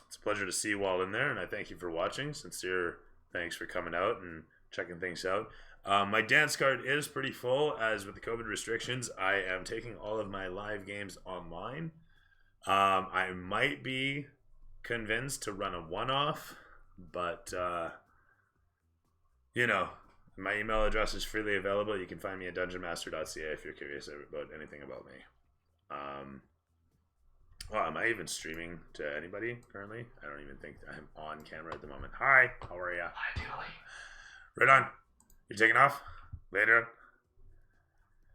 It's a pleasure to see you all in there, and I thank you for watching. Sincere thanks for coming out and checking things out. My dance card is pretty full, as with the COVID restrictions, I am taking all of my live games online. I might be convinced to run a one-off, but, you know, my email address is freely available. You can find me at dungeonmaster.ca if you're curious about anything about me. Well, am I even streaming to anybody currently? I don't even think I'm on camera at the moment. Hi, how are ya? Hi, Dooley. Right on. You taking off? Later.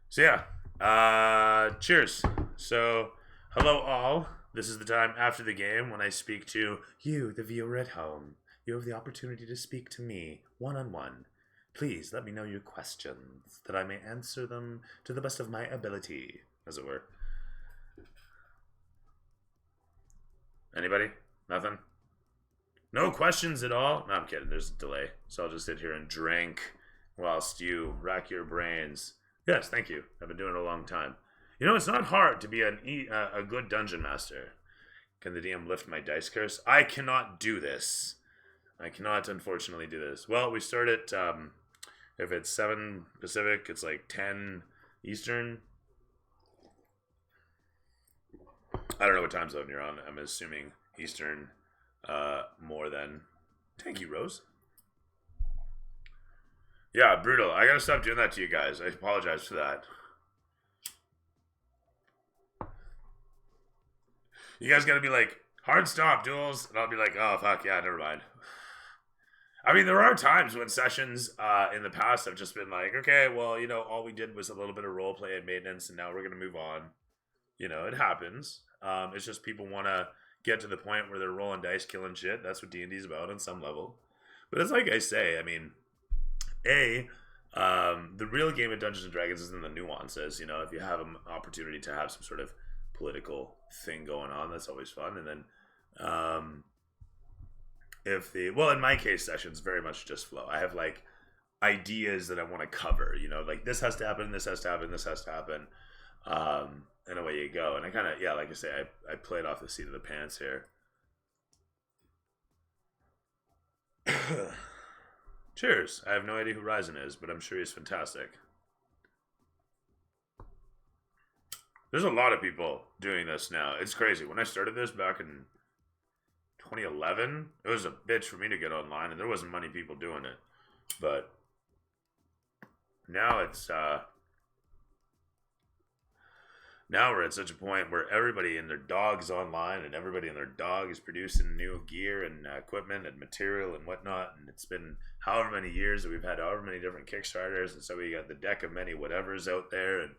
So yeah, cheers. So, hello all. This is the time after the game when I speak to you, the viewer at home. You have the opportunity to speak to me, one-on-one. Please let me know your questions, that I may answer them to the best of my ability, as it were. Anybody? Nothing? No questions at all? No, I'm kidding. There's a delay. So I'll just sit here and drink whilst you rack your brains. Yes, thank you. I've been doing it a long time. You know, it's not hard to be a good dungeon master. Can the DM lift my dice curse? I cannot do this. I cannot, unfortunately, do this. Well, we start at, if it's 7 Pacific, it's like 10 Eastern. I don't know what time zone you're on. I'm assuming Eastern more than... Thank you, Rose. Yeah, brutal. I gotta stop doing that to you guys. I apologize for that. You guys gotta be like, hard stop, duels. And I'll be like, oh, fuck, yeah, never mind. I mean, there are times when sessions in the past have just been like, okay, well, you know, all we did was a little bit of roleplay and maintenance, and now we're gonna move on. You know, it happens. It's just people want to get to the point where they're rolling dice, killing shit. That's what D&D is about on some level. But it's like I say, I mean, the real game of Dungeons & Dragons is in the nuances. You know, if you have an opportunity to have some sort of political thing going on, that's always fun. And then in my case, sessions very much just flow. I have, like, ideas that I want to cover. You know, like, this has to happen, this has to happen, this has to happen. And away you go. And I kind of, yeah, like I say, I played off the seat of the pants here. Cheers. I have no idea who Ryzen is, but I'm sure he's fantastic. There's a lot of people doing this now. It's crazy. When I started this back in 2011, it was a bitch for me to get online, and there wasn't many people doing it. But now it's, now we're at such a point where everybody and their dog's online, and everybody and their dog is producing new gear and equipment and material and whatnot. And it's been however many years that we've had however many different Kickstarters, and so we got the deck of many whatevers out there, and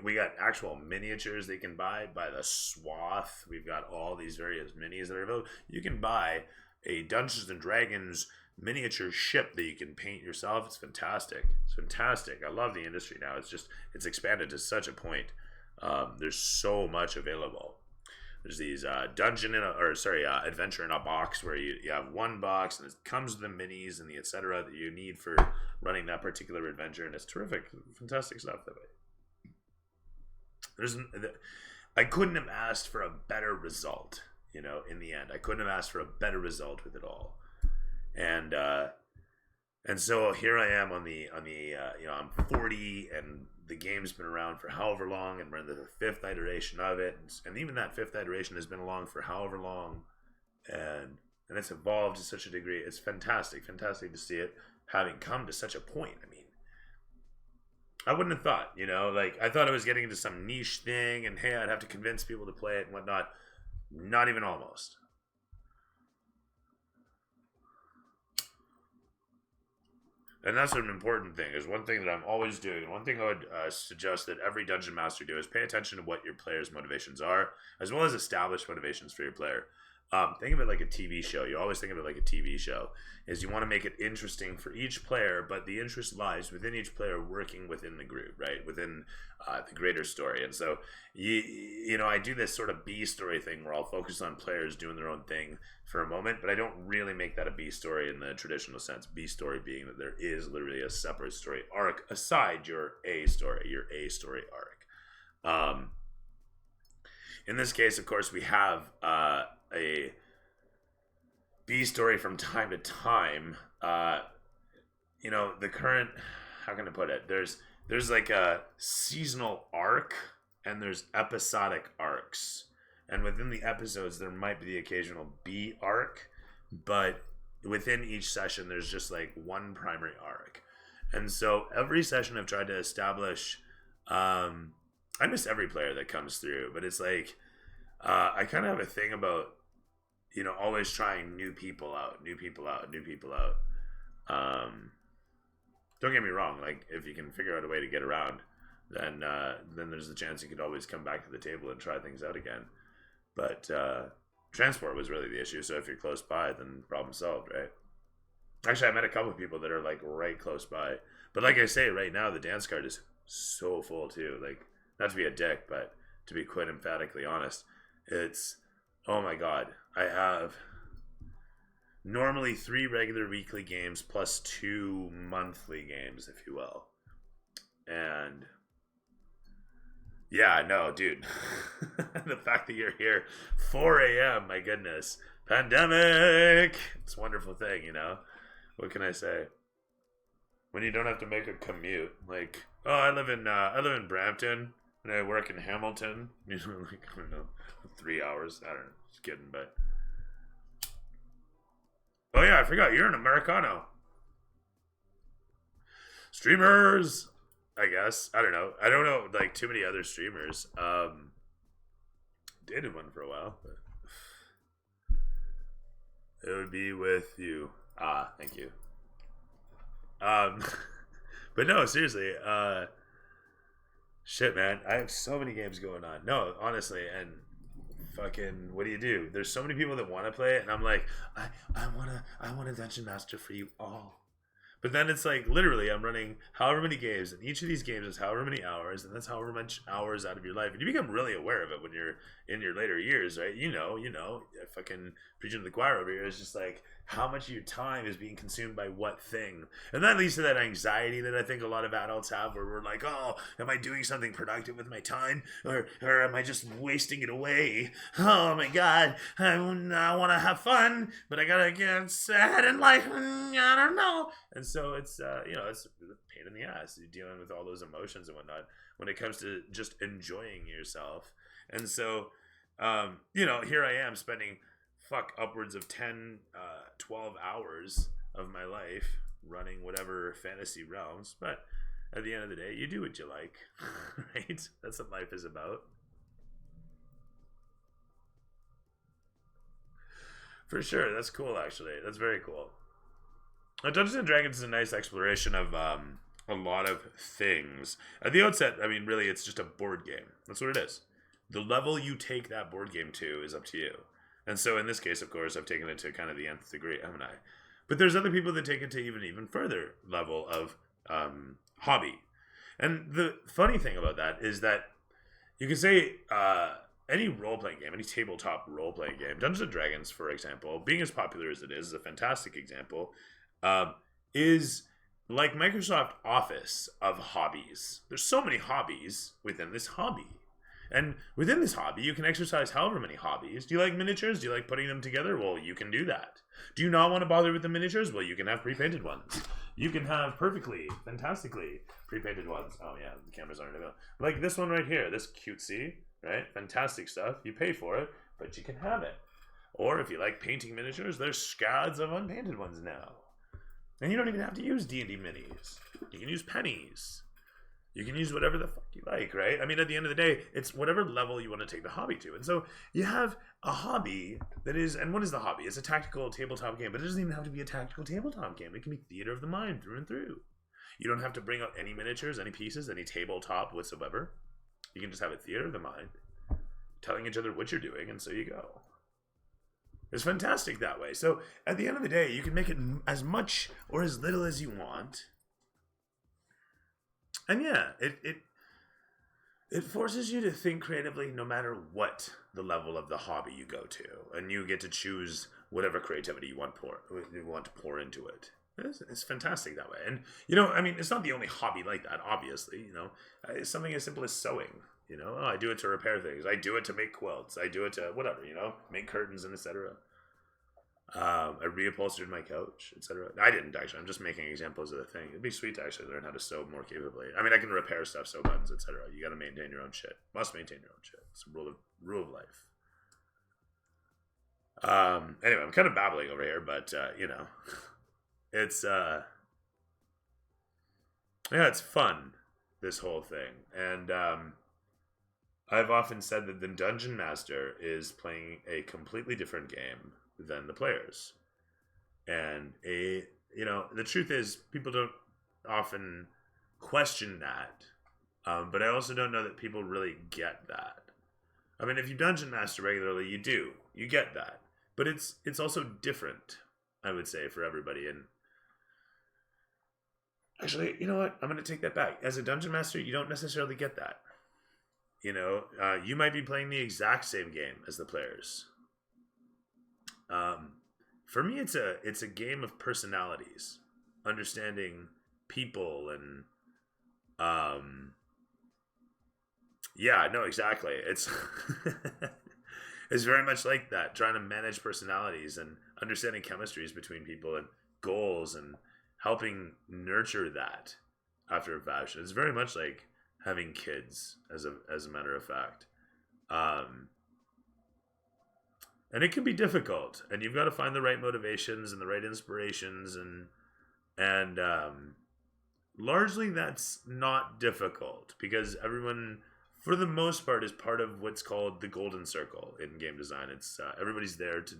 we got actual miniatures they can buy by the swath. We've got all these various minis that are available. You can buy a Dungeons and Dragons miniature ship that you can paint yourself. It's fantastic. It's fantastic. I love the industry now. It's expanded to such a point. There's so much available. There's these adventure in a box where you have one box and it comes with the minis and the etc. that you need for running that particular adventure, and it's terrific, fantastic stuff that way. I couldn't have asked for a better result, you know, in the end. I couldn't have asked for a better result with it all. And And so here I am on the I'm 40 and the game's been around for however long, and we're in the 5th iteration of it, and even that 5th iteration has been along for however long, and it's evolved to such a degree. It's fantastic to see it having come to such a point. I mean, I wouldn't have thought, like, I thought I was getting into some niche thing, and hey, I'd have to convince people to play it and whatnot. Not even almost. And that's an important thing. Is one thing that I'm always doing, and one thing I would suggest that every dungeon master do is pay attention to what your players' motivations are, as well as establish motivations for your player. Think of it like a TV show. You always think of it like a TV show. Is you want to make it interesting for each player, but the interest lies within each player working within the group, right? Within the greater story. And so, I do this sort of B story thing where I'll focus on players doing their own thing for a moment, but I don't really make that a B story in the traditional sense. B story being that there is literally a separate story arc aside your A story arc. In this case, of course, we have a B story from time to time. The current, how can I put it? There's like a seasonal arc and there's episodic arcs. And within the episodes, there might be the occasional B arc, but within each session, there's just like one primary arc. And so every session I've tried to establish, I miss every player that comes through, but it's like, I kind of have a thing about, always trying new people out. Don't get me wrong. Like, if you can figure out a way to get around, then there's the chance you could always come back to the table and try things out again. But transport was really the issue. So if you're close by, then problem solved, right? Actually, I met a couple of people that are like right close by. But like I say, right now the dance card is so full too. Like, not to be a dick, but to be quite emphatically honest, it's, oh my god, I have normally 3 regular weekly games plus 2 monthly games, if you will. And yeah, no, dude. The fact that you're here 4 a.m., my goodness. Pandemic! It's a wonderful thing, What can I say? When you don't have to make a commute. Like, oh, I live in Brampton and I work in Hamilton. Like, I don't know, 3 hours. I don't know. Just kidding, but oh yeah, I forgot, you're an Americano. Streamers, I guess. I don't know like too many other streamers. Dated one for a while, but it would be with you. Thank you. But no, seriously, shit, man, I have so many games going on. No, honestly, and fucking, what do? There's so many people that want to play it, and I'm like, I want a dungeon master for you all. But then it's like, literally, I'm running however many games, and each of these games is however many hours, and that's however much hours out of your life. And you become really aware of it when you're in your later years, right? Fucking preaching to the choir over here is just like, how much of your time is being consumed by what thing? And that leads to that anxiety that I think a lot of adults have, where we're like, oh, am I doing something productive with my time? Or am I just wasting it away? Oh my God, I want to have fun, but I gotta get sad in life, I don't know. And so it's, it's a pain in the ass. You're dealing with all those emotions and whatnot when it comes to just enjoying yourself. And so, here I am spending upwards of 10, 12 hours of my life running whatever fantasy realms. But at the end of the day, you do what you like, right? That's what life is about. For sure. That's cool, actually. That's very cool. Dungeons and Dragons is a nice exploration of a lot of things. At the outset, I mean, really, it's just a board game. That's what it is. The level you take that board game to is up to you. And so in this case, of course, I've taken it to kind of the nth degree, haven't I? But there's other people that take it to even further level of hobby. And the funny thing about that is that you can say any role-playing game, any tabletop role-playing game, Dungeons & Dragons, for example, being as popular as it is a fantastic example, is like Microsoft Office of hobbies. There's so many hobbies within this hobby. And within this hobby, you can exercise however many hobbies. Do you like miniatures? Do you like putting them together? Well, you can do that. Do you not want to bother with the miniatures? Well, you can have pre-painted ones. You can have perfectly, fantastically pre-painted ones. Oh yeah, the cameras aren't available. Like this one right here, this cutesy, right? Fantastic stuff. You pay for it, but you can have it. Or if you like painting miniatures, there's scads of unpainted ones now. And you don't even have to use D&D minis. You can use pennies. You can use whatever the fuck you like, right? I mean, at the end of the day, it's whatever level you want to take the hobby to. And so you have a hobby that is, and what is the hobby? It's a tactical tabletop game, but it doesn't even have to be a tactical tabletop game. It can be theater of the mind through and through. You don't have to bring out any miniatures, any pieces, any tabletop whatsoever. You can just have it theater of the mind, telling each other what you're doing, and so you go. It's fantastic that way. So at the end of the day, you can make it as much or as little as you want. And yeah, it forces you to think creatively no matter what the level of the hobby you go to. And you get to choose whatever creativity you want to pour into it. It's fantastic that way. And, you know, I mean, it's not the only hobby like that, obviously. You know, it's something as simple as sewing. You know, I do it to repair things. I do it to make quilts. I do it to whatever, you know, make curtains and etc. I reupholstered my couch, etc. I didn't actually. I'm just making examples of the thing. It'd be sweet to actually learn how to sew more capably. I mean, I can repair stuff, sew buttons, etc. You got to maintain your own shit. Must maintain your own shit. It's a rule of life. Anyway, I'm kind of babbling over here, but you know, it's yeah, it's fun, this whole thing, and I've often said that the Dungeon Master is playing a completely different game than the players. And you know, the truth is people don't often question that. But I also don't know that people really get that. I mean, if you Dungeon Master regularly, you do. You get that. But it's also different, I would say, for everybody. And actually, you know what? I'm going to take that back. As a Dungeon Master, you don't necessarily get that. You know, you might be playing the exact same game as the players. For me, it's a game of personalities, understanding people, and yeah, no, exactly. It's it's very much like that, trying to manage personalities and understanding chemistries between people and goals and helping nurture that after a fashion. It's very much like having kids, as a matter of fact. And it can be difficult, and you've got to find the right motivations and the right inspirations, and largely that's not difficult because everyone, for the most part, is part of what's called the golden circle in game design. It's everybody's there to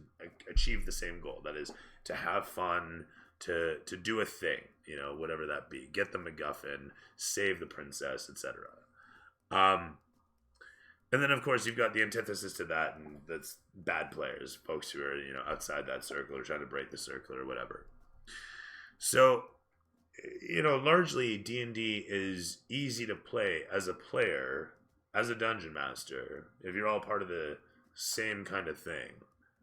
achieve the same goal. That is to have fun, to do a thing, you know, whatever that be. Get the MacGuffin, save the princess, etc. And then, of course, you've got the antithesis to that, and that's bad players, folks who are, you know, outside that circle or trying to break the circle or whatever. So, you know, largely D&D is easy to play as a player, as a dungeon master, if you're all part of the same kind of thing,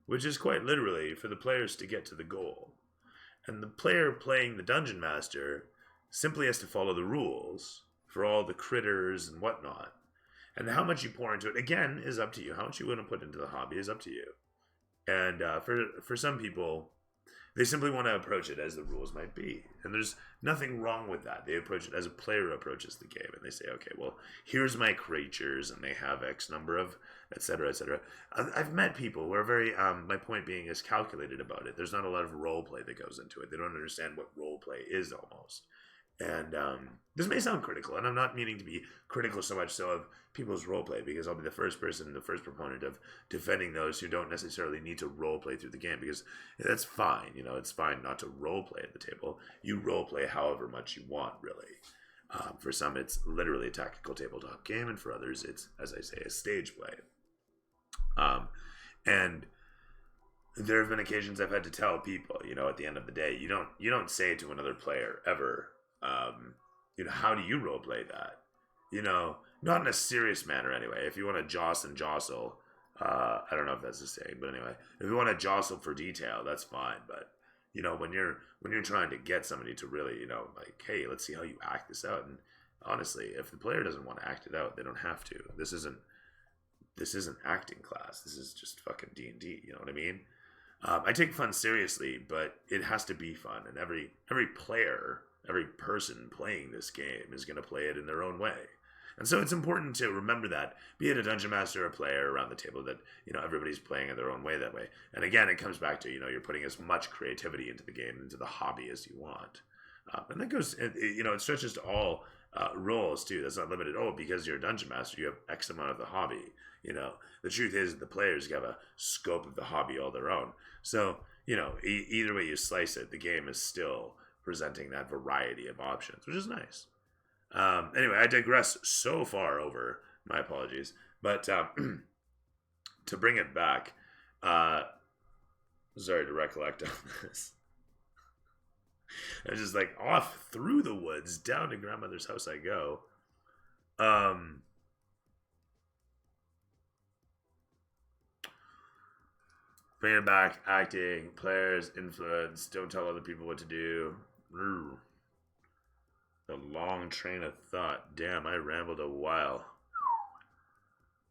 which is quite literally for the players to get to the goal. And the player playing the dungeon master simply has to follow the rules for all the critters and whatnot. And how much you pour into it, again, is up to you. How much you want to put into the hobby is up to you. And for some people, they simply want to approach it as the rules might be. And there's nothing wrong with that. They approach it as a player approaches the game. And they say, okay, well, here's my creatures, and they have X number of, et cetera, et cetera. I've met people who are very, my point being, is calculated about it. There's not a lot of role play that goes into it. They don't understand what role play is almost. And this may sound critical, and I'm not meaning to be critical so much so of people's roleplay, because I'll be the first proponent of defending those who don't necessarily need to roleplay through the game, because that's fine. You know, it's fine not to roleplay at the table. You roleplay however much you want, really. For some, it's literally a tactical tabletop game, and for others, it's, as I say, a stage play. And there have been occasions I've had to tell people, you know, at the end of the day, you don't say to another player ever, you know, how do you role play that? You know, not in a serious manner anyway. If you want to jostle, I don't know if that's the saying, but anyway, if you want to jostle for detail, that's fine. But you know, when you're trying to get somebody to really, you know, like, hey, let's see how you act this out. And honestly, if the player doesn't want to act it out, they don't have to. This isn't, this isn't acting class. This is just fucking D&D. You know what I mean? I take fun seriously, but it has to be fun. And every player, every person playing this game is going to play it in their own way. And so it's important to remember that, be it a dungeon master or a player around the table, that, you know, everybody's playing in their own way that way. And again, it comes back to, you know, you're putting as much creativity into the game, into the hobby as you want. And that goes, you know, it stretches to all roles too. That's not limited. Oh, because you're a dungeon master, you have X amount of the hobby. You know, the truth is the players have a scope of the hobby all their own. So, you know, either way you slice it, the game is still presenting that variety of options, which is nice. Anyway, I digress so far over. My apologies. But to bring it back, sorry to recollect on this. I was just like, off through the woods, down to grandmother's house I go. Bringing it back, acting, players, influence, don't tell other people what to do. A long train of thought. Damn, I rambled a while.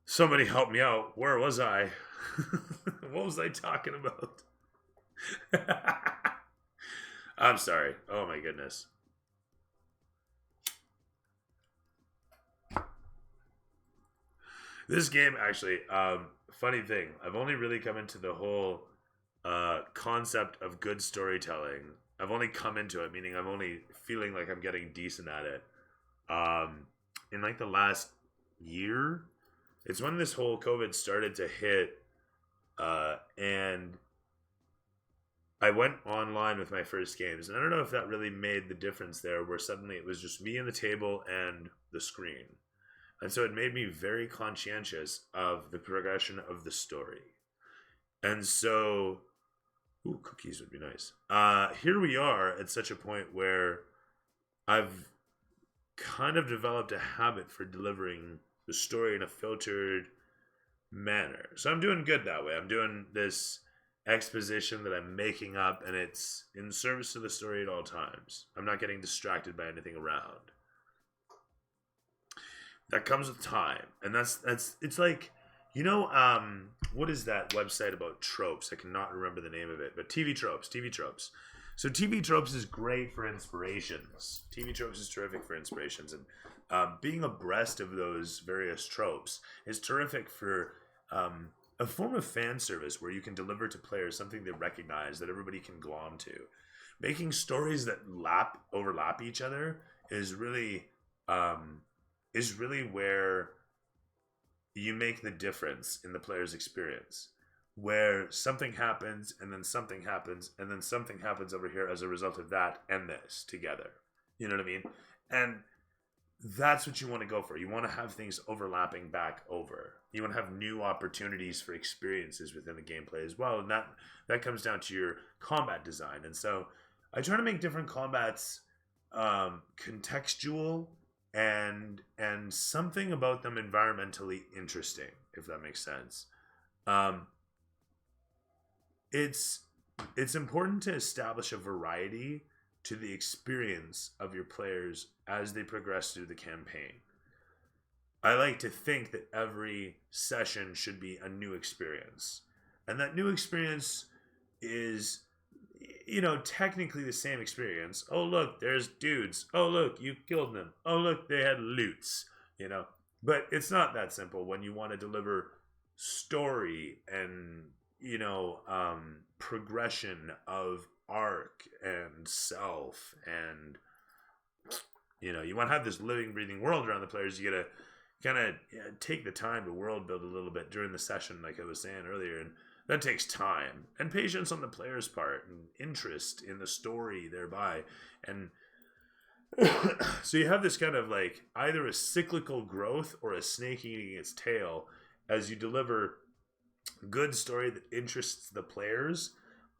Somebody help me out. Where was I? What was I talking about? I'm sorry. Oh my goodness. This game actually, funny thing, I've only really come into the whole concept of good storytelling. I've only come into it, meaning I'm only feeling like I'm getting decent at it in like the last year. It's when this whole COVID started to hit, and I went online with my first games, and I don't know if that really made the difference there, where suddenly it was just me and the table and the screen. And so it made me very conscientious of the progression of the story. And so, ooh, cookies would be nice. Here we are at such a point where I've kind of developed a habit for delivering the story in a filtered manner. So I'm doing good that way. I'm doing this exposition that I'm making up, and it's in service to the story at all times. I'm not getting distracted by anything around. That comes with time, and that's it's like, you know, what is that website about tropes? I cannot remember the name of it, but TV Tropes. So TV Tropes is great for inspirations. TV Tropes is terrific for inspirations, and being abreast of those various tropes is terrific for a form of fan service where you can deliver to players something they recognize that everybody can glom to. Making stories that overlap each other is really where you make the difference in the player's experience, where something happens and then something happens and then something happens over here as a result of that and this together. You know what I mean? And that's what you want to go for. You want to have things overlapping back over. You want to have new opportunities for experiences within the gameplay as well. And that comes down to your combat design. And so I try to make different combats contextual and something about them environmentally interesting, if that makes sense. It's important to establish a variety to the experience of your players as they progress through the campaign. I like to think that every session should be a new experience. And that new experience is, you know, technically the same experience. Oh, look, there's dudes. Oh, look, you killed them. Oh, look, they had loots, you know. But it's not that simple when you want to deliver story and, you know, progression of arc and self, and, you know, you want to have this living, breathing world around the players. You got to kind of take the time to world build a little bit during the session, like I was saying earlier, and that takes time and patience on the player's part and interest in the story thereby. And so you have this kind of like either a cyclical growth or a snake eating its tail as you deliver good story that interests the players,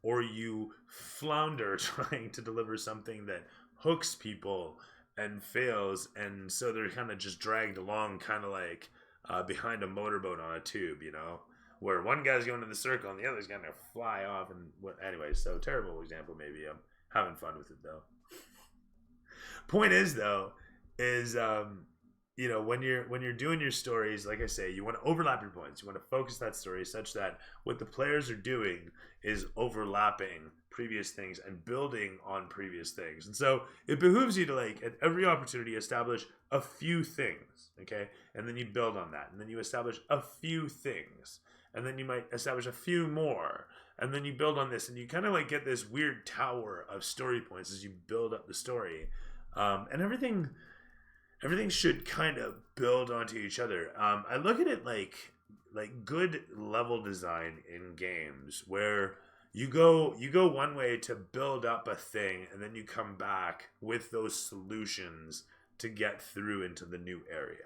or you flounder trying to deliver something that hooks people and fails, and so they're kind of just dragged along, kind of like behind a motorboat on a tube, you know, where one guy's going in the circle and the other's going to fly off. And anyway, so terrible example maybe. I'm having fun with it though. Point is though, is when you're doing your stories, like I say, you want to overlap your points. You want to focus that story such that what the players are doing is overlapping previous things and building on previous things. And so it behooves you to, like, at every opportunity, establish a few things, okay? And then you build on that. And then you establish a few things. And then you might establish a few more. And then you build on this. And you kind of, like, get this weird tower of story points as you build up the story. And everything should kind of build onto each other. I look at it like good level design in games where you go one way to build up a thing, and then you come back with those solutions to get through into the new area.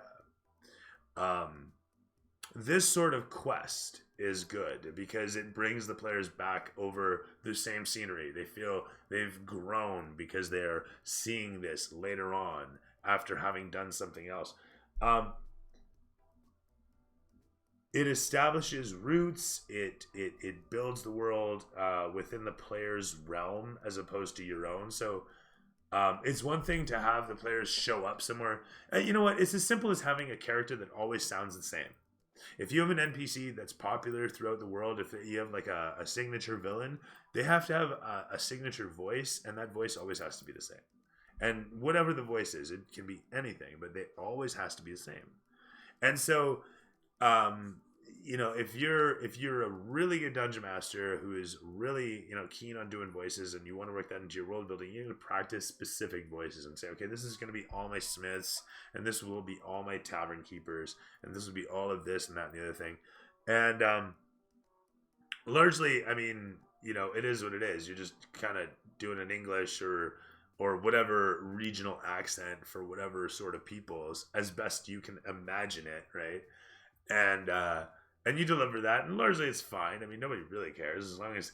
This sort of quest is good because it brings the players back over the same scenery. They feel they've grown because they're seeing this later on after having done something else. It establishes roots. It builds the world within the player's realm as opposed to your own. So it's one thing to have the players show up somewhere. You know what? It's as simple as having a character that always sounds the same. If you have an NPC that's popular throughout the world, if you have like a signature villain, they have to have a signature voice, and that voice always has to be the same. And whatever the voice is, it can be anything, but it always has to be the same. And so, if you're a really good dungeon master who is really, keen on doing voices, and you want to work that into your world building, you need to practice specific voices and say, okay, this is going to be all my smiths, and this will be all my tavern keepers, and this will be all of this and that and the other thing. And largely, I mean, it is what it is. You're just kind of doing an English or whatever regional accent for whatever sort of peoples as best you can imagine it, right? And you deliver that, and largely it's fine. I mean, nobody really cares as long as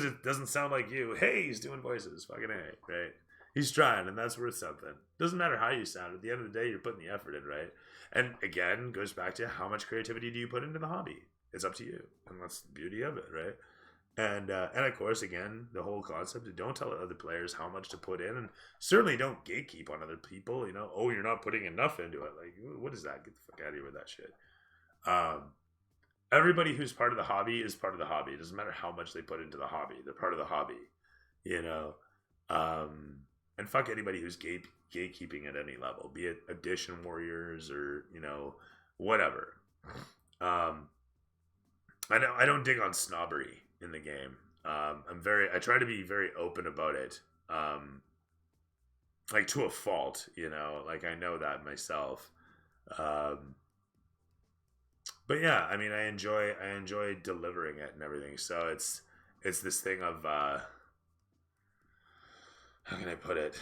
it doesn't sound like you. Hey, he's doing voices, fucking A, right? He's trying, and that's worth something. Doesn't matter how you sound. At the end of the day, you're putting the effort in, right? And again, goes back to how much creativity do you put into the hobby? It's up to you, and that's the beauty of it, right? And of course, again, the whole concept of don't tell other players how much to put in, and certainly don't gatekeep on other people. Oh, you're not putting enough into it. Like, what is that? Get the fuck out of here with that shit. Everybody who's part of the hobby is part of the hobby. It doesn't matter how much they put into the hobby. They're part of the hobby, and fuck anybody who's gatekeeping at any level, be it Edition Warriors or, whatever. I don't dig on snobbery in the game. I try to be very open about it. Like to a fault, like I know that myself. But yeah, I mean, I enjoy delivering it and everything. So it's this thing of, how can I put it?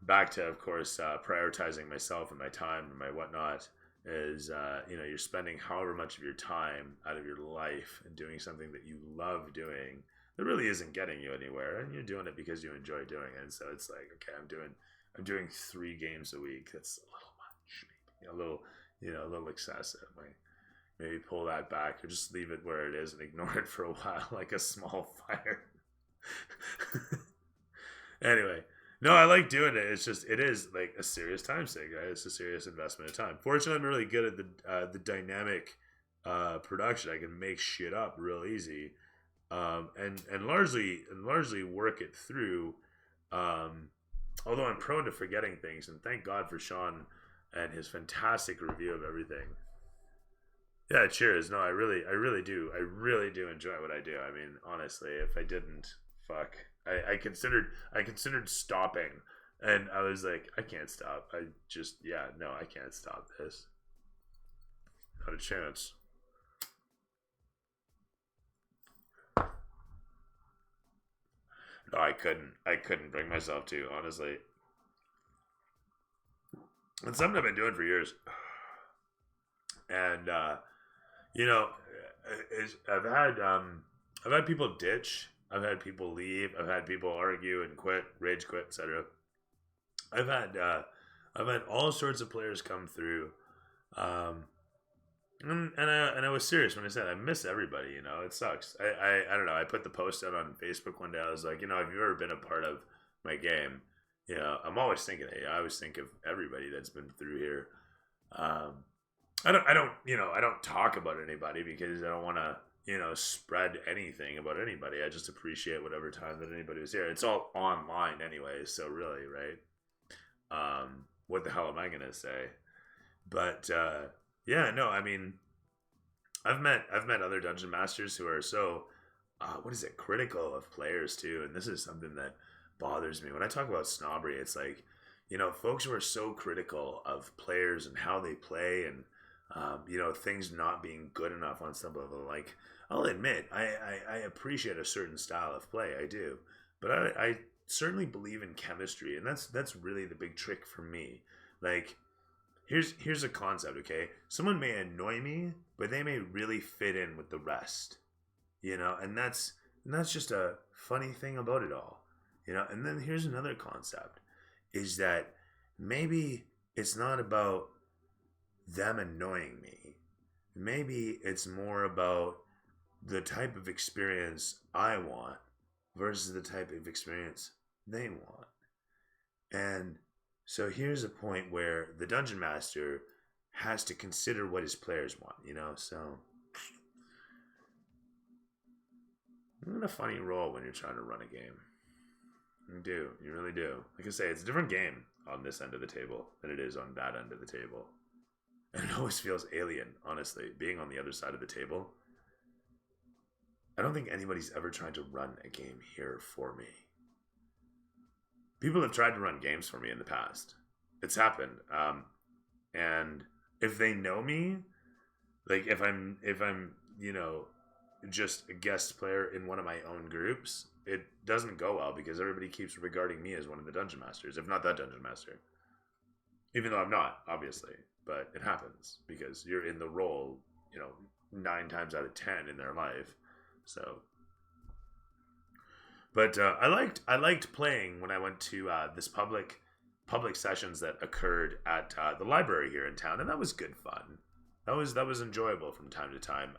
Back to, of course, prioritizing myself and my time and my whatnot is, you're spending however much of your time out of your life and doing something that you love doing that really isn't getting you anywhere, and you're doing it because you enjoy doing it. And so it's like, okay, I'm doing 3 games a week. That's a little much, maybe a little excessive. Like, maybe pull that back or just leave it where it is and ignore it for a while, like a small fire. Anyway, no, I like doing it. It's just, it is like a serious time sink, right? It's a serious investment of time. Fortunately, I'm really good at the dynamic production. I can make shit up real easy, and largely work it through. Although I'm prone to forgetting things, and thank God for Sean and his fantastic review of everything. Yeah, cheers. No, I really do. I really do enjoy what I do. I mean, honestly, if I didn't, fuck. I considered stopping, and I was like, I can't stop. I can't stop this. Not a chance. No, I couldn't bring myself to, honestly. It's something I've been doing for years. And I've had people ditch. I've had people leave. I've had people argue and quit, rage quit, etc. I've had all sorts of players come through, and I was serious when I said I miss everybody. It sucks. I don't know. I put the post out on Facebook one day. I was like, have you ever been a part of my game? I'm always thinking, hey, I always think of everybody that's been through here. I don't talk about anybody because I don't want to, spread anything about anybody. I just appreciate whatever time that anybody was here. It's all online anyway, so really, right? What the hell am I gonna say? But yeah, no, I mean, I've met other dungeon masters who are so critical of players too, and this is something that bothers me when I talk about snobbery. It's like, folks who are so critical of players and how they play, and things not being good enough on some level. Like, I'll admit, I appreciate a certain style of play, I do, but I certainly believe in chemistry, and that's really the big trick for me. Like, here's a concept, okay? Someone may annoy me, but they may really fit in with the rest, and that's just a funny thing about it all, And then here's another concept, is that maybe it's not about them annoying me. Maybe it's more about the type of experience I want versus the type of experience they want. And so here's a point where the dungeon master has to consider what his players want, So you're in a funny role when you're trying to run a game. You really do. Like I say, it's a different game on this end of the table than it is on that end of the table. And it always feels alien, honestly, being on the other side of the table. I don't think anybody's ever tried to run a game here for me. People have tried to run games for me in the past. It's happened. And if they know me, like if I'm just a guest player in one of my own groups, it doesn't go well because everybody keeps regarding me as one of the dungeon masters, if not that dungeon master. Even though I'm not, obviously, but it happens because you're in the role, 9 times out of 10 in their life. So, but I liked playing when I went to this public sessions that occurred at the library here in town, and that was good fun. That was enjoyable from time to time.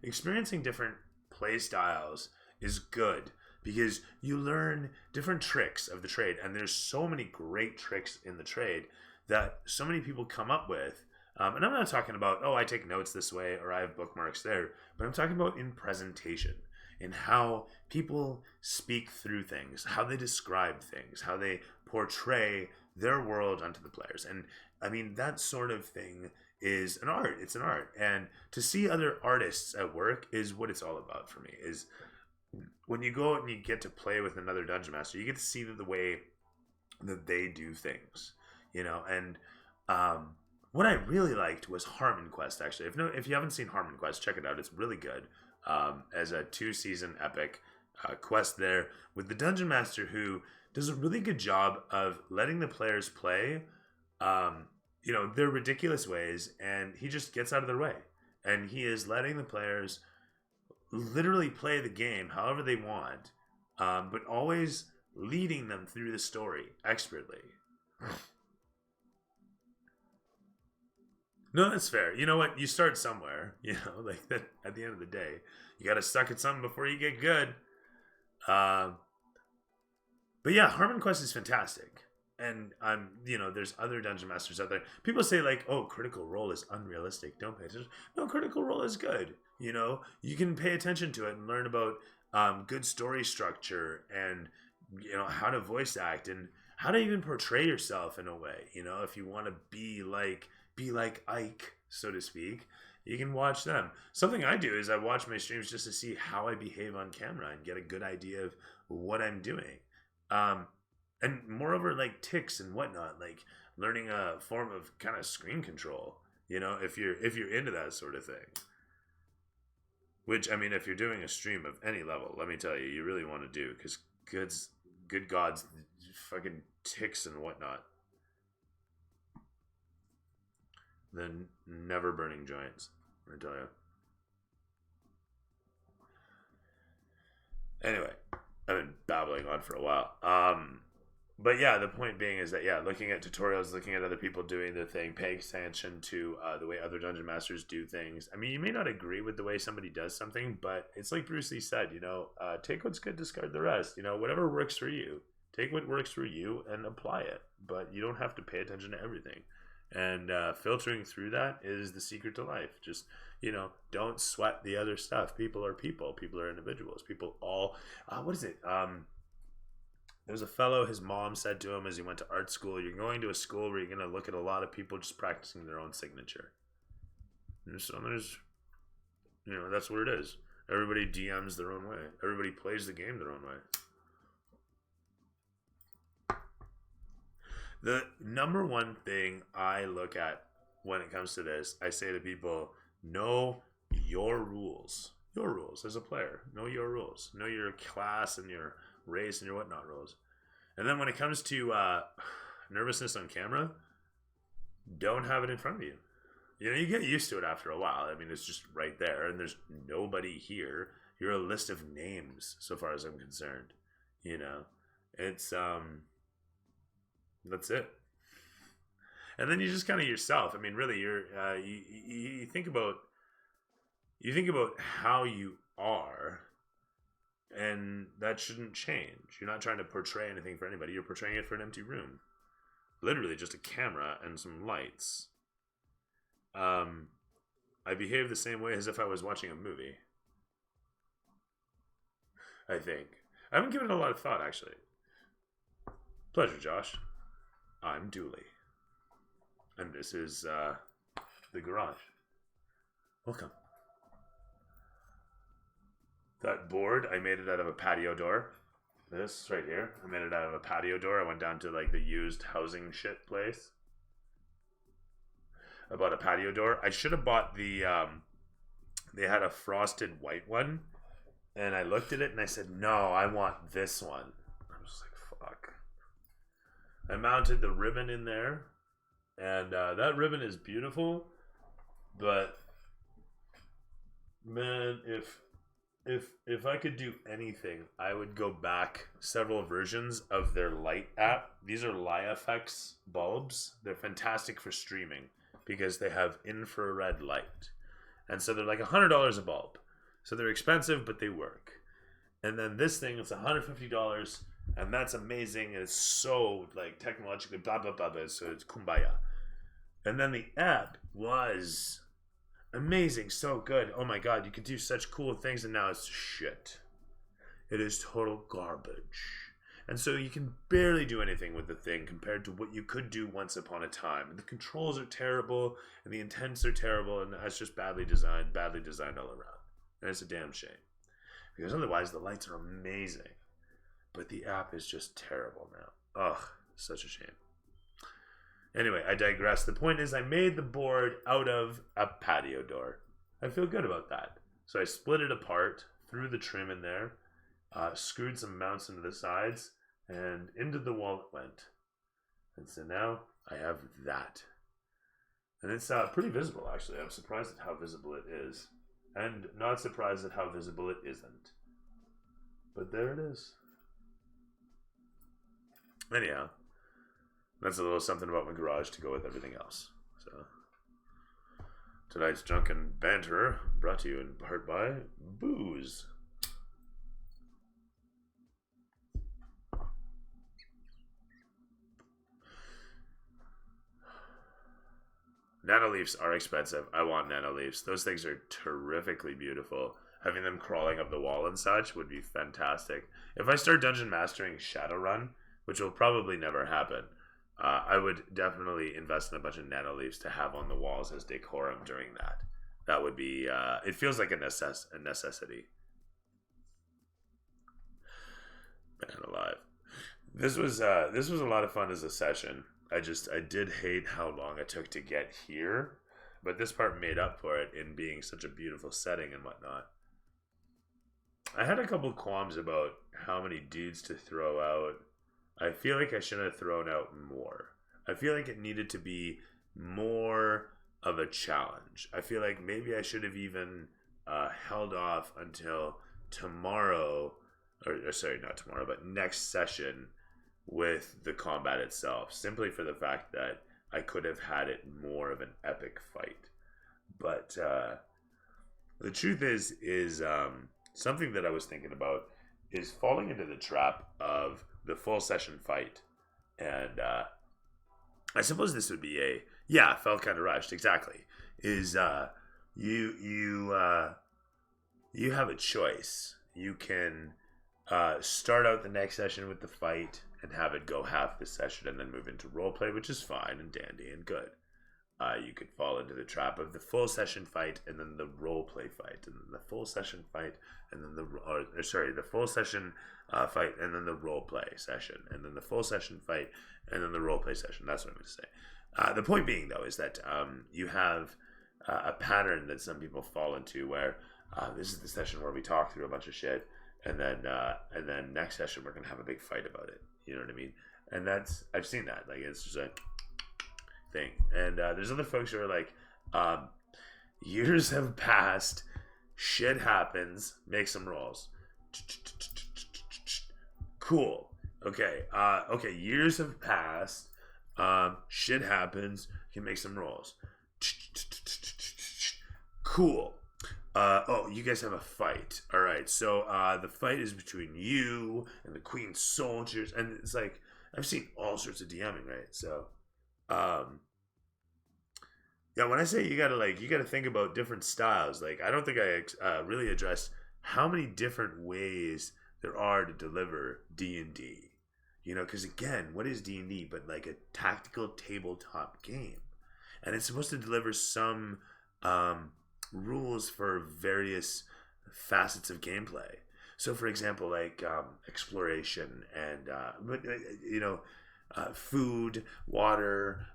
Experiencing different play styles is good because you learn different tricks of the trade, and there's so many great tricks in the trade that so many people come up with. And I'm not talking about, I take notes this way or I have bookmarks there, but I'm talking about in presentation, in how people speak through things, how they describe things, how they portray their world onto the players. And I mean, that sort of thing is an art. It's an art. And to see other artists at work is what it's all about for me, is when you go out and you get to play with another dungeon master, you get to see the way that they do things, and what I really liked was Harmon Quest, actually. If you haven't seen Harmon Quest, check it out. It's really good. As a 2-season epic quest there with the dungeon master who does a really good job of letting the players play, their ridiculous ways, and he just gets out of their way. And he is letting the players literally play the game however they want, but always leading them through the story expertly. No, that's fair. You know what? You start somewhere, like that. At the end of the day, you got to suck at something before you get good. But yeah, Harmon Quest is fantastic. And there's other dungeon masters out there. People say like, Critical Role is unrealistic. Don't pay attention. No, Critical Role is good. You can pay attention to it and learn about good story structure and, how to voice act and how to even portray yourself in a way. If you want to be like Ike, so to speak, you can watch them. Something I do is I watch my streams just to see how I behave on camera and get a good idea of what I'm doing. And moreover, like tics and whatnot, like learning a form of kind of screen control, if you're into that sort of thing. Which, I mean, if you're doing a stream of any level, let me tell you, you really want to do, because good gods, fucking tics and whatnot. The never burning joints, I tell you. Anyway, I've been babbling on for a while. But yeah, the point being is that, looking at tutorials, looking at other people doing their thing, paying attention to the way other dungeon masters do things. I mean, you may not agree with the way somebody does something, but it's like Bruce Lee said, take what's good, discard the rest. Whatever works for you. Take what works for you and apply it. But you don't have to pay attention to everything. And filtering through that is the secret to life. Just, don't sweat the other stuff. People are people. People are individuals. People all, what is it? There was a fellow, his mom said to him as he went to art school, you're going to a school where you're going to look at a lot of people just practicing their own signature. And so there's, that's what it is. Everybody DMs their own way. Everybody plays the game their own way. The number one thing I look at when it comes to this, I say to people, know your rules. Your rules as a player. Know your rules. Know your class and your race and your whatnot rules. And then when it comes to nervousness on camera, don't have it in front of you. You get used to it after a while. I mean, it's just right there, and there's nobody here. You're a list of names, so far as I'm concerned. It's that's it. And then you just kind of yourself. I mean, really, you think about how you are, and that shouldn't change. You're not trying to portray anything for anybody. You're portraying it for an empty room. Literally just a camera and some lights. I behave the same way as if I was watching a movie. I think. I haven't given it a lot of thought, actually. Pleasure, Josh. I'm Dooley. And this is, the garage. Welcome. That board, I made it out of a patio door. This right here, I made it out of a patio door. I went down to, the used housing shit place. I bought a patio door. I should have bought the, they had a frosted white one. And I looked at it and I said, no, I want this one. I was like, fuck. I mounted the ribbon in there. And that ribbon is beautiful. But, man, if I could do anything, I would go back several versions of their light app. These are LiFX bulbs. They're fantastic for streaming because they have infrared light. And so they're like $100 a bulb. So they're expensive, but they work. And then this thing, it's $150, and that's amazing. And it's so technologically blah, blah, blah, blah. So it's kumbaya. And then the app was amazing, so good. Oh my God, you could do such cool things, and now it's shit. It is total garbage. And so you can barely do anything with the thing compared to what you could do once upon a time. And the controls are terrible, and the intents are terrible, and it's just badly designed all around. And it's a damn shame. Because otherwise, the lights are amazing. But the app is just terrible now. Ugh, such a shame. Anyway, I digress. The point is I made the board out of a patio door. I feel good about that. So I split it apart, threw the trim in there, screwed some mounts into the sides, and into the wall it went. And so now I have that. And it's pretty visible, actually. I'm surprised at how visible it is. And not surprised at how visible it isn't. But there it is. Anyhow, that's a little something about my garage to go with everything else. So tonight's drunken banter brought to you in part by booze. Nanoleafs are expensive. I want nanoleafs. Those things are terrifically beautiful. Having them crawling up the wall and such would be fantastic. If I start dungeon mastering Shadowrun, which will probably never happen, I would definitely invest in a bunch of nanoleafs to have on the walls as decorum during that. That would be, it feels like a necessity. Man alive. This was a lot of fun as a session. I did hate how long it took to get here, but this part made up for it in being such a beautiful setting and whatnot. I had a couple qualms about how many dudes to throw out. I feel like I should have thrown out more. I feel like it needed to be more of a challenge. I feel like maybe I should have even held off until tomorrow, or sorry, not tomorrow, but next session with the combat itself, simply for the fact that I could have had it more of an epic fight. But the truth is something that I was thinking about is falling into the trap of the full session fight. And I suppose this would be Yeah, felt kind of rushed. Exactly. Is you have a choice. You can start out the next session with the fight and have it go half the session and then move into roleplay, which is fine and dandy and good. You could fall into the trap of the full session fight and then the roleplay fight and then the full session fight and then the full session fight and then the roleplay session and then the full session fight and then the roleplay session. That's what I'm going to say. The point being, though, is that you have a pattern that some people fall into where this is the session where we talk through a bunch of shit, and then next session we're gonna have a big fight about it. You know what I mean? And I've seen that. Like, it's just a thing. And there's other folks who are like, years have passed, shit happens, make some rolls. Cool. Okay. Okay. Years have passed. Shit happens. You can make some rolls. Cool. Oh, you guys have a fight. All right. So the fight is between you and the Queen's soldiers, and it's like I've seen all sorts of DMing, right? So, yeah. When I say you gotta think about different styles. Like, I don't think I really addressed how many different ways there are to deliver D&D. You know, because again, what is D&D but like a tactical tabletop game? And it's supposed to deliver some rules for various facets of gameplay. So, for example, like exploration and food, water,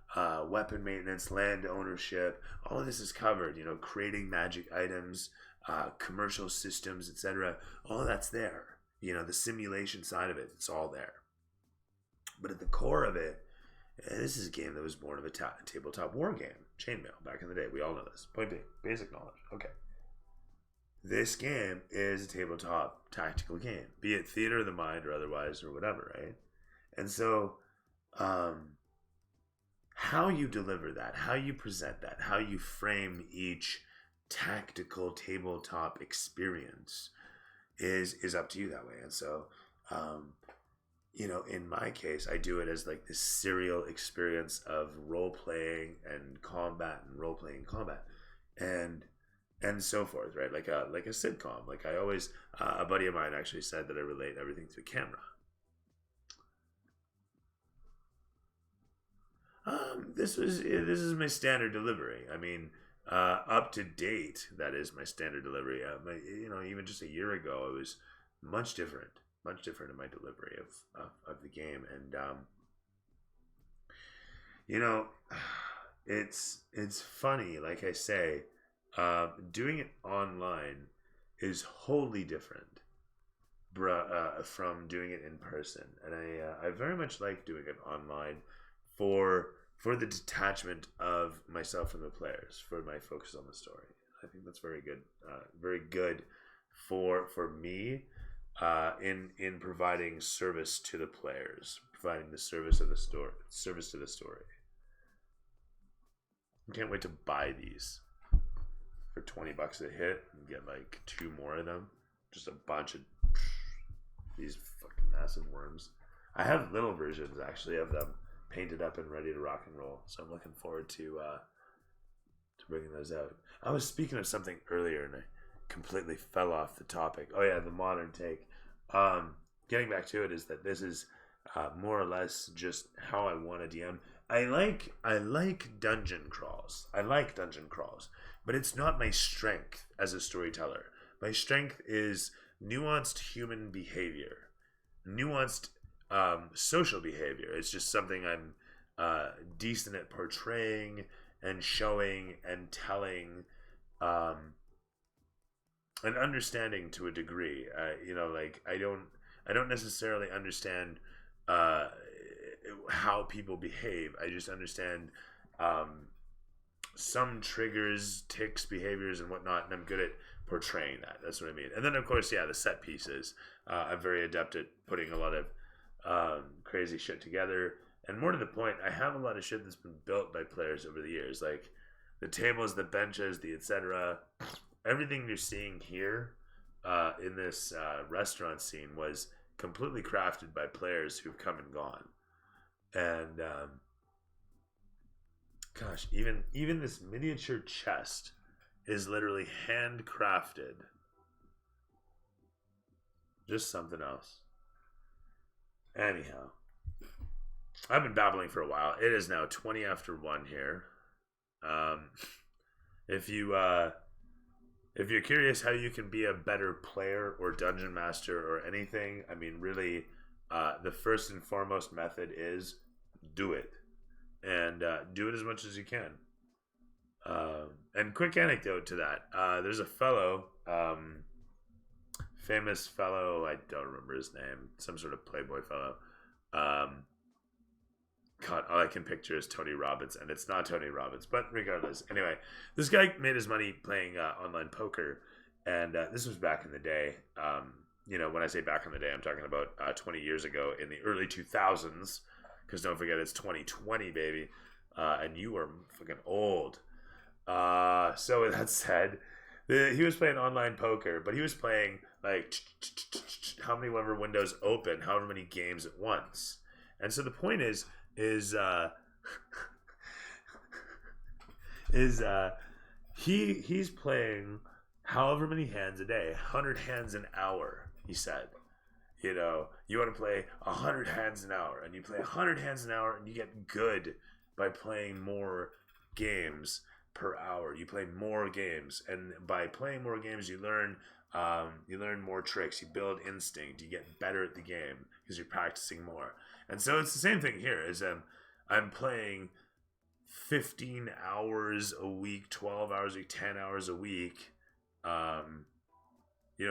weapon maintenance, land ownership. All of this is covered. You know, creating magic items, commercial systems, etc. All of that's there. You know, the simulation side of it, it's all there. But at the core of it, this is a game that was born of a tabletop war game, Chainmail, back in the day. We all know this. Point being, basic knowledge. Okay. This game is a tabletop tactical game, be it theater of the mind or otherwise or whatever, right? And so, how you deliver that, how you present that, how you frame each tactical tabletop experience is up to you that way. And so, in my case, I do it as like this serial experience of role playing and combat and role playing combat and so forth, right? Like a sitcom. Like I always, a buddy of mine actually said that I relate everything to camera. This is my standard delivery. I mean, up to date, that is my standard delivery. Even just a year ago, it was much different in my delivery of the game. And, it's funny, like I say, doing it online is wholly different from doing it in person. And I very much like doing it online for the detachment of myself from the players, for my focus on the story. I think that's very good for me. In providing service to the players, providing the service of the story, service to the story. I can't wait to buy these for $20 a hit and get like 2 more of them. Just a bunch of these fucking massive worms. I have little versions actually of them painted up and ready to rock and roll. So I'm looking forward to bringing those out. I was speaking of something earlier and I completely fell off the topic. Oh yeah, the modern take. Getting back to it is that this is more or less just how I want to DM. I like dungeon crawls. But it's not my strength as a storyteller. My strength is nuanced human behavior, nuanced social behavior. It's just something I'm decent at portraying and showing and telling. And understanding to a degree, I don't necessarily understand how people behave. I just understand some triggers, tics, behaviors, and whatnot, and I'm good at portraying that. That's what I mean. And then, of course, the set pieces. I'm very adept at putting a lot of crazy shit together. And more to the point, I have a lot of shit that's been built by players over the years, like the tables, the benches, the etc. Everything you're seeing here in this restaurant scene was completely crafted by players who've come and gone. And Gosh, even this miniature chest is literally handcrafted. Just something else. Anyhow, I've been babbling for a while. It is now 20 after 1 here. If you're curious how you can be a better player or dungeon master or anything, I mean, really, the first and foremost method is do it. And do it as much as you can. And quick anecdote to that. There's a fellow, famous fellow, I don't remember his name, some sort of Playboy fellow. God, all I can picture is Tony Robbins, and it's not Tony Robbins, but regardless. Anyway, this guy made his money playing online poker, and this was back in the day. When I say back in the day, I'm talking about 20 years ago in the early 2000s, because don't forget, it's 2020, baby, and you are fucking old. So with that said, he was playing online poker, but he was playing like how many ever windows open, however many games at once. And so the point is he's playing however many hands a day, 100 hands an hour, he said. You know, you want to play 100 hands an hour, and you play 100 hands an hour, and you get good by playing more games per hour. You play more games, and by playing more games, you learn more tricks. You build instinct. You get better at the game because you're practicing more. And so it's the same thing here. Is I'm playing 15 hours a week, 12 hours a week, 10 hours a week.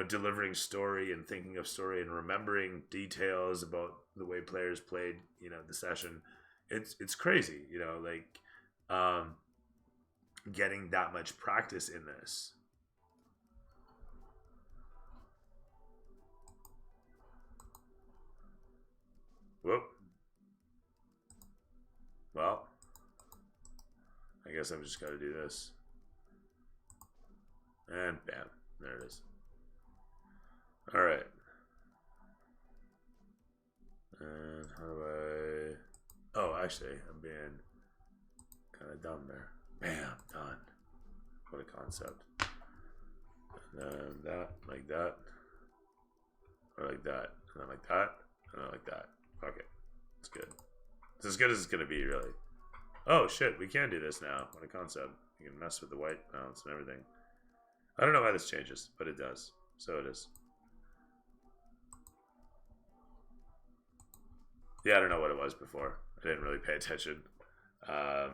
Delivering story and thinking of story and remembering details about the way players played, the session. It's crazy, getting that much practice in this. Whoop. Well, I guess I've just got to do this. And bam, there it is. All right. And how do I... Oh, actually, I'm being kind of dumb there. Bam, done. What a concept. And then that, like that. Or like that. And then like that. And then like that. Okay. It's good. It's as good as it's going to be, really. Oh, shit. We can do this now. What a concept. You can mess with the white balance and everything. I don't know why this changes, but it does. So it is. Yeah, I don't know what it was before. I didn't really pay attention. I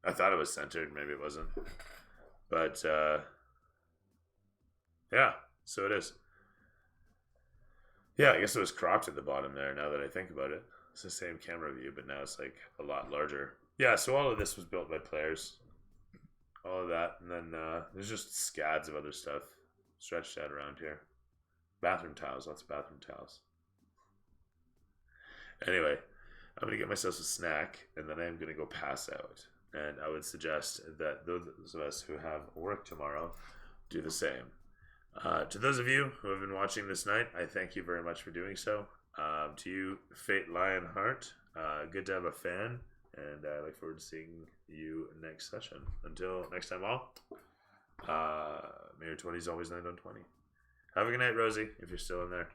thought it was centered. Maybe it wasn't. But, yeah, so it is. Yeah, I guess it was cropped at the bottom there now that I think about it. It's the same camera view, but now it's like a lot larger. Yeah, so all of this was built by players. All of that. And then there's just scads of other stuff stretched out around here. Bathroom towels. Lots of bathroom towels. Anyway, I'm going to get myself a snack, and then I'm going to go pass out. And I would suggest that those of us who have work tomorrow do the same. To those of you who have been watching this night, I thank you very much for doing so. To you, Fate Lionheart, good to have a fan, and I look forward to seeing you next session. Until next time, all, may your 20s always land on 20. Have a good night, Rosie, if you're still in there.